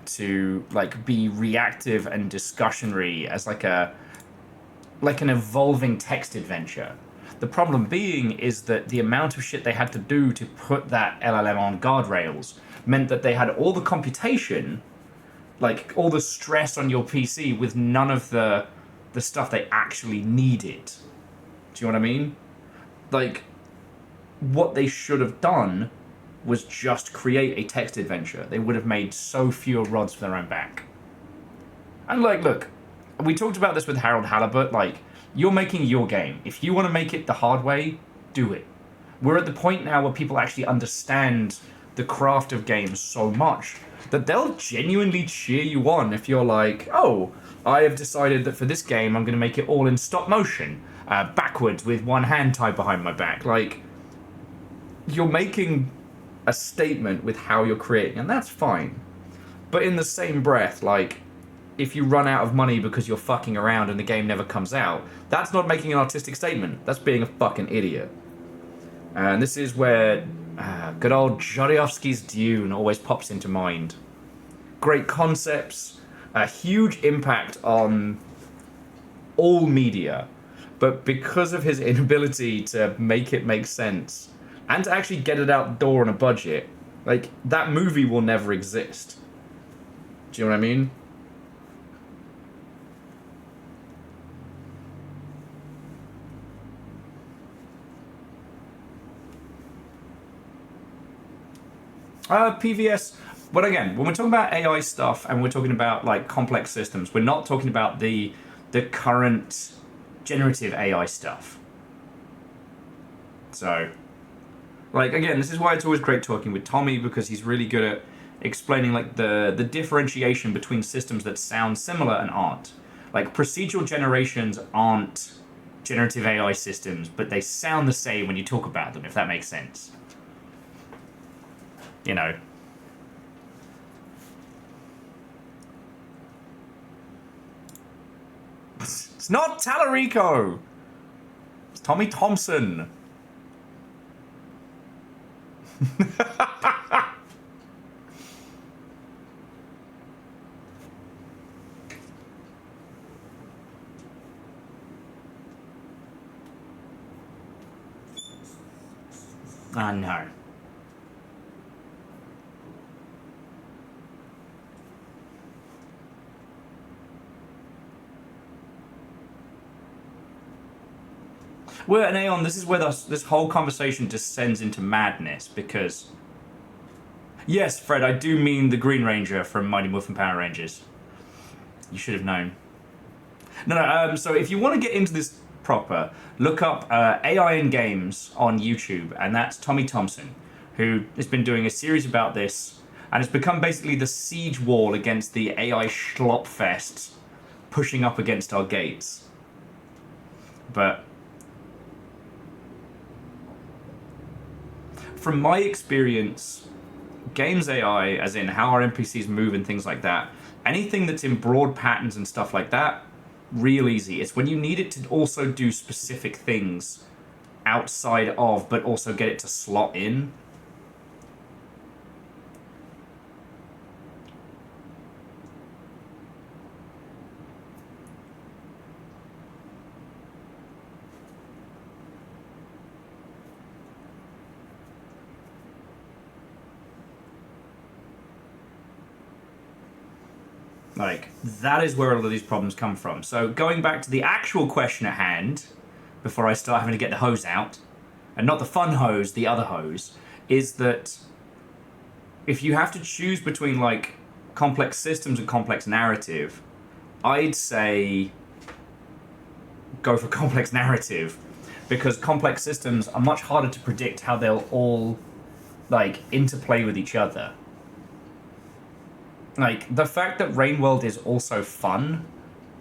to, like, be reactive and discussionary as like an evolving text adventure. The problem being is that the amount of shit they had to do to put that LLM on guardrails meant that they had all the computation, like all the stress on your PC with none of the stuff they actually needed. Do you know what I mean? Like, what they should have done was just create a text adventure. They would have made so fewer rods for their own back. And, like, look, we talked about this with Harold Halibut, like, you're making your game. If you want to make it the hard way, do it. We're at the point now where people actually understand the craft of games so much that they'll genuinely cheer you on if you're like, oh, I have decided that for this game I'm going to make it all in stop motion, backwards with one hand tied behind my back. Like, you're making a statement with how you're creating, and that's fine. But in the same breath, like, if you run out of money because you're fucking around and the game never comes out, that's not making an artistic statement. That's being a fucking idiot. And this is where good old Jodorowsky's Dune always pops into mind. Great concepts, a huge impact on all media, but because of his inability to make it make sense and to actually get it out the door on a budget, like, that movie will never exist. Do you know what I mean? PVS, but again, when we're talking about AI stuff and we're talking about, like, complex systems, we're not talking about the current generative AI stuff. So, like, again, this is why it's always great talking with Tommy, because he's really good at explaining, like, the differentiation between systems that sound similar and aren't. Like, procedural generations aren't generative AI systems, but they sound the same when you talk about them, if that makes sense. You know. It's not Talarico! It's Tommy Thompson. Ah, no. Well, and Aeon, this is where this whole conversation descends into madness, because... Yes, Fred, I do mean the Green Ranger from Mighty Morphin Power Rangers. You should have known. No, so if you want to get into this proper, look up AI in Games on YouTube, and that's Tommy Thompson, who has been doing a series about this, and it's become basically the siege wall against the AI schlopfests pushing up against our gates. But... from my experience, games AI, as in how our NPCs move and things like that, anything that's in broad patterns and stuff like that, real easy. It's when you need it to also do specific things outside of, but also get it to slot in. Like, that is where a lot of these problems come from. So, going back to the actual question at hand, before I start having to get the hose out, and not the fun hose, the other hose, is that if you have to choose between, like, complex systems and complex narrative, I'd say go for complex narrative, because complex systems are much harder to predict how they'll all, like, interplay with each other. Like, the fact that Rainworld is also fun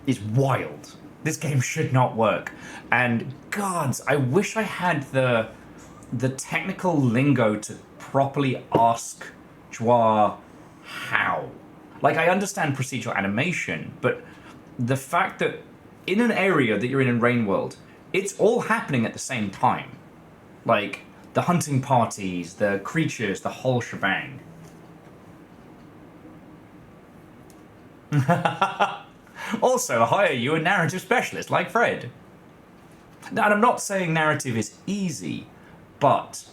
is wild. This game should not work. And, gods, I wish I had the technical lingo to properly ask Joie how. Like, I understand procedural animation, but the fact that in an area that you're in Rainworld, it's all happening at the same time. Like, the hunting parties, the creatures, the whole shebang. Also, hire you a narrative specialist like Fred. Now, and I'm not saying narrative is easy, but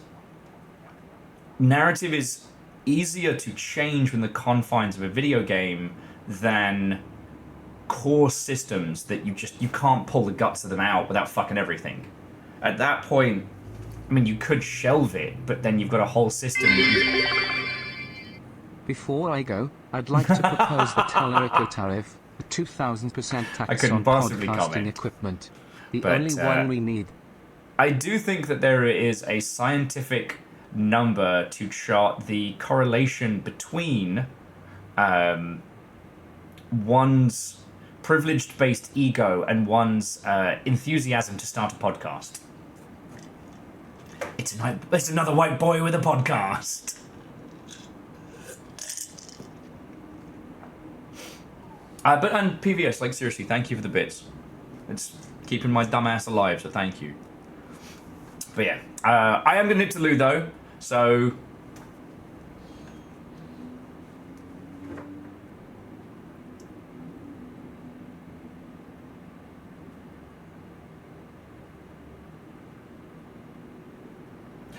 narrative is easier to change within the confines of a video game than core systems that you can't pull the guts of them out without fucking everything. At that point, I mean, you could shelve it, but then you've got a whole system that you... Before I go, I'd like to propose the Tellerico tariff, a 2,000% I tax couldn't on possibly podcasting comment. equipment. The But, only one we need. I do think that there is a scientific number to chart the correlation between one's privileged-based ego and one's enthusiasm to start a podcast. It's another white boy with a podcast. And PVS, like, seriously, thank you for the bits. It's keeping my dumb ass alive, so thank you. But yeah, I am going to nip to Lou, though, so...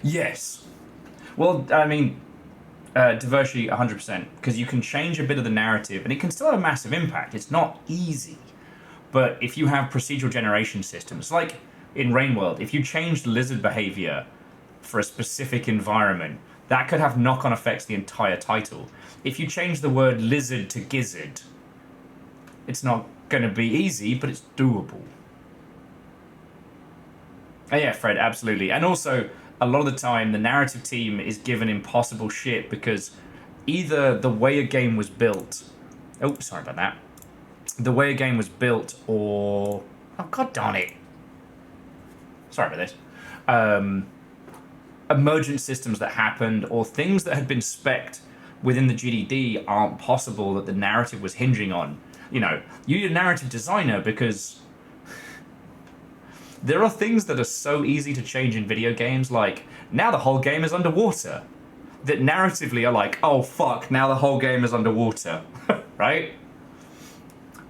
Yes. Well, I mean... Diversity 100%, because you can change a bit of the narrative and it can still have a massive impact. It's not easy, but if you have procedural generation systems, like in Rainworld, if you change the lizard behavior for a specific environment, that could have knock-on effects the entire title. If you change the word lizard to gizzard, it's not going to be easy, but it's doable. Oh yeah, Fred, absolutely. And also, a lot of the time, the narrative team is given impossible shit because either the way a game was built... Oh, sorry about that. The way a game was built, or... Oh, god darn it. Sorry about this. Emergent systems that happened, or things that had been spec'd within the GDD aren't possible that the narrative was hinging on. You know, you need a narrative designer because... There are things that are so easy to change in video games, like now the whole game is underwater. That narratively are like, oh fuck, now the whole game is underwater, right?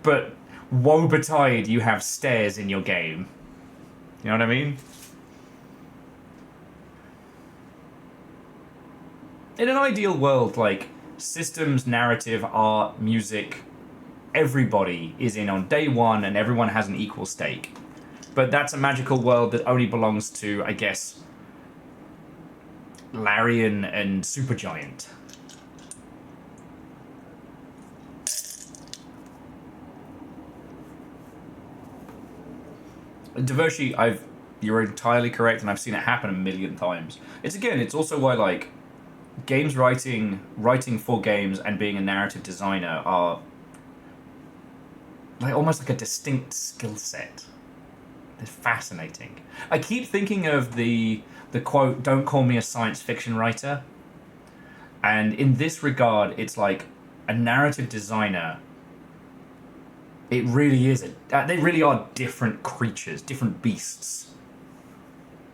But woe betide you have stairs in your game. You know what I mean? In an ideal world, like, systems, narrative, art, music, everybody is in on day one and everyone has an equal stake. But that's a magical world that only belongs to, I guess, Larian and Supergiant. Devoshi, you're entirely correct, and I've seen it happen a million times. It's also why, like, games writing for games and being a narrative designer are like almost like a distinct skill set. They're fascinating. I keep thinking of the quote, "Don't call me a science fiction writer." And in this regard, it's like a narrative designer. It really is. They really are different creatures, different beasts.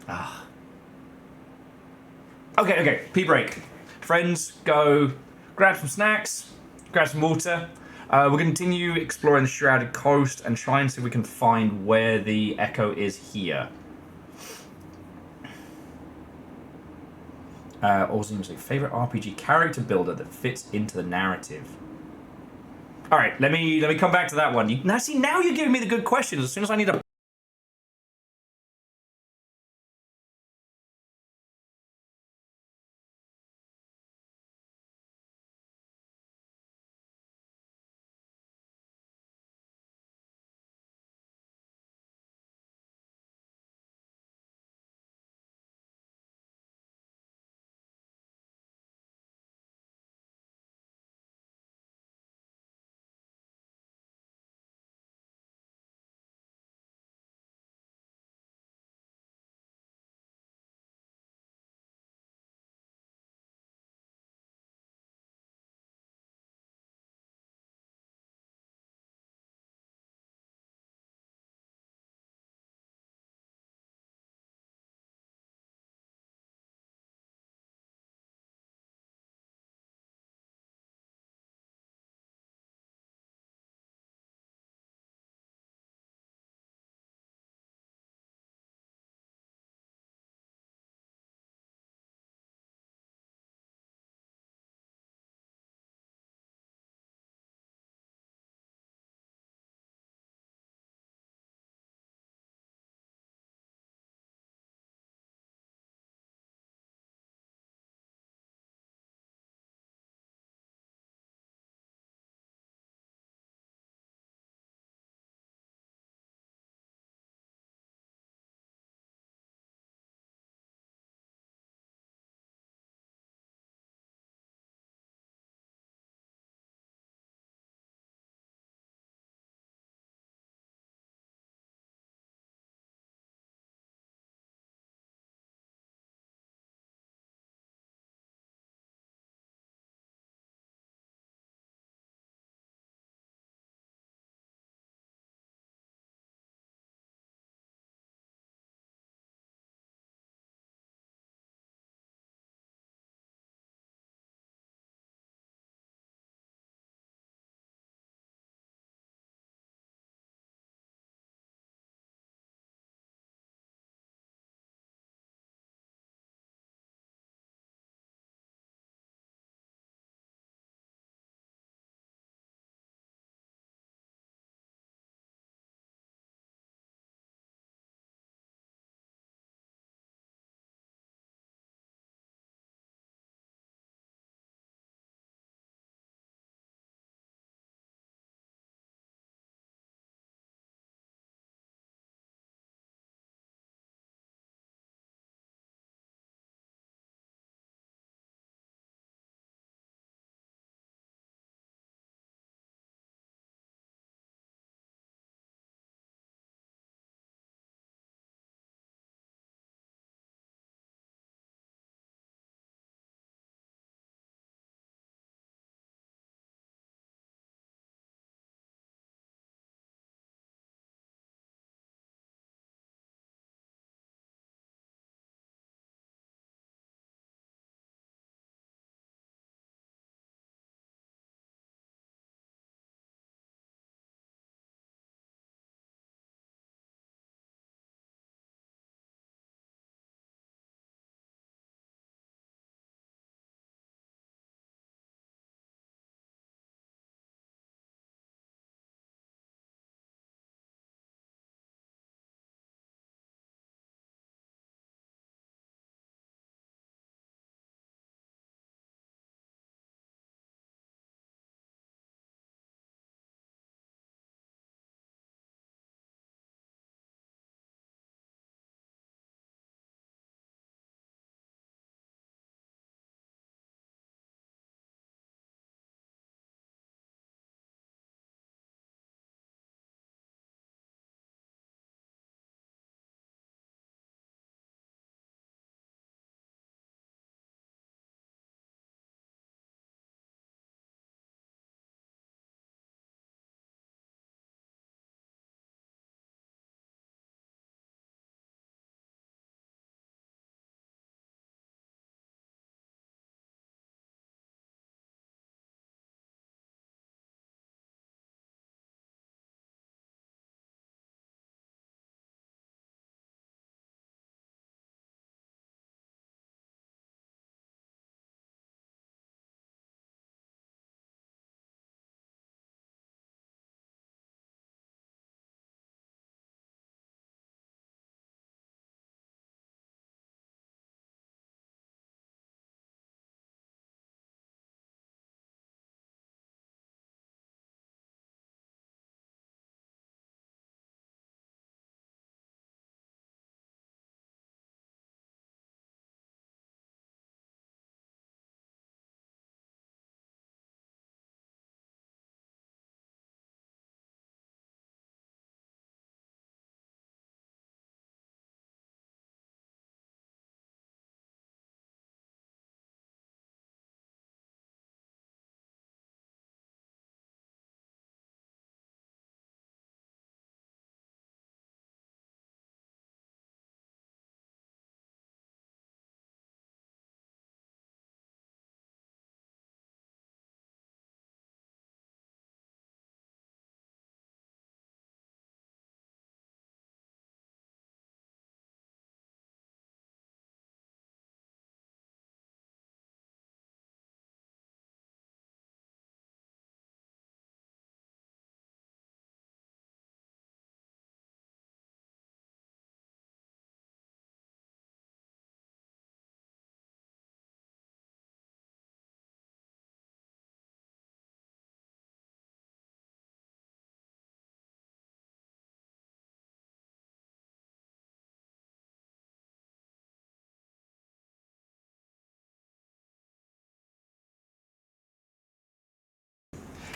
Ah. Okay. Pee break. Friends, go grab some snacks, grab some water. We're going to continue exploring the Shrouded Coast and try and see if we can find where the Echo is here. Also, favorite RPG character builder that fits into the narrative. All right, let me come back to that one. Now you're giving me the good questions. As soon as I need a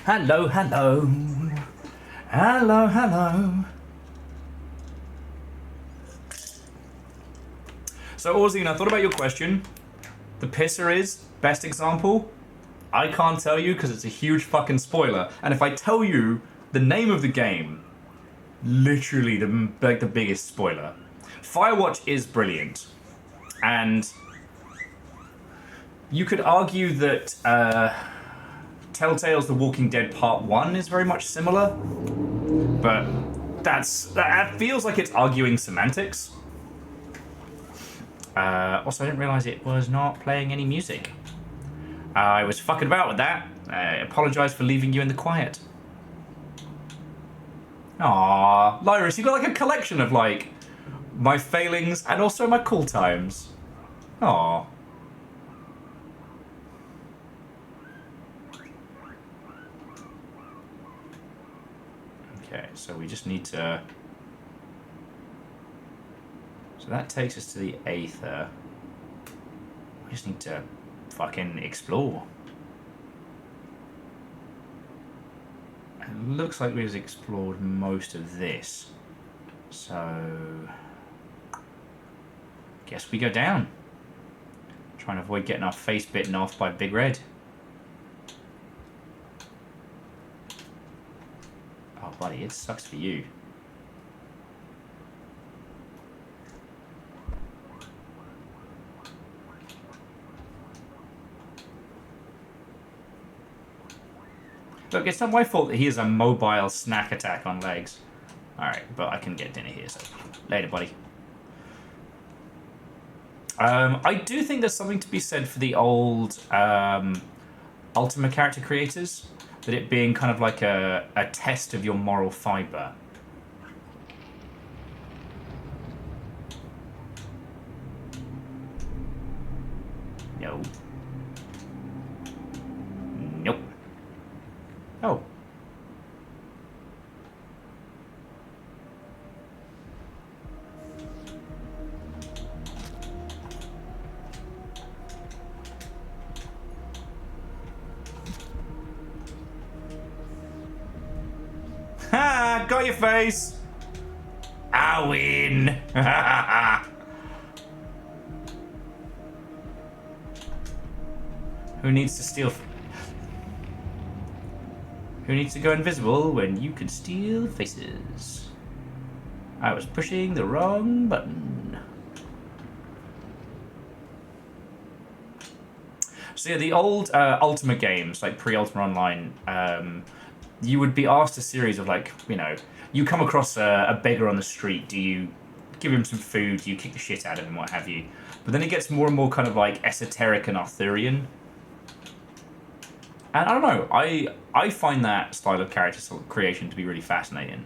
Hello, hello. Hello, hello. So, Orzine, I thought about your question. The pisser is best example. I can't tell you because it's a huge fucking spoiler. And if I tell you the name of the game, literally the biggest spoiler. Firewatch is brilliant. And you could argue that Telltale's The Walking Dead Part 1 is very much similar. But that feels like it's arguing semantics. Also, I didn't realise it was not playing any music. I was fucking about with that. I apologise for leaving you in the quiet. Aww, Lyris, you got like a collection of like my failings and also my cool times. Aww. Okay, so we just need to... So that takes us to the Aether. We just need to fucking explore. It looks like we've explored most of this. So... guess we go down. Trying to avoid getting our face bitten off by Big Red. Oh, buddy, it sucks for you. Look, it's not my fault that he has a mobile snack attack on legs. Alright, but I can get dinner here, so later, buddy. I do think there's something to be said for the old Ultima character creators, that it being kind of like a test of your moral fiber. No. Nope. Oh. Ha! Got your face! I win! Who needs to steal... Who needs to go invisible when you can steal faces? I was pushing the wrong button. So yeah, the old Ultima games, like pre-Ultima Online, you would be asked a series of like, you know, you come across a beggar on the street, do you give him some food, do you kick the shit out of him, what have you? But then it gets more and more kind of like esoteric and Arthurian. And I don't know, I find that style of character creation to be really fascinating.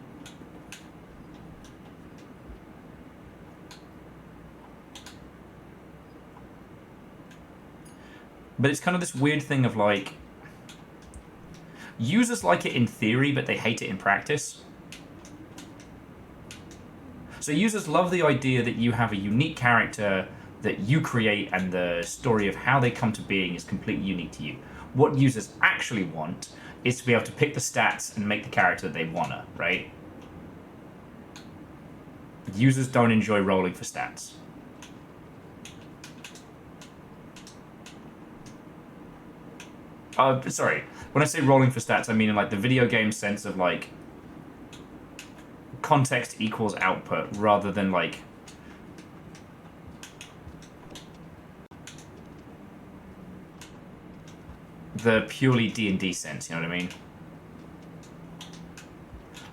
But it's kind of this weird thing of like, users like it in theory, but they hate it in practice. So users love the idea that you have a unique character that you create and the story of how they come to being is completely unique to you. What users actually want is to be able to pick the stats and make the character they wanna, right? Users don't enjoy rolling for stats. Sorry. When I say rolling for stats, I mean in like the video game sense of like context equals output rather than like the purely D&D sense, you know what I mean?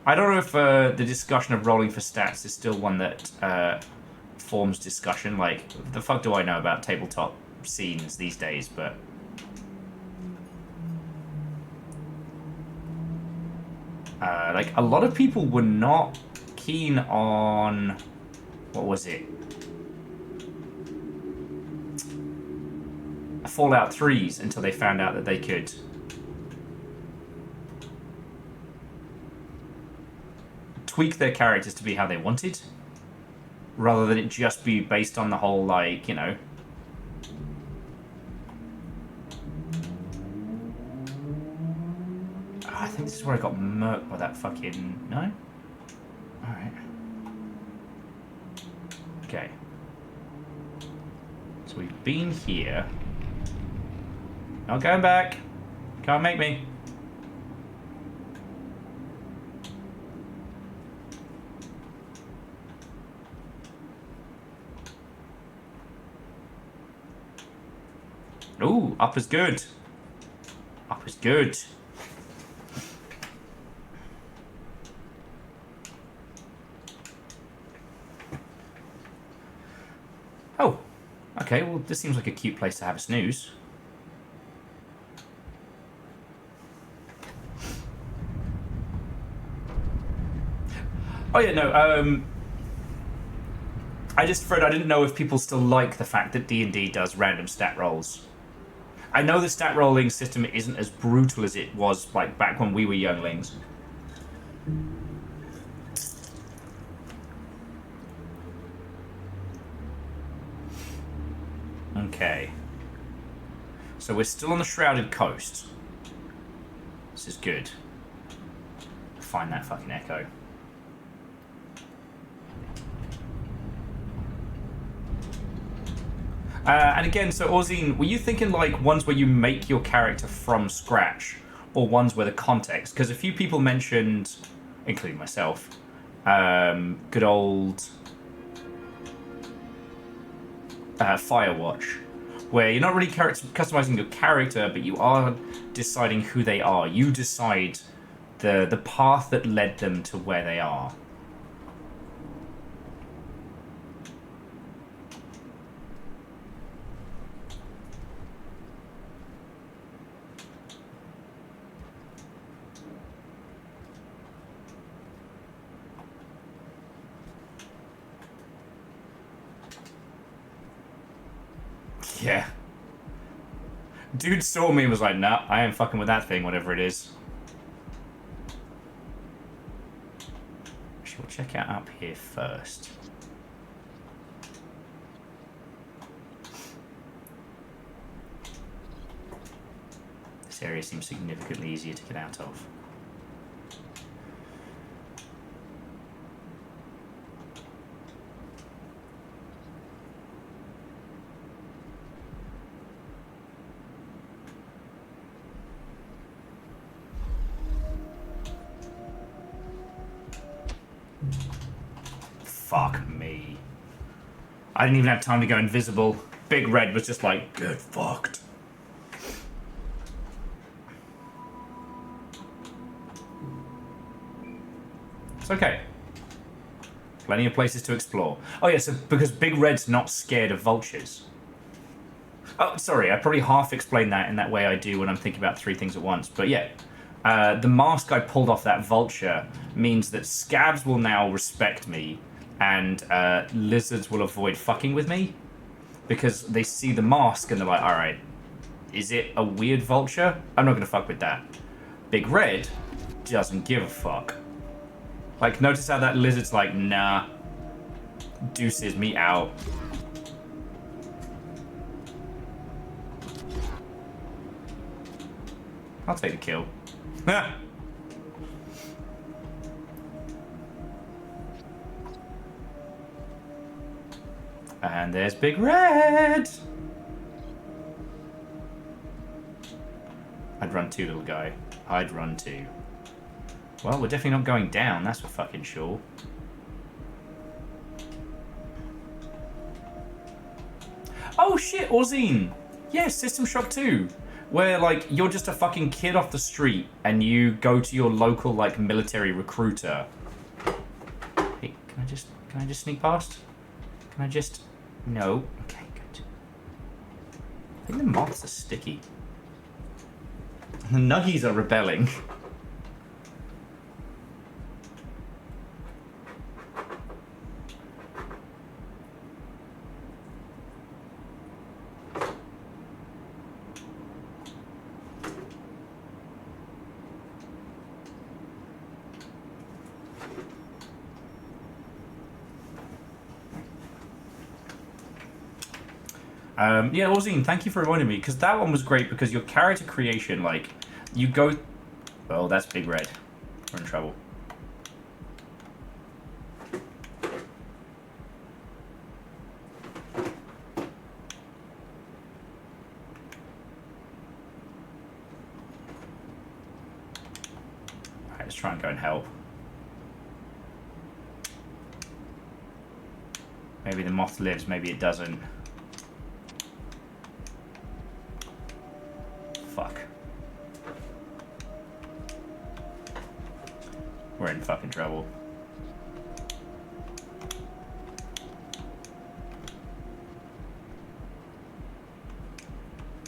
I don't know if the discussion of rolling for stats is still one that forms discussion. Like, the fuck do I know about tabletop scenes these days, but... like, a lot of people were not keen on... What was it? Fallout 3s until they found out that they could tweak their characters to be how they wanted, rather than it just be based on the whole, like, you know... I think this is where I got murked by that fucking... No? Alright. Okay. So we've been here. Not going back. Can't make me. Ooh, up is good. Up is good. Oh, okay, well, this seems like a cute place to have a snooze. Oh yeah, no, I just, Fred, I didn't know if people still like the fact that D&D does random stat rolls. I know the stat rolling system isn't as brutal as it was, like, back when we were younglings. Okay. So we're still on the Shrouded Coast. This is good. Find that fucking echo. And again, so Orzine, were you thinking like ones where you make your character from scratch, or ones where the context? Because a few people mentioned, including myself, good old Firewatch, where you're not really customizing your character, but you are deciding who they are. You decide the path that led them to where they are. Yeah. Dude saw me and was like, nah, I ain't fucking with that thing, whatever it is. Actually, we'll check out up here first. This area seems significantly easier to get out of. Fuck me. I didn't even have time to go invisible. Big Red was just like, get fucked. It's okay. Plenty of places to explore. Oh yeah, so because Big Red's not scared of vultures. Oh, sorry, I probably half explained that in that way I do when I'm thinking about three things at once. But yeah, the mask I pulled off that vulture means that scabs will now respect me, and lizards will avoid fucking with me because they see the mask and they're like, alright, is it a weird vulture? I'm not going to fuck with that. Big Red doesn't give a fuck. Like, notice how that lizard's like, nah, deuces, me out. I'll take the kill. And there's Big Red. I'd run too, little guy. I'd run too. Well, we're definitely not going down, that's for fucking sure. Oh shit, Orzine! Yeah, System Shock 2. Where, like, you're just a fucking kid off the street and you go to your local, like, military recruiter. Hey, can I just sneak past? Can I just... No. Okay, good. I think the moths are sticky. The nuggies are rebelling. Yeah, Orzine, thank you for reminding me, because that one was great because your character creation, like, you go... Well, that's Big Red. We're in trouble. Alright, let's try and go and help. Maybe the moth lives, maybe it doesn't. Fuck. We're in fucking trouble.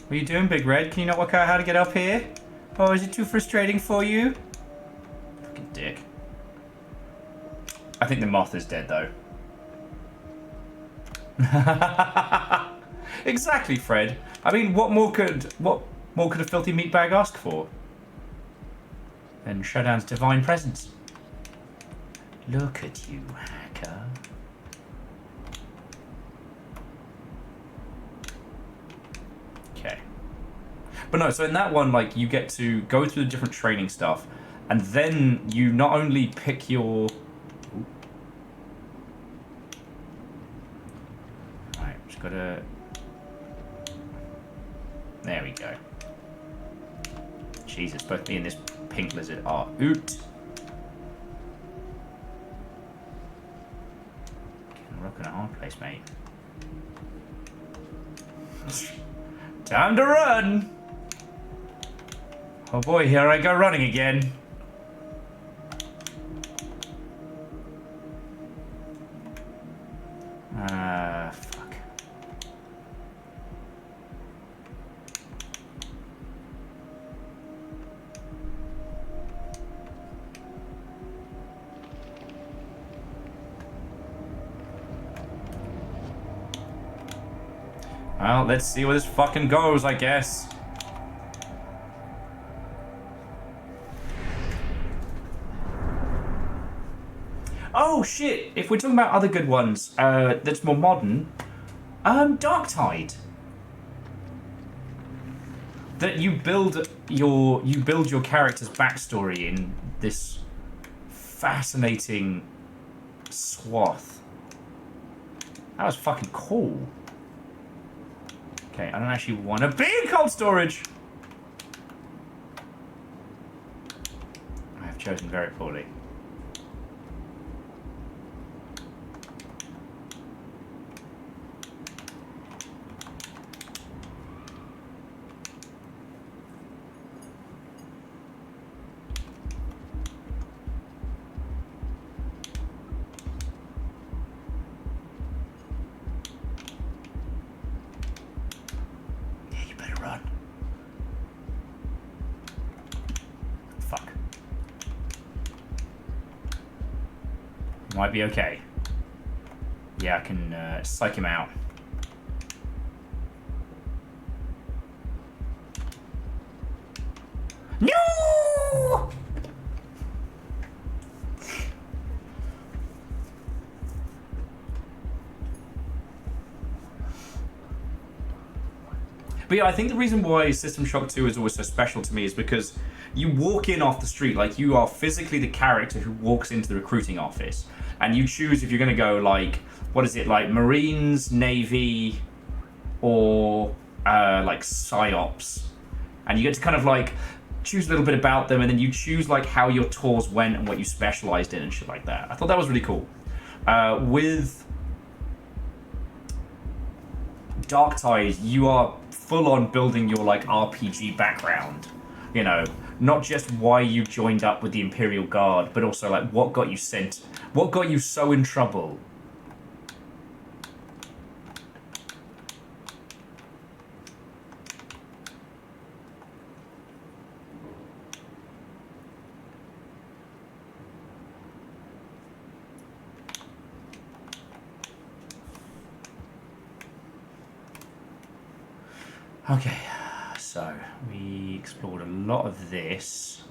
What are you doing, Big Red? Can you not work out how to get up here? Oh, is it too frustrating for you? Fucking dick. I think the moth is dead, though. Exactly, Fred. I mean, what more could a filthy meatbag ask for? And Showdown's divine presence. Look at you, hacker. Okay. But no, so in that one, like, you get to go through the different training stuff, and then you not only pick your... Right, just gotta... There we go. Jesus, both me and this pink lizard are oot. Rock in a hard place, mate. Time to run! Oh boy, here I go running again. Fuck. Well, let's see where this fucking goes, I guess. Oh shit! If we're talking about other good ones, that's more modern, Darktide. That you build your character's backstory in this fascinating swath. That was fucking cool. Okay, I don't actually want to be in cold storage. I have chosen very poorly. Might be okay. Yeah, I can psych him out. No! But yeah, I think the reason why System Shock 2 is always so special to me is because you walk in off the street, like you are physically the character who walks into the recruiting office. And you choose if you're going to go, like, what is it, like Marines, Navy, or like PsyOps. And you get to kind of like choose a little bit about them, and then you choose like how your tours went and what you specialized in and shit like that. I thought that was really cool. With Darktide, you are full on building your like RPG background, you know. Not just why you joined up with the Imperial Guard, but also like what got you sent, what got you so in trouble. Okay. So, we explored a lot of this.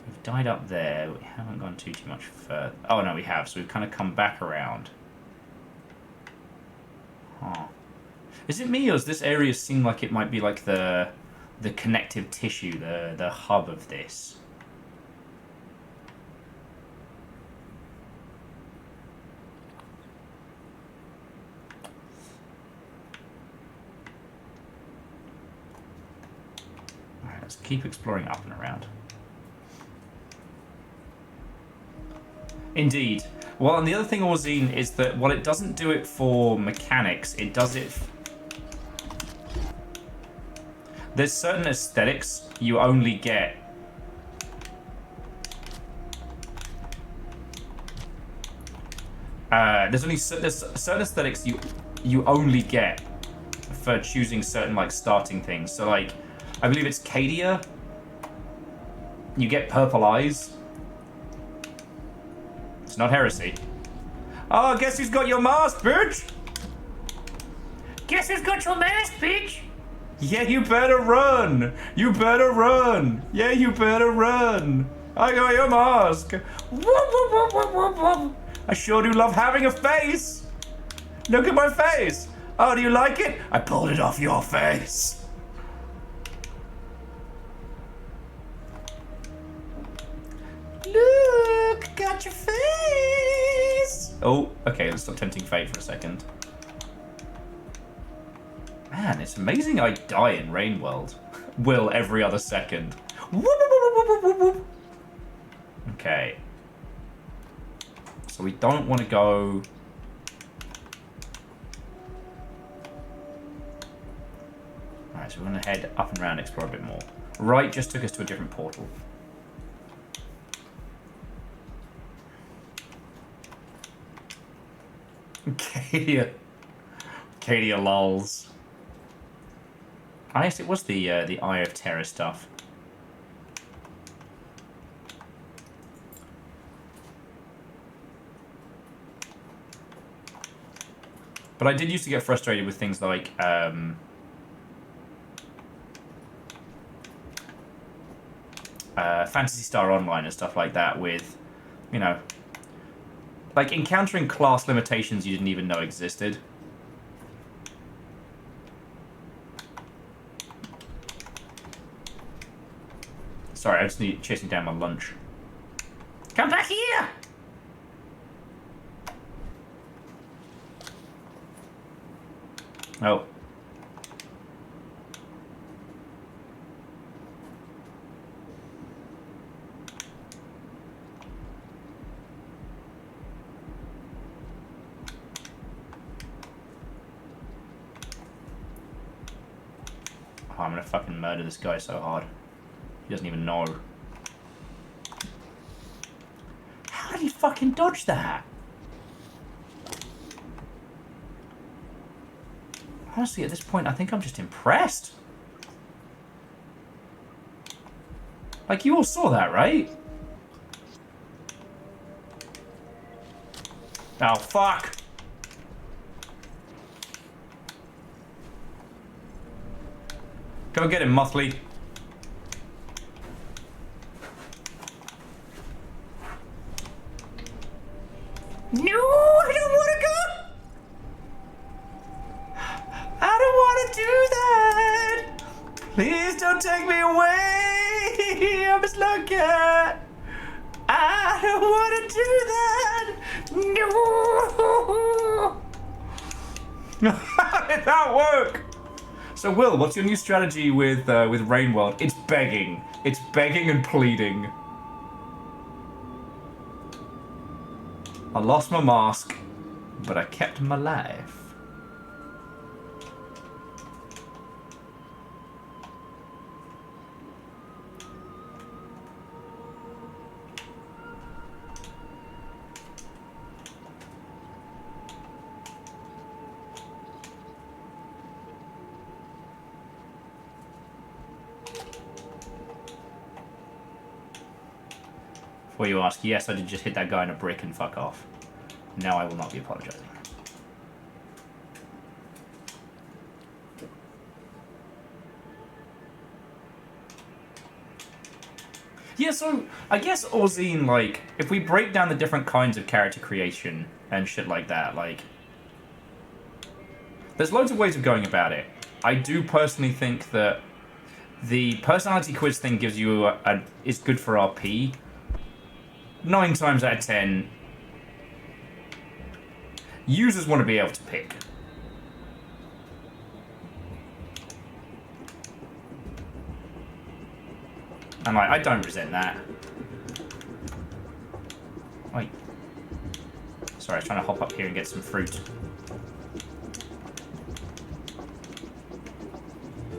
We've died up there, but we haven't gone too much further. Oh, no, we have. So we've kind of come back around. Huh. Is it me, or does this area seem like it might be like the the connective tissue, the hub of this. Alright, let's keep exploring up and around. Indeed. Well, and the other thing, Orzine, is that while it doesn't do it for mechanics, it does it... There's certain aesthetics you only get... there's certain aesthetics you only get for choosing certain, like, starting things. So, like, I believe it's Cadia. You get purple eyes. It's not heresy. Oh, guess who's got your mask, bitch? Guess who's got your mask, bitch? Yeah, you better run. You better run. Yeah, you better run. I got your mask. I sure do love having a face. Look at my face. Oh, do you like it? I pulled it off your face. Look, got your face. Oh, okay, let's stop tempting fate for a second. Man, it's amazing I die in Rain World. Will every other second. Okay. So we don't want to go... Alright, so we're going to head up and around, explore a bit more. Right just took us to a different portal. Cadia lols. I guess it was the Eye of Terror stuff. But I did used to get frustrated with things like Phantasy Star Online and stuff like that with, you know, like encountering class limitations you didn't even know existed. Sorry, I just need chasing down my lunch. Come back here! Oh. Oh, I'm gonna fucking murder this guy so hard. He doesn't even know. How did he fucking dodge that? Honestly, at this point, I think I'm just impressed. Like, you all saw that, right? Oh, fuck. Go get him, Mothley. No, I don't want to go! I don't want to do that! Please don't take me away! I'm a Slugcat! I don't want to do that! No! How did that work? So, Will, what's your new strategy with Rain World? It's begging. It's begging and pleading. I lost my mask, but I kept my life. Before you ask, yes, I did just hit that guy in a brick and fuck off. Now I will not be apologizing. Yeah, so I guess Orzine, like, if we break down the different kinds of character creation and shit like that, like, there's loads of ways of going about it. I do personally think that The personality quiz thing gives you is good for RP. 9 times out of 10, users want to be able to pick. And I don't resent that. Wait. Sorry, I was trying to hop up here and get some fruit.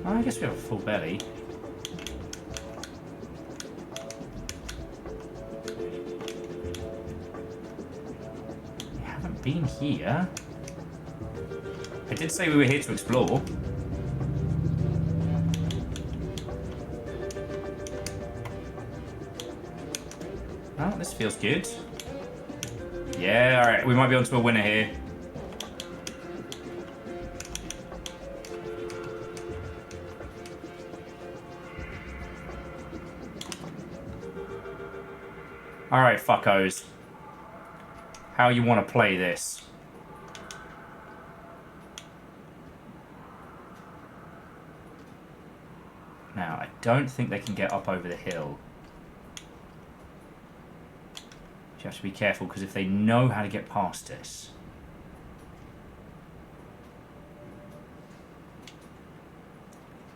Oh, I guess we have a full belly. We haven't been here. I did say we were here to explore. Oh, this feels good. Yeah, alright, we might be onto a winner here. Alright, fuckos. How you want to play this? Now, I don't think they can get up over the hill. You have to be careful, because if they know how to get past us...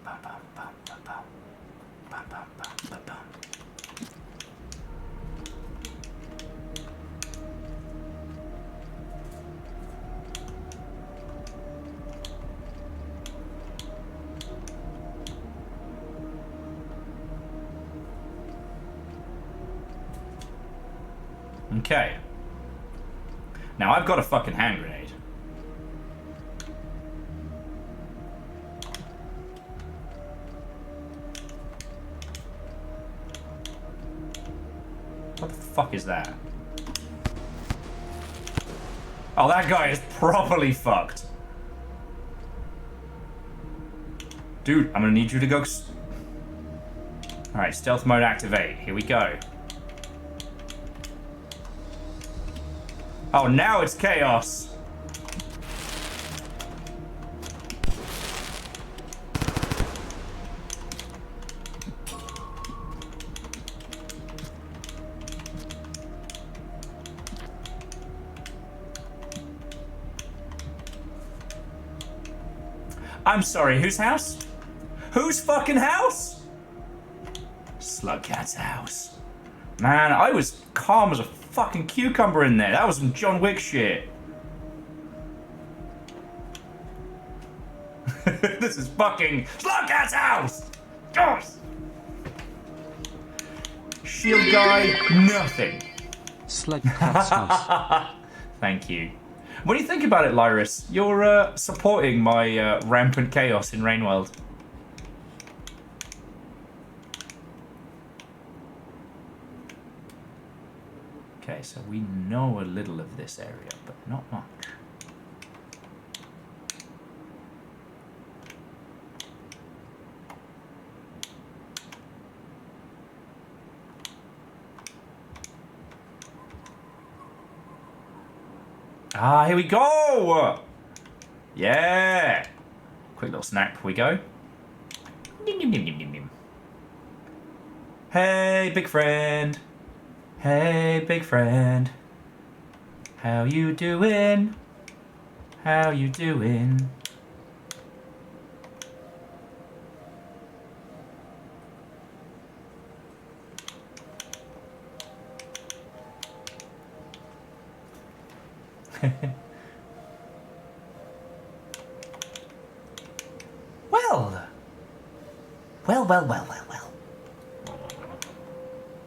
Bum, bum, bum, bum, bum. Bum, bum, bum, bum, bum. Okay. Now I've got a fucking hand grenade. What the fuck is that? Oh, that guy is properly fucked. Dude, I'm gonna need you to go... Alright, stealth mode activate. Here we go. Oh, now it's chaos. I'm sorry, whose house? Whose fucking house? Slugcat's house. Man, I was calm as a fucking cucumber in there. That was some John Wick shit. This is fucking Slugcat's house! Yes! Shield guy, nothing. Slugcat's house. Thank you. When you think about it, Lyris, you're supporting my rampant chaos in Rainworld. Okay, so we know a little of this area, but not much. Ah, here we go! Yeah! Quick little snack before we go. Nim, nim, nim, nim, nim, nim. Hey, big friend. Hey, big friend. How you doing? How you doing? Well.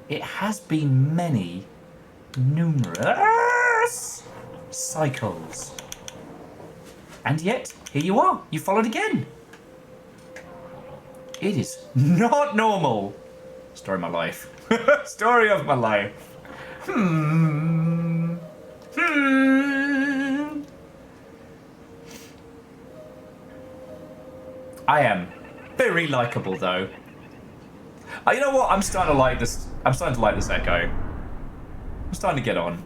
It has been numerous cycles. And yet, here you are. You followed again. It is not normal. Story of my life. Story of my life. I am very likable, though. You know what? I'm starting to like this. I'm starting to like this echo. I'm starting to get on.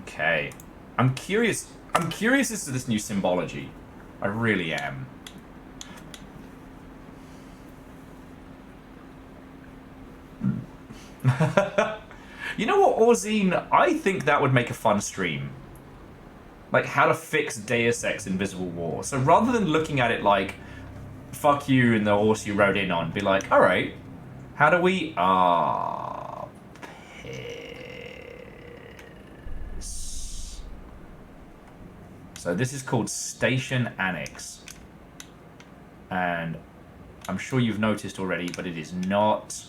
Okay. I'm curious as to this new symbology. I really am. You know what, Orzine? I think that would make a fun stream. Like, how to fix Deus Ex Invisible War. So rather than looking at it like, fuck you and the horse you rode in on, be like, alright, how do we... piss. So this is called Station Annex. And I'm sure you've noticed already, but it is not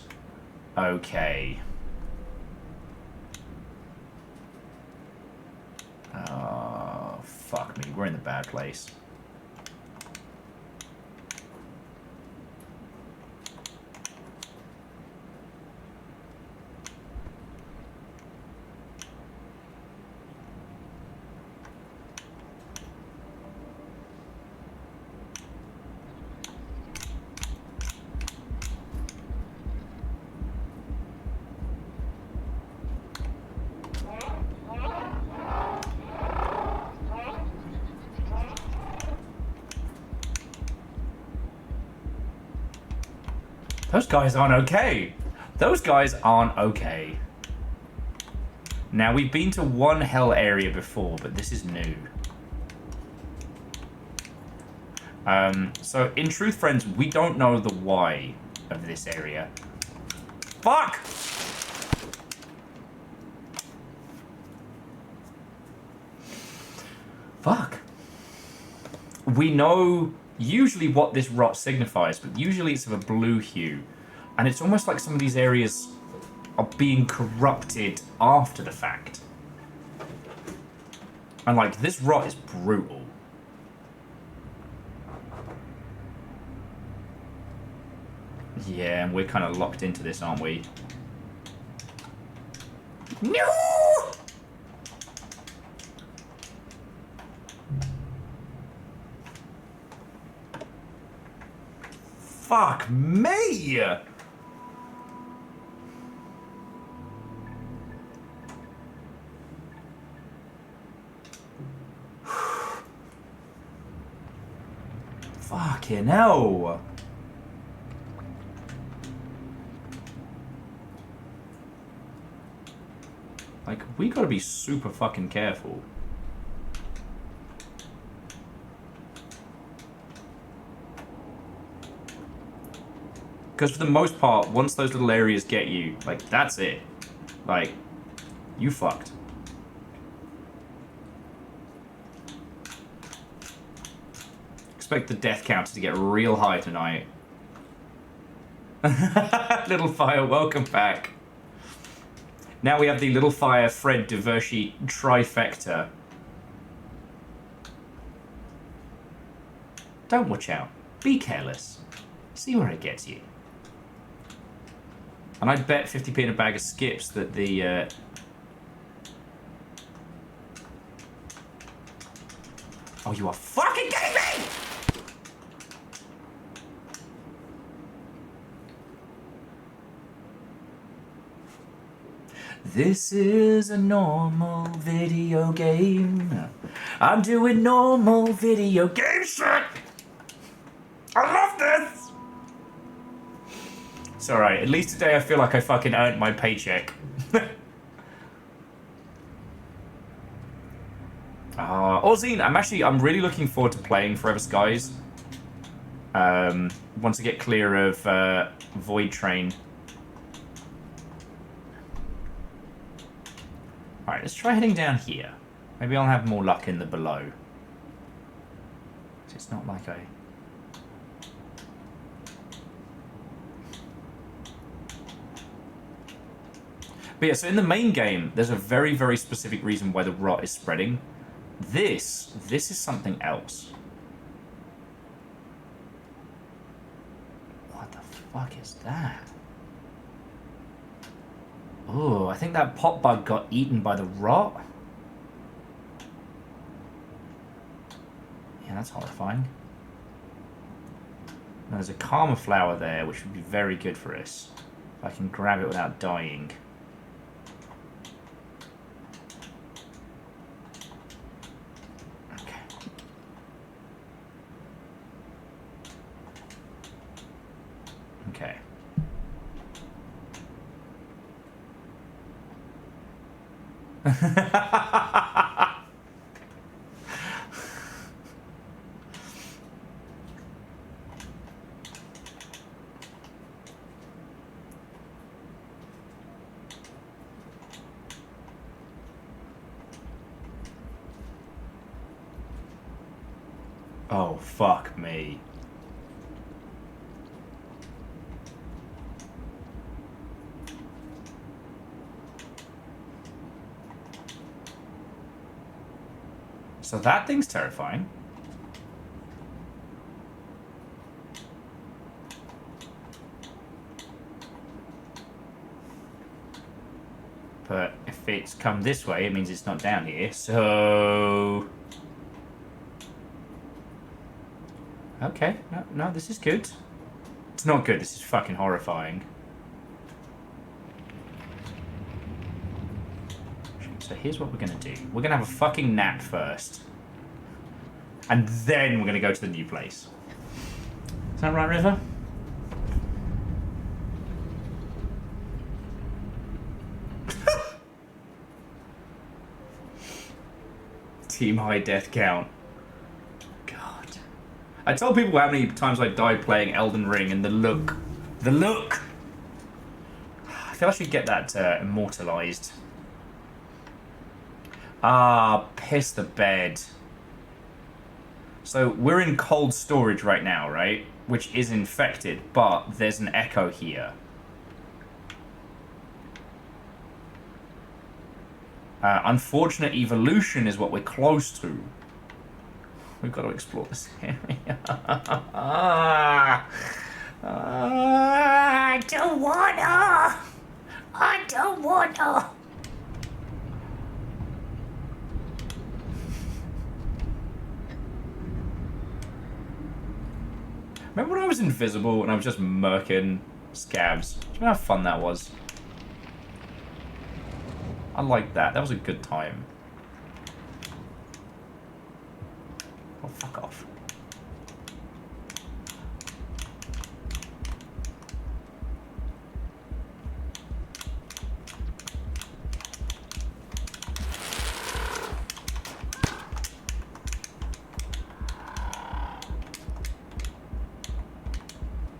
okay. Fuck me, we're in the bad place. Those guys aren't okay. Those guys aren't okay. Now, we've been to one hell area before, but this is new. So, in truth, friends, we don't know the why of this area. Fuck! Fuck. We know usually what this rot signifies, but usually it's of a blue hue. And it's almost like some of these areas are being corrupted after the fact. And like, this rot is brutal. Yeah, and we're kind of locked into this, aren't we? No! Fuck me! Fucking hell! Like, we gotta be super fucking careful. Because for the most part, once those little areas get you, like, that's it. Like, you fucked. Expect the death counter to get real high tonight. Little Fire, welcome back. Now we have the Little Fire Fred Divershi trifecta. Don't watch out. Be careless. See where it gets you. And I'd bet 50p in a bag of skips that the... Oh, you are fucking kidding me! This is a normal video game. I'm doing normal video game shit! I love this! It's alright, at least today I feel like I fucking earned my paycheck. Orzine, I'm really looking forward to playing Forever Skies. Once I get clear of Void Train. Alright, let's try heading down here. Maybe I'll have more luck in the below. It's not like I... But yeah, so in the main game, there's a very, very specific reason why the rot is spreading. This is something else. What the fuck is that? Oh, I think that pot bug got eaten by the rot. Yeah, that's horrifying. And there's a karma flower there, which would be very good for us. If I can grab it without dying. Oh, fuck me. So that thing's terrifying. But if it's come this way, it means it's not down here, so... Okay, no, this is good. It's not good, this is fucking horrifying. So here's what we're gonna do. We're gonna have a fucking nap first. And then we're gonna go to the new place. Is that right, River? Team high death count. God. I told people how many times I died playing Elden Ring and the look. The look! I feel I should get that immortalized. Ah, piss the bed. So we're in cold storage right now, right? Which is infected, but there's an echo here. Unfortunate evolution is what we're close to. We've got to explore this area. I don't wanna. I don't wanna. Remember when I was invisible and I was just murking scabs? Do you know how fun that was? I liked that. That was a good time. Oh, fuck off.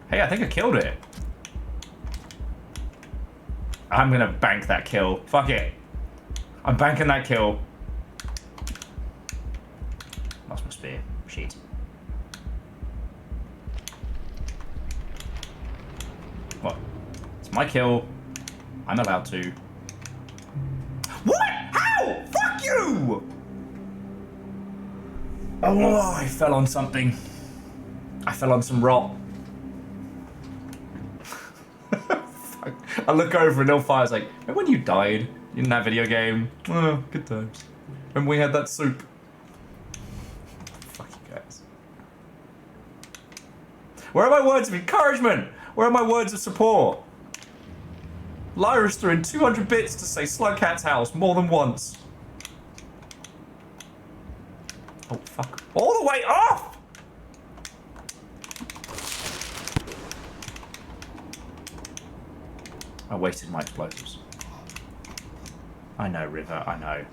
Hey, I think I killed it. I'm gonna bank that kill. Fuck it. I'm banking that kill. Lost my spear. Shit. What? It's my kill. I'm allowed to. What? How? Fuck you! Oh, I fell on something. I fell on some rot. I look over and Illfire's like, remember when you died in that video game? Oh, good times. When we had that soup. Fuck you guys. Where are my words of encouragement? Where are my words of support? Lyra's threw in 200 bits to say Slugcat's house more than once. Oh, fuck. All the way off! I wasted my explosives. I know, River, I know.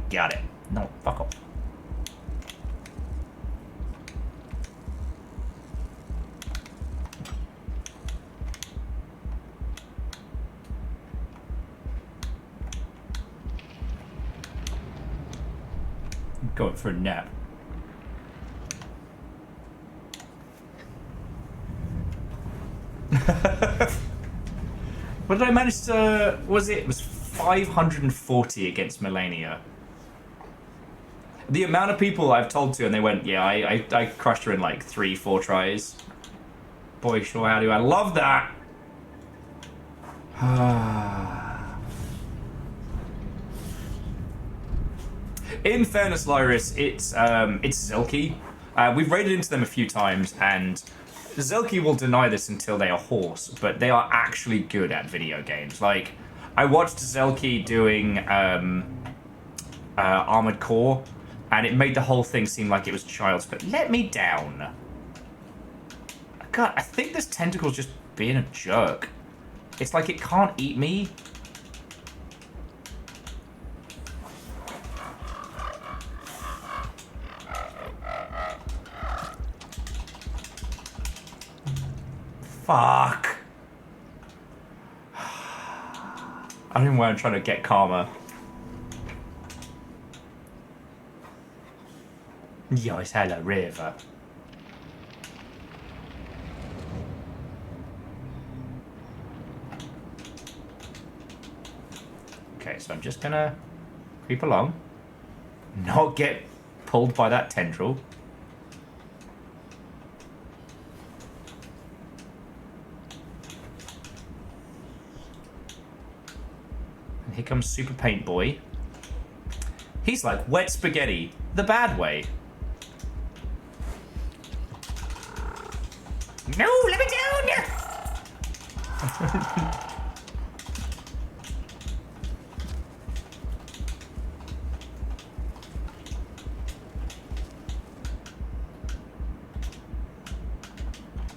Got it. No, fuck off. Going for a nap. What did I manage to... It was 540 against Melania. The amount of people I've told to and they went, yeah, I crushed her in like 3-4 tries. Boy, sure how do I love that. In fairness, Lyris, it's Zelki. We've raided into them a few times, and Zelki will deny this until they are hoarse, but they are actually good at video games. Like, I watched Zelki doing Armored Core, And it made the whole thing seem like it was child's play. Let me down. God, I think this tentacle's just being a jerk. It's like it can't eat me. Fuck. I don't even know why I'm trying to get karma. Yes, hello, River. Okay, so I'm just gonna creep along. Not get pulled by that tendril. And here comes Super Paint Boy. He's like wet spaghetti, the bad way. No, let me down!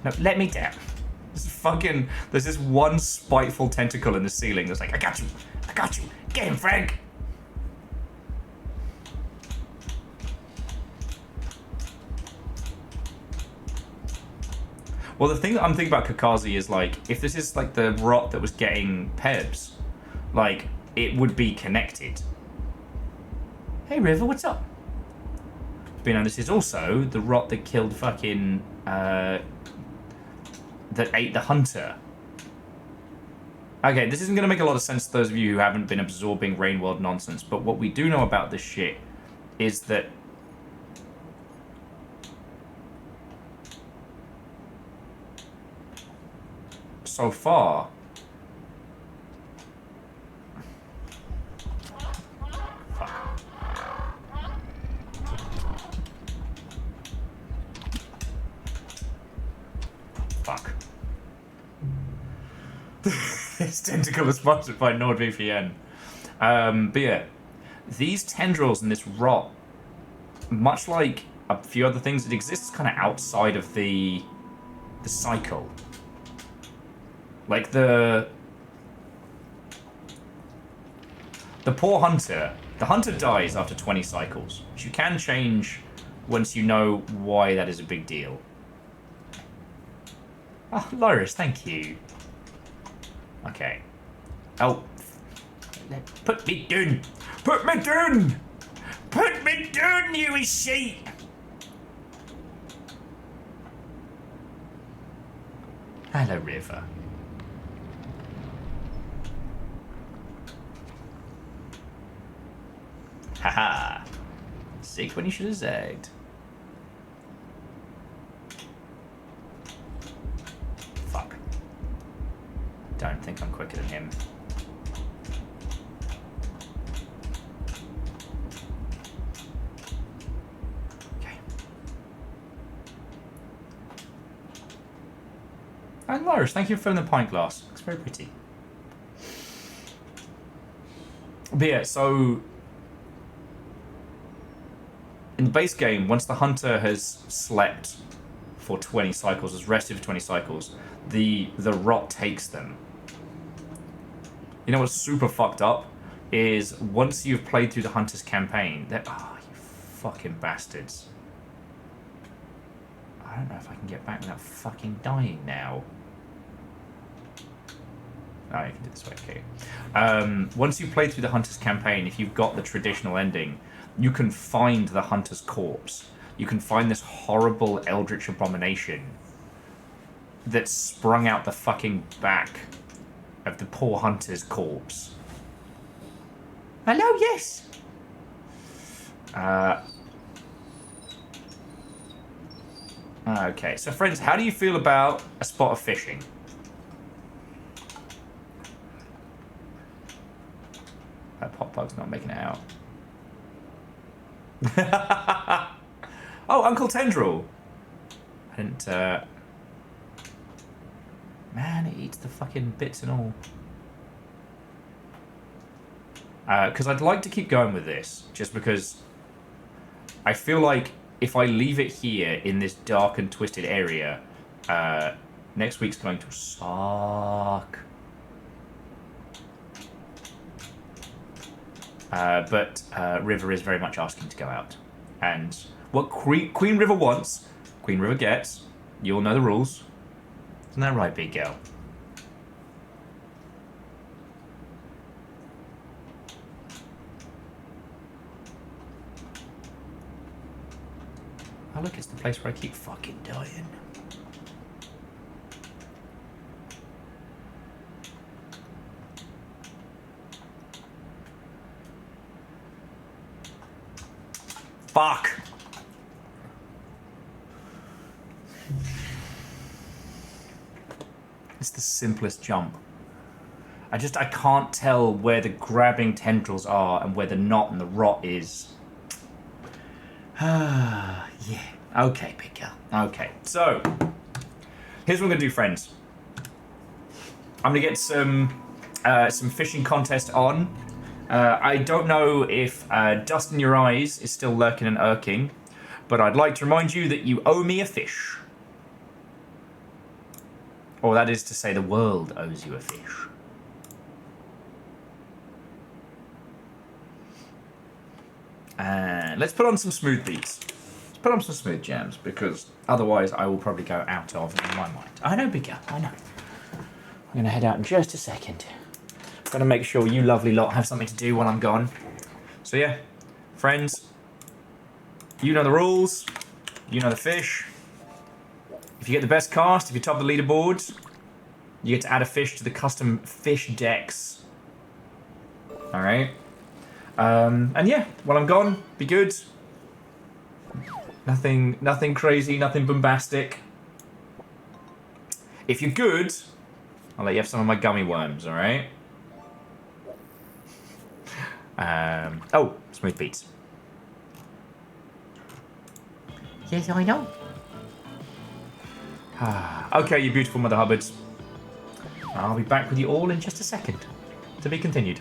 No, let me down. There's this one spiteful tentacle in the ceiling that's like, I got you, get him, Frank! Well, the thing that I'm thinking about Kakazi is, like, if this is, like, the rot that was getting Pebs, like, it would be connected. Hey, River, what's up? But, you know, this is also the rot that killed fucking, that ate the hunter. Okay, this isn't going to make a lot of sense to those of you who haven't been absorbing Rain World nonsense, but what we do know about this shit is that so far, fuck. This tentacle is sponsored by NordVPN. But yeah, these tendrils and this rot, much like a few other things, it exists kind of outside of the cycle. Like the poor hunter. The hunter dies after 20 cycles, which you can change once you know why that is a big deal. Oh, Loris, thank you. Okay. Oh. Put me down! Put me down! Put me down, you shit! Hello, River. Haha. Sick when you should have zagged. Fuck. Don't think I'm quicker than him. Okay. And Loris, thank you for filling the pint glass. Looks very pretty. But yeah, so in the base game, once the hunter has slept for 20 cycles, has rested for 20 cycles, the rot takes them. You know what's super fucked up? Is once you've played through the hunter's campaign, you fucking bastards. I don't know if I can get back without fucking dying now. Oh, you can do it this way, okay. Once you've played through the hunter's campaign, if you've got the traditional ending, you can find the hunter's corpse. You can find this horrible eldritch abomination that sprung out the fucking back of the poor hunter's corpse. Hello, yes! Okay, so friends, how do you feel about a spot of fishing? That pop bug's not making it out. Oh, Uncle Tendril. I didn't, Man, it eats the fucking bits and all. Because I'd like to keep going with this, just because I feel like if I leave it here in this dark and twisted area, next week's going to suck. But River is very much asking to go out. And what Queen River wants, Queen River gets. You all know the rules. Isn't that right, big girl? Oh look, it's the place where I keep fucking dying. Fuck! It's the simplest jump. I can't tell where the grabbing tendrils are and where the knot and the rot is. Yeah. Okay, big girl. Okay. So, here's what I'm gonna do, friends. I'm gonna get some fishing contest on. I don't know if Dust in Your Eyes is still lurking and irking, but I'd like to remind you that you owe me a fish. Or that is to say, the world owes you a fish. And let's put on some smooth beats. Let's put on some smooth jams, because otherwise I will probably go out of my mind. I know, big girl, I know. I'm going to head out in just a second. I'm going to make sure you lovely lot have something to do while I'm gone. So yeah, friends, you know the rules. You know the fish. If you get the best cast, if you top the leaderboards, you get to add a fish to the custom fish decks. Alright. And yeah, while I'm gone, be good. Nothing crazy, nothing bombastic. If you're good, I'll let you have some of my gummy worms, alright? Oh, smooth beats. Yes, I know. Okay, you beautiful Mother Hubbards. I'll be back with you all in just a second. To be continued.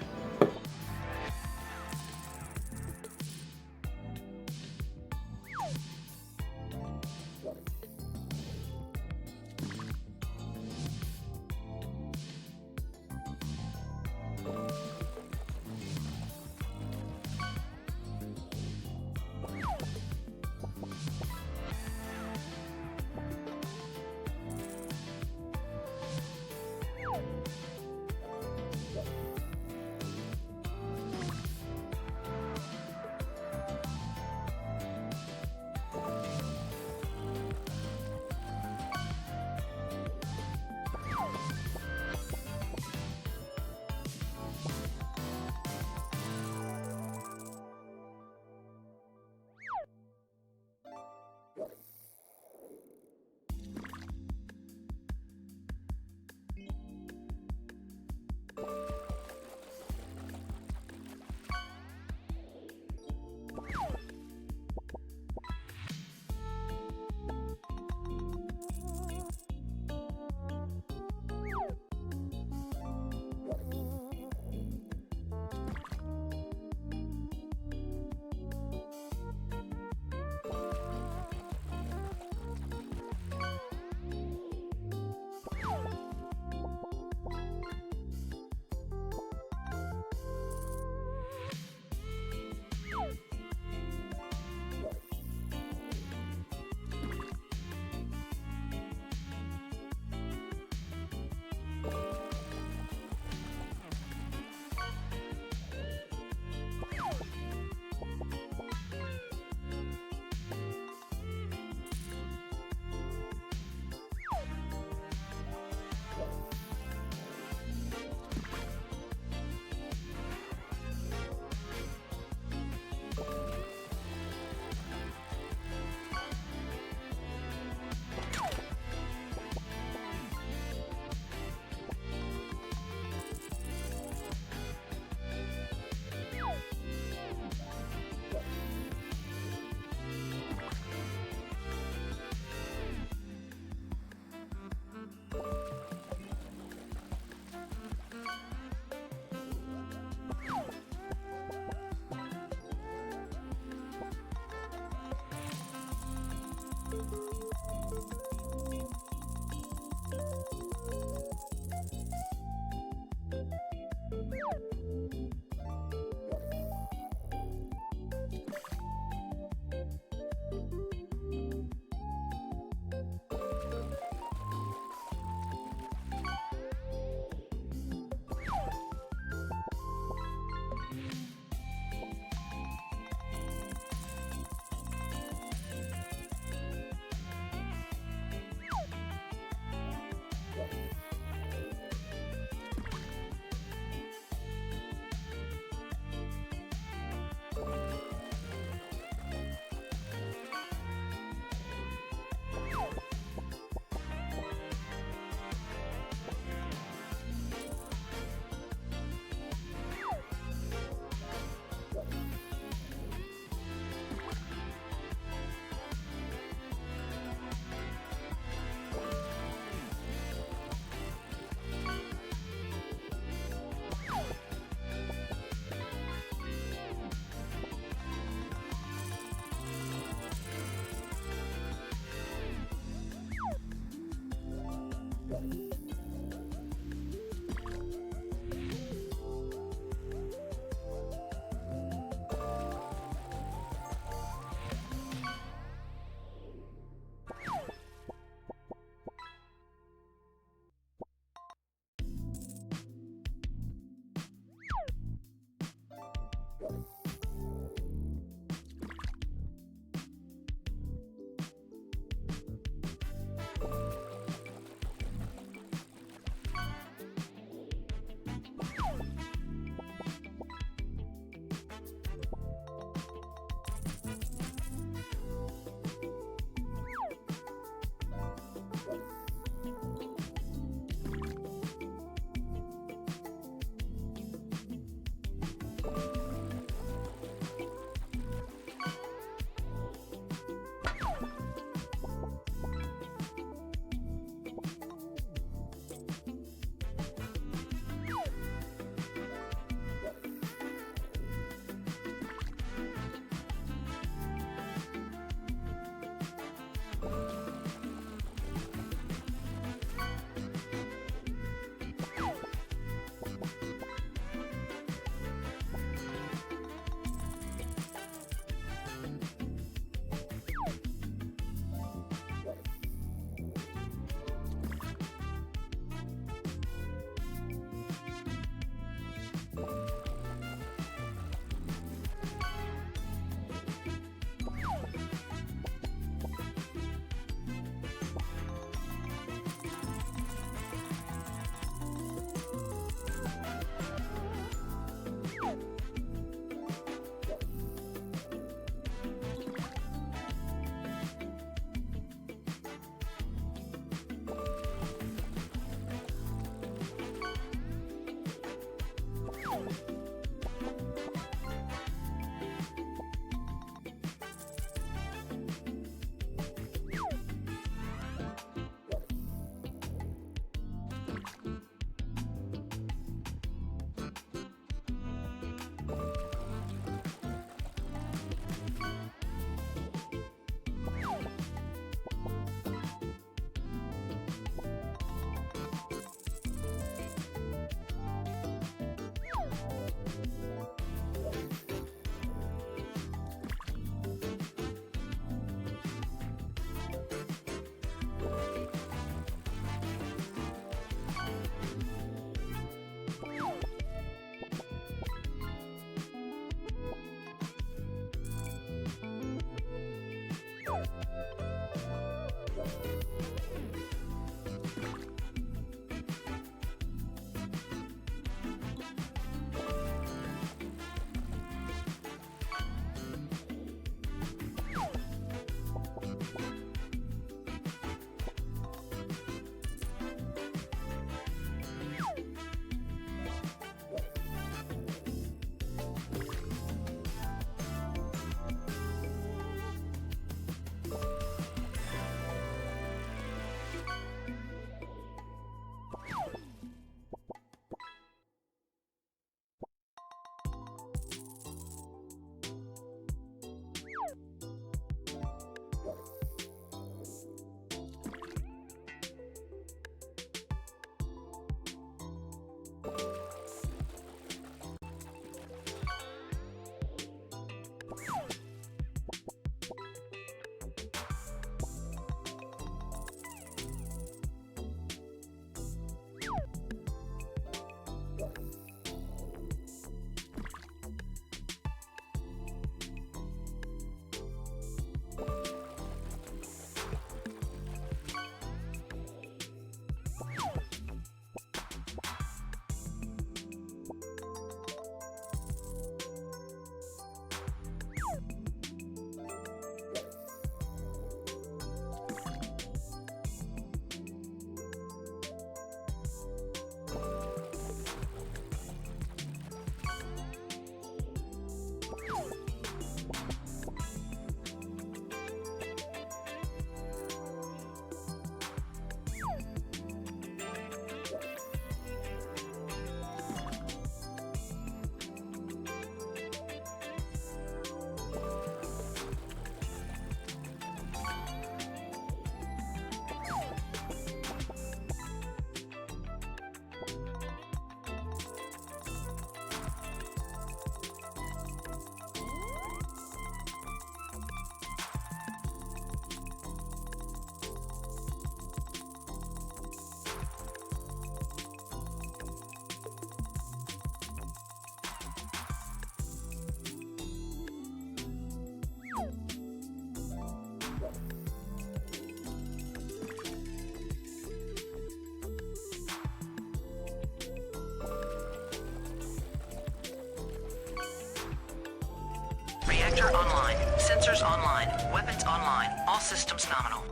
Sensors online. Weapons online. All systems nominal.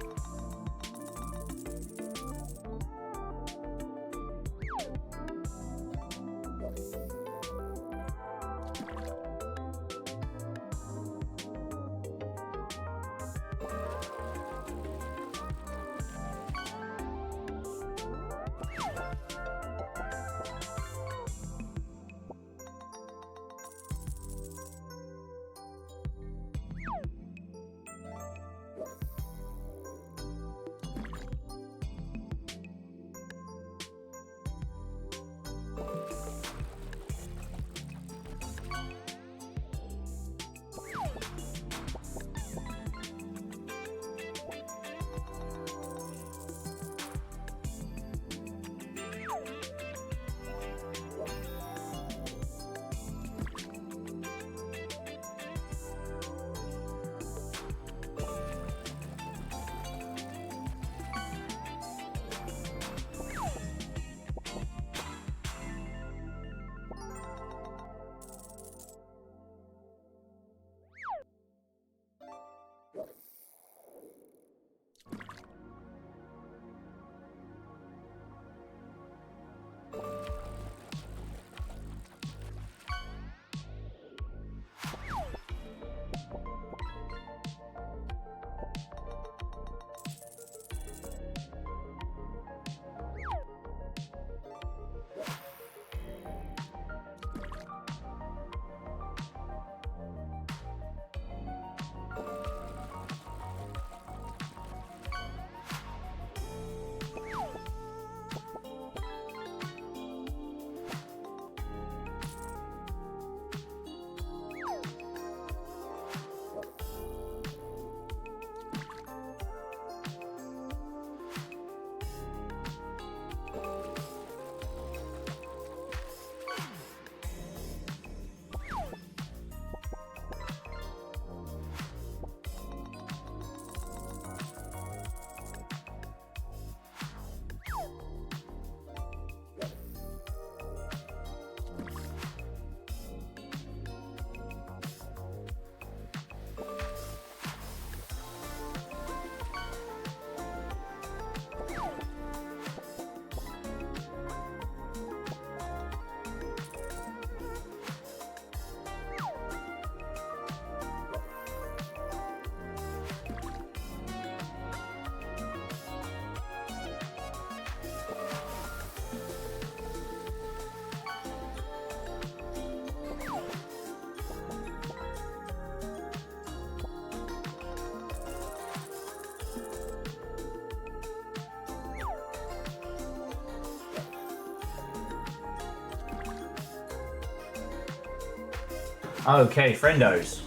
Okay, friendos.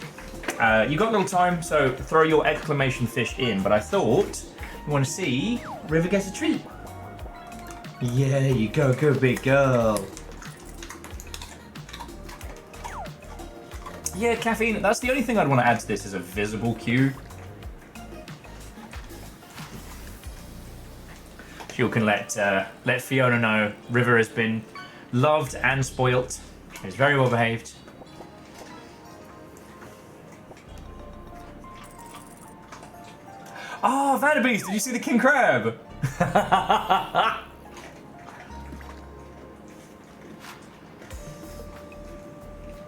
You got a little time, so throw your exclamation fish in, but I thought you want to see River gets a treat. Yeah, you go, good big girl. Yeah, caffeine, that's the only thing I'd want to add to this is a visible cue. You can let Fiona know River has been loved and spoilt. He's very well behaved. Oh, Vanderbeest, did you see the king crab?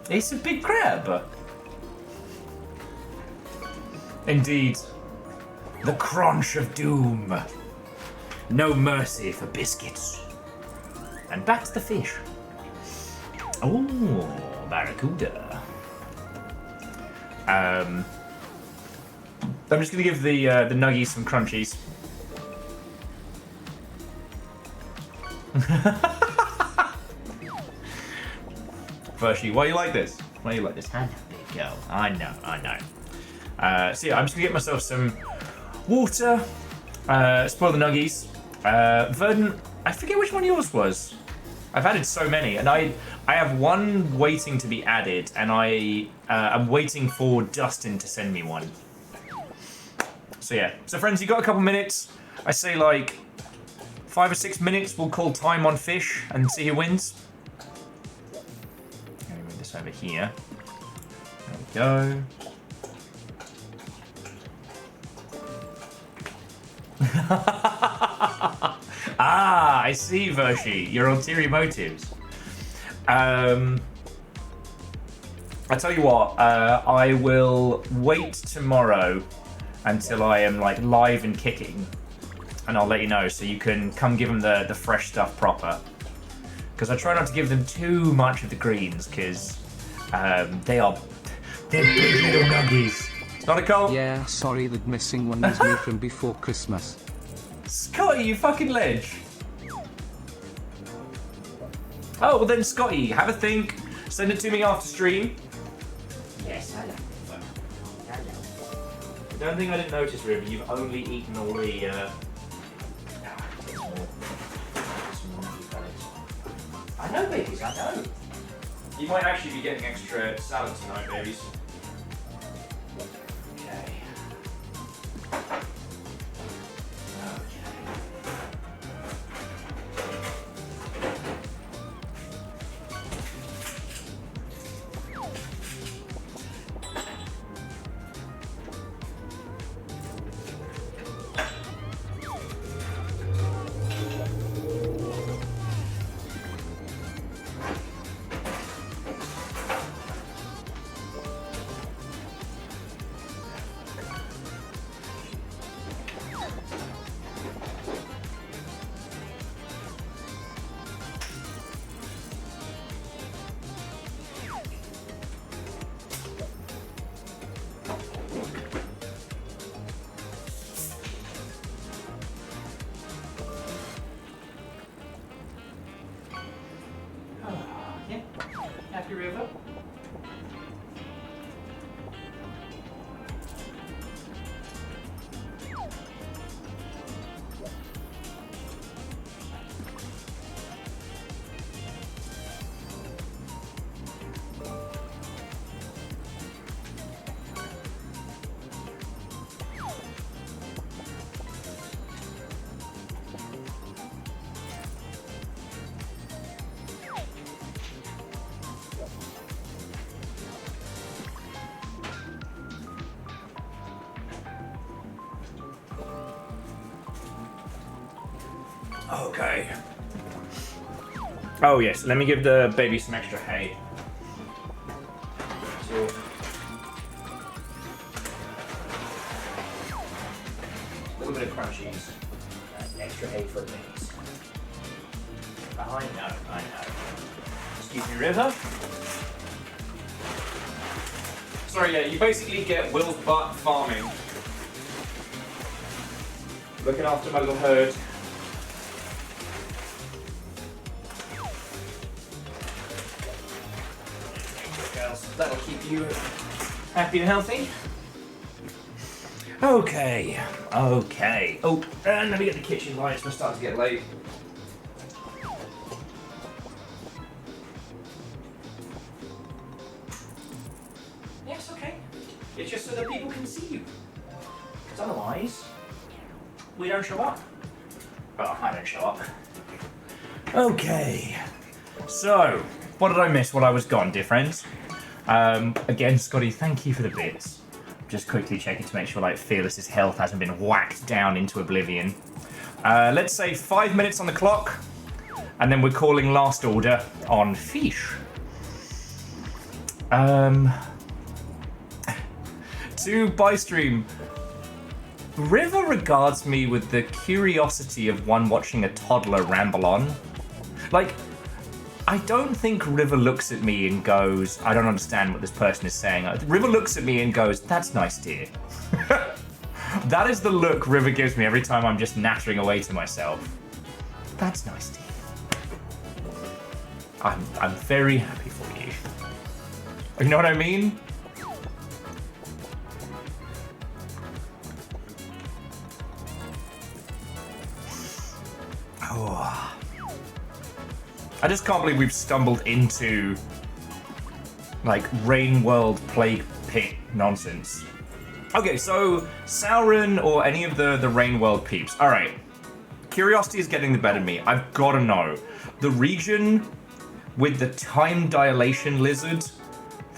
It's a big crab. Indeed. The crunch of doom. No mercy for biscuits. And back to the fish. Oh, barracuda. I'm just gonna give the nuggies some crunchies. Virtually, why you like this? Why you like this? I know, big girl. I know. So yeah, I'm just gonna get myself some water. Spoil the nuggies. Verdant, I forget which one yours was. I've added so many, and I have one waiting to be added, and I'm waiting for Dustin to send me one. So yeah, so friends, you got a couple minutes. I say like 5 or 6 minutes. We'll call time on fish and see who wins. Let me move this over here. There we go. I see, Vershi. Your ulterior motives. I tell you what, I will wait tomorrow until I am like live and kicking, and I'll let you know so you can come give them the fresh stuff proper. Because I try not to give them too much of the greens, because they're big little nuggies. It's not a cult. Yeah, sorry, that missing one is me from before Christmas. Scotty, you fucking ledge. Oh, well then, Scotty, have a think. Send it to me after stream. Yes, hello. I don't think I didn't notice, River. You've only eaten all the. I know, babies, I know. You might actually be getting extra salad tonight, babies. Okay. Yeah. Happy River? Okay. Oh yes, let me give the baby some extra hay. So, a little bit of crunchies. Extra hay for babies. I know. Excuse me, River. Sorry, yeah, you basically get Will's butt farming. Looking after my little herd. That'll keep you happy and healthy. Okay. Oh, and let me get the kitchen lights. We're starting to get late. Yes, okay. It's just so that people can see you. Because otherwise, we don't show up. Well, I don't show up. Okay. So, what did I miss while I was gone, dear friends? Again, Scotty, thank you for the bits. Just quickly checking to make sure, like, Fearless's health hasn't been whacked down into oblivion. Let's say 5 minutes on the clock, and then we're calling last order on fish. To Bystream, River regards me with the curiosity of one watching a toddler ramble on. Like, I don't think River looks at me and goes, I don't understand what this person is saying. River looks at me and goes, that's nice, dear. That is the look River gives me every time I'm just nattering away to myself. That's nice, dear. I'm very happy for you. You know what I mean? Oh. I just can't believe we've stumbled into like Rain World Plague Pit nonsense. Okay, so Sauron or any of the Rain World peeps. All right, curiosity is getting the better of me. I've got to know the region with the time dilation lizard,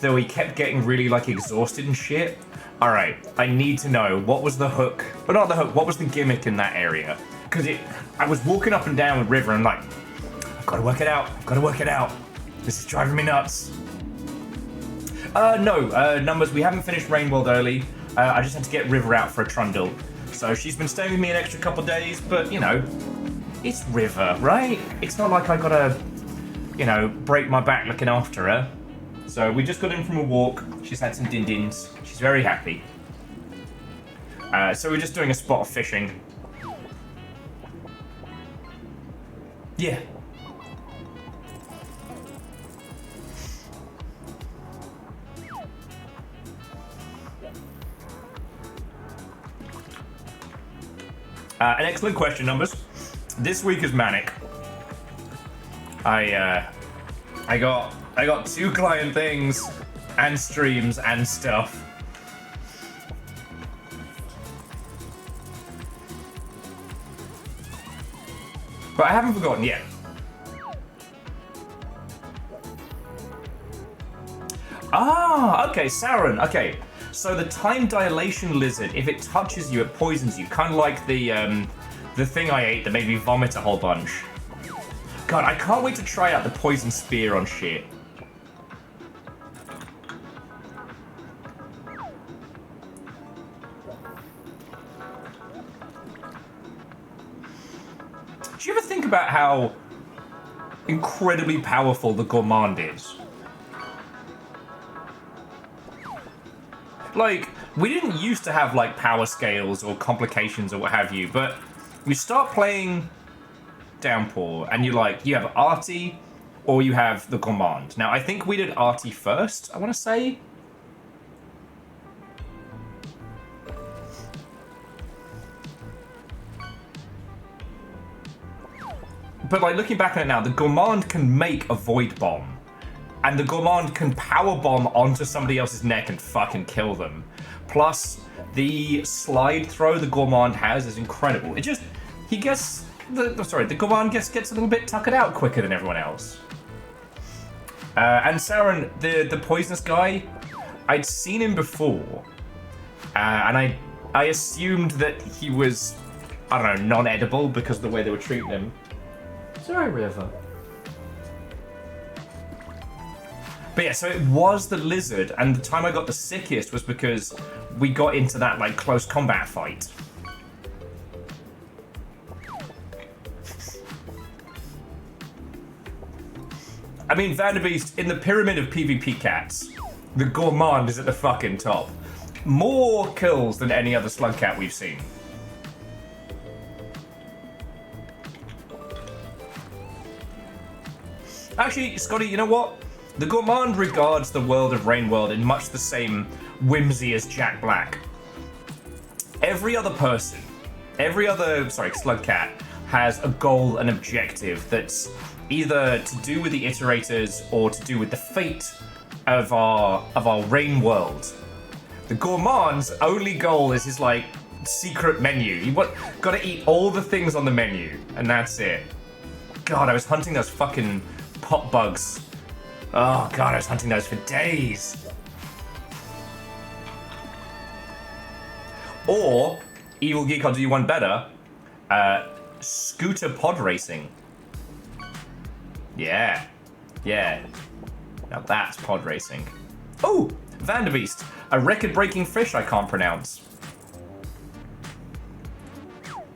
though he kept getting really like exhausted and shit. All right, I need to know what was the hook, or not the hook. What was the gimmick in that area? Because I was walking up and down with River, and like, I've got to work it out. I've got to work it out. This is driving me nuts. No, numbers. We haven't finished Rainworld early. I just had to get River out for a trundle, so she's been staying with me an extra couple days. But you know, it's River, right? It's not like I gotta, you know, break my back looking after her. So we just got in from a walk. She's had some din-dins. She's very happy. So we're just doing a spot of fishing. Yeah. An excellent question, Numbers. This week is manic. I got 2 client things and streams and stuff. But I haven't forgotten yet. Ah, okay, Sauron. Okay, so the time dilation lizard, if it touches you, it poisons you. Kind of like the thing I ate that made me vomit a whole bunch. God, I can't wait to try out the poison spear on shit. Do you ever think about how incredibly powerful the gourmand is? Like, we didn't used to have like power scales or complications or what have you, but you start playing Downpour and you have Artie or you have the gourmand. Now I think we did Artie first, I want to say. But like looking back on it now, the gourmand can make a void bomb. And the gourmand can power bomb onto somebody else's neck and fucking kill them. Plus, the slide throw the gourmand has is incredible. It just, he gets, the gourmand gets a little bit tuckered out quicker than everyone else. And Sauron, the poisonous guy, I'd seen him before. And I assumed that he was, I don't know, non-edible because of the way they were treating him. Sorry, River. But yeah, so it was the lizard, and the time I got the sickest was because we got into that, like, close combat fight. I mean, Vanderbeest, in the pyramid of PvP cats, the gourmand is at the fucking top. More kills than any other Slugcat we've seen. Actually, Scotty, you know what? The gourmand regards the world of Rainworld in much the same whimsy as Jack Black. Every other person, Slugcat, has a goal and objective that's either to do with the iterators or to do with the fate of our Rain world. The gourmand's only goal is his like secret menu. You gotta eat all the things on the menu, and that's it. God, I was hunting those fucking pot bugs. Oh god, I was hunting those for days. Or, Evil Geek, I'll do you one better. Scooter pod racing. Yeah. Now that's pod racing. Oh, Vanderbeest, a record-breaking fish I can't pronounce.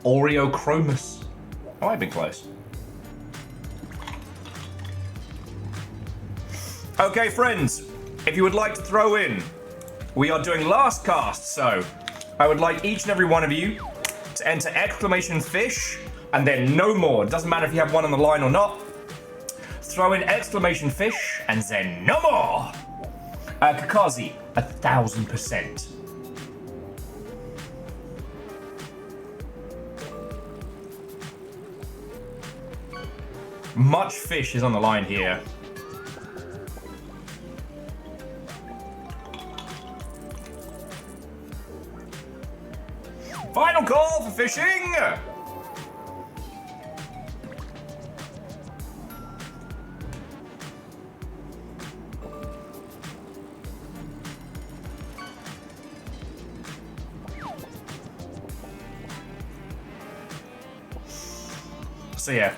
Oreochromus. Oh, I've been close. Okay, friends, if you would like to throw in, we are doing last cast, so I would like each and every one of you to enter exclamation fish, and then no more. Doesn't matter if you have one on the line or not. Throw in exclamation fish, and then no more. Kakazi, 1000%. Much fish is on the line here. Final call for fishing! So yeah.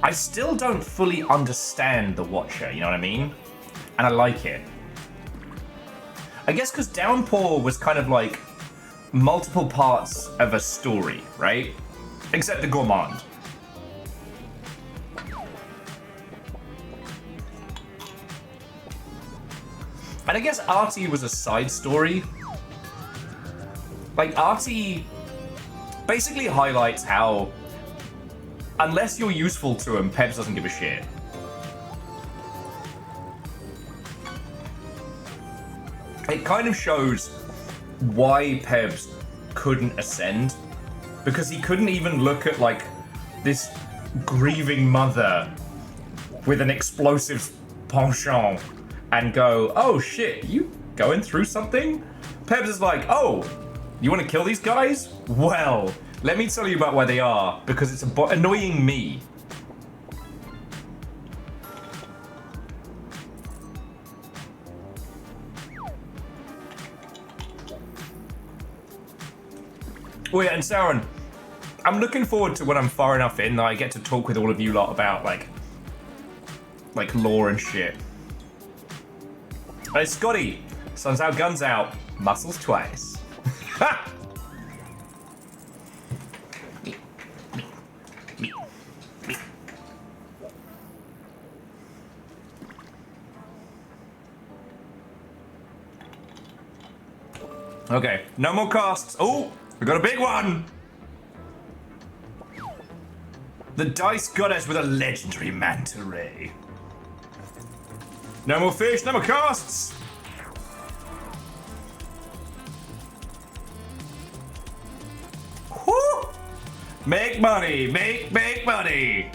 I still don't fully understand the Watcher, you know what I mean? And I like it. I guess because Downpour was kind of like multiple parts of a story, right? Except the Gourmand. And I guess Artie was a side story. Like, Artie basically highlights how, unless you're useful to him, Peps doesn't give a shit. It kind of shows why Peps couldn't ascend. Because he couldn't even look at, like, this grieving mother with an explosive penchant and go, oh shit, you going through something? Peps is like, oh, you want to kill these guys? Well, let me tell you about where they are, because it's annoying me. Oh yeah, and Sauron, I'm looking forward to when I'm far enough in that I get to talk with all of you lot about, like lore and shit. Hey, Scotty, sun's out, guns out, muscles twice. Ha! Okay, no more casts. Oh, we got a big one. The dice goddess with a legendary manta ray. No more fish, no more casts. Woo! Make money, make money.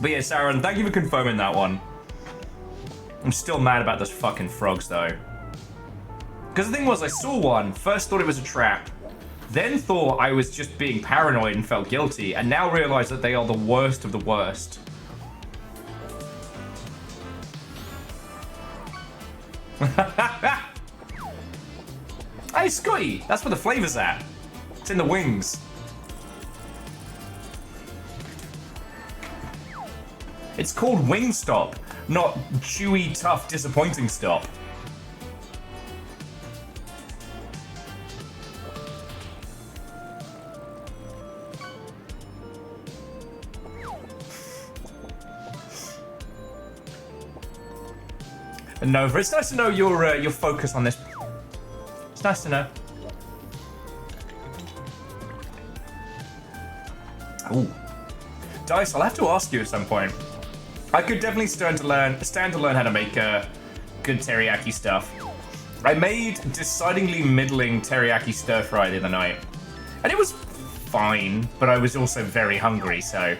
But yeah, Sauron, thank you for confirming that one. I'm still mad about those fucking frogs, though. Because the thing was, I saw one, first thought it was a trap, then thought I was just being paranoid and felt guilty, and now realize that they are the worst of the worst. Hey, Scotty, that's where the flavor's at. It's in the wings. It's called Wingstop, not chewy, tough, disappointing stop. Nova, it's nice to know your focus on this. It's nice to know. Ooh. Dice, I'll have to ask you at some point. I could definitely stand to learn how to make good teriyaki stuff. I made decidedly middling teriyaki stir fry the other night, and it was fine, but I was also very hungry, so.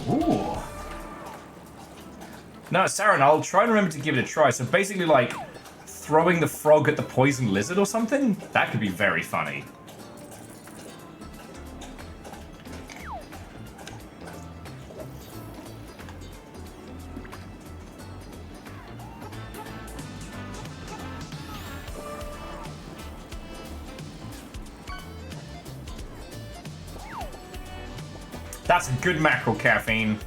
Ooh. No, Sauron, I'll try and remember to give it a try. So basically, like, throwing the frog at the poison lizard or something? That could be very funny. That's a good mackerel, Caffeine.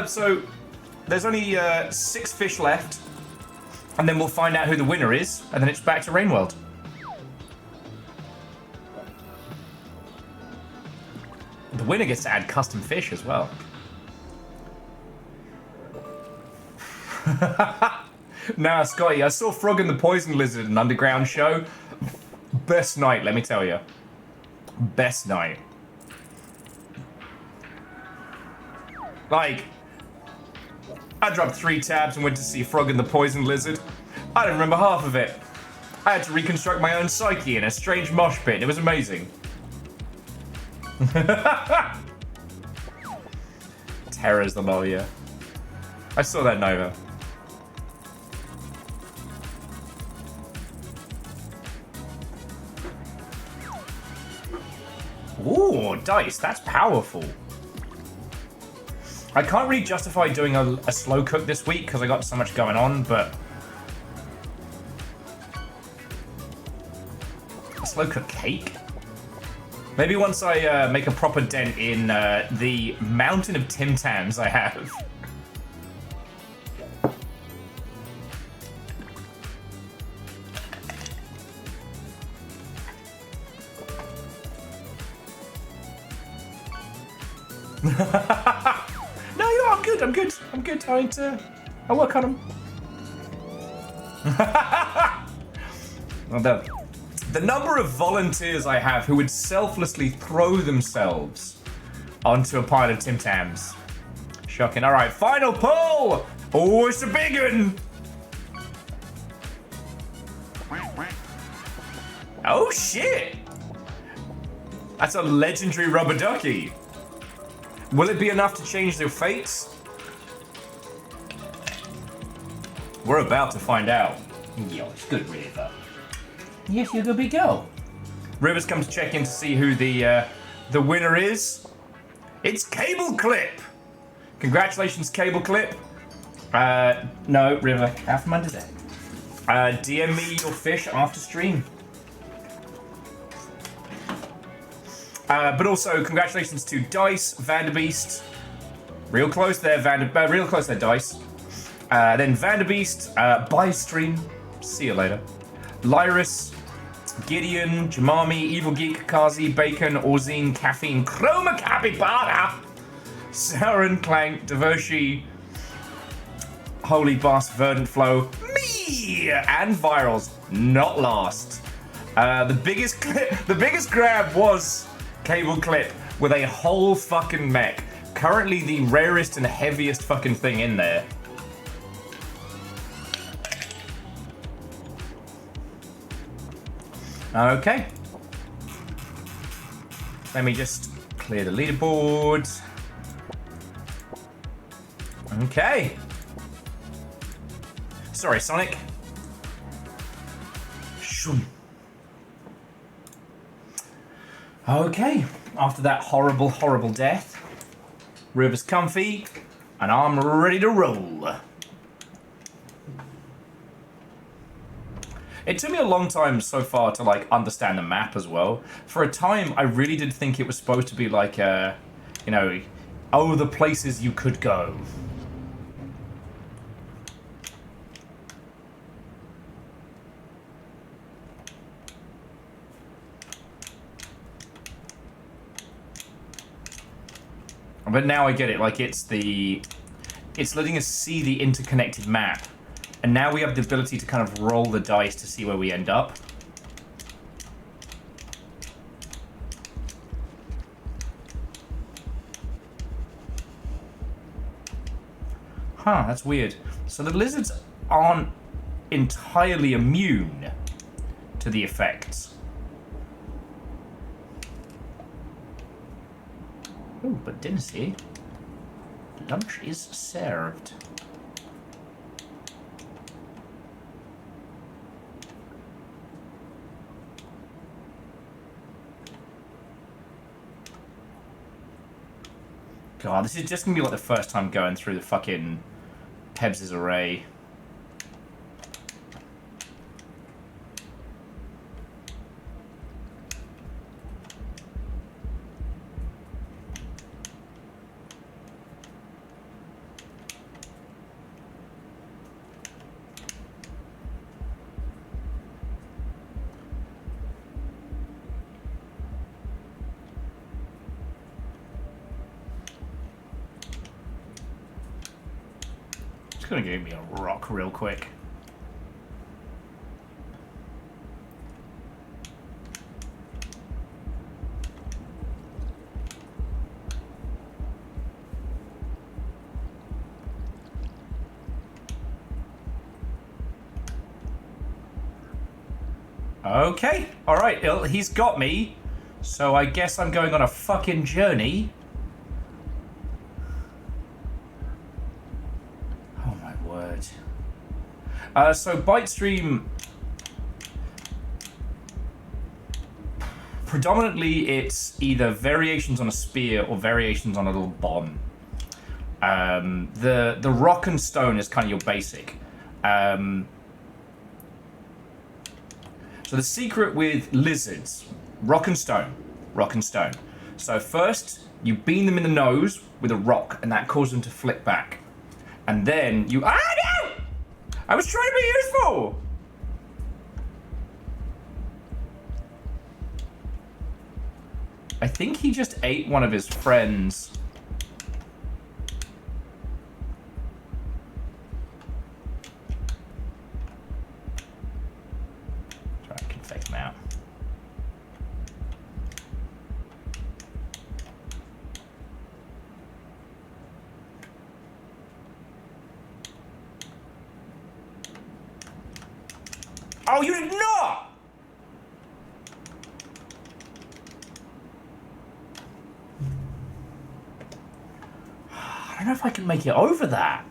So there's only 6 fish left, and then we'll find out who the winner is, and then it's back to Rainworld. The winner gets to add custom fish as well. Nah, Scotty, I saw Frog and the Poison Lizard in an underground show. Best night, let me tell you. Best night. I dropped 3 tabs and went to see Frog and the Poison Lizard. I don't remember half of it. I had to reconstruct my own psyche in a strange mosh pit. It was amazing. Terror's the lawyer. I saw that Nova. Ooh, dice. That's powerful. I can't really justify doing a slow cook this week because I got so much going on, but... A slow cook cake? Maybe once I make a proper dent in the mountain of Tim Tams I have. No, you know, I'm good. I'm good. I'll work on them. The number of volunteers I have who would selflessly throw themselves onto a pile of Tim Tams. Shocking. All right, final pull. Oh, it's a big one. Oh shit! That's a legendary rubber ducky. Will it be enough to change their fates? We're about to find out. Yo, it's good, River. Yes, you're a good big girl. River's come to check in to see who the winner is. It's Cable Clip. Congratulations, Cable Clip. No, River, out from under there. DM me your fish after stream. But also, congratulations to Dice, Vanderbeest. Real close there, real close there, Dice. Then Vanderbeest, bye stream. See you later. Lyrus, Gideon, Jamami, Evil Geek, Kazi, Bacon, Orzine, Caffeine, Chroma Capybara, Sauron, Clank, Devoshi, Holy Boss, Verdant Flow, me, and Virals. Not last. The biggest grab was Cable Clip with a whole fucking mech. Currently the rarest and heaviest fucking thing in there. Okay. Let me just clear the leaderboard. Okay. Sorry, Sonic. Shoom. Okay, after that horrible, horrible death, River's comfy, and I'm ready to roll. It took me a long time so far to, like, understand the map as well. For a time, I really did think it was supposed to be like, you know, oh, the places you could go. But now I get it, like it's letting us see the interconnected map. And now we have the ability to kind of roll the dice to see where we end up. Huh, that's weird. So the lizards aren't entirely immune to the effects. Ooh, but dinner's here. Lunch is served. God, this is just gonna be like the first time going through the fucking Pebs' array. Gonna give me a rock real quick. Okay, alright, he's got me. So I guess I'm going on a fucking journey. Oh my word. So Bitestream... Predominantly, it's either variations on a spear or variations on a little bomb. The rock and stone is kind of your basic. So the secret with lizards, rock and stone. So first, you beam them in the nose with a rock, and that causes them to flick back. And then you... Ah, no! I was trying to be useful! I think he just ate one of his friends. Try and fake him out. Oh, you did not! I don't know if I can make it over that.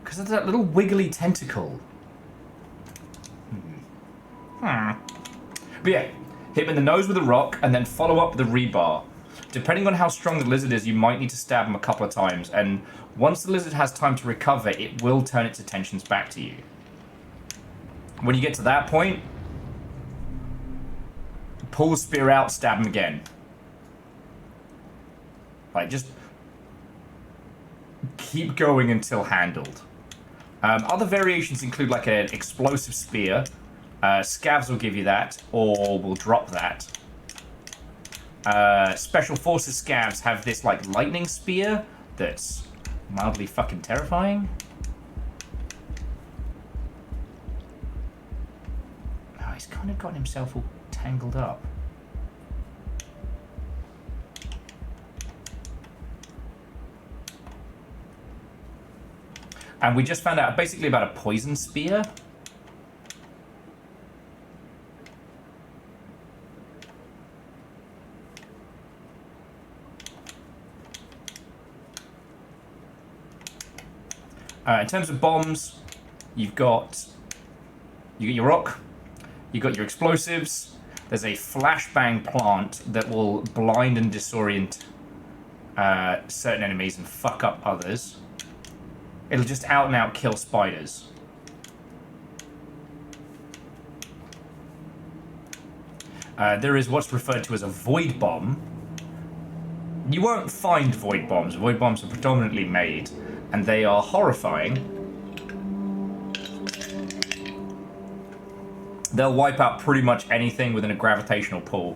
Because of that little wiggly tentacle. But yeah, hit him in the nose with a rock and then follow up with a rebar. Depending on how strong the lizard is, you might need to stab him a couple of times. And once the lizard has time to recover, it will turn its attentions back to you. When you get to that point, pull the spear out, stab him again. Like, just keep going until handled. Other variations include like an explosive spear. Scavs will give you that, or will drop that. Special Forces Scavs have this like lightning spear that's mildly fucking terrifying. Oh, he's kind of gotten himself all tangled up. And we just found out basically about a poison spear. In terms of bombs, you've got your rock, you've got your explosives. There's a flashbang plant that will blind and disorient certain enemies and fuck up others. It'll just out and out kill spiders. There is what's referred to as a void bomb. You won't find void bombs. Void bombs are predominantly made, and they are horrifying. They'll wipe out pretty much anything within a gravitational pull.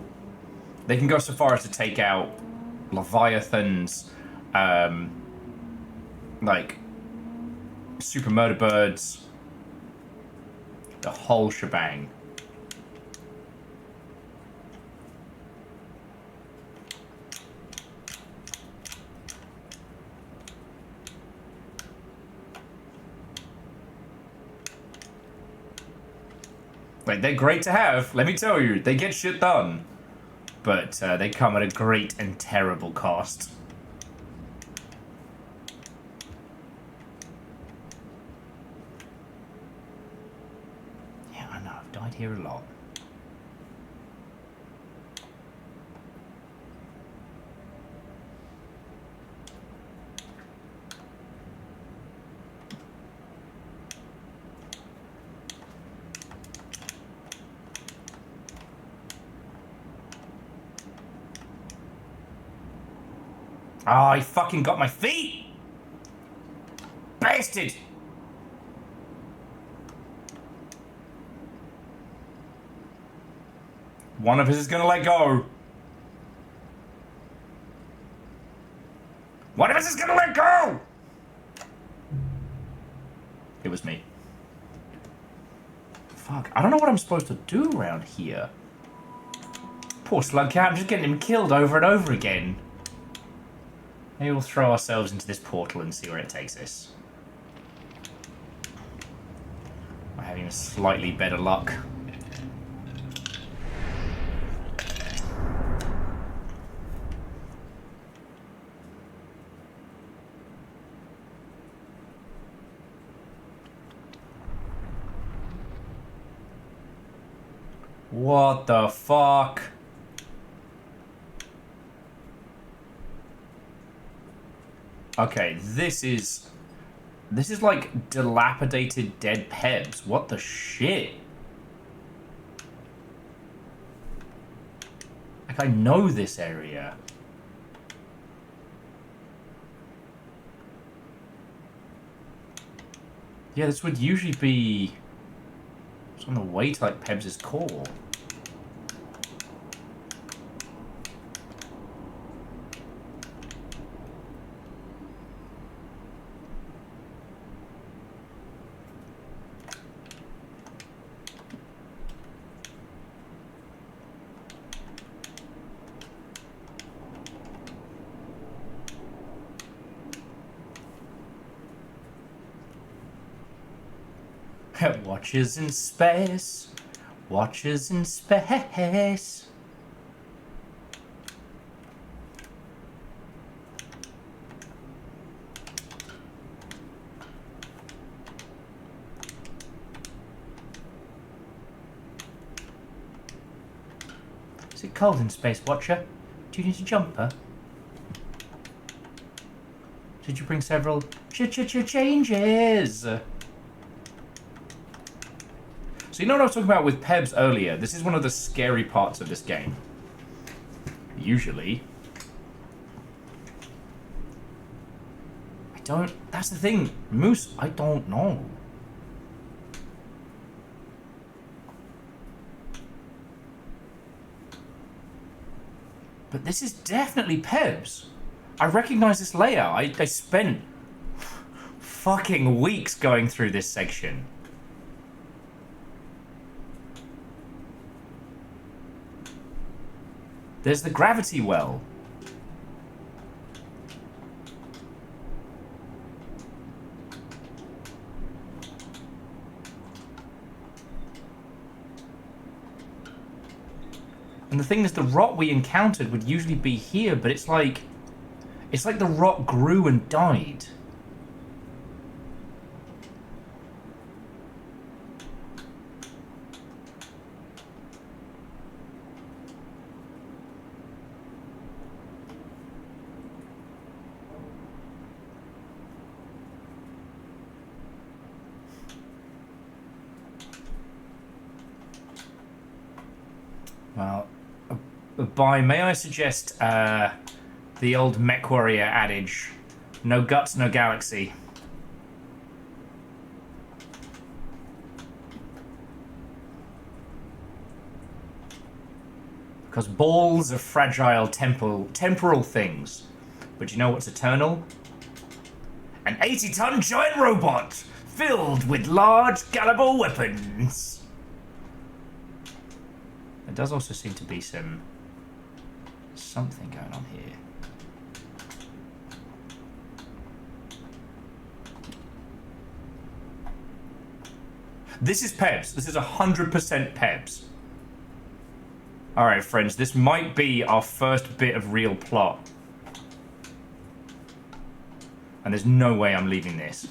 They can go so far as to take out leviathans, like super murder birds, the whole shebang. Like, they're great to have, let me tell you. They get shit done. But they come at a great and terrible cost. Yeah, I know, I've died here a lot. Oh, he fucking got my feet! Bastard! One of us is gonna let go. One of us is gonna let go! It was me. Fuck, I don't know what I'm supposed to do around here. Poor Slugcat, I'm just getting him killed over and over again. Maybe we'll throw ourselves into this portal and see where it takes us. I'm having slightly better luck. What the fuck? Okay, this is like dilapidated dead Pebs. What the shit? Like, I know this area. Yeah, this would usually be... It's on the way to, like, Pebs' core. Watches in space. Watches in space. Is it cold in space, Watcher? Do you need a jumper? Did you bring several changes? So you know what I was talking about with Pebs earlier? This is one of the scary parts of this game. Usually. I don't... That's the thing. Moose, I don't know. But this is definitely Pebs. I recognize this layout. I spent fucking weeks going through this section. There's the gravity well. And the thing is, the rot we encountered would usually be here, but it's like the rot grew and died. Well, may I suggest the old mech warrior adage, no guts, no galaxy. Because balls are fragile temporal things. But you know what's eternal? An 80-ton giant robot filled with large caliber weapons. There does also seem to be something going on here. This is Pebs. This is 100% Pebs. Alright, friends, this might be our first bit of real plot. And there's no way I'm leaving this.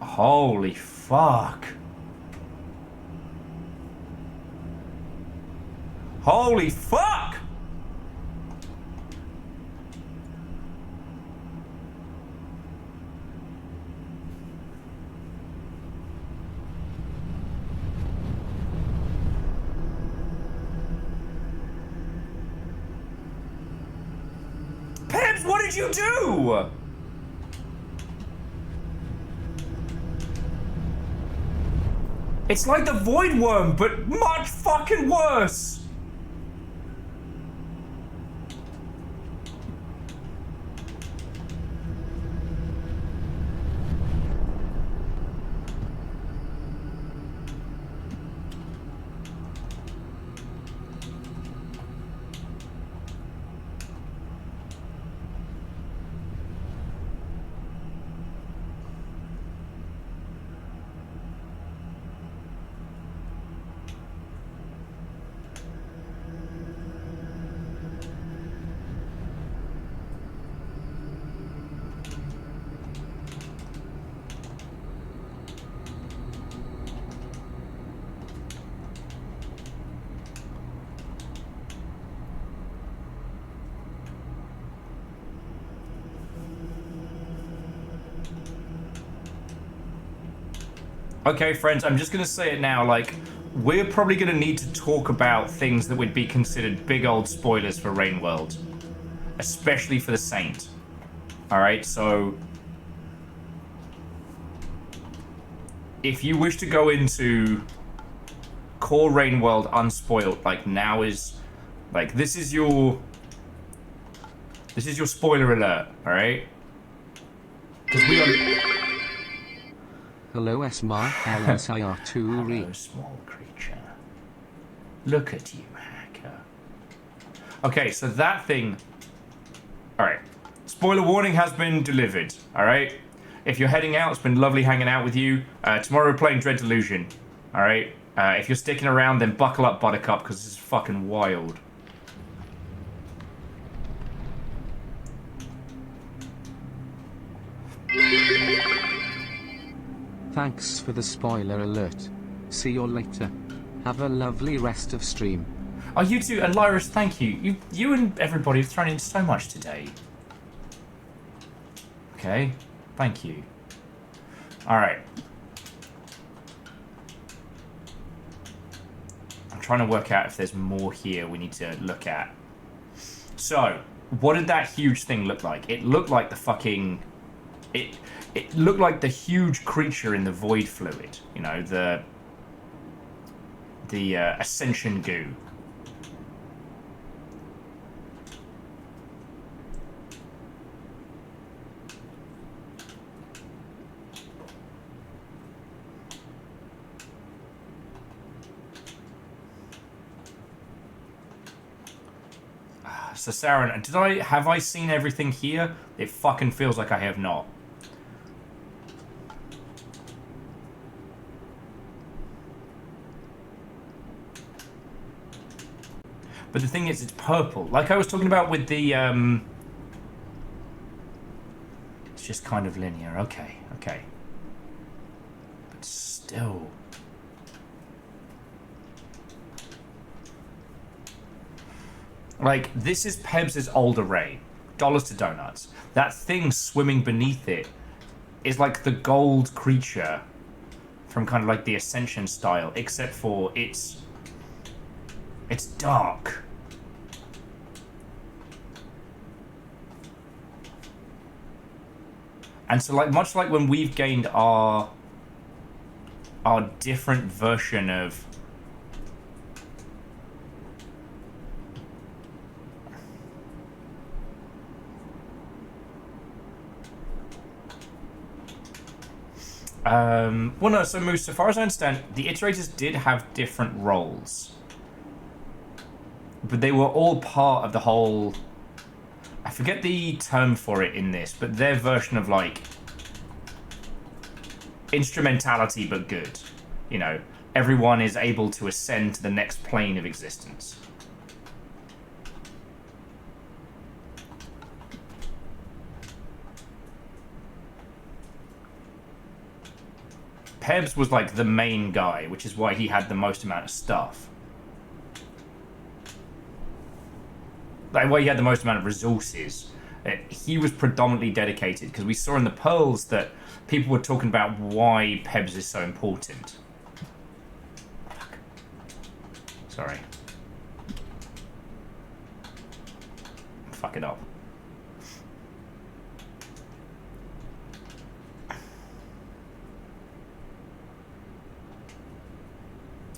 Holy fuck. Holy fuck! Pebs, what did you do? It's like the Void Worm, but much fucking worse! Okay, friends, I'm just going to say it now, like, we're probably going to need to talk about things that would be considered big old spoilers for Rainworld. Especially for the Saint. Alright, so... if you wish to go into core Rainworld unspoiled, like, now is... like, this is your spoiler alert, alright? Because we are... Hello Esmar, LSIR2 Re. Hello, small creature. Look at you, hacker. Okay, so that thing... alright. Spoiler warning has been delivered, alright? If you're heading out, it's been lovely hanging out with you. Tomorrow we're playing Dread Delusion, alright? If you're sticking around, then buckle up, Buttercup, because this is fucking wild. Thanks for the spoiler alert. See you later. Have a lovely rest of stream. Oh, you too, and Lyris, thank you. You and everybody have thrown in so much today. Okay, thank you. Alright. I'm trying to work out if there's more here we need to look at. So, what did that huge thing look like? It looked like the fucking... It looked like the huge creature in the void fluid. You know, the ascension goo. So Saren, have I seen everything here? It fucking feels like I have not. But the thing is, it's purple. Like I was talking about with the, it's just kind of linear. Okay, okay. But still... like, this is Pebs' old array. Dollars to donuts. That thing swimming beneath it is like the gold creature from kind of like the Ascension style, except for it's dark. And so, like, much like when we've gained our different version of... well, no, so Moose, so far as I understand, the iterators did have different roles. But they were all part of the whole... I forget the term for it in this, but their version of, like, instrumentality but good. You know, everyone is able to ascend to the next plane of existence. Pebs was like the main guy, which is why he had the most amount of stuff. Like, why he had the most amount of resources. He was predominantly dedicated, because we saw in the Pearls that people were talking about why Pebs is so important. Fuck. Sorry. Fuck it up.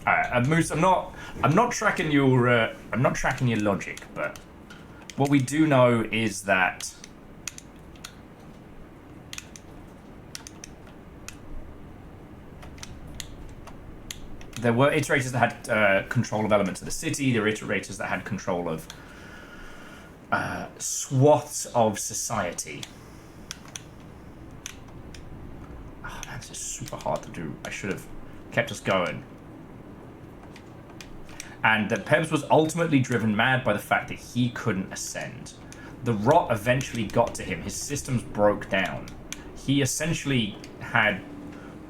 Alright, Moose, I'm not tracking your logic, but what we do know is that there were iterators that had control of elements of the city. There were iterators that had control of swaths of society. Oh man, this is super hard to do. I should have kept us going. And that Pebs was ultimately driven mad by the fact that he couldn't ascend. The rot eventually got to him. His systems broke down. He essentially had,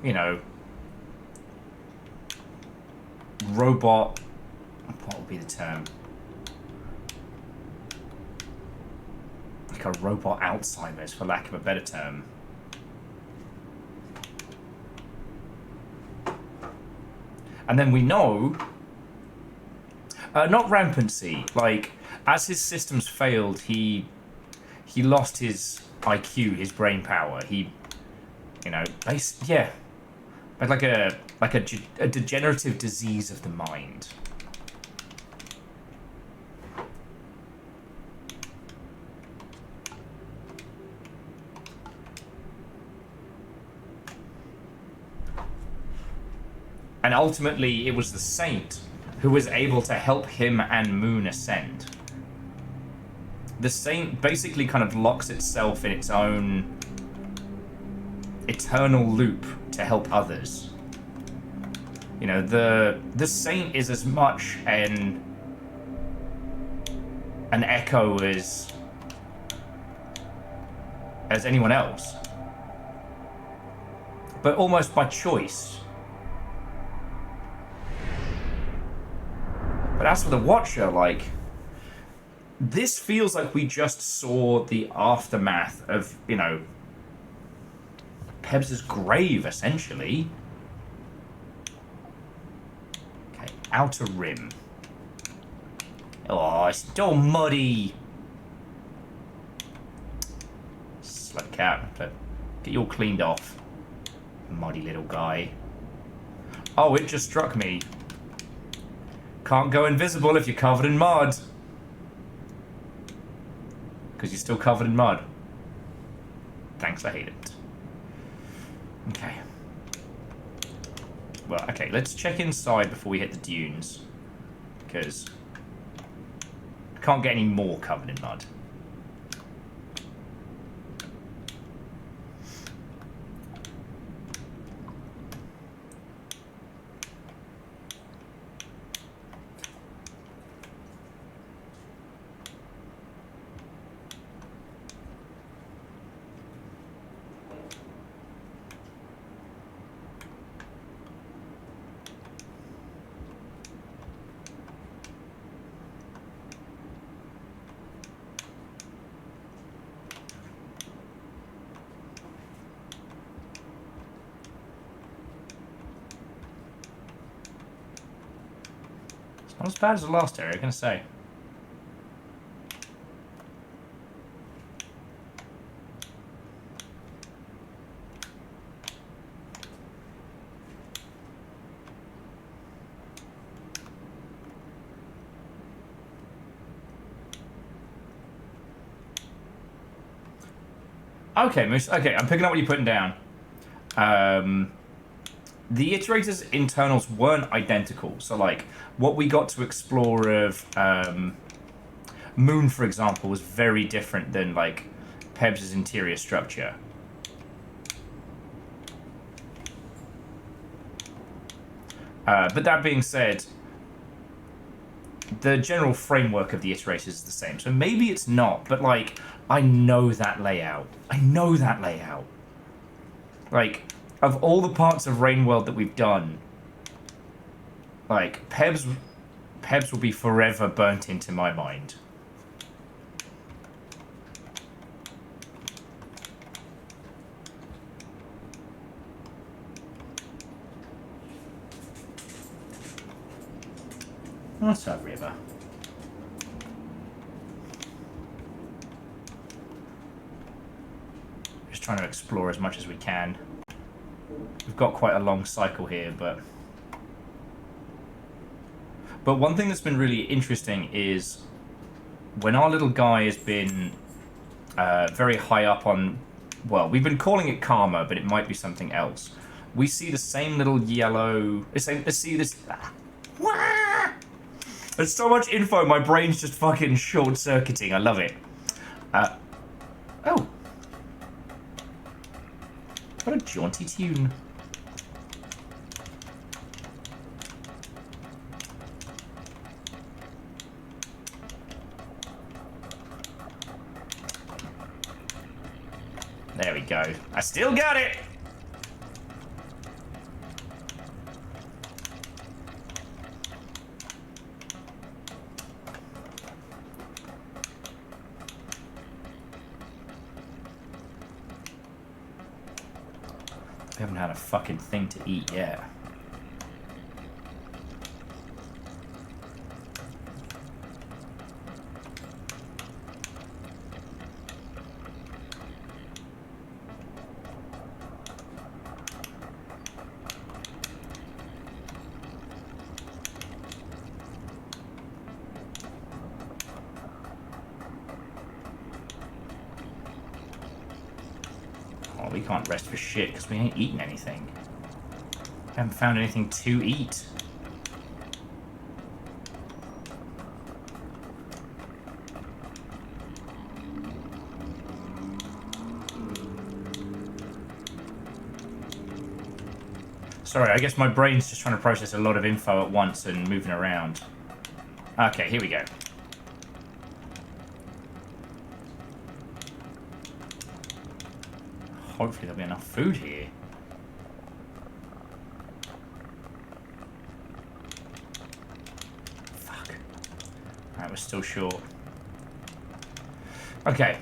you know, robot... what would be the term? Like a robot Alzheimer's, for lack of a better term. And then we know, not rampancy, like, as his systems failed, he lost his IQ, his brain power. He, you know, yeah, but like a degenerative disease of the mind. And ultimately, it was the Saint who was able to help him and Moon ascend. The Saint basically kind of locks itself in its own eternal loop to help others. You know, the Saint is as much an echo as anyone else, but almost by choice. But as for the Watcher, like, this feels like we just saw the aftermath of, you know, Pebs' grave, essentially. Okay, outer rim. Oh, it's still muddy. Slugcat, but get you all cleaned off. Muddy little guy. Oh, it just struck me. Can't go invisible if you're covered in mud. Because you're still covered in mud. Thanks, I hate it. Okay. Well, okay, let's check inside before we hit the dunes. Because I can't get any more covered in mud. Not as bad as the last area, I'm going to say. Okay, Moose. Okay, I'm picking up what you're putting down. The Iterator's internals weren't identical. So, like, what we got to explore of Moon, for example, was very different than, like, Pebs' interior structure. But that being said, the general framework of the Iterators is the same. So maybe it's not, but, like, I know that layout. I know that layout. Like, of all the parts of Rainworld that we've done, like, Pebs will be forever burnt into my mind. What's up, River? Just trying to explore as much as we can. We've got quite a long cycle here, but one thing that's been really interesting is when our little guy has been very high up on, well, we've been calling it karma, but it might be something else. We see the same little yellow. Let's see this. There's so much info, my brain's just fucking short-circuiting. I love it. Oh. What a jaunty tune. There we go. I still got it! We haven't had a fucking thing to eat yet. we can't rest for shit because we ain't eaten anything. Haven't found anything to eat. Sorry, I guess my brain's just trying to process a lot of info at once and moving around. Okay, here we go. Hopefully there'll be enough food here. Fuck. Alright, we're still short. Okay.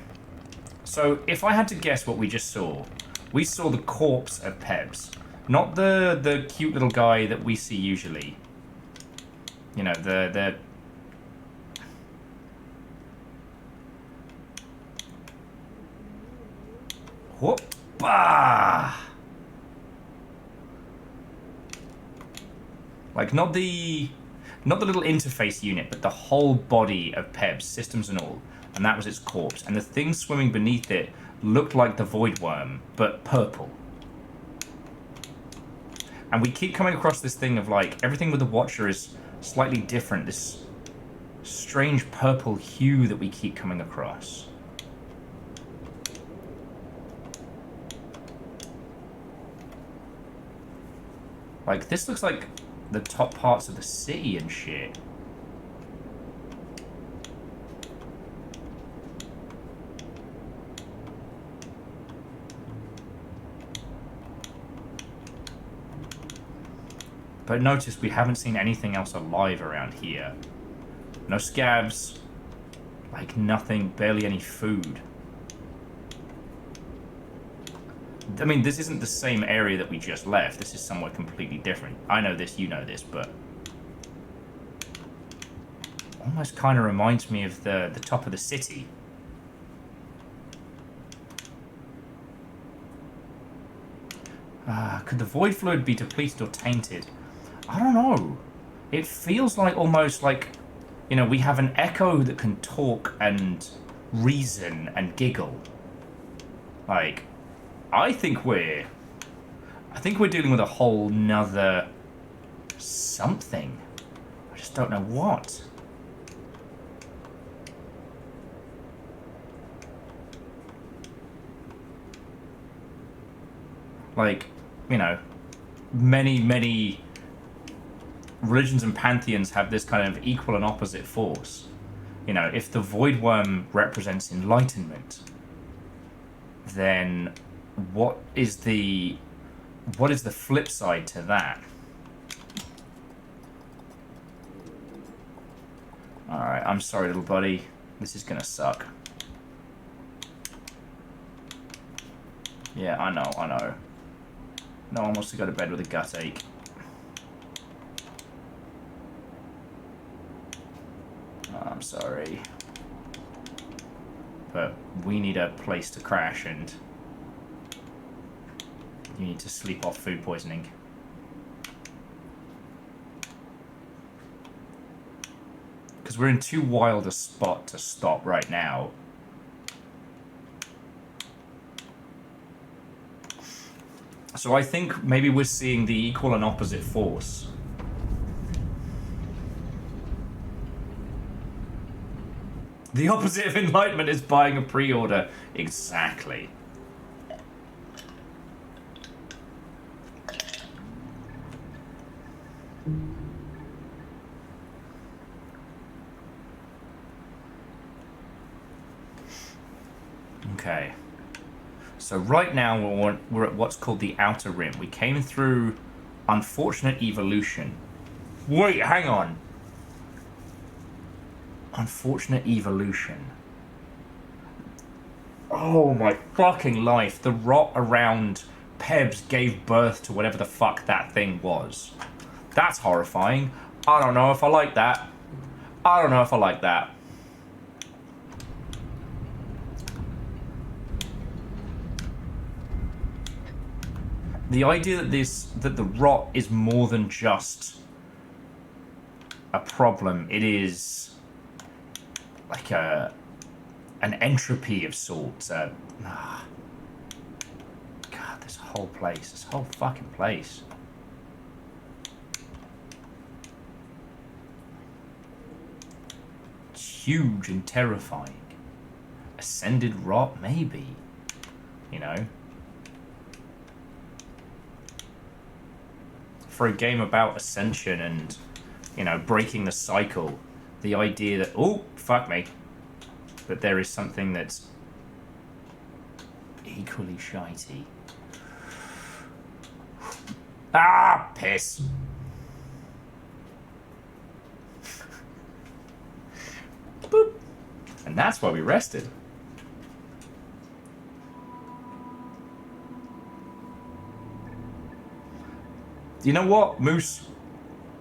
So, if I had to guess what we just saw, we saw the corpse of Pebs. Not the cute little guy that we see usually. You know, the... Whoop-ah! Like, not the little interface unit, but the whole body of Pebs, systems and all. And that was its corpse. And the thing swimming beneath it looked like the Void Worm, but purple. And we keep coming across this thing of, like, everything with the Watcher is slightly different. This strange purple hue that we keep coming across. Like, this looks like the top parts of the city and shit. But notice we haven't seen anything else alive around here. No scabs. Like nothing, barely any food. I mean, this isn't the same area that we just left. This is somewhere completely different. I know this, you know this, but... almost kind of reminds me of the top of the city. Could the void fluid be depleted or tainted? I don't know. It feels like almost like, you know, we have an echo that can talk and reason and giggle. Like, I think we're dealing with a whole nother something. I just don't know what. Like, you know, many religions and pantheons have this kind of equal and opposite force. You know, if the Void Worm represents enlightenment, then what is the flip side to that? Alright, I'm sorry, little buddy. This is gonna suck. Yeah, I know. No one wants to go to bed with a gut ache. I'm sorry. But we need a place to crash, and you need to sleep off food poisoning. Because we're in too wild a spot to stop right now. So I think maybe we're seeing the equal and opposite force. The opposite of enlightenment is buying a pre-order. Exactly. Okay. So right now we're at what's called the Outer Rim. We came through Unfortunate Evolution. Wait, hang on. Unfortunate Evolution. Oh my fucking life. The rot around Pebs gave birth to whatever the fuck that thing was. That's horrifying. I don't know if I like that. I don't know if I like that. The idea that the rot is more than just a problem. It is like an entropy of sorts. this whole place. This whole fucking place. It's huge and terrifying. Ascended rot? Maybe. You know? For a game about ascension and, you know, breaking the cycle, the idea that, oh, fuck me, that there is something that's equally shitey. Ah, piss. Boop. And that's why we rested. You know what, Moose?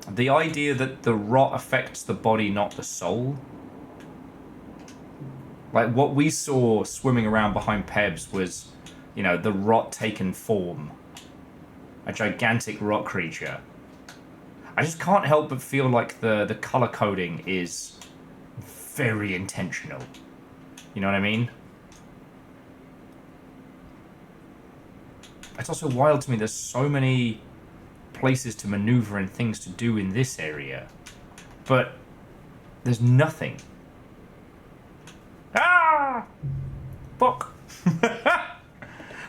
The idea that the rot affects the body, not the soul. Like, what we saw swimming around behind Pebs was, you know, the rot taken form. A gigantic rot creature. I just can't help but feel like the color coding is very intentional. You know what I mean? It's also wild to me there's so many places to maneuver and things to do in this area, but there's nothing. Ah! Fuck.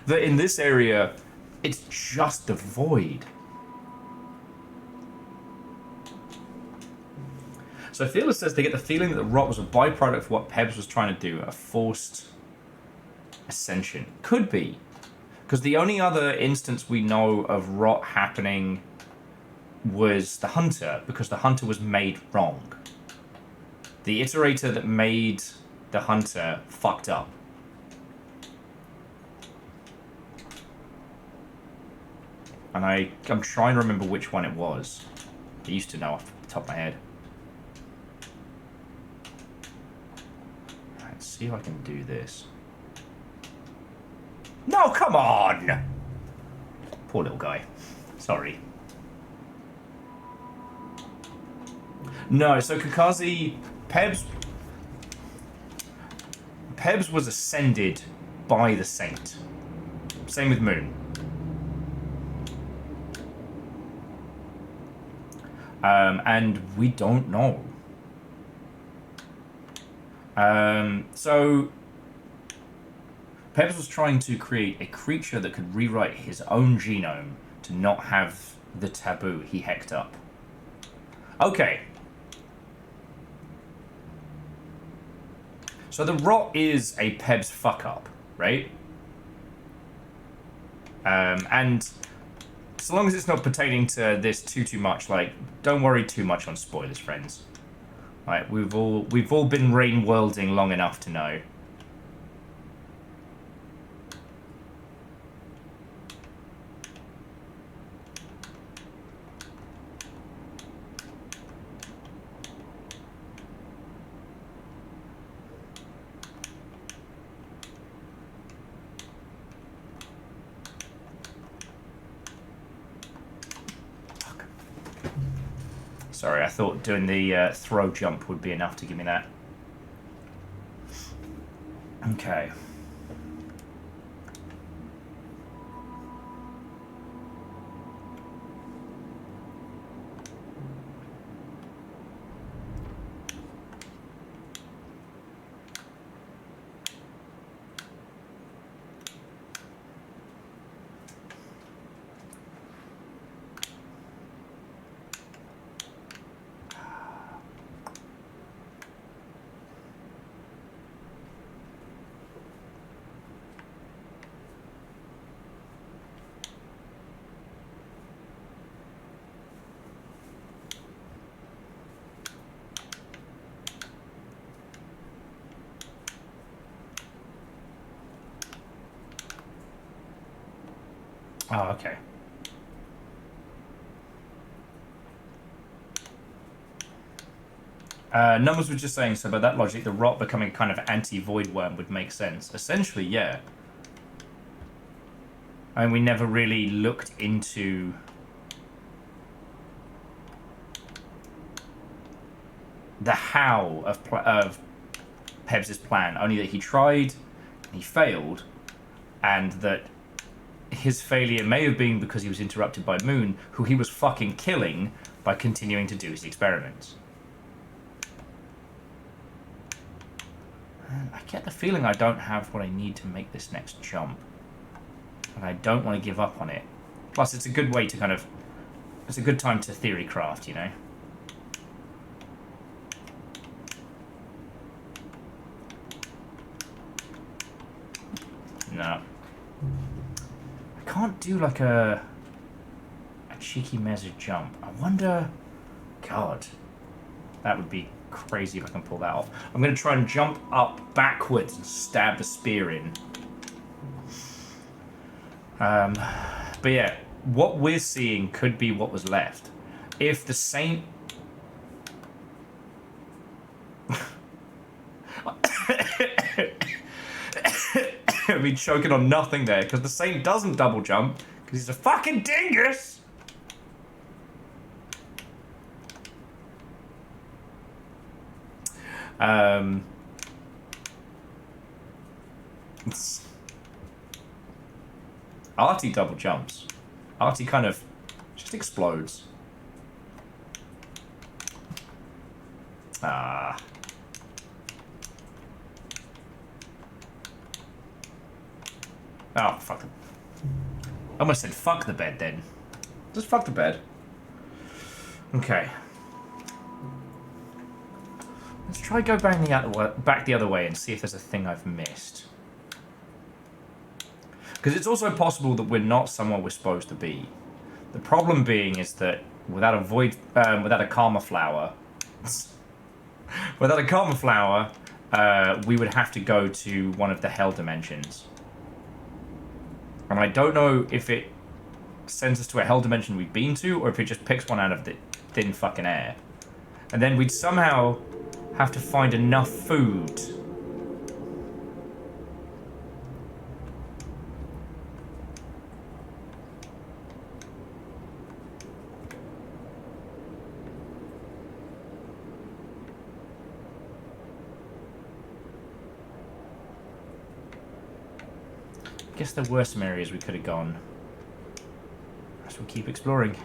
That in this area, it's just the void. So Fearless says they get the feeling that the rot was a byproduct of what Pebs was trying to do, a forced ascension. Could be. Because the only other instance we know of rot happening was the Hunter, because the Hunter was made wrong. The iterator that made the Hunter fucked up. And I'm trying to remember which one it was. I used to know off the top of my head. Let's see if I can do this. No, come on! Poor little guy. Sorry. No, so Kakazi... Pebs was ascended by the Saint. Same with Moon. And we don't know. So Pebs was trying to create a creature that could rewrite his own genome to not have the taboo he hecked up. Okay. So the rot is a Pebs fuck up, right? And so long as it's not pertaining to this too much, like, don't worry too much on spoilers, friends. Like, we've all been rain worlding long enough to know. Sorry, I thought doing the throw jump would be enough to give me that. Okay. Oh, okay. Numbers was just saying, so by that logic, the rot becoming kind of anti-void worm would make sense. Essentially, yeah. I mean, we never really looked into the how of Pebs' plan, only that he tried and he failed, and that his failure may have been because he was interrupted by Moon, who he was fucking killing by continuing to do his experiments. And I get the feeling I don't have what I need to make this next jump. And I don't want to give up on it. Plus, it's a good way to kind of... It's a good time to theory craft, you know? No. I can't do like a cheeky measured jump. I wonder... God. That would be crazy if I can pull that off. I'm going to try and jump up backwards and stab the spear in. But yeah, what we're seeing could be what was left. If the Saint... I've been choking on nothing there, because the Saint doesn't double jump, because he's a fucking dingus! Artie double jumps. Artie kind of just explodes. Ah. Oh, fuck. I almost said fuck the bed then. Just fuck the bed. Okay. Let's try go back the other way and see if there's a thing I've missed. Because it's also possible that we're not somewhere we're supposed to be. The problem being is that without a karma flower, we would have to go to one of the hell dimensions. And I don't know if it sends us to a hell dimension we've been to, or if it just picks one out of the thin fucking air. And then we'd somehow have to find enough food. I guess there were some areas we could have gone. So we'll keep exploring.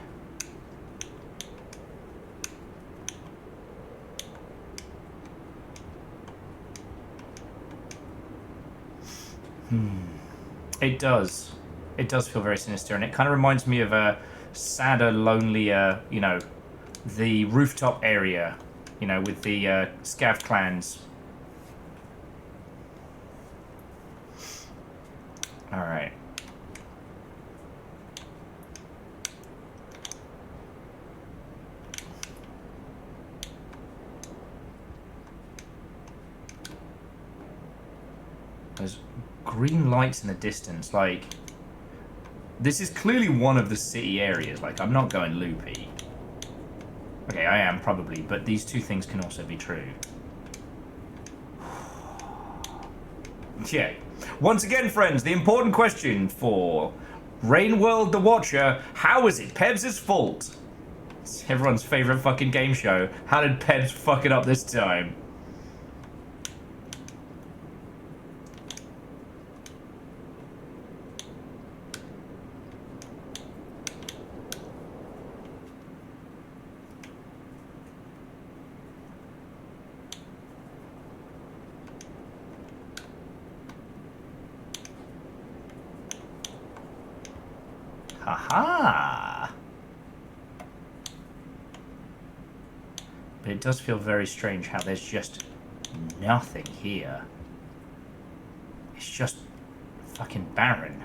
It does. It does feel very sinister, and it kind of reminds me of a sadder, lonelier, you know, the rooftop area, you know, with the Scav clans. Alright. There's green lights in the distance, like... This is clearly one of the city areas, like, I'm not going loopy. Okay, I am, probably, but these two things can also be true. Yeah. Once again, friends, the important question for Rainworld the Watcher, how is it Pebs' fault? It's everyone's favourite fucking game show. How did Pebs fuck it up this time? Haha! But it does feel very strange how there's just nothing here. It's just fucking barren.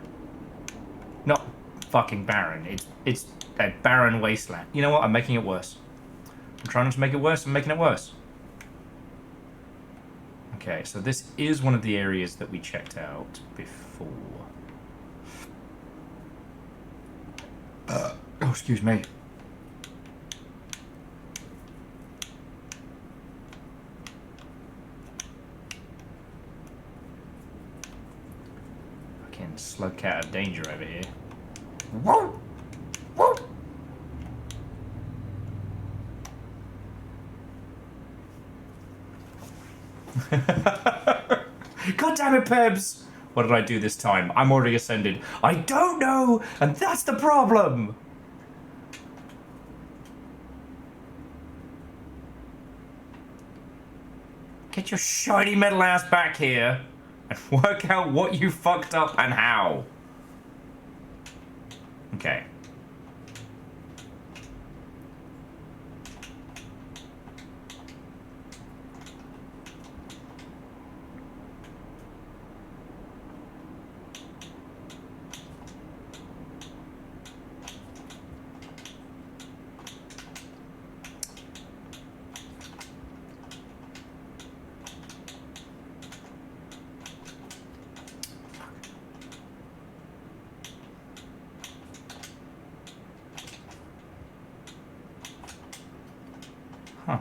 Not fucking barren. It's a barren wasteland. You know what? I'm making it worse. I'm trying not to make it worse. I'm making it worse. Okay, so this is one of the areas that we checked out before. Oh, excuse me. Fucking Slugcat of danger over here. Whoa! Whoa! God damn it, Pebs! What did I do this time? I'm already ascended. I don't know, and that's the problem. Get your shiny metal ass back here and work out what you fucked up and how. Okay. Huh.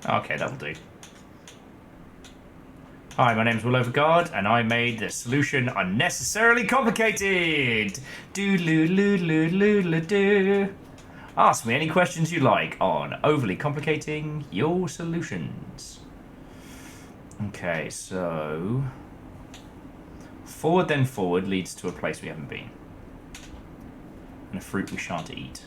Okay, that'll do. Hi, my name's Will Overguard, and I made the solution unnecessarily complicated. Do. Ask me any questions you like on overly complicating your solutions. Okay, so forward then forward leads to a place we haven't been. And a fruit we shan't eat.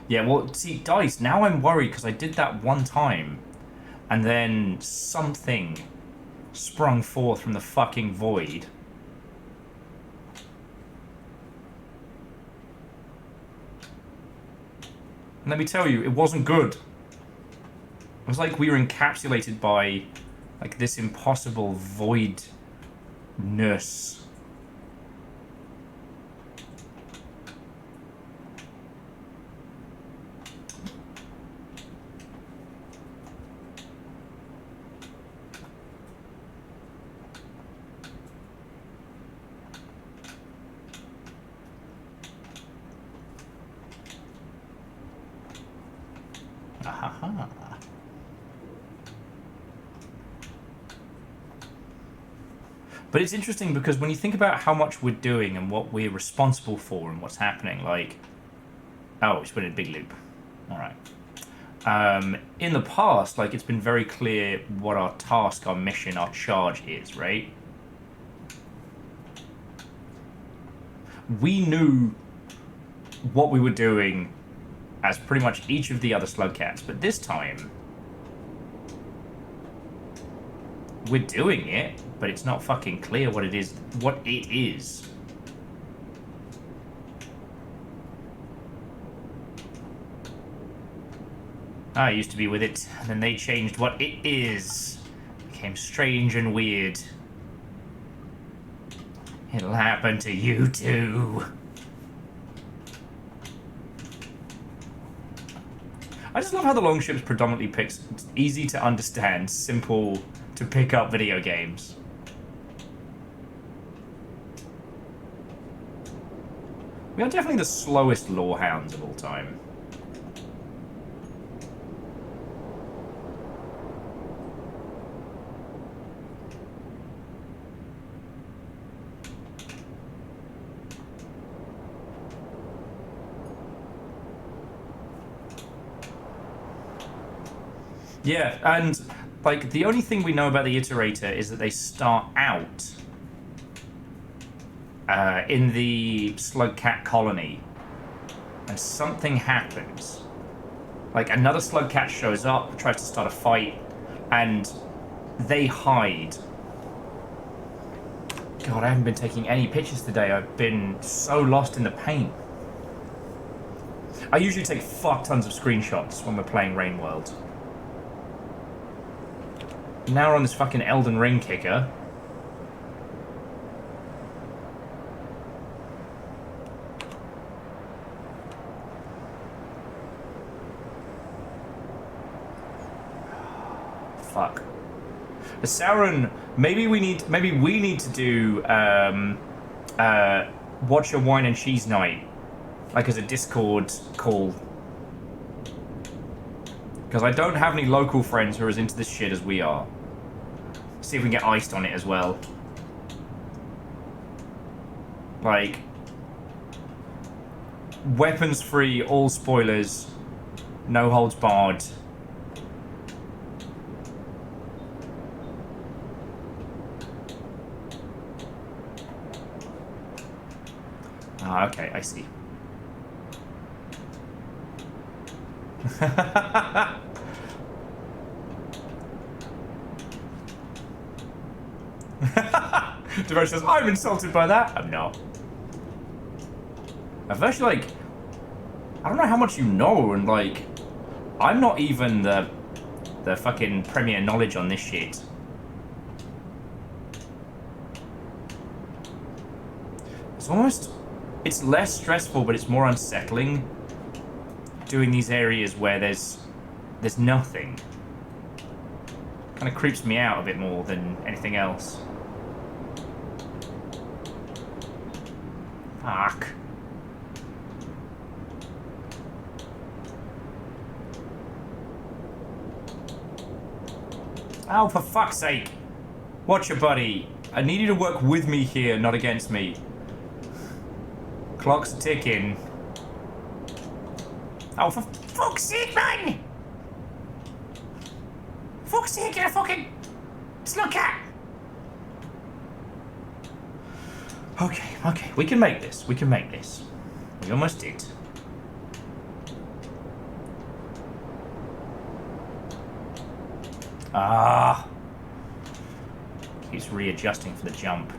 Yeah, well, see, dice, now I'm worried because I did that one time. And then something sprung forth from the fucking void. And let me tell you, it wasn't good. It was like we were encapsulated by like this impossible voidness. Ahaha. But it's interesting because when you think about how much we're doing and what we're responsible for and what's happening, like, oh, it's been a big loop. All right. In the past, like, it's been very clear what our task, our mission, our charge is, right? We knew what we were doing as pretty much each of the other Slugcats, but this time we're doing it, but it's not fucking clear what it is. I used to be with it, and then they changed what it is. It became strange and weird. It'll happen to you too. I just love how the Longship's predominantly picks easy to understand, simple to pick up video games. We are definitely the slowest lore hounds of all time. Yeah, and like the only thing we know about the Iterator is that they start out in the Slugcat colony, and something happens. Like another Slugcat shows up, tries to start a fight, and they hide. God, I haven't been taking any pictures today. I've been so lost in the paint. I usually take fuck tons of screenshots when we're playing Rain World. Now we're on this fucking Elden Ring kicker. Fuck. The Sauron, maybe we need to do watch your wine and cheese night, like as a Discord call. Because I don't have any local friends who are as into this shit as we are. See if we can get iced on it as well. weapons free, all spoilers, no holds barred. Ah, okay, I see. Devotion says, I'm insulted by that. I'm not. I've actually, like, I don't know how much you know, and, like, I'm not even the fucking premier knowledge on this shit. It's almost, it's less stressful, but it's more unsettling doing these areas where there's nothing. Kind of creeps me out a bit more than anything else. Fuck. Oh, for fuck's sake. Watch your buddy. I need you to work with me here, not against me. Clock's ticking. Oh, for fuck's sake, man! Fuck's sake, you're a fucking Slugcat! Okay, we can make this. We can make this. We almost did. Ah. Keeps readjusting for the jump.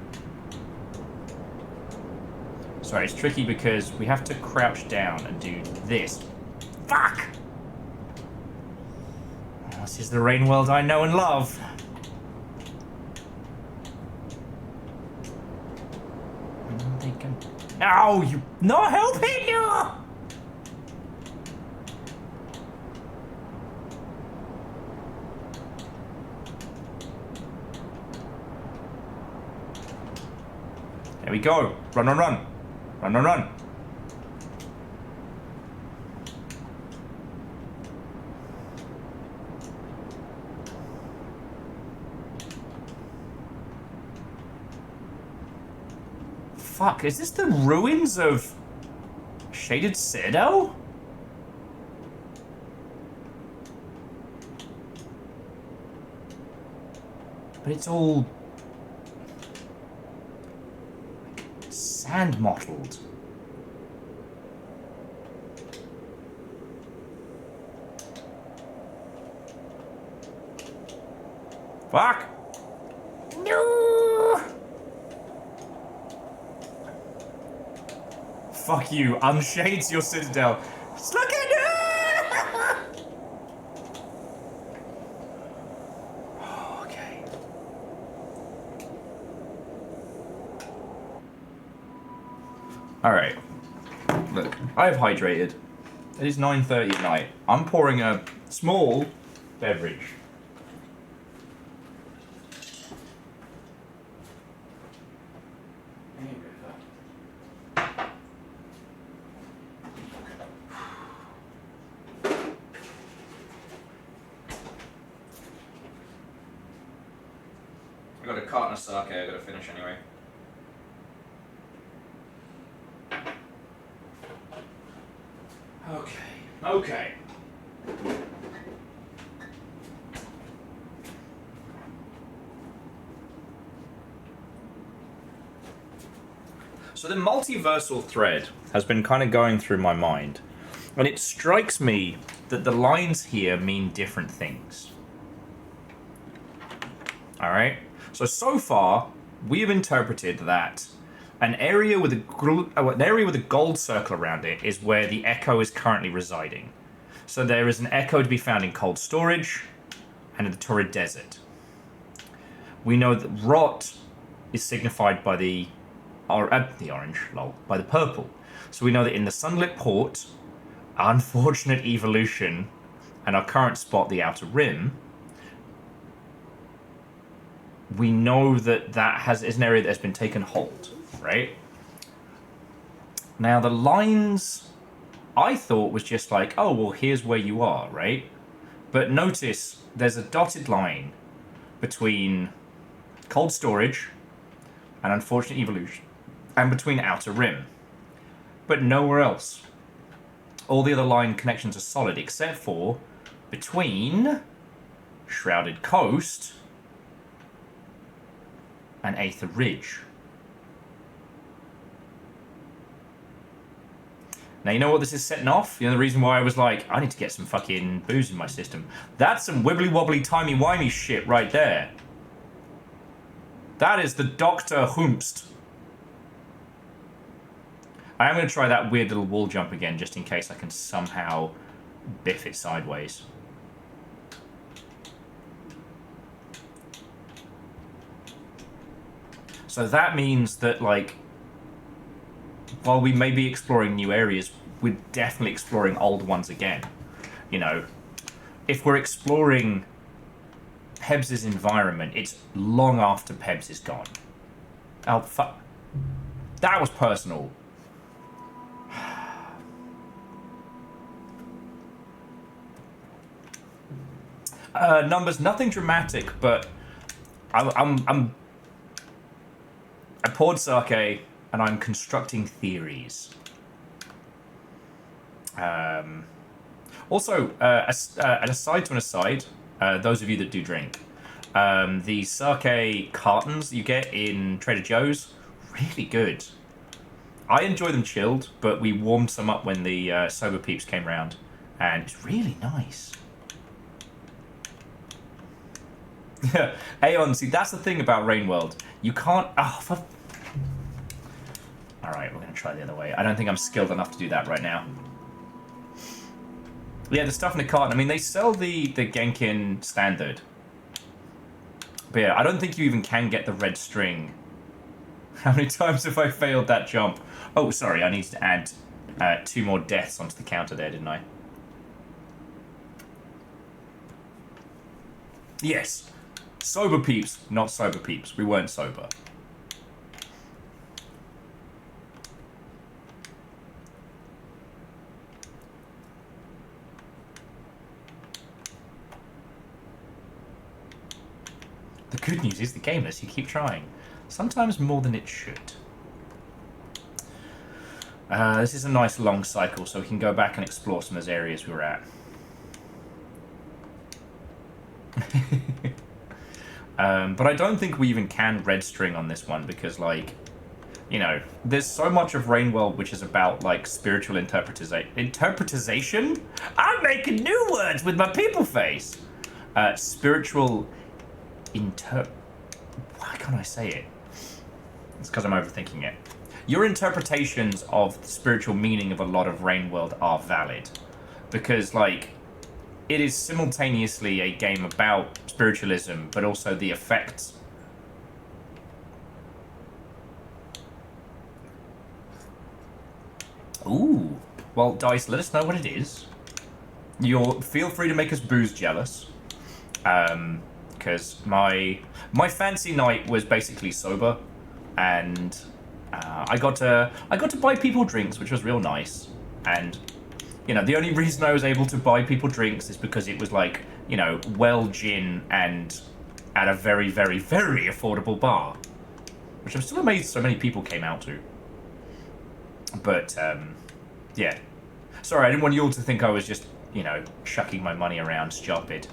Sorry, it's tricky because we have to crouch down and do this. Fuck! This is the rain world I know and love. Ow, you not helping you! There we go. Run, run, run. Run, run, run. Fuck, is this the ruins of Shaded Citadel? But it's all sand mottled. Fuck! No! Fuck you, unshades your citadel. Slugcat! Okay. Alright. Look, I've hydrated. It is 9:30 at night. I'm pouring a small beverage. I got a carton of sake I gotta finish anyway. Okay. So the multiversal thread has been kind of going through my mind, and it strikes me that the lines here mean different things. Alright? So far, we have interpreted that an area with a gold circle around it is where the Echo is currently residing. So there is an Echo to be found in cold storage and in the Torrid Desert. We know that rot is signified by the orange, by the purple. So we know that in the Sunlit Port, Unfortunate Evolution, and our current spot, the Outer Rim, we know that is an area that has been taken hold, right? Now the lines, I thought was just like, oh, well, here's where you are, right? But notice there's a dotted line between cold storage and Unfortunate Evolution, and between Outer Rim, but nowhere else. All the other line connections are solid, except for between Shrouded Coast and Aether Ridge. Now, you know what this is setting off? You know the reason why I was like, I need to get some fucking booze in my system. That's some wibbly-wobbly, timey-wimey shit right there. That is the Dr. Hoomst. I am going to try that weird little wall jump again, just in case I can somehow biff it sideways. So that means that, like, while we may be exploring new areas, we're definitely exploring old ones again. You know, if we're exploring Pebs' environment, it's long after Pebs is gone. Oh, fuck. That was personal. Numbers, nothing dramatic, but I poured sake and I'm constructing theories. Also, an aside to an aside, those of you that do drink, the sake cartons you get in Trader Joe's, really good. I enjoy them chilled, but we warmed some up when the sober peeps came round, and it's really nice. Aeon, see, that's the thing about Rainworld. You can't... Oh, Alright, we're going to try the other way. I don't think I'm skilled enough to do that right now. Yeah, the stuff in the carton. I mean, they sell the Genkin standard. But yeah, I don't think you even can get the red string. How many times have I failed that jump? Oh, sorry, I needed to add 2 more deaths onto the counter there, didn't I? Yes. Sober peeps, not sober peeps. We weren't sober. The good news is the gameless, you keep trying. Sometimes more than it should. This is a nice long cycle, so we can go back and explore some of those areas we were at. But I don't think we even can red string on this one because, like, you know, there's so much of Rainworld which is about, like, spiritual interpretation? I'm making new words with my people face! Spiritual Why can't I say it? It's because I'm overthinking it. Your interpretations of the spiritual meaning of a lot of Rainworld are valid. Because, like, it is simultaneously a game about spiritualism, but also the effects. Ooh. Well, Dice, let us know what it is. Feel free to make us booze jealous. Because my fancy night was basically sober, and I got to buy people drinks, which was real nice. And you know, the only reason I was able to buy people drinks is because it was like, you know, well gin and at a very, very, very affordable bar, which I'm still amazed so many people came out to. But yeah, sorry, I didn't want you all to think I was just, you know, chucking my money around stupid.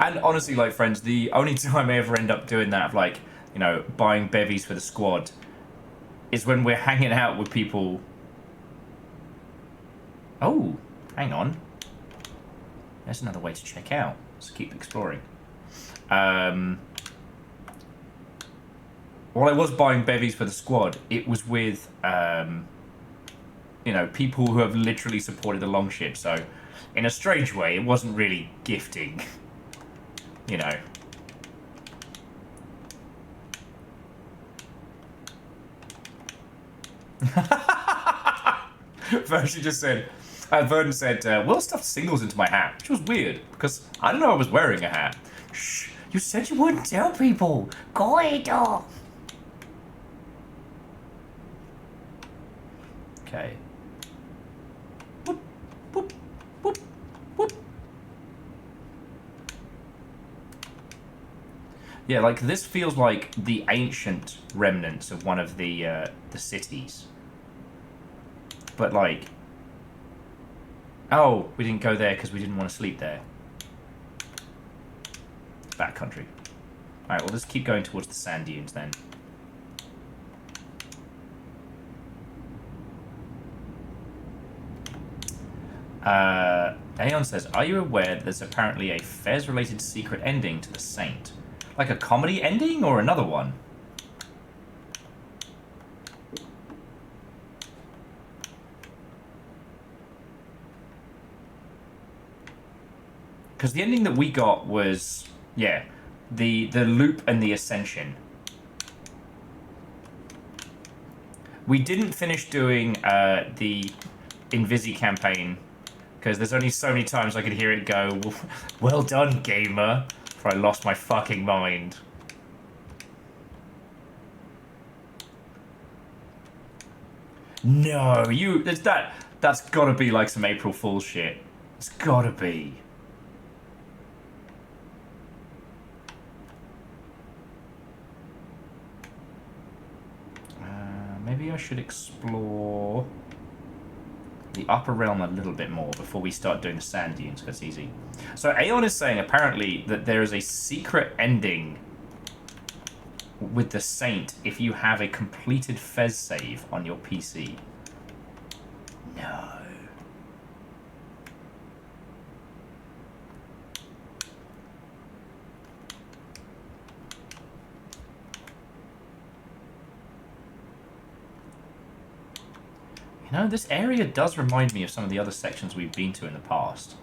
And honestly, like, friends, the only time I ever end up doing that, of, like, you know, buying bevies for the squad, is when we're hanging out with people. Oh, hang on. There's another way to check out. Let's keep exploring. While I was buying bevies for the squad, it was with, you know, people who have literally supported the longship. So, in a strange way, it wasn't really gifting. You know. Version just said, Vernon said, Will stuffed singles into my hat, which was weird, because I don't know I was wearing a hat. Shh, you said you wouldn't tell people. Goido. Okay. Boop, boop, boop, boop. Yeah, like this feels like the ancient remnants of one of the cities. But like, oh, we didn't go there because we didn't want to sleep there. Backcountry. All right, well, let's keep going towards the sand dunes then. Aeon says, are you aware there's apparently a Fez-related secret ending to the Saint? Like a comedy ending or another one? Because the ending that we got was, yeah, the loop and the ascension. We didn't finish doing the Invisi campaign because there's only so many times I could hear it go, well done, gamer, before I lost my fucking mind. No, that's gotta be like some April Fool's shit. It's gotta be. Maybe I should explore the upper realm a little bit more before we start doing the sand dunes, because it's easy. So Aeon is saying apparently that there is a secret ending with the Saint if you have a completed Fez save on your PC. No. You know, this area does remind me of some of the other sections we've been to in the past.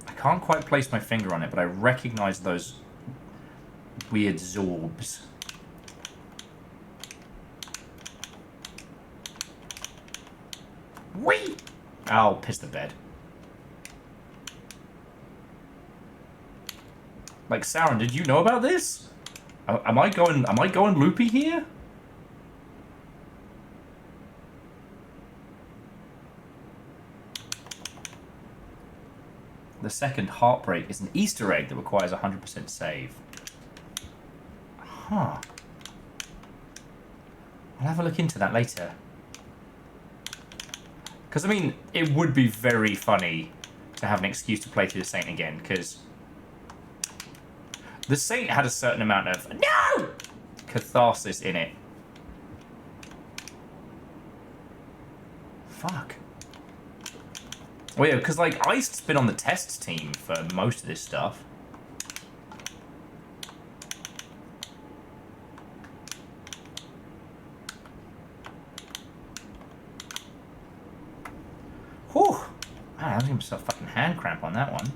I can't quite place my finger on it, but I recognize those weird zorbs. Whee! Oh, piss the bed. Like, Sauron, did you know about this? Am I going loopy here? The second Heartbreak is an Easter egg that requires 100% save. Huh. I'll have a look into that later. Because, I mean, it would be very funny to have an excuse to play through the Saint again, because the Saint had a certain amount of no catharsis in it. Fuck. Well, yeah, because, like, Iced's been on the test team for most of this stuff. Whew. Man, I was giving myself a fucking hand cramp on that one.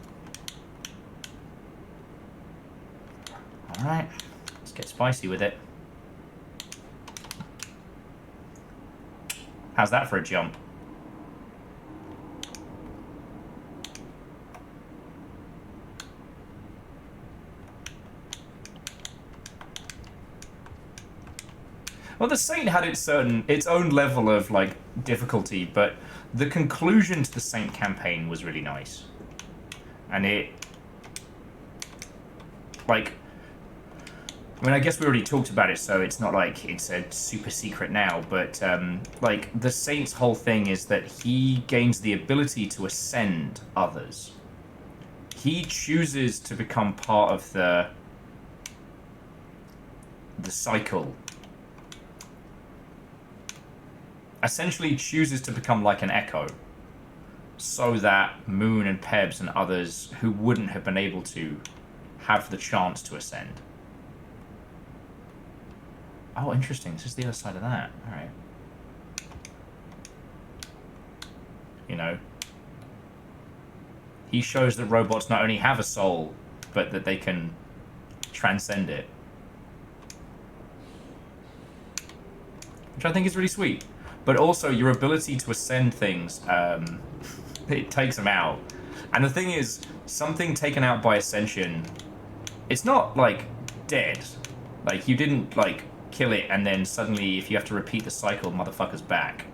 Alright. Let's get spicy with it. How's that for a jump? Well, the Saint had its own level of, like, difficulty, but the conclusion to the Saint campaign was really nice. And it, like, I mean, I guess we already talked about it, so it's not like it's a super secret now, but, like, the Saint's whole thing is that he gains the ability to ascend others. He chooses to become part of the cycle. Essentially chooses to become like an echo, so that Moon and Pebs and others who wouldn't have been able to have the chance to ascend. Oh, interesting. This is the other side of that. Alright. You know, he shows that robots not only have a soul, but that they can transcend it. Which I think is really sweet. But also, your ability to ascend things, it takes them out. And the thing is, something taken out by ascension, it's not, like, dead. Like, you didn't, like, kill it and then suddenly, if you have to repeat the cycle, motherfucker's back.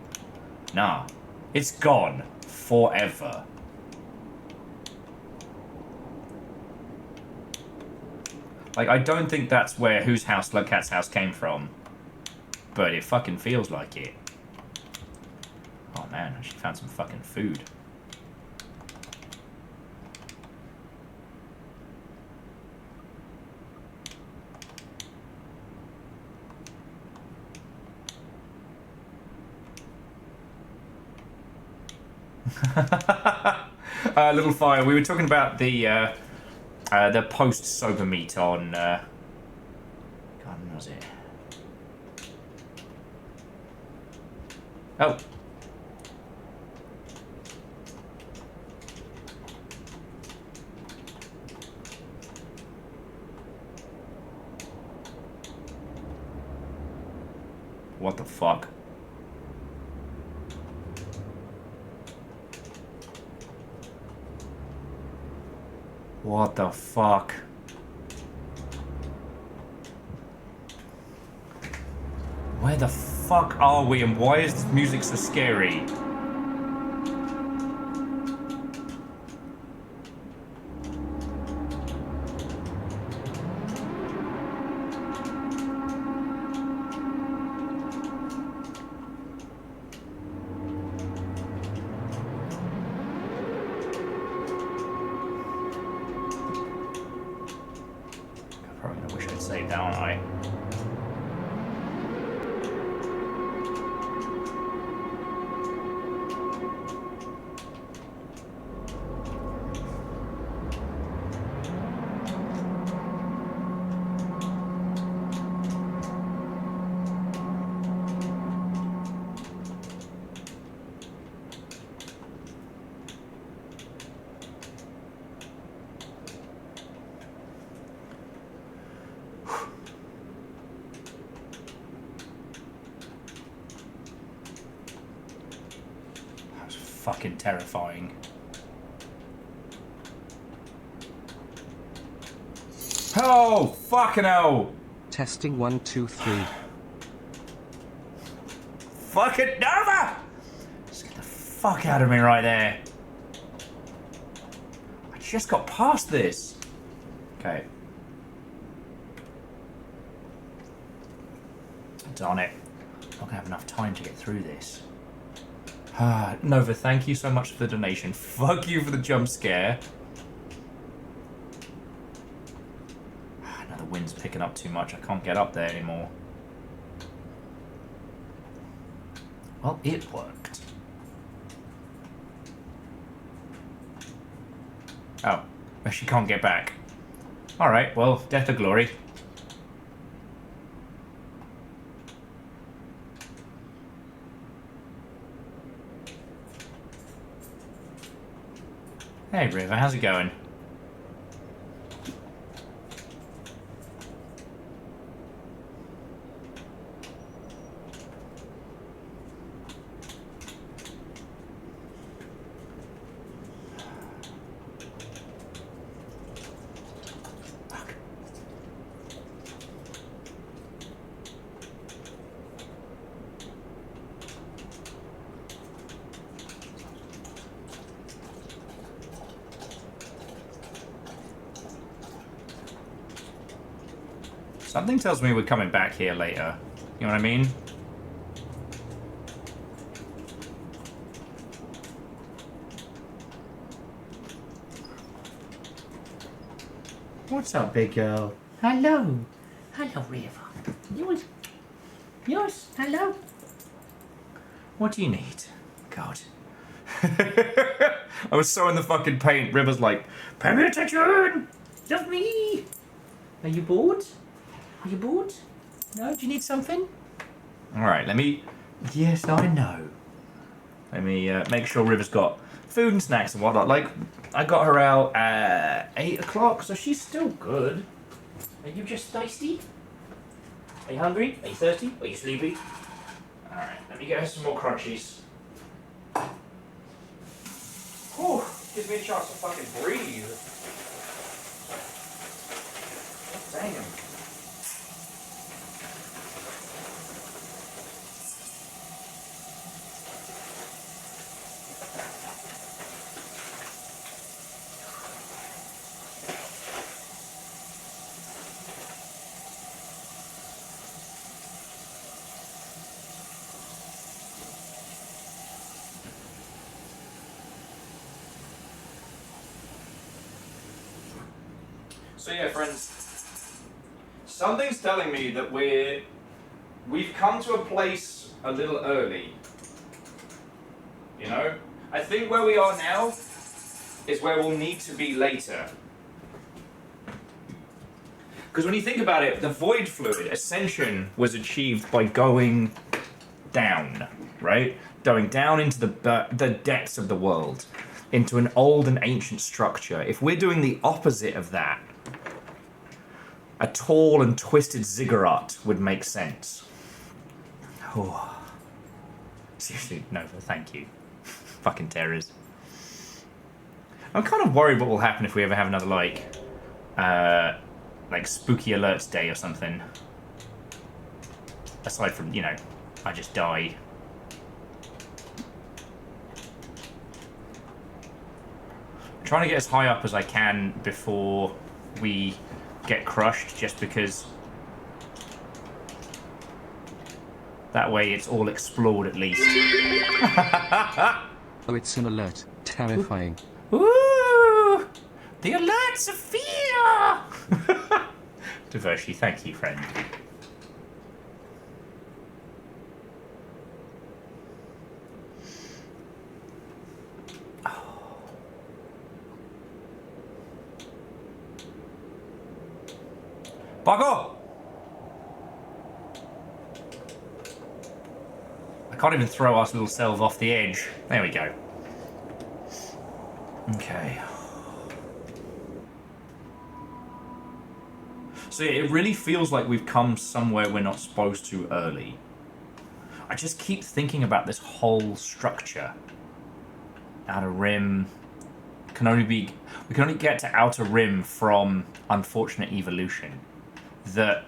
Nah. It's gone. Forever. Like, I don't think that's whose house Slugcat's house came from. But it fucking feels like it. Oh man, I actually found some fucking food. Little fire. We were talking about the post sober meet on. God, when was it? Oh. What the fuck? What the fuck? Where the fuck are we and why is this music so scary? I'm probably gonna wish I'd saved that, aren't I? Fucking terrifying. Oh, fucking hell! Testing 1 2 3. Fucking Nova! Just get the fuck out of me right there. I just got past this. Okay. Darn it. Not gonna have enough time to get through this. Ah, Nova, thank you so much for the donation. Fuck you for the jump scare. Now the wind's picking up too much. I can't get up there anymore. Well, it worked. Oh, but she can't get back. Alright, well, death or glory. Hey River, how's it going? Something tells me we're coming back here later. You know what I mean? What's up, big girl? Hello. Hello, River. Yours. Hello. What do you need? God. I was so in the fucking paint. River's like, pay me attention! Love me. Are you bored? Are you bored? No? Do you need something? Alright, let me... Yes, I know. Let me make sure River's got food and snacks and whatnot. Like, I got her out at 8 o'clock, so she's still good. Are you just thirsty? Are you hungry? Are you thirsty? Are you sleepy? Alright, let me get her some more crunchies. Whew, gives me a chance to fucking breathe. Damn. So yeah, friends, something's telling me that we've come to a place a little early. You know? I think where we are now is where we'll need to be later. Because when you think about it, the void fluid ascension was achieved by going down, right? Going down into the depths of the world, into an old and ancient structure. If we're doing the opposite of that, a tall and twisted ziggurat would make sense. Oh. Seriously, Nova, thank you. Fucking terrors. I'm kind of worried what will happen if we ever have another, like spooky alerts day or something. Aside from, you know, I just die. I'm trying to get as high up as I can before we get crushed, just because that way it's all explored at least. Oh, it's an alert. Terrifying. Ooh! The alerts of fear! Divershi, thank you, friend. Bugger! I can't even throw our little selves off the edge. There we go. Okay. So yeah, it really feels like we've come somewhere we're not supposed to early. I just keep thinking about this whole structure. Outer Rim we can only get to Outer Rim from unfortunate evolution. That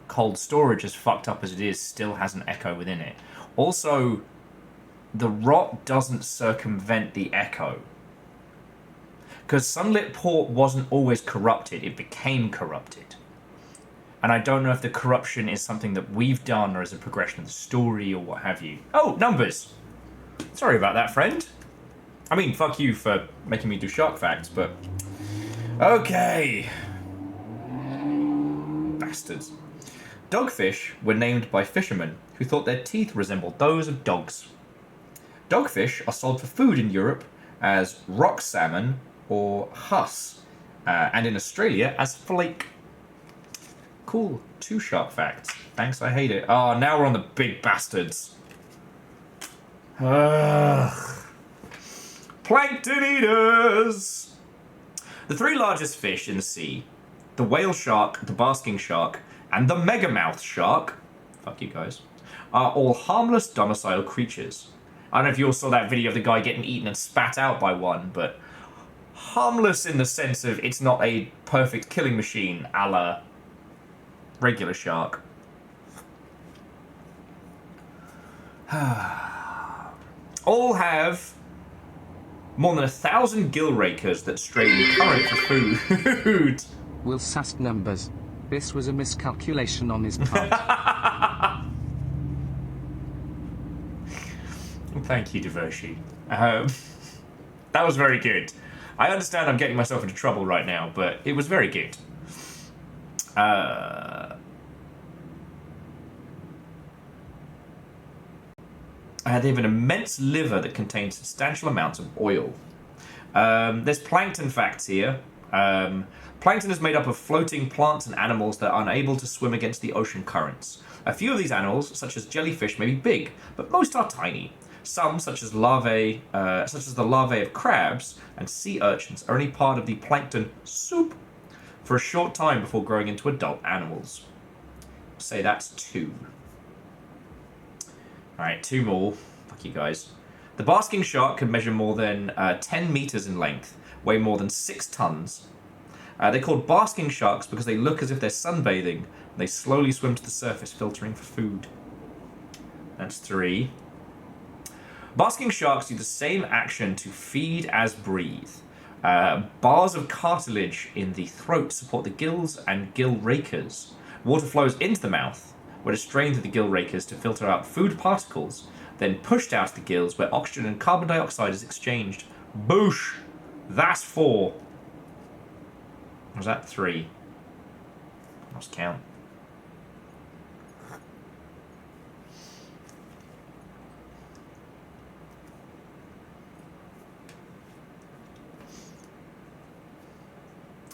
cold storage, as fucked up as it is, still has an echo within it. Also, the rot doesn't circumvent the echo. Because Sunlit Port wasn't always corrupted, it became corrupted. And I don't know if the corruption is something that we've done or is a progression of the story or what have you. Oh, numbers! Sorry about that, friend. I mean, fuck you for making me do shark facts, but... Okay. Bastards. Dogfish were named by fishermen who thought their teeth resembled those of dogs. Dogfish are sold for food in Europe as rock salmon or huss, and in Australia as flake. Cool. 2 shark facts. Thanks, I hate it. Oh, now we're on the big bastards. Ugh. Plankton eaters! The 3 largest fish in the sea, the whale shark, the basking shark, and the megamouth shark, fuck you guys, are all harmless domicile creatures. I don't know if you all saw that video of the guy getting eaten and spat out by one, but harmless in the sense of it's not a perfect killing machine a la regular shark. All have more than 1,000 gill rakers that strain current for food. Will Sast numbers. This was a miscalculation on his part. Thank you, Divershi. That was very good. I understand I'm getting myself into trouble right now, but it was very good. They have an immense liver that contains substantial amounts of oil. There's plankton facts here. Plankton is made up of floating plants and animals that are unable to swim against the ocean currents. A few of these animals, such as jellyfish, may be big, but most are tiny. Some, such as the larvae of crabs and sea urchins, are only part of the plankton soup for a short time before growing into adult animals. Say that's 2. Alright, 2 more. Fuck you guys. The basking shark can measure more than 10 meters in length, weigh more than 6 tons. They're called basking sharks because they look as if they're sunbathing, and they slowly swim to the surface, filtering for food. That's 3. Basking sharks do the same action to feed as breathe. Bars of cartilage in the throat support the gills and gill rakers. Water flows into the mouth, where it is strained through the gill rakers to filter out food particles, then pushed out of the gills where oxygen and carbon dioxide is exchanged. Boosh! That's 4. Was that 3? Lost count.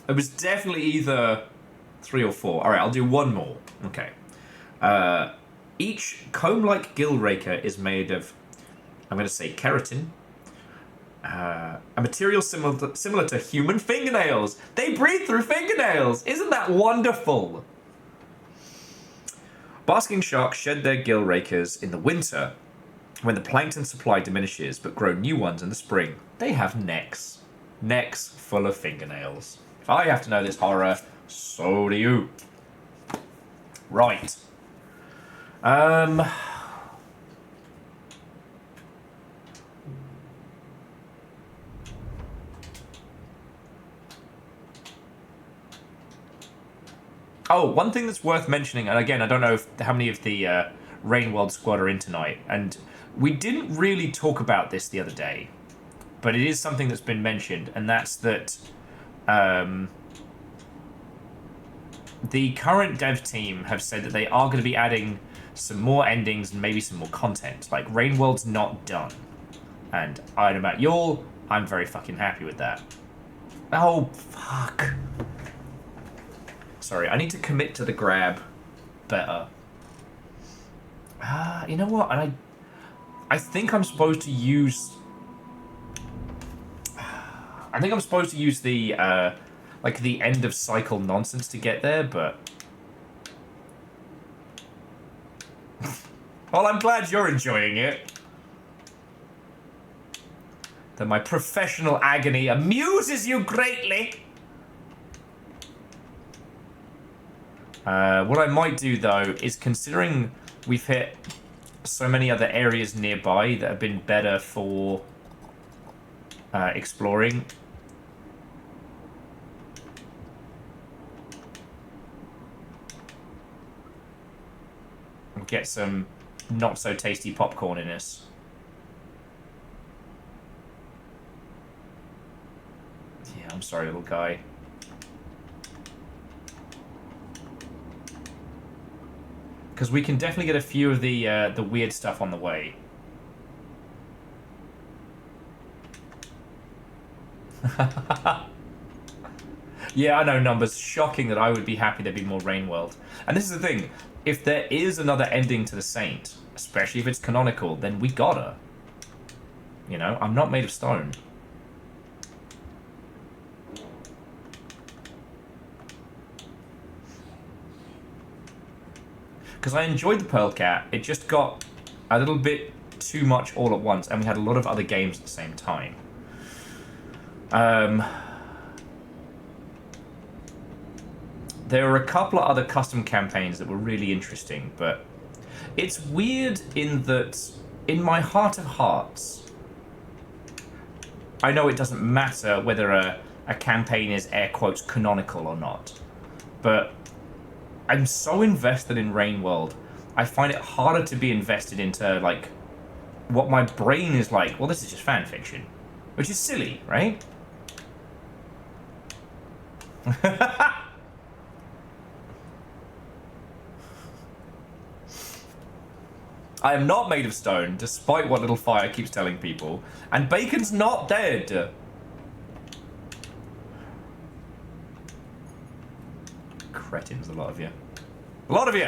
It was definitely either 3 or 4. Alright, I'll do one more. Okay. Each comb-like gill raker is made of, I'm going to say keratin, a material similar to human fingernails. They breathe through fingernails! Isn't that wonderful? Basking sharks shed their gill rakers in the winter when the plankton supply diminishes but grow new ones in the spring. They have necks. Necks full of fingernails. If I have to know this horror, so do you. Right. Oh, one thing that's worth mentioning, and again, I don't know how many of the Rainworld squad are in tonight, and we didn't really talk about this the other day, but it is something that's been mentioned, and that's that the current dev team have said that they are going to be adding some more endings and maybe some more content. Like, Rainworld's not done. And I don't know about y'all, I'm very fucking happy with that. Oh, fuck. Sorry, I need to commit to the grab better. You know what? And I think I'm supposed to use... I think I'm supposed to use the, like, the end of cycle nonsense to get there, but... Well, I'm glad you're enjoying it. That my professional agony amuses you greatly. What I might do, though, is considering we've hit so many other areas nearby that have been better for exploring. We'll get some not so tasty popcorn in us. Yeah, I'm sorry, little guy. Because we can definitely get a few of the weird stuff on the way. Yeah, I know, Numbers. Shocking that I would be happy there'd be more Rainworld. And this is the thing. If there is another ending to the Saint, especially if it's canonical, then we gotta. You know, I'm not made of stone. Because I enjoyed the Pearl Cat, it just got a little bit too much all at once, and we had a lot of other games at the same time. There were a couple of other custom campaigns that were really interesting, but it's weird in that, in my heart of hearts, I know it doesn't matter whether a campaign is air quotes canonical or not, but I'm so invested in Rainworld, I find it harder to be invested into, like, what my brain is like, well, this is just fan fiction. Which is silly, right? I am not made of stone, despite what Little Fire keeps telling people. And Bacon's not dead. Cretins, a lot of you. A lot of you!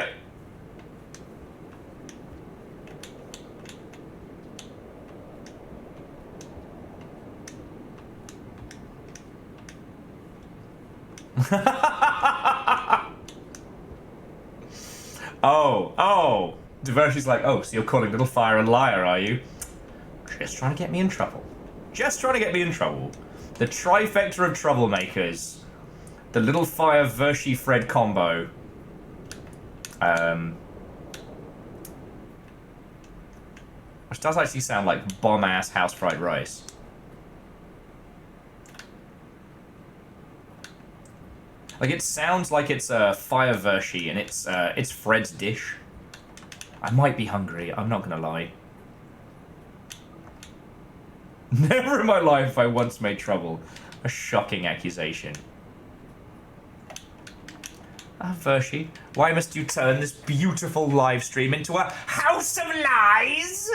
Oh. Diversity's like, oh, so you're calling Little Fire a liar, are you? Just trying to get me in trouble. Just trying to get me in trouble. The trifecta of troublemakers. The Little Fire Vershi Fred combo. Which does actually sound like bomb-ass house fried rice. Like, it sounds like it's a Fire Vershi and it's Fred's dish. I might be hungry, I'm not gonna lie. Never in my life have I once made trouble. A shocking accusation. Vershi, why must you turn this beautiful live stream into a house of lies?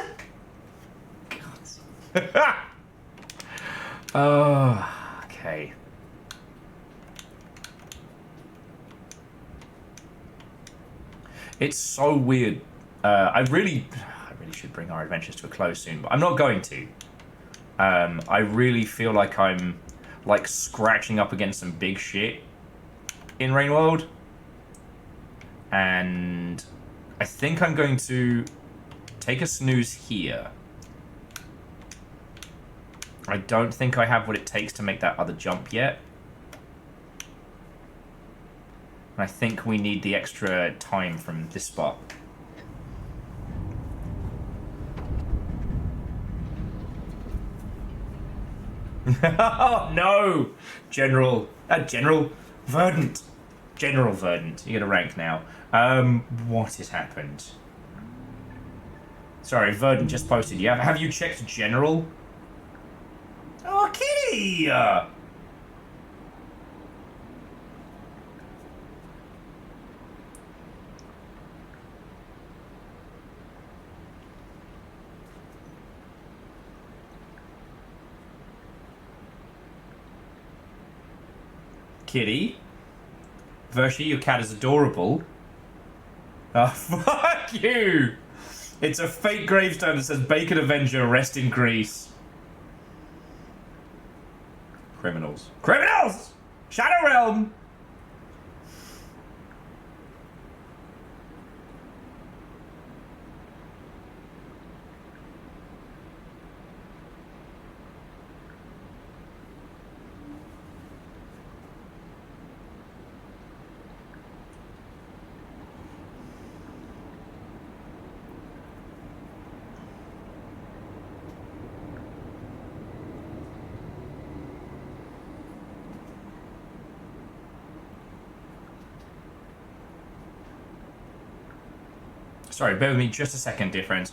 God. Oh, okay. It's so weird. I really should bring our adventures to a close soon, but I'm not going to. I really feel like I'm like scratching up against some big shit in Rainworld, and I think I'm going to take a snooze here. I don't think I have what it takes to make that other jump yet. And I think we need the extra time from this spot. Oh, no! General Verdant. General Verdant. You get a rank now. What has happened? Sorry, Verdant just posted. Have you checked General? Oh, Kitty! Kitty? Vershi, your cat is adorable. Oh, fuck you! It's a fake gravestone that says Bacon Avenger, rest in Greece. Criminals. Criminals! Shadow Realm! Sorry, bear with me just a second, dear friends.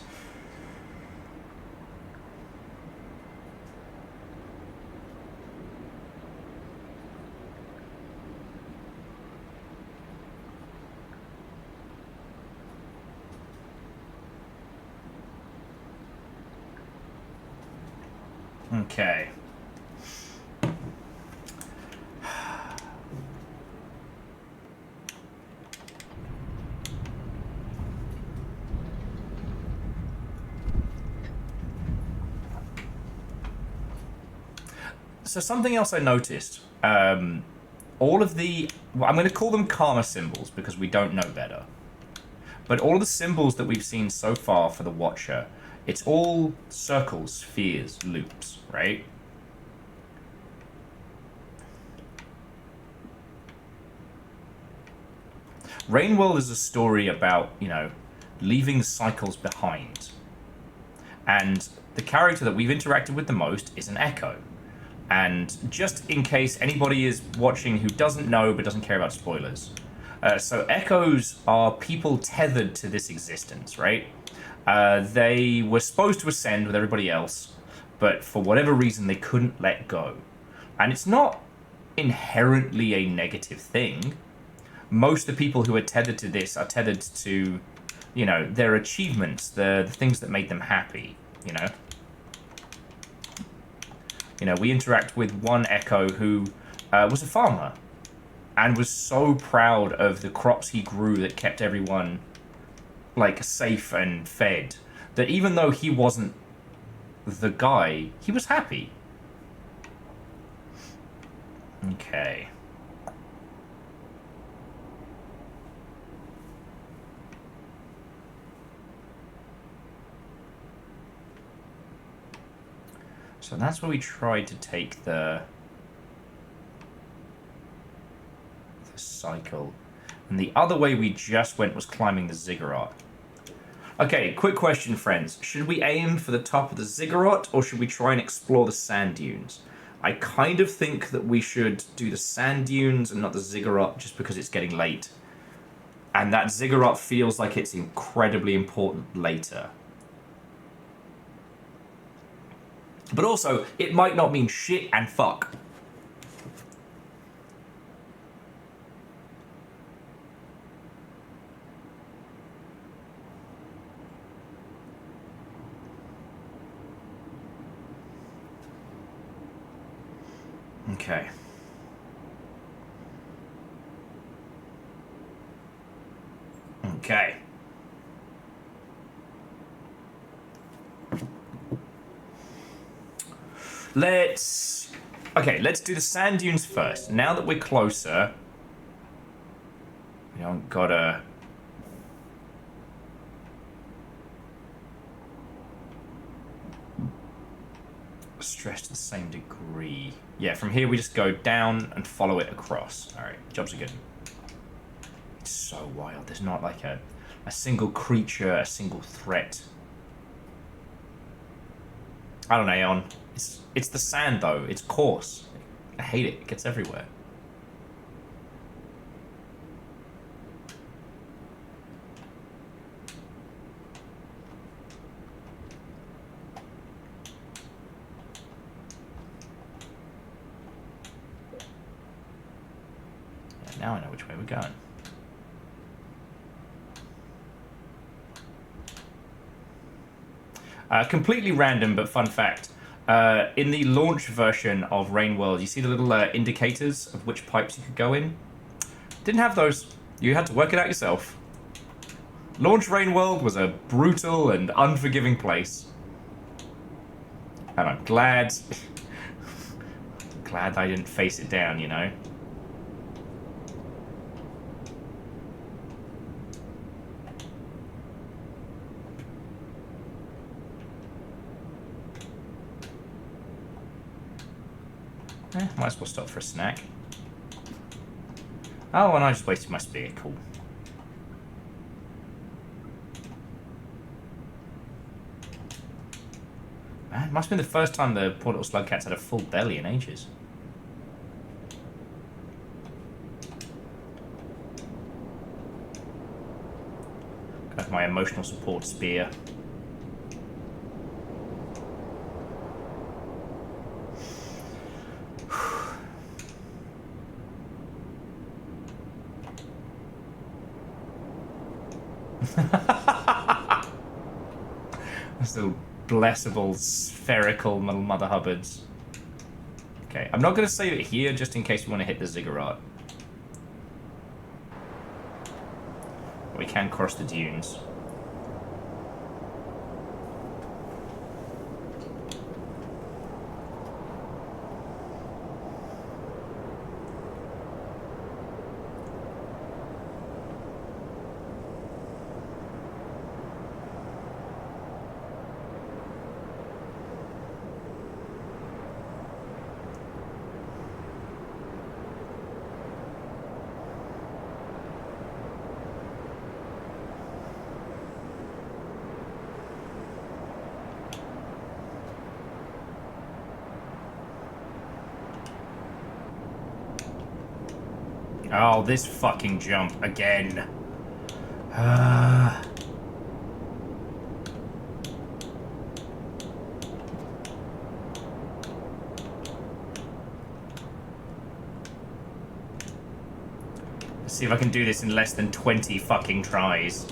Okay. So something else I noticed, all of the, well, I'm going to call them karma symbols because we don't know better. But all of the symbols that we've seen so far for the Watcher, it's all circles, spheres, loops, right? Rainworld is a story about, you know, leaving cycles behind. And the character that we've interacted with the most is an Echo. And just in case anybody is watching who doesn't know but doesn't care about spoilers. So Echoes are people tethered to this existence, right? They were supposed to ascend with everybody else, but for whatever reason they couldn't let go. And it's not inherently a negative thing. Most of the people who are tethered to this are tethered to, you know, their achievements, the things that made them happy, you know? You know, we interact with one Echo who was a farmer and was so proud of the crops he grew that kept everyone, like, safe and fed, that even though he wasn't the guy, he was happy. Okay. So that's where we tried to take the cycle. And the other way we just went was climbing the ziggurat. Okay, quick question, friends. Should we aim for the top of the ziggurat, or should we try and explore the sand dunes? I kind of think that we should do the sand dunes and not the ziggurat, just because it's getting late. And that ziggurat feels like it's incredibly important later. But also, it might not mean shit and fuck. Okay. Okay. Let's do the sand dunes first. Now that we're closer, we don't gotta stress to the same degree. Yeah, from here we just go down and follow it across. Alright, jobs are good. It's so wild. There's not like a single creature, a single threat. I don't know, Aeon. It's the sand though. It's coarse. I hate it. It gets everywhere. Yeah, now I know which way we're going. Completely random, but fun fact. In the launch version of Rain World, you see the little indicators of which pipes you could go in? Didn't have those. You had to work it out yourself. Launch Rain World was a brutal and unforgiving place. And I'm glad... glad I didn't face it down, you know? Might as well stop for a snack. Oh, and I just wasted my spear. Cool. Man, it must have been the first time the poor little Slugcats had a full belly in ages. Got my emotional support spear. Those little blessable, spherical little Mother Hubbards. Okay, I'm not going to save it here just in case we want to hit the ziggurat. But we can cross the dunes. Oh, this fucking jump again. Let's see if I can do this in less than 20 fucking tries.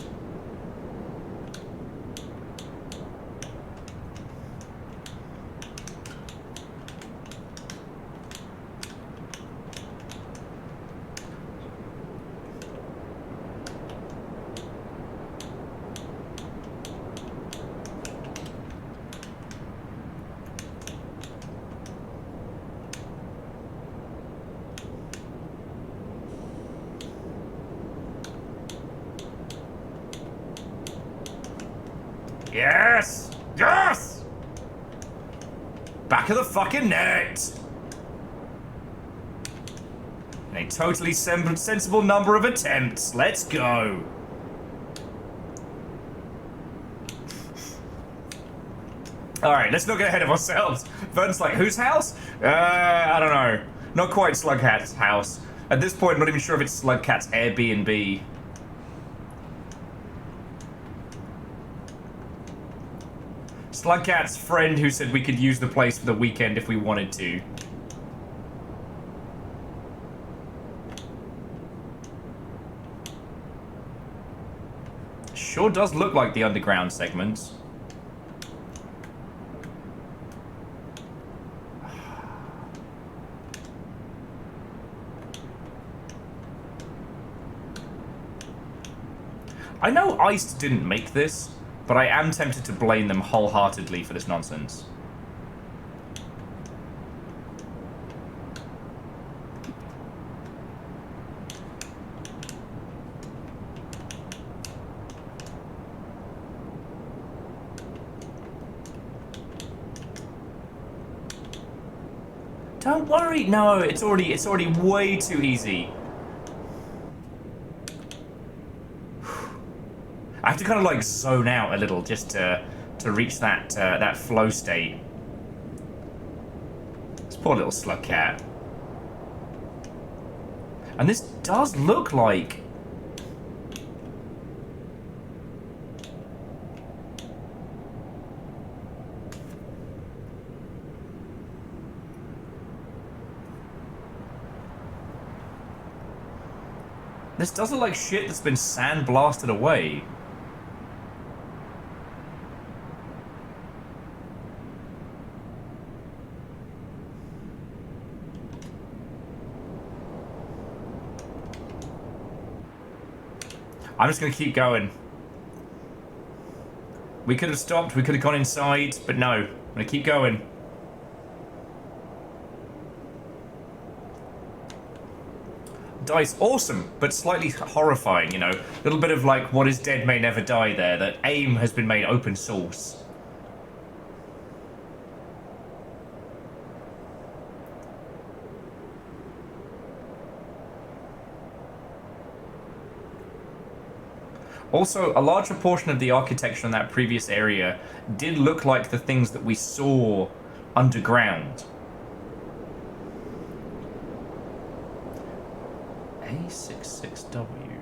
Yes! Yes! Back of the fucking net! In a totally sensible number of attempts. Let's go. Alright, let's not get ahead of ourselves. Vern's like, whose house? I don't know. Not quite Slugcat's house. At this point, I'm not even sure if it's Slugcat's Airbnb. Slugcat's friend who said we could use the place for the weekend if we wanted to. Sure does look like the underground segments. I know Iced didn't make this, but I am tempted to blame them wholeheartedly for this nonsense. Don't worry. No, it's already way too easy. I have to kind of like zone out a little just to reach that that flow state. This poor little Slugcat. And this does look like... This does look like shit that's been sandblasted away. I'm just going to keep going. We could have stopped, we could have gone inside, but no. I'm going to keep going. Dice, awesome, but slightly horrifying, you know. A little bit of like, what is dead may never die there, that AIM has been made open source. Also, a large proportion of the architecture in that previous area did look like the things that we saw underground. A66W.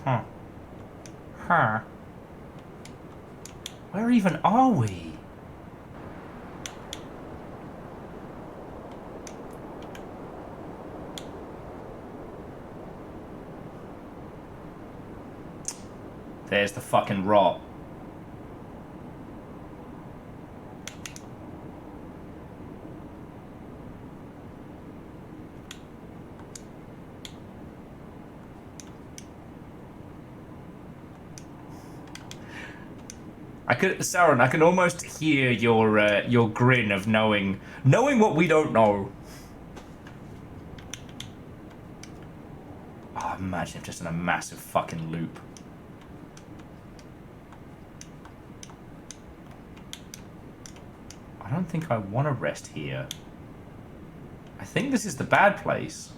Huh. Huh. Where even are we? There's the fucking rot. Sauron, I can almost hear your grin of knowing what we don't know. Oh, imagine if just in a massive fucking loop. I don't think I want to rest here. I think this is the bad place.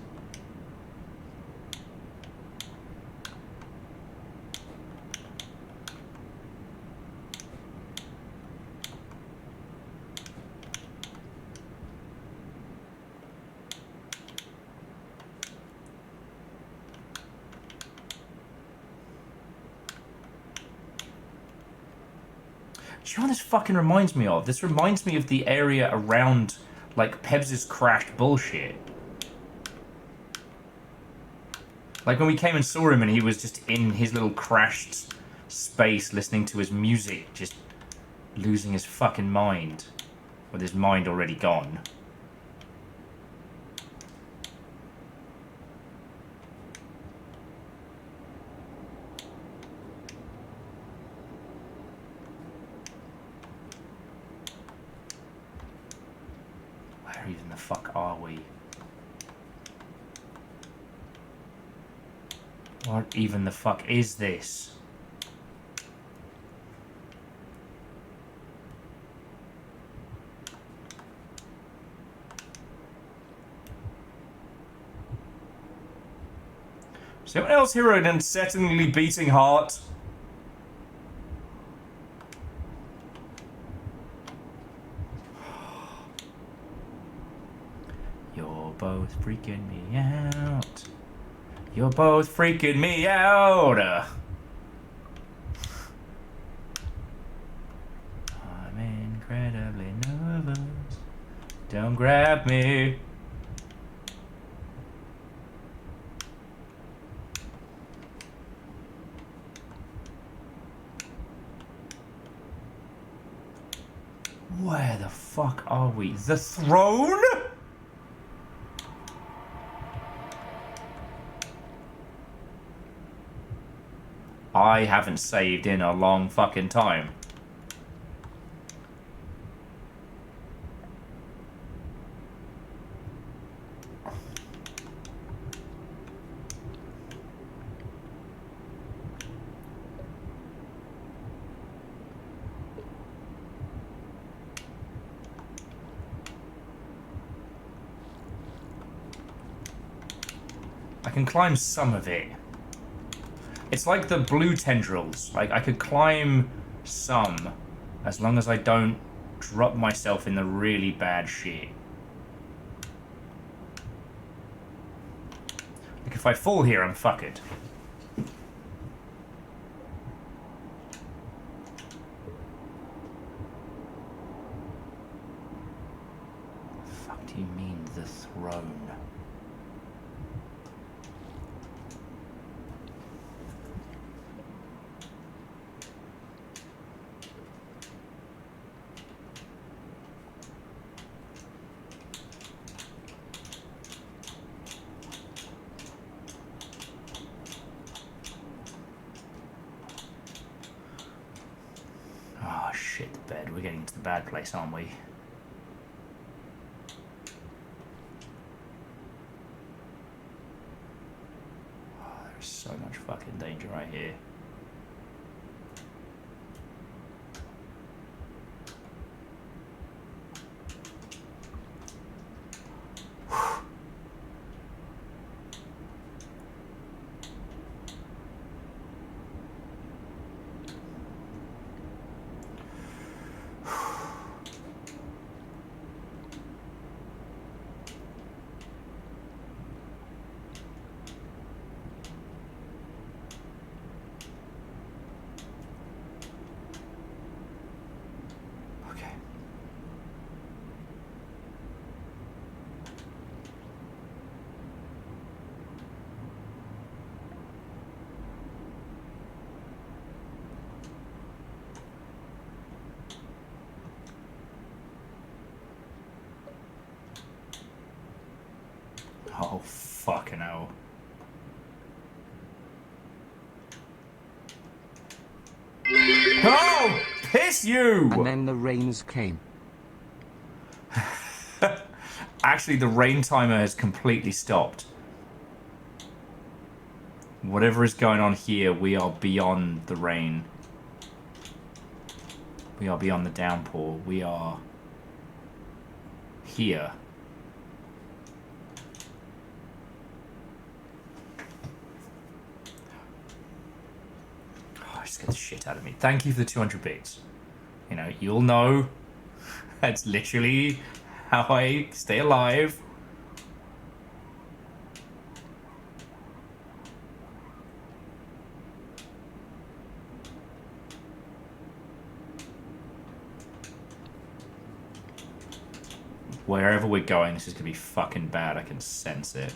Do you know what this fucking reminds me of? This reminds me of the area around, like, Pebs' crashed bullshit. Like, when we came and saw him and he was just in his little crashed space listening to his music, just losing his fucking mind. With his mind already gone. Where even the fuck are we? What even the fuck is this? Is anyone else hear an unsettlingly beating heart? You're both freaking me out. You're both freaking me out. I'm incredibly nervous. Don't grab me. Where the fuck are we? The throne? I haven't saved in a long fucking time. I can climb some of it. It's like the blue tendrils. Like, I could climb some, as long as I don't drop myself in the really bad shit. Like, if I fall here, I'm fucked. The fuck do you mean, the throne? We're getting into the bad place, aren't we? Oh, there's so much fucking danger right here. Oh, fucking hell. Oh! Piss you! And then the rains came. Actually, the rain timer has completely stopped. Whatever is going on here, we are beyond the rain. We are beyond the downpour. We are here. Oh, scared the shit out of me. Thank you for the 200 bits. You know, you'll know that's literally how I stay alive. Wherever we're going, this is gonna be fucking bad. I can sense it.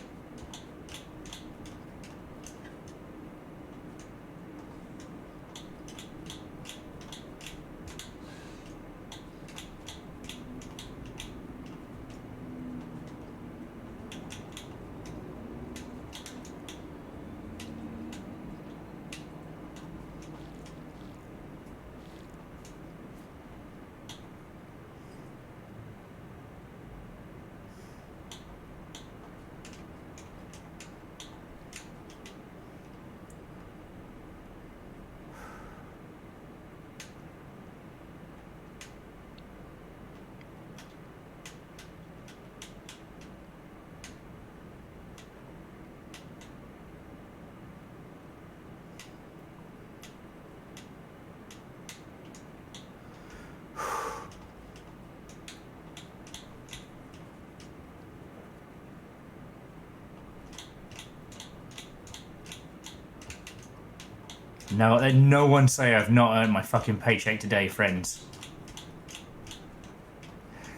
No, let no one say I've not earned my fucking paycheck today, friends.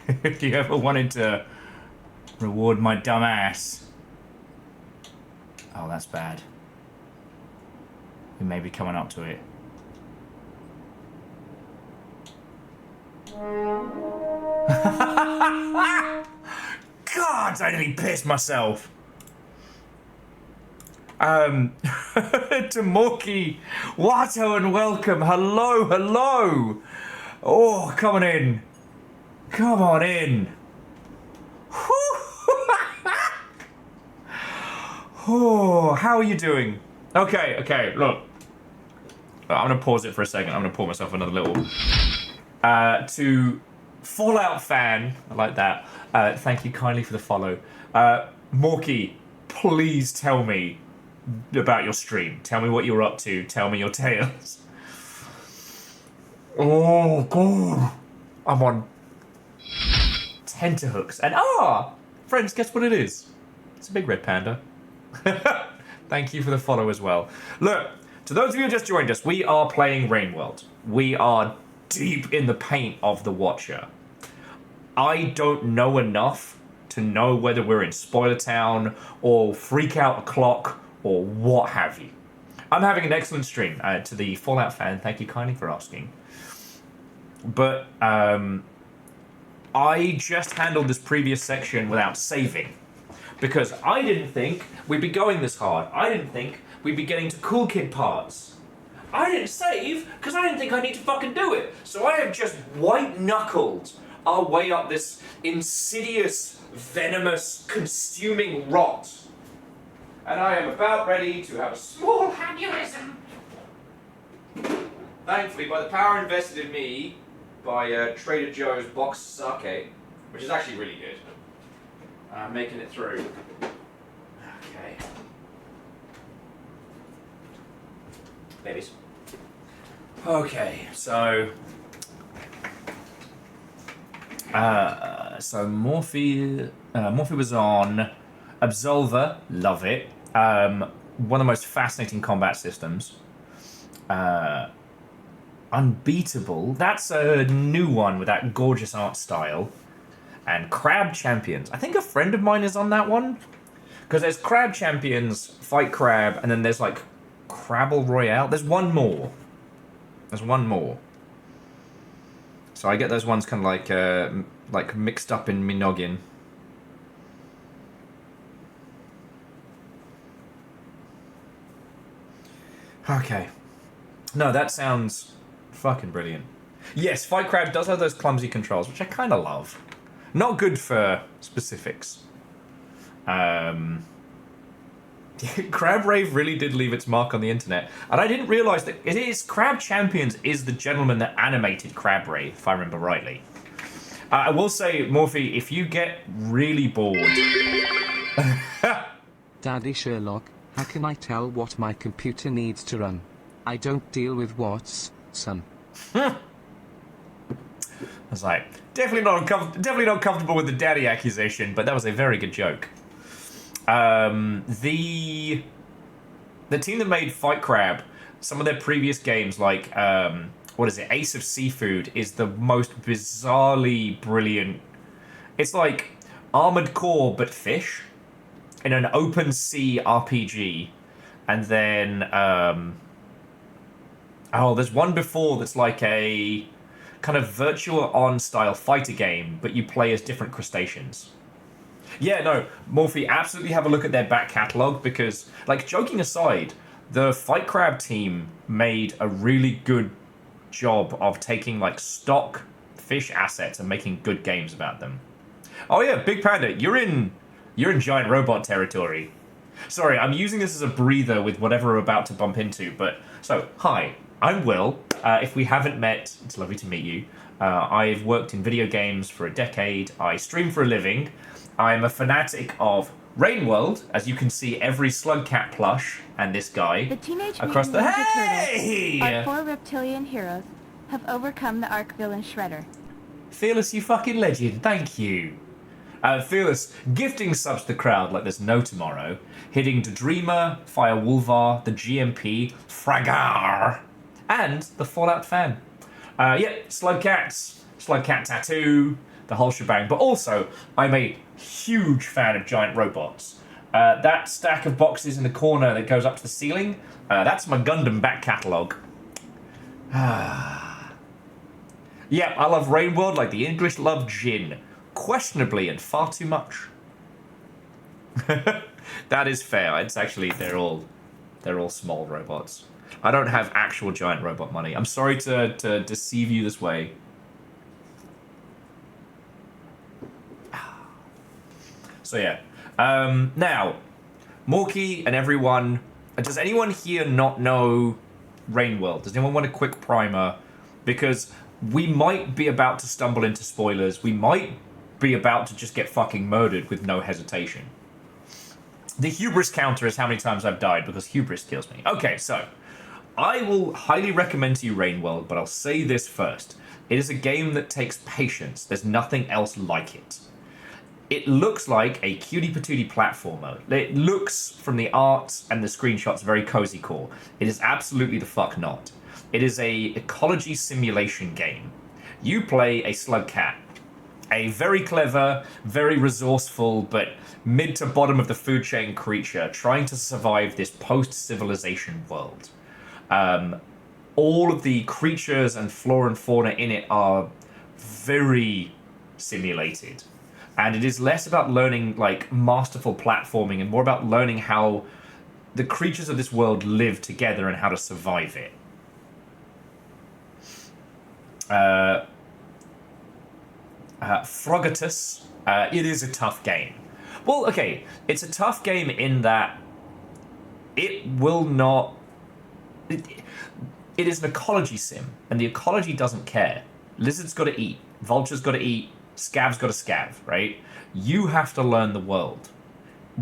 If you ever wanted to reward my dumb ass. Oh, that's bad. We may be coming up to it. God, I nearly pissed myself. To Morky, Watto and welcome. Hello, hello. Oh, come on in. Come on in. Oh, how are you doing? Okay, look. I'm gonna pause it for a second. I'm gonna pour myself another little. To Fallout fan, I like that. Thank you kindly for the follow. Morky, please tell me about your stream. Tell me what you're up to. Tell me your tales. Oh, God. I'm on tenterhooks. And friends, guess what it is? It's a big red panda. Thank you for the follow as well. Look, to those of you who just joined us, we are playing Rainworld. We are deep in the paint of the Watcher. I don't know enough to know whether we're in Spoiler Town or Freak Out O'Clock or what have you. I'm having an excellent stream. To the Fallout fan, thank you kindly for asking. But I just handled this previous section without saving. Because I didn't think we'd be going this hard. I didn't think we'd be getting to Cool Kid parts. I didn't save because I didn't think I need to fucking do it. So I have just white-knuckled our way up this insidious, venomous, consuming rot. And I am about ready to have a small aneurysm. Thankfully, by the power invested in me by Trader Joe's box sake, which is actually really good. I'm making it through. Okay. Babies. Okay, so Morphe was on Absolver, love it. One of the most fascinating combat systems. Unbeatable, that's a new one with that gorgeous art style. And Crab Champions. I think a friend of mine is on that one. Because there's Crab Champions, Fight Crab, and then there's like Crabble Royale. There's one more. So I get those ones kind of like mixed up in my noggin. Okay. No, that sounds fucking brilliant. Yes, Fight Crab does have those clumsy controls, which I kind of love. Not good for specifics. Crab Rave really did leave its mark on the internet, and I didn't realise that it is Crab Champions is the gentleman that animated Crab Rave, if I remember rightly. I will say, Morphe, if you get really bored... Daddy Sherlock, how can I tell what my computer needs to run? I don't deal with what's, son. I was like, definitely not comfortable with the daddy accusation, but that was a very good joke. The team that made Fight Crab, some of their previous games, like Ace of Seafood, is the most bizarrely brilliant. It's like Armored Core but fish in an open sea RPG, and then there's one before that's like a kind of Virtua On style fighter game, but you play as different crustaceans. Yeah, no, Morphe, absolutely have a look at their back catalogue, because, like, joking aside, the Fight Crab team made a really good job of taking, like, stock fish assets and making good games about them. Oh yeah, Big Panda, you're in giant robot territory. Sorry, I'm using this as a breather with whatever we're about to bump into, but, so, hi, I'm Will. If we haven't met, it's lovely to meet you. I've worked in video games for a decade. I stream for a living. I'm a fanatic of Rainworld, as you can see every Slugcat plush and this guy The Teenage across Mutant the... Ninja Hey! Turtles, our 4 reptilian heroes, have overcome the arch villain Shredder. Fearless, you fucking legend. Thank you. Fearless, gifting subs to the crowd like there's no tomorrow. Hitting the Dreamer, Fire Wolvar, the GMP, Fragar, and the Fallout fan. Slugcat tattoo, the whole shebang. But also, I'm a huge fan of giant robots. That stack of boxes in the corner that goes up to the ceiling, that's my Gundam back catalogue. Yeah, I love Rainworld like the English love gin. Questionably and far too much. That is fair. It's actually they're all small robots. I don't have actual giant robot money. I'm sorry to deceive you this way. So yeah. Now, Morky and everyone, does anyone here not know Rainworld? Does anyone want a quick primer? Because we might be about to stumble into spoilers. We might be about to just get fucking murdered with no hesitation. The hubris counter is how many times I've died because hubris kills me. Okay, so I will highly recommend to you Rainworld, but I'll say this first. It is a game that takes patience. There's nothing else like it. It looks like a cutie patootie platformer. It looks, from the art and the screenshots, very cozy core. It is absolutely the fuck not. It is a ecology simulation game. You play a Slugcat, a very clever, very resourceful, but mid to bottom of the food chain creature trying to survive this post-civilization world. All of the creatures and flora and fauna in it are very simulated. And it is less about learning, like, masterful platforming and more about learning how the creatures of this world live together and how to survive it. Frogatus, it is a tough game. Well, okay, it's a tough game in that it will not... It is an ecology sim, and the ecology doesn't care. Lizards got to eat, vultures got to eat, scav's got to scav, right? You have to learn the world.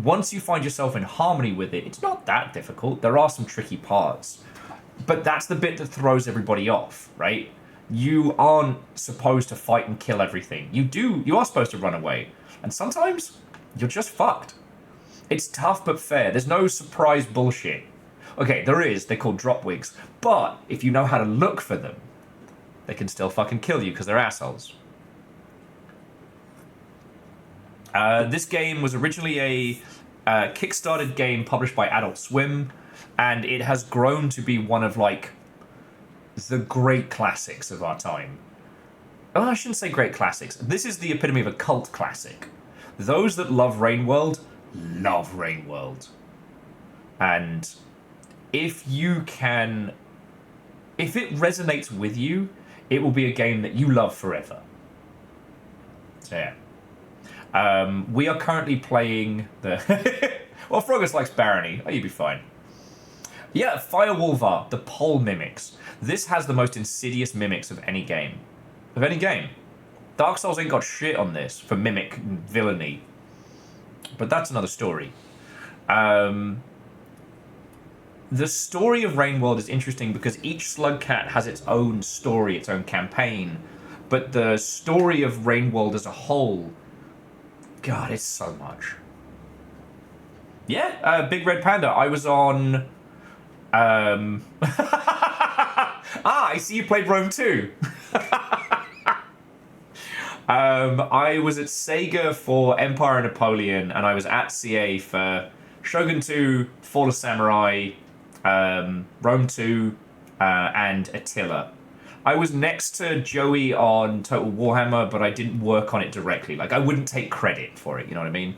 Once you find yourself in harmony with it, it's not that difficult. There are some tricky parts. But that's the bit that throws everybody off, right? You aren't supposed to fight and kill everything. You are supposed to run away. And sometimes, you're just fucked. It's tough but fair. There's no surprise bullshit. Okay, there is. They're called drop wigs. But if you know how to look for them, they can still fucking kill you because they're assholes. This game was originally a Kickstarted game published by Adult Swim, and it has grown to be one of, like, the great classics of our time. Oh, I shouldn't say great classics. This is the epitome of a cult classic. Those that love Rainworld love Rainworld. And if it resonates with you, it will be a game that you love forever. So yeah. We are currently playing the... Well, Frogus likes Barony. Oh, you'd be fine. Yeah, Firewolvar, the pole mimics. This has the most insidious mimics of any game. Dark Souls ain't got shit on this for mimic villainy. But that's another story. The story of Rainworld is interesting because each Slugcat has its own story, its own campaign. But the story of Rainworld as a whole... God, it's so much. Yeah, Big Red Panda. I was on... I see you played Rome 2. I was at Sega for Empire and Napoleon, and I was at CA for Shogun 2, Fall of Samurai, Rome 2, and Attila. I was next to Joey on Total Warhammer, but I didn't work on it directly. Like, I wouldn't take credit for it, you know what I mean?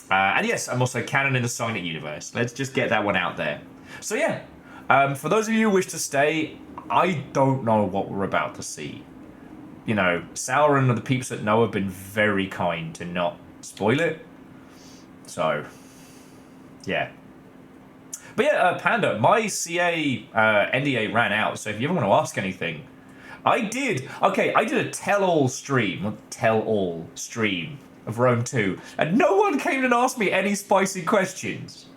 And yes, I'm also canon in the Sonic universe. Let's just get that one out there. So yeah, for those of you who wish to stay, I don't know what we're about to see. You know, Sauron and the peeps that know have been very kind to not spoil it. So, yeah. But yeah, Panda, my CA NDA ran out, so if you ever want to ask anything, I did a tell-all stream of Rome 2, and no one came and asked me any spicy questions.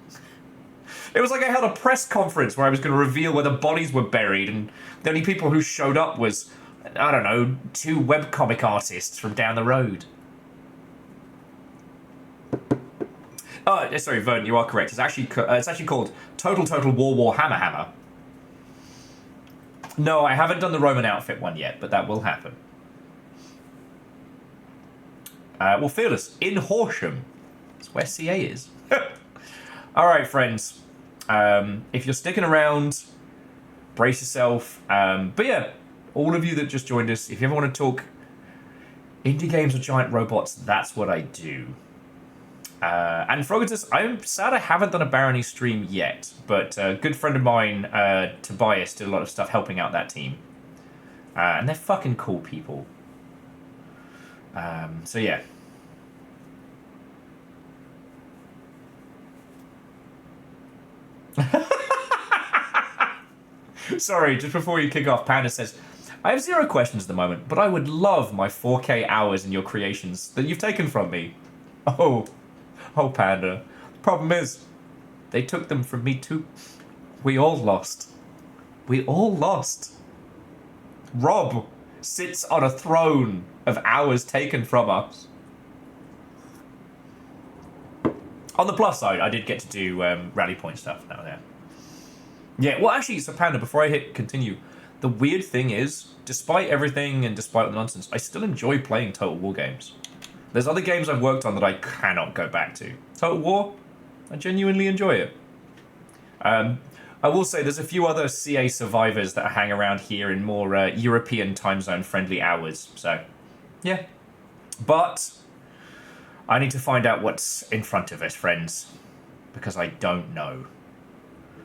It was like I held a press conference where I was going to reveal where the bodies were buried, and the only people who showed up was, I don't know, 2 webcomic artists from down the road. Oh, sorry, Vern, you are correct. It's actually called Total War Hammer. No, I haven't done the Roman outfit one yet, but that will happen. Well, Fearless, in Horsham. That's where CA is. All right, friends. If you're sticking around, brace yourself. But yeah, all of you that just joined us, if you ever want to talk indie games with giant robots, that's what I do. And Frogatus, I'm sad I haven't done a Barony stream yet, but a good friend of mine, Tobias, did a lot of stuff helping out that team. And they're fucking cool people. So yeah. Sorry, just before you kick off, Panda says, I have 0 questions at the moment, but I would love my 4K hours in your creations that you've taken from me. Oh, Panda. The problem is, they took them from me too. We all lost. We all lost. Rob sits on a throne of hours taken from us. On the plus side, I did get to do rally point stuff now and then. Yeah, well, actually, so Panda, before I hit continue, the weird thing is, despite everything and despite all the nonsense, I still enjoy playing Total War games. There's other games I've worked on that I cannot go back to. Total War, I genuinely enjoy it. I will say there's a few other CA survivors that hang around here in more European time zone friendly hours. So, yeah. But I need to find out what's in front of us, friends, because I don't know.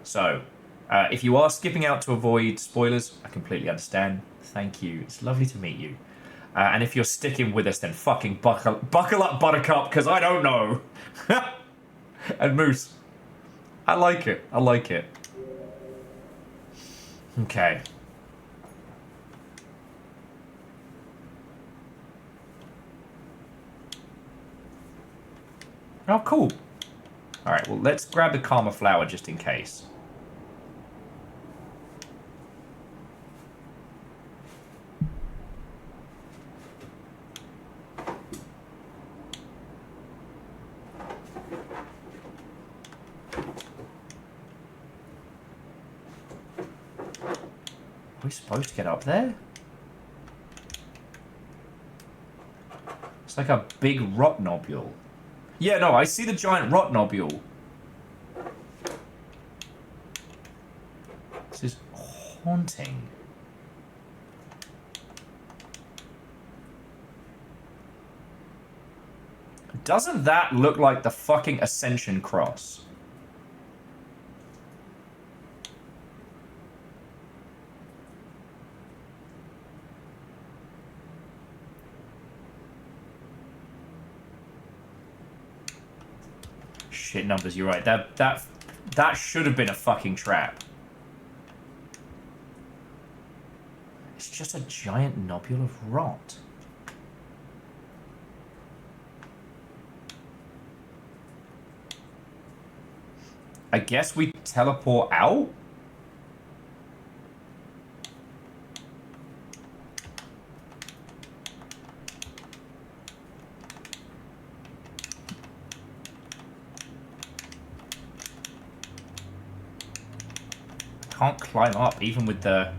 So, if you are skipping out to avoid spoilers, I completely understand. Thank you. It's lovely to meet you. And if you're sticking with us, then fucking buckle up, Buttercup, because I don't know. And Moose. I like it. I like it. Okay. Oh, cool. Alright, well, let's grab the Karma Flower just in case. Are we supposed to get up there? It's like a big rot nobule. Yeah, no, I see the giant rot nobule. This is haunting. Doesn't that look like the fucking Ascension Cross? Shit numbers, you're right. That should have been a fucking trap. It's just a giant nobule of rot. I guess we teleport out? Can't climb up even with the...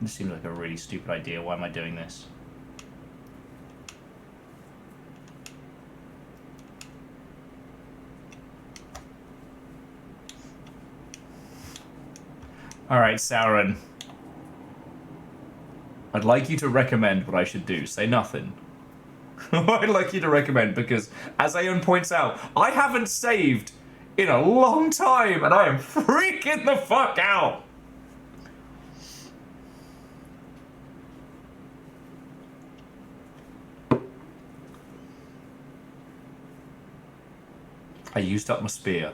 This seems like a really stupid idea. Why am I doing this? Alright, Sauron. I'd like you to recommend what I should do. Say nothing. I'd like you to recommend, because, as Aeon points out, I haven't saved in a long time, and I am freaking the fuck out! I used up my spear.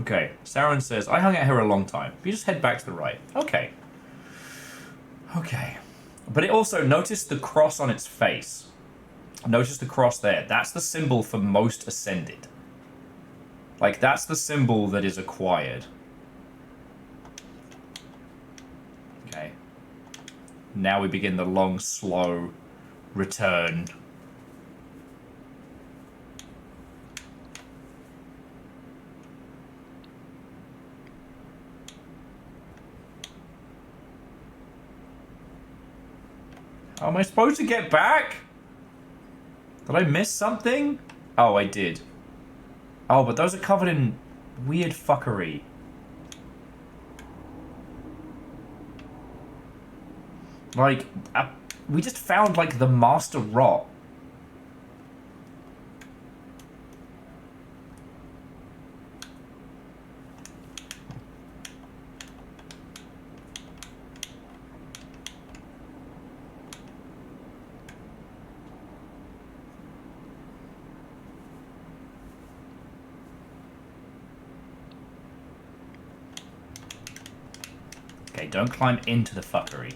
Okay, Sauron says, I hung out here a long time. You just head back to the right. Okay. Okay. But it also, notice the cross on its face. Notice the cross there. That's the symbol for most ascended. Like, that's the symbol that is acquired. Okay. Now we begin the long, slow return. How am I supposed to get back? Did I miss something? Oh, I did. Oh, but those are covered in weird fuckery. Like, we just found, like, the master rot. Okay, don't climb into the fuckery.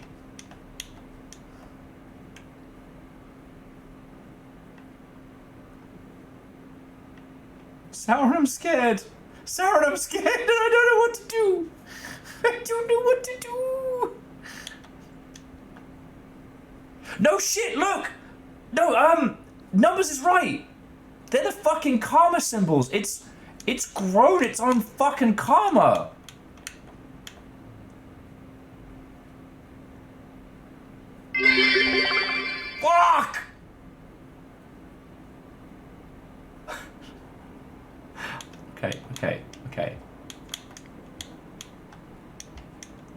Sauron, I'm scared. Sauron, I'm scared and I don't know what to do. I don't know what to do. No shit, look! No, Numbers is right. They're the fucking karma symbols. It's grown its own fucking karma. Fuck! Okay.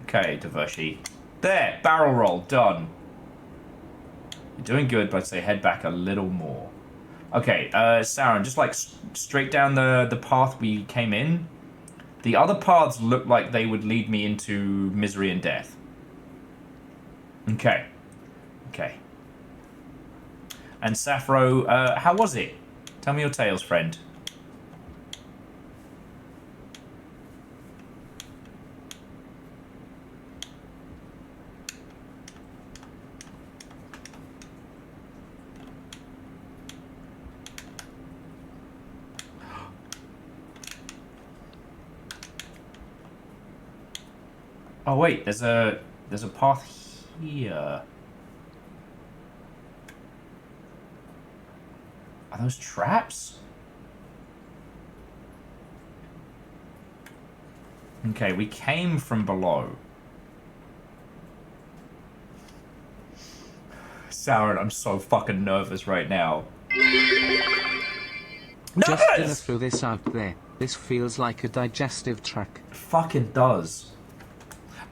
Okay, Divershi. There! Barrel roll, done. You're doing good, but I'd say head back a little more. Okay, Sauron, just like straight down the path we came in. The other paths look like they would lead me into misery and death. Okay. And Sappho, how was it? Tell me your tales, friend. Oh wait, there's a path here. Are those traps? Okay, we came from below. Sauron, I'm so fucking nervous right now. Just gonna throw this out there. This feels like a digestive tract. It fucking does.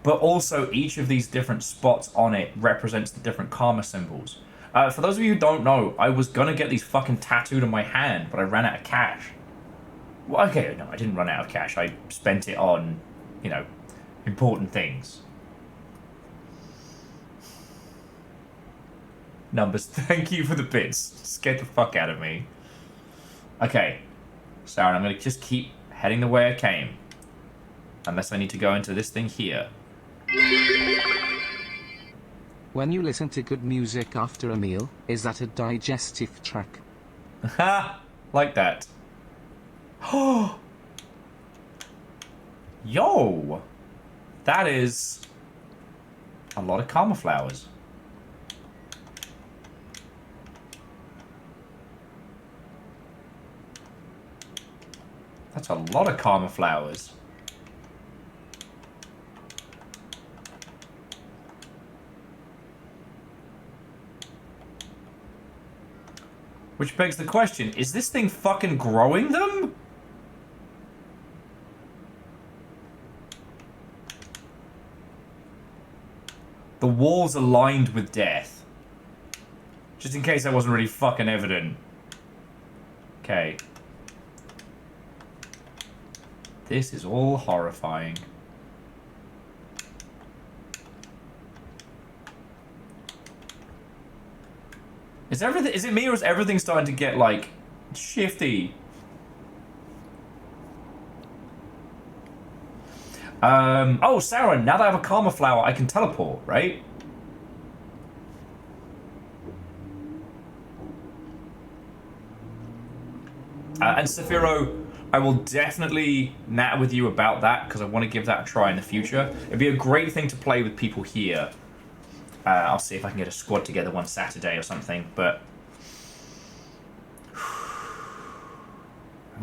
But also, each of these different spots on it represents the different karma symbols. For those of you who don't know, I was gonna get these fucking tattooed on my hand, but I ran out of cash. Well, okay, no, I didn't run out of cash. I spent it on, you know, important things. Numbers, thank you for the bits. Scared the fuck out of me. Okay, Sauron, I'm gonna just keep heading the way I came. Unless I need to go into this thing here. When you listen to good music after a meal, is that a digestive tract? Ha! Like that. Yo! That is a lot of karma flowers. That's a lot of karma flowers. Which begs the question, is this thing fucking growing them? The walls are lined with death. Just in case that wasn't really fucking evident. Okay. This is all horrifying. Is it me or is everything starting to get, like, shifty? Oh, Sauron, now that I have a karma flower, I can teleport, right? And Saphiro, I will definitely natter with you about that, because I want to give that a try in the future. It'd be a great thing to play with people here. I'll see if I can get a squad together one Saturday or something, but...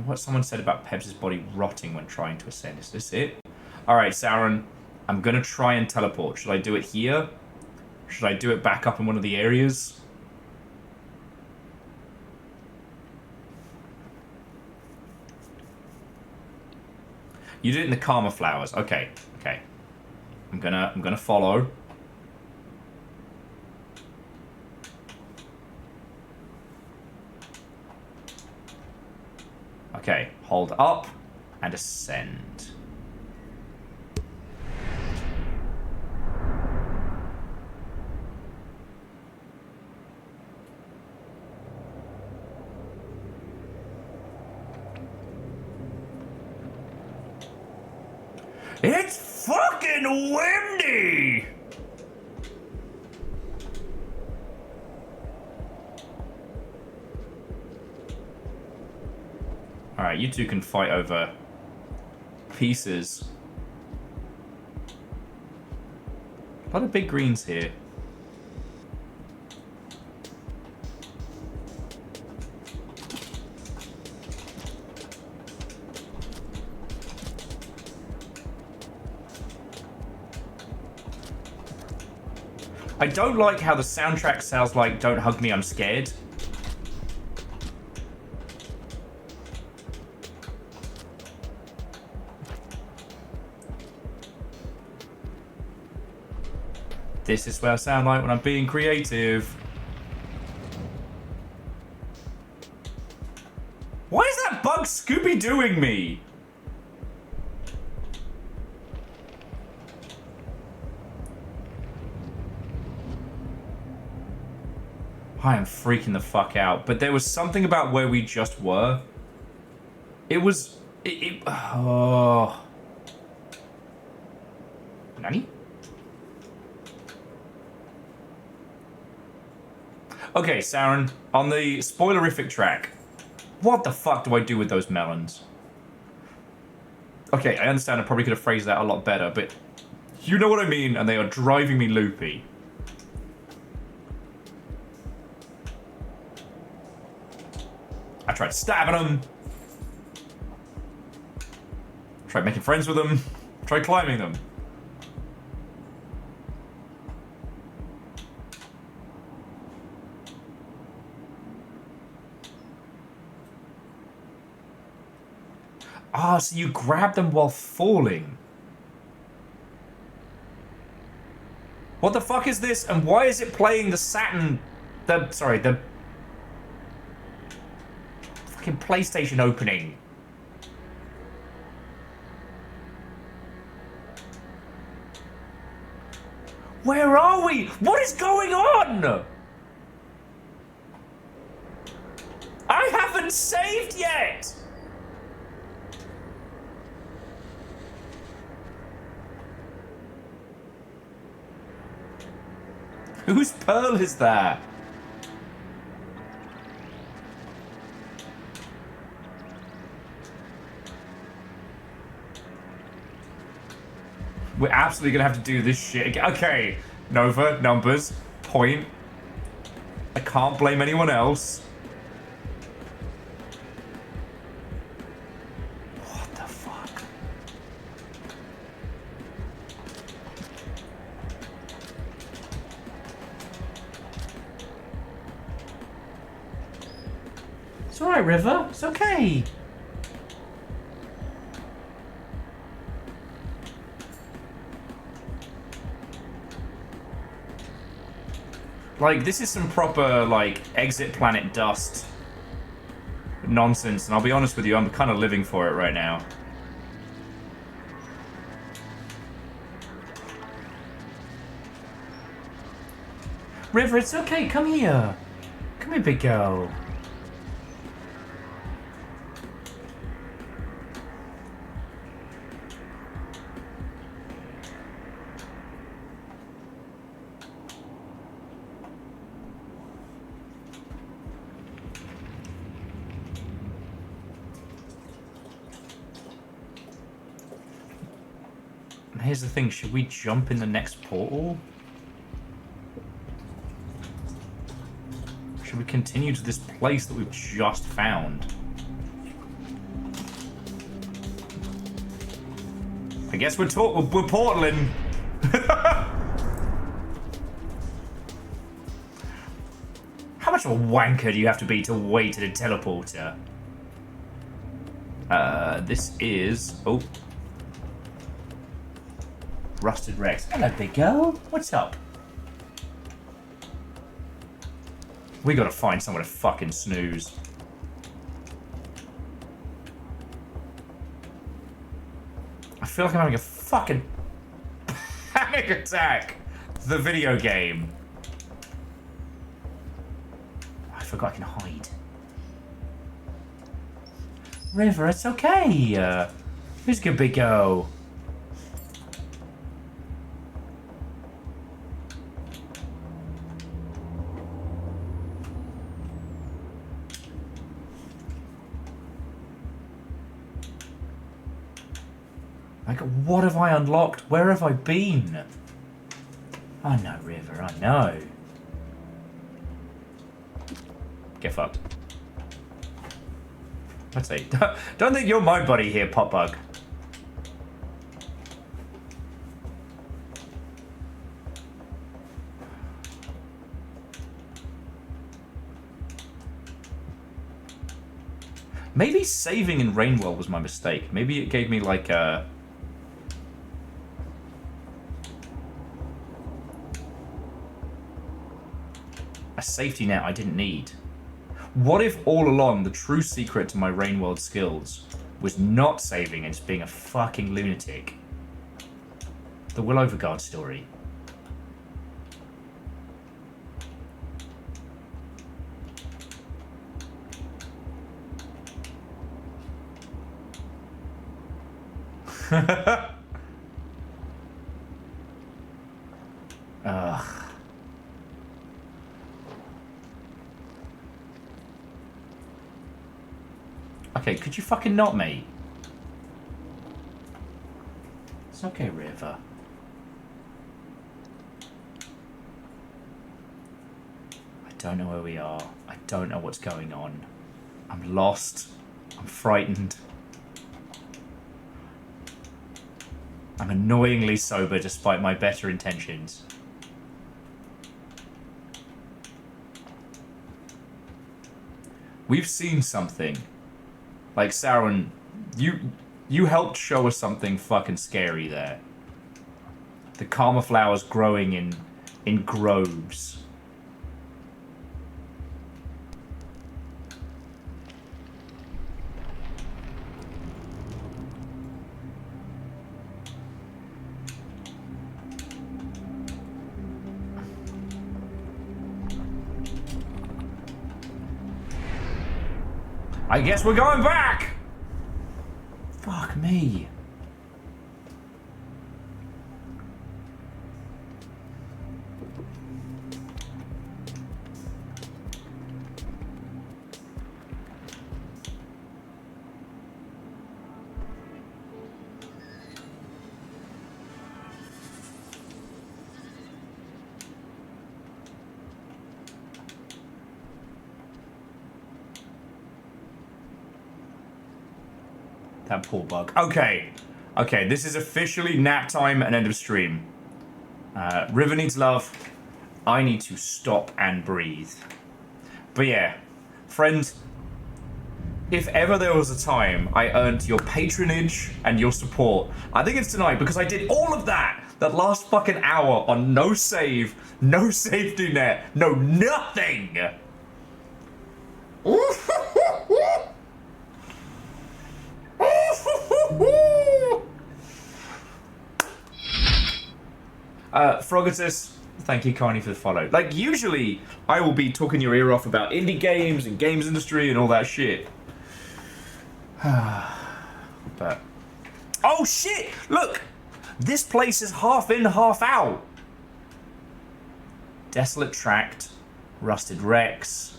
what someone said about Pebs' body rotting when trying to ascend. Is this it? Alright, Sauron, I'm going to try and teleport. Should I do it here? Should I do it back up in one of the areas? You did it in the Karma Flowers. Okay, okay. I'm gonna follow. Okay, hold up and ascend. It's fucking windy! Alright, you two can fight over pieces. A lot of big greens here. I don't like how the soundtrack sounds like Don't Hug Me, I'm Scared. This is what I sound like when I'm being creative. Why is that bug Scooby-Dooing me? I am freaking the fuck out. But there was something about where we just were. It was... oh. Nani? Okay, Saren, on the spoilerific track, what the fuck do I do with those melons? Okay, I understand I probably could have phrased that a lot better, but you know what I mean, and they are driving me loopy. I tried stabbing them. Tried making friends with them. Tried climbing them. Ah, so you grab them while falling. What the fuck is this? And why is it playing the Saturn... the fucking PlayStation opening? Where are we? What is going on? I haven't saved yet! Whose pearl is that? We're absolutely gonna have to do this shit again. Okay, Nova, numbers, point. I can't blame anyone else. What the fuck? It's alright, River. It's okay. Like, this is some proper, like, exit planet dust nonsense, and I'll be honest with you, I'm kind of living for it right now. River, it's okay. Come here. Come here, big girl. Here's the thing, should we jump in the next portal? Should we continue to this place that we've just found? I guess we're portaling. How much of a wanker do you have to be to wait at a teleporter? This is... Oh. Rusted Rex. Hello, big girl. What's up? We gotta find somewhere to fucking snooze. I feel like I'm having a fucking panic attack. The video game. I forgot I can hide. River, it's okay. Who's a good big girl? Like, what have I unlocked? Where have I been? I know, River, I know. Get fucked. Let's see. Don't think you're my buddy here, Popbug. Maybe saving in Rainwell was my mistake. Maybe it gave me like a... safety net I didn't need. What if all along the true secret to my Rainworld skills was not saving and just being a fucking lunatic? The Will Overguard story. Ugh. Okay, could you fucking not, mate? It's okay, River. I don't know where we are. I don't know what's going on. I'm lost. I'm frightened. I'm annoyingly sober despite my better intentions. We've seen something. Like, Sauron, you helped show us something fucking scary there. The karma flowers growing in groves. I guess we're going back! Fuck me. That poor bug. Okay. Okay, this is officially nap time and end of stream. River needs love. I need to stop and breathe. But yeah, friends, if ever there was a time I earned your patronage and your support, I think it's tonight, because I did all of that last fucking hour on no save, no safety net, no nothing. Frogatus, thank you kindly for the follow. Like, usually I will be talking your ear off about indie games and games industry and all that shit. But oh shit, look, this place is half in, half out. Desolate Tract, Rusted Rex,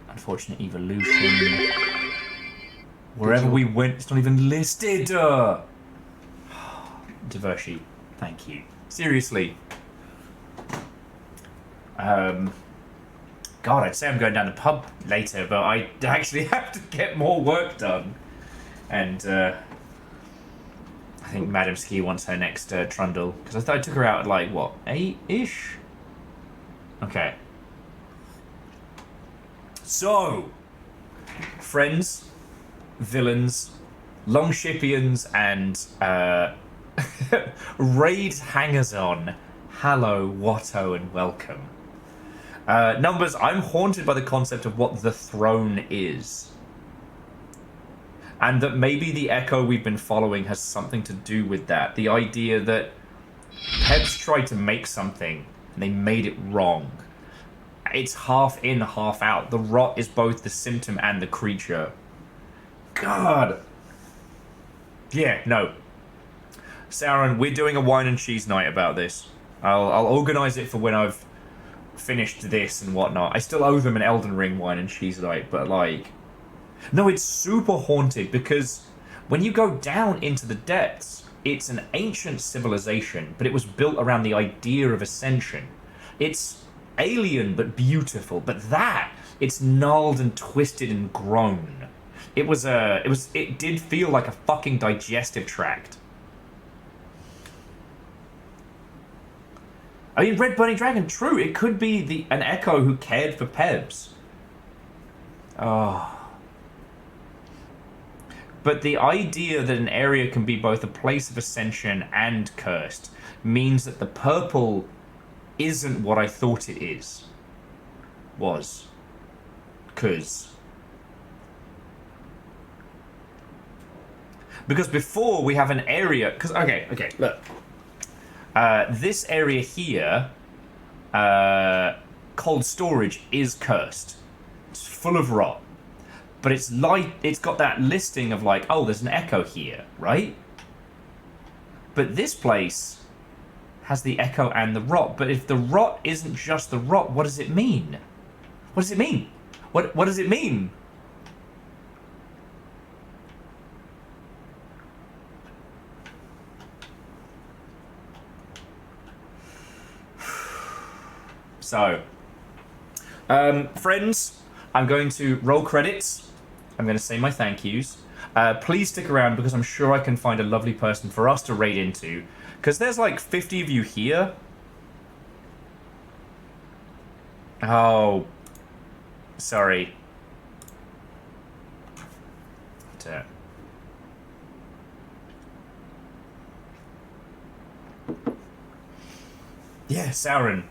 Unfortunate Evolution. Wherever we went, it's not even listed. Divershi, thank you. Seriously. God, I'd say I'm going down the pub later, but I actually have to get more work done. And I think Madam Ski wants her next trundle. Because I thought I took her out at like, what, 8-ish? Okay. So, friends, villains, Longshipians, and raid hangers-on, hello, Watto, and welcome. Numbers, I'm haunted by the concept of what the throne is. And that maybe the echo we've been following has something to do with that. The idea that Pebs tried to make something, and they made it wrong. It's half in, half out. The rot is both the symptom and the creature. God. Yeah, no. Sauron, we're doing a wine and cheese night about this. I'll organise it for when I've finished this and whatnot. I still owe them an Elden Ring wine and cheese night, but like... No, it's super haunted because when you go down into the depths, it's an ancient civilization, but it was built around the idea of ascension. It's alien but beautiful, but it's gnarled and twisted and grown. It did feel like a fucking digestive tract. I mean, Red Bunny Dragon, true, it could be an echo who cared for Pebs. Oh. But the idea that an area can be both a place of ascension and cursed means that the purple isn't what I thought it was. 'Cause before we have an area... Because, okay, look. This area here, cold storage, is cursed. It's full of rot. But it's got that listing of like, oh, there's an echo here, right? But this place has the echo and the rot. But if the rot isn't just the rot, what does it mean? What does it mean? What does it mean? So, friends, I'm going to roll credits. I'm going to say my thank yous. Please stick around because I'm sure I can find a lovely person for us to raid into. Because there's like 50 of you here. Oh. Sorry. Yeah, Sauron.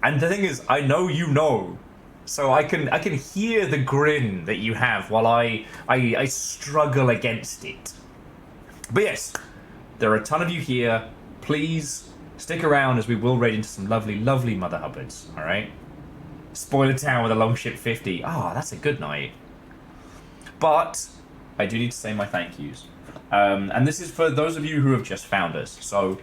And the thing is, I know you know. So I can hear the grin that you have while I struggle against it. But yes, there are a ton of you here. Please stick around as we will raid into some lovely, lovely Mother Hubbards. All right. Spoiler town with a Longship 50. Ah, that's a good night. But I do need to say my thank yous. And this is for those of you who have just found us. So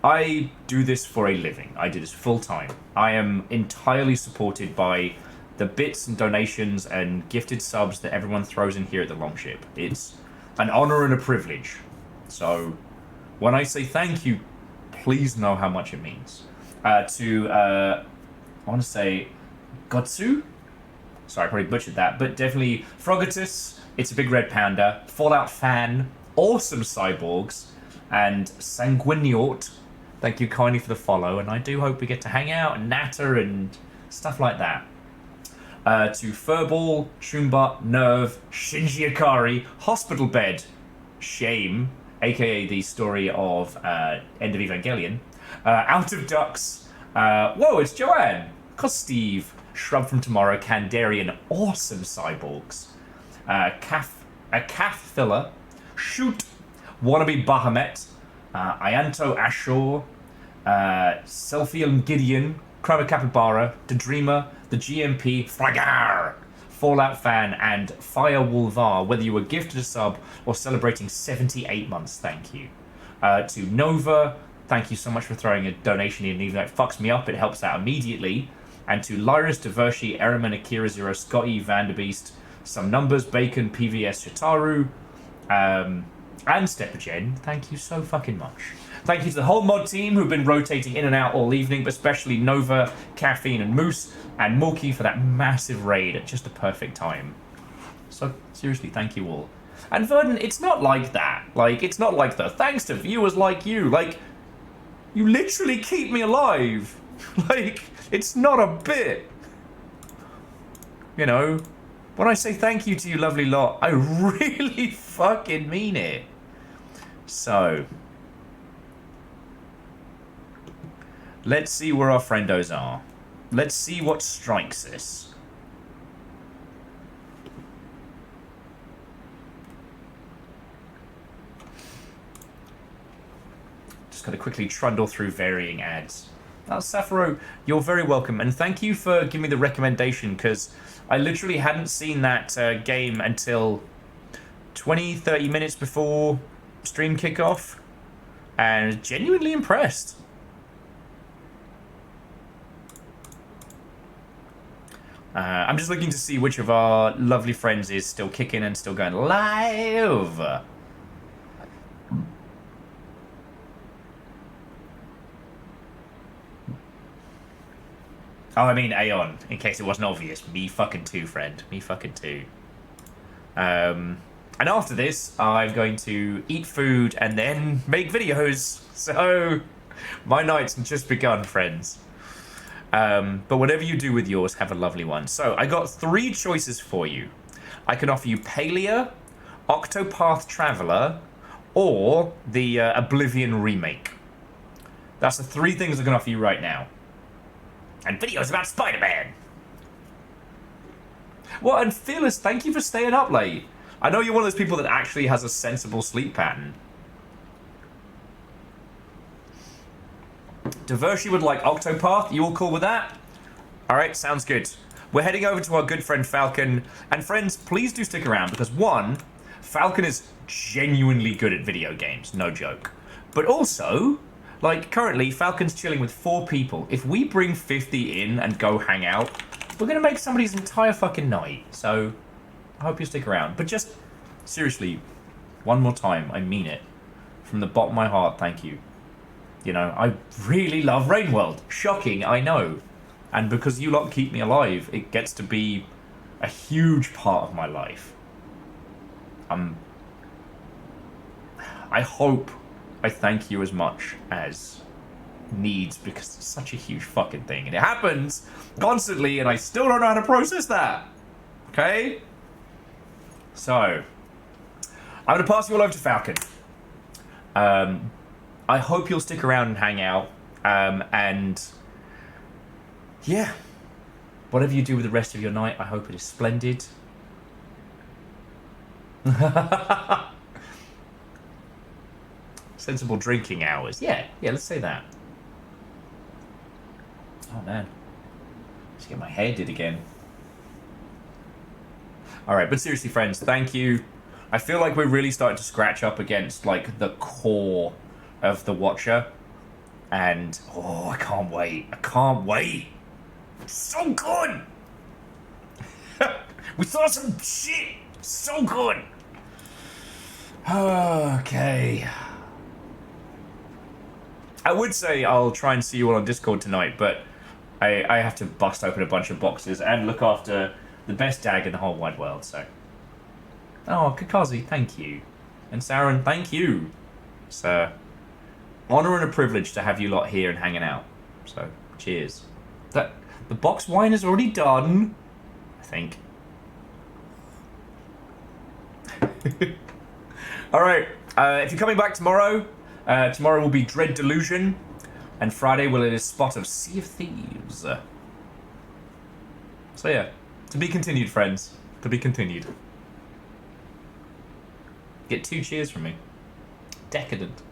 I do this for a living. I do this full time. I am entirely supported by the bits and donations and gifted subs that everyone throws in here at the Longship. It's an honor and a privilege. So when I say thank you, please know how much it means. I want to say Gotsu? Sorry, I probably butchered that, but definitely Frogatus, It's a Big Red Panda, Fallout Fan, Awesome Cyborgs, and Sanguiniort. Thank you kindly for the follow, and I do hope we get to hang out and natter and stuff like that. To Furball, Shumbot, Nerve, Shinji Ikari, Hospital Bed, Shame, aka the story of End of Evangelion, Out of Ducks, whoa, it's Joanne, Kosteve, Shrub from Tomorrow, Kandarian, Awesome Cyborgs, a Calf Filler, Shoot, Wannabe Bahamut, Ianto Ashore, Selfium Gideon, Kramer Capybara, The Dreamer, The GMP, Fragar, Fallout Fan, and Fire Wolvar, whether you were gifted a sub or celebrating 78 months, thank you. To Nova, thank you so much for throwing a donation in, even though it fucks me up, it helps out immediately. And to Lyris, Divershi, Eraman, Akira Zero, Scotty, Vanderbeest, Some Numbers, Bacon, PVS, Shitaru, and Steppergen, thank you so fucking much. Thank you to the whole mod team who've been rotating in and out all evening, but especially Nova, Caffeine, and Moose, and Mulkey for that massive raid at just the perfect time. So, seriously, thank you all. And Verdon, it's not like that. Like, it's not like the thanks to viewers like you. Like, you literally keep me alive. Like, it's not a bit. you know, when I say thank you to you lovely lot, I really fucking mean it. So, let's see where our friendos are. Let's see what strikes us. Just got to quickly trundle through varying ads. Oh, Safaro, you're very welcome. And thank you for giving me the recommendation, because I literally hadn't seen that game until 20, 30 minutes before stream kickoff. And genuinely impressed. I'm just looking to see which of our lovely friends is still kicking and still going live. Oh, I mean Aeon, in case it wasn't obvious. Me fucking too, friend. Me fucking too. And after this, I'm going to eat food and then make videos. So, my night's just begun, friends. But whatever you do with yours, have a lovely one. So, I got 3 choices for you. I can offer you Palia, Octopath Traveler, or the Oblivion remake. That's the 3 things I can offer you right now. And videos about Spider-Man. Well, and Fearless, thank you for staying up late. I know you're one of those people that actually has a sensible sleep pattern. Divershi would like Octopath. You all cool with that? Alright, sounds good. We're heading over to our good friend Falcon. And friends, please do stick around because 1, Falcon is genuinely good at video games. No joke. But also, like, currently, Falcon's chilling with 4 people. If we bring 50 in and go hang out, we're going to make somebody's entire fucking night. So, I hope you stick around. But just, seriously, one more time, I mean it. From the bottom of my heart, thank you. You know, I really love Rainworld. Shocking, I know. And because you lot keep me alive, it gets to be a huge part of my life. I hope I thank you as much as needs, because it's such a huge fucking thing. And it happens constantly, and I still don't know how to process that. Okay? So, I'm going to pass you all over to Falcon. I hope you'll stick around and hang out. And, yeah. Whatever you do with the rest of your night, I hope it is splendid. Sensible drinking hours. Yeah, let's say that. Oh, man. Let's get my hair did again. Alright, but seriously, friends, thank you. I feel like we're really starting to scratch up against, like, the core of the Watcher. And, oh, I can't wait. I can't wait. It's so good. We saw some shit. So good. Okay. I would say I'll try and see you all on Discord tonight, but I have to bust open a bunch of boxes and look after the best dag in the whole wide world, so. Oh, Kakazi, thank you. And Saren, thank you. It's an honour and a privilege to have you lot here and hanging out. So, cheers. The box wine is already done, I think. Alright, if you're coming back tomorrow, tomorrow will be Dread Delusion, and Friday will be a spot of Sea of Thieves. So yeah, to be continued, friends. To be continued. Get 2 cheers from me. Decadent.